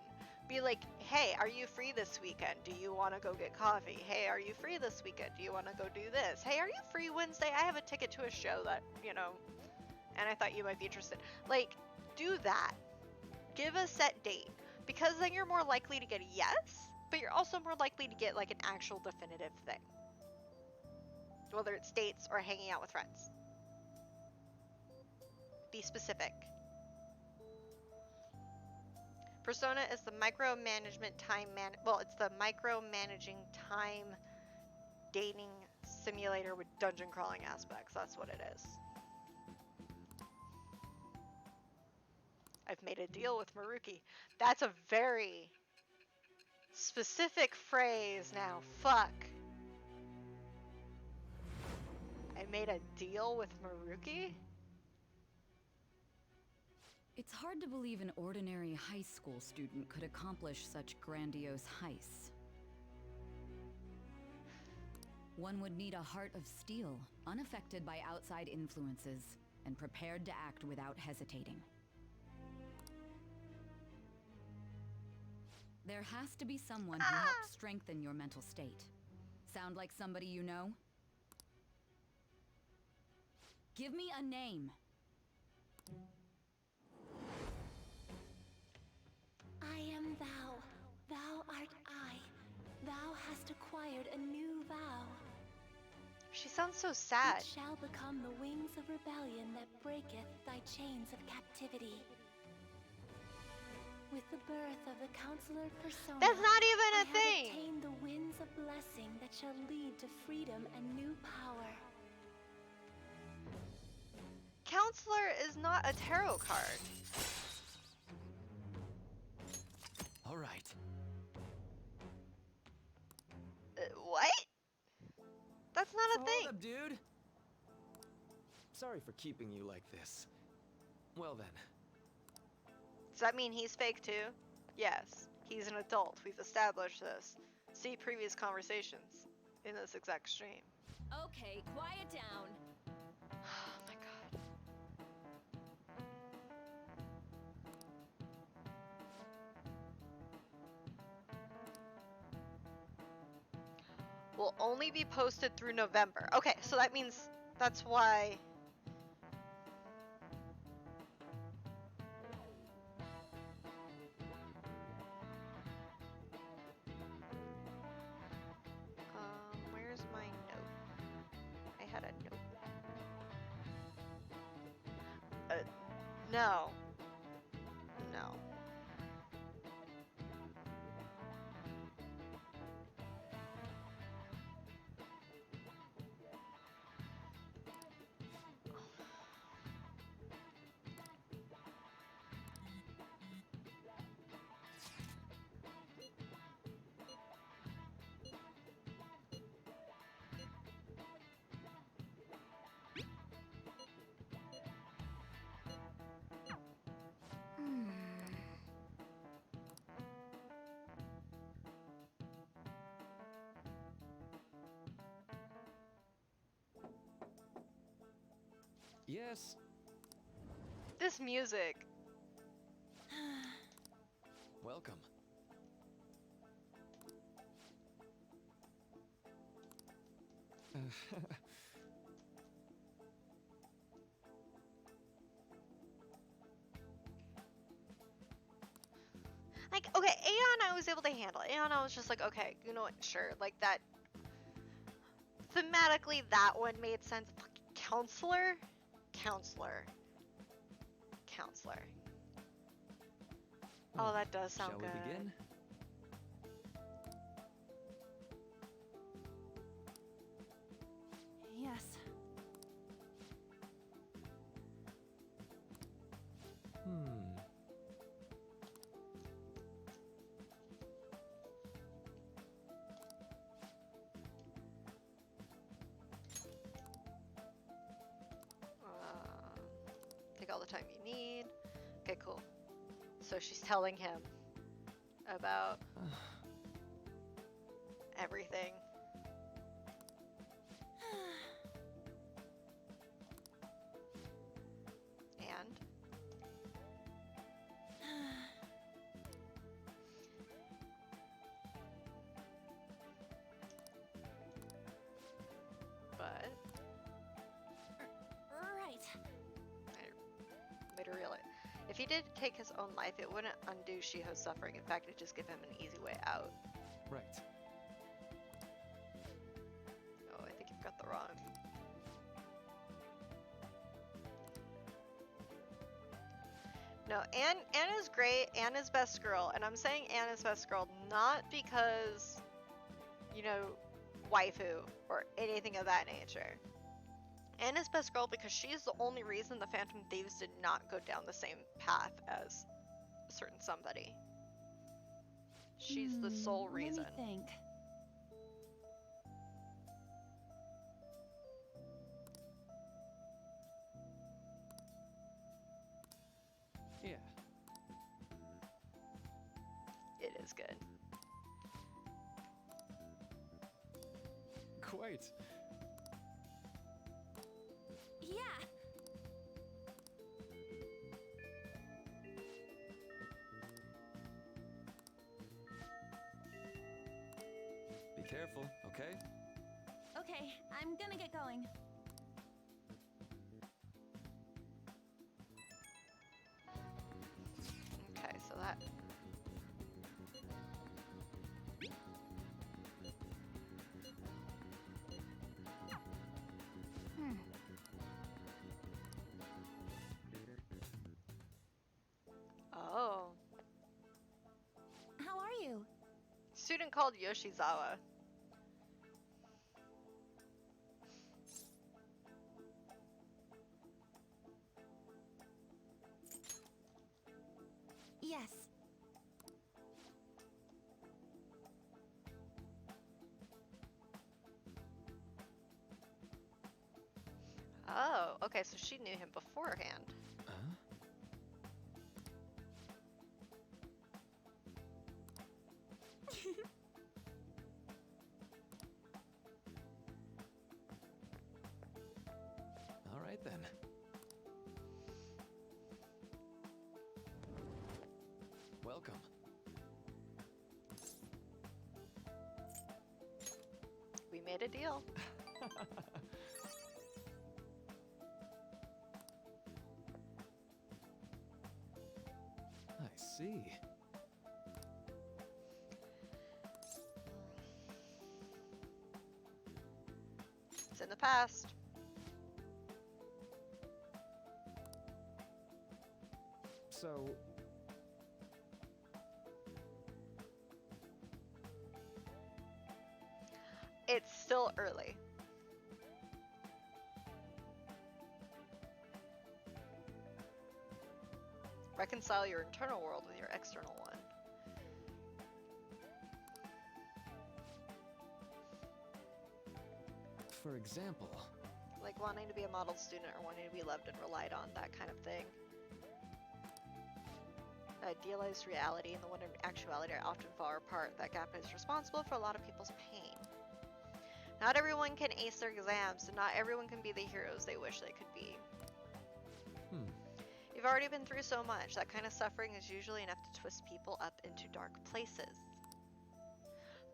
Be like, hey, are you free this weekend? Do you want to go get coffee? Hey, are you free this weekend? Do you want to go do this? Hey, are you free Wednesday? I have a ticket to a show that, and I thought you might be interested. Like, do that. Give a set date. Because then you're more likely to get a yes, but you're also more likely to get, like, an actual definitive thing. Whether it's dates or hanging out with friends. Be specific. Persona is the micromanagement it's the micromanaging time dating simulator with dungeon crawling aspects. That's what it is. I've made a deal with Maruki. That's a very specific phrase now. Fuck. I made a deal with Maruki? It's hard to believe an ordinary high school student could accomplish such grandiose heists. One would need a heart of steel, unaffected by outside influences, and prepared to act without hesitating. There has to be someone who helps strengthen your mental state. Sound like somebody you know? Give me a name. I am thou. Thou art I. Thou hast acquired a new vow. She sounds so sad. It shall become the wings of rebellion that breaketh thy chains of captivity. With the birth of the counselor persona, That's not even a I thing. have attained the winds of blessing that shall lead to freedom and new power. Counselor is not a tarot card. All right. What? That's not So a thing. hold up, dude. Sorry for keeping you like this. Well then. Does that mean he's fake too? Yes. He's an adult. We've established this. See previous conversations in this exact stream. Okay, quiet down. Oh my god. Will only be posted through November. Okay, so that means that's why. Where's my note? I had a note. No. No. Yes. This music. Welcome. Like, okay, Aeon I was able to handle. Aeon I was just like, okay, you know what, sure. Like that. Thematically, that one made sense. Fucking counselor? Counselor. Counselor. Oh, that does sound Shall good. we begin? all the time you need. Okay, cool. So she's telling him about everything. And but Right. I made her realize if he did take his own life, it wouldn't undo Shiho's suffering. In fact, it'd just give him an easy way out. Right. Oh, I think you've got the wrong. No, Anna's great. Anna's best girl, and I'm saying Anna's best girl not because, you know, waifu or anything of that nature. Anna's best girl because she's the only reason the Phantom Thieves did not go down the same path as a certain somebody. She's the sole reason. Let me think. Yeah. It is good. Quite. Yeah. Be careful, okay? Okay, I'm gonna get going. Okay, so that. Oh. How are you? Student called Yoshizawa. Yes. Oh, okay, so she knew him beforehand. All right then. Welcome. We made a deal. I see. It's in the past. So, It's still early. Reconcile your internal world with your external one. for example, Like wanting to be a model student or wanting to be loved and relied on, that kind of thing. Idealized reality and the one in actuality are often far apart. That gap is responsible for a lot of people's pain. Not everyone can ace their exams, and not everyone can be the heroes they wish they could be. You've already been through so much. That kind of suffering is usually enough to twist people up into dark places.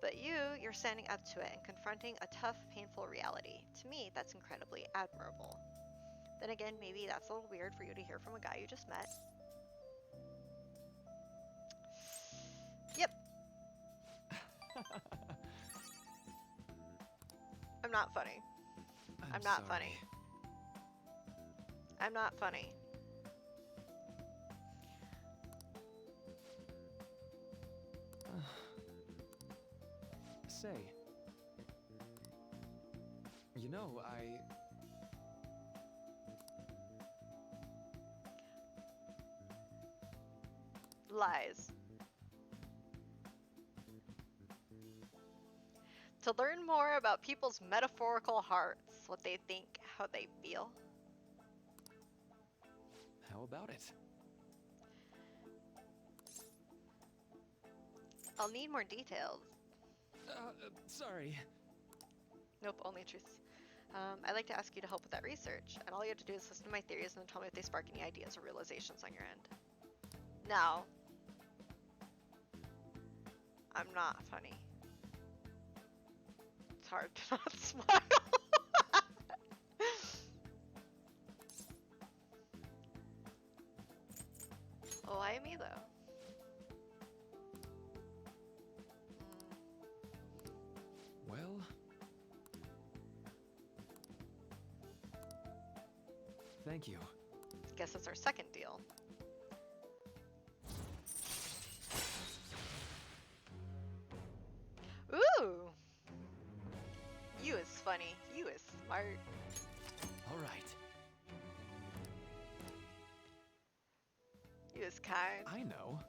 But you're standing up to it and confronting a tough, painful reality. To me, that's incredibly admirable. Then again, maybe that's a little weird for you to hear from a guy you just met. Yep. I'm not funny. I'm not funny. I'm not funny. Say, you know, Lies. To learn more about people's metaphorical hearts, what they think, how they feel. How about it? I'll need more details. Sorry. Nope, only truths. I'd like to ask you to help with that research, and all you have to do is listen to my theories and then tell me if they spark any ideas or realizations on your end. No. I'm not funny. It's hard to not smile. Oh, why me though? Well... Thank you. Guess that's our second deal. Ooh! You is funny. You is smart. Alright. You is kind. I know.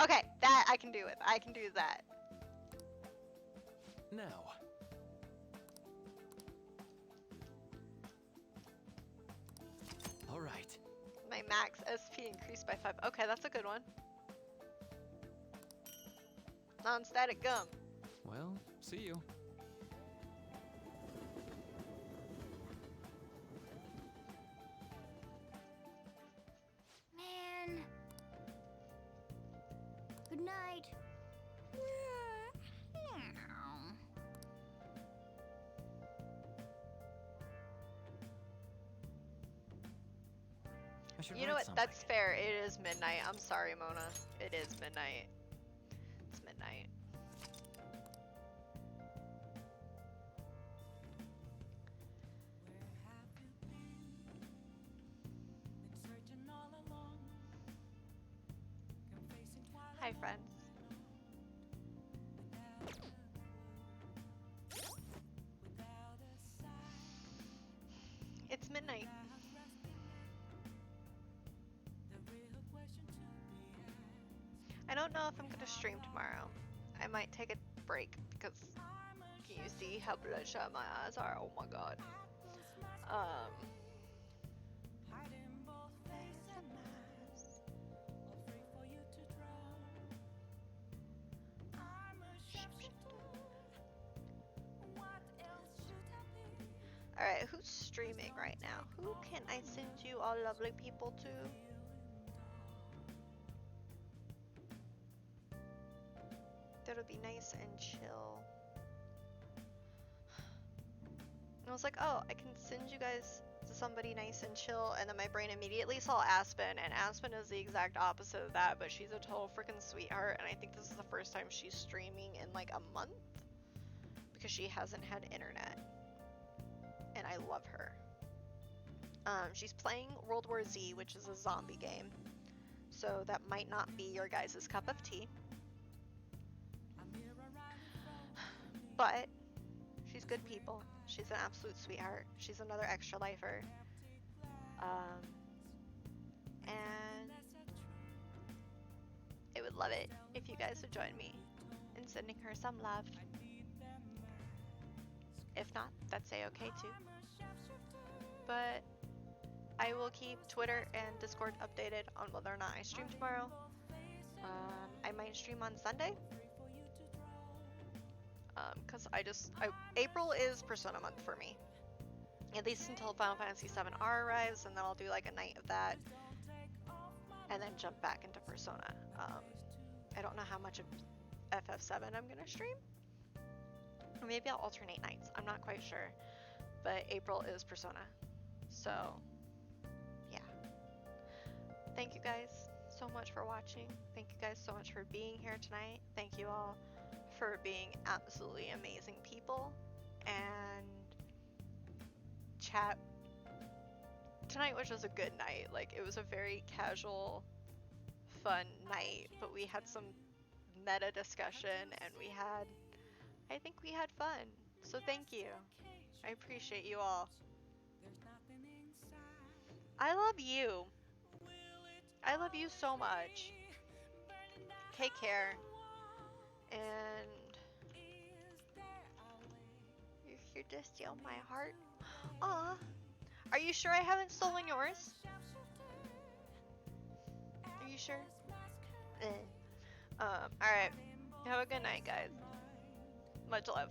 Okay, that I can do it. I can do that. Now. Alright. My max SP increased by 5. Okay, that's a good one. Non-static gum. Well, see you. Man. Good night. You know what? That's fair. It is midnight. I'm sorry, Mona. It is midnight. It's midnight. Hi, friends. It's midnight. I don't know if I'm gonna stream tomorrow. I might take a break because can you see how bloodshot my eyes are? Oh my god. Alright, who's streaming right now? Who can I send you all lovely people to? That'll be nice and chill. And I was like, oh, I can send you guys to somebody nice and chill, and then my brain immediately saw Aspen, and Aspen is the exact opposite of that, but she's a total freaking sweetheart, and I think this is the first time she's streaming in like a month, because she hasn't had internet, and I love her. She's playing World War Z, which is a zombie game, so that might not be your guys' cup of tea. But she's good people. She's an absolute sweetheart. She's another extra lifer. And I would love it if you guys would join me in sending her some love. If not, that's a-okay too. But I will keep Twitter and Discord updated on whether or not I stream tomorrow. I might stream on Sunday. Because April is Persona month for me. At least until Final Fantasy VII R arrives, and then I'll do like a night of that. And then jump back into Persona. I don't know how much of FF7 I'm gonna stream. Or maybe I'll alternate nights. I'm not quite sure. But April is Persona. So, yeah. Thank you guys so much for watching. Thank you guys so much for being here tonight. Thank you all for being absolutely amazing people. And chat tonight was just a good night. Like, it was a very casual, fun night, but we had some meta discussion, and I think we had fun. So thank you. I appreciate you all. I love you. I love you so much. Take care. And you're here to steal my heart. Aw. Are you sure I haven't stolen yours? Are you sure? Alright. Have a good night, guys. Much love.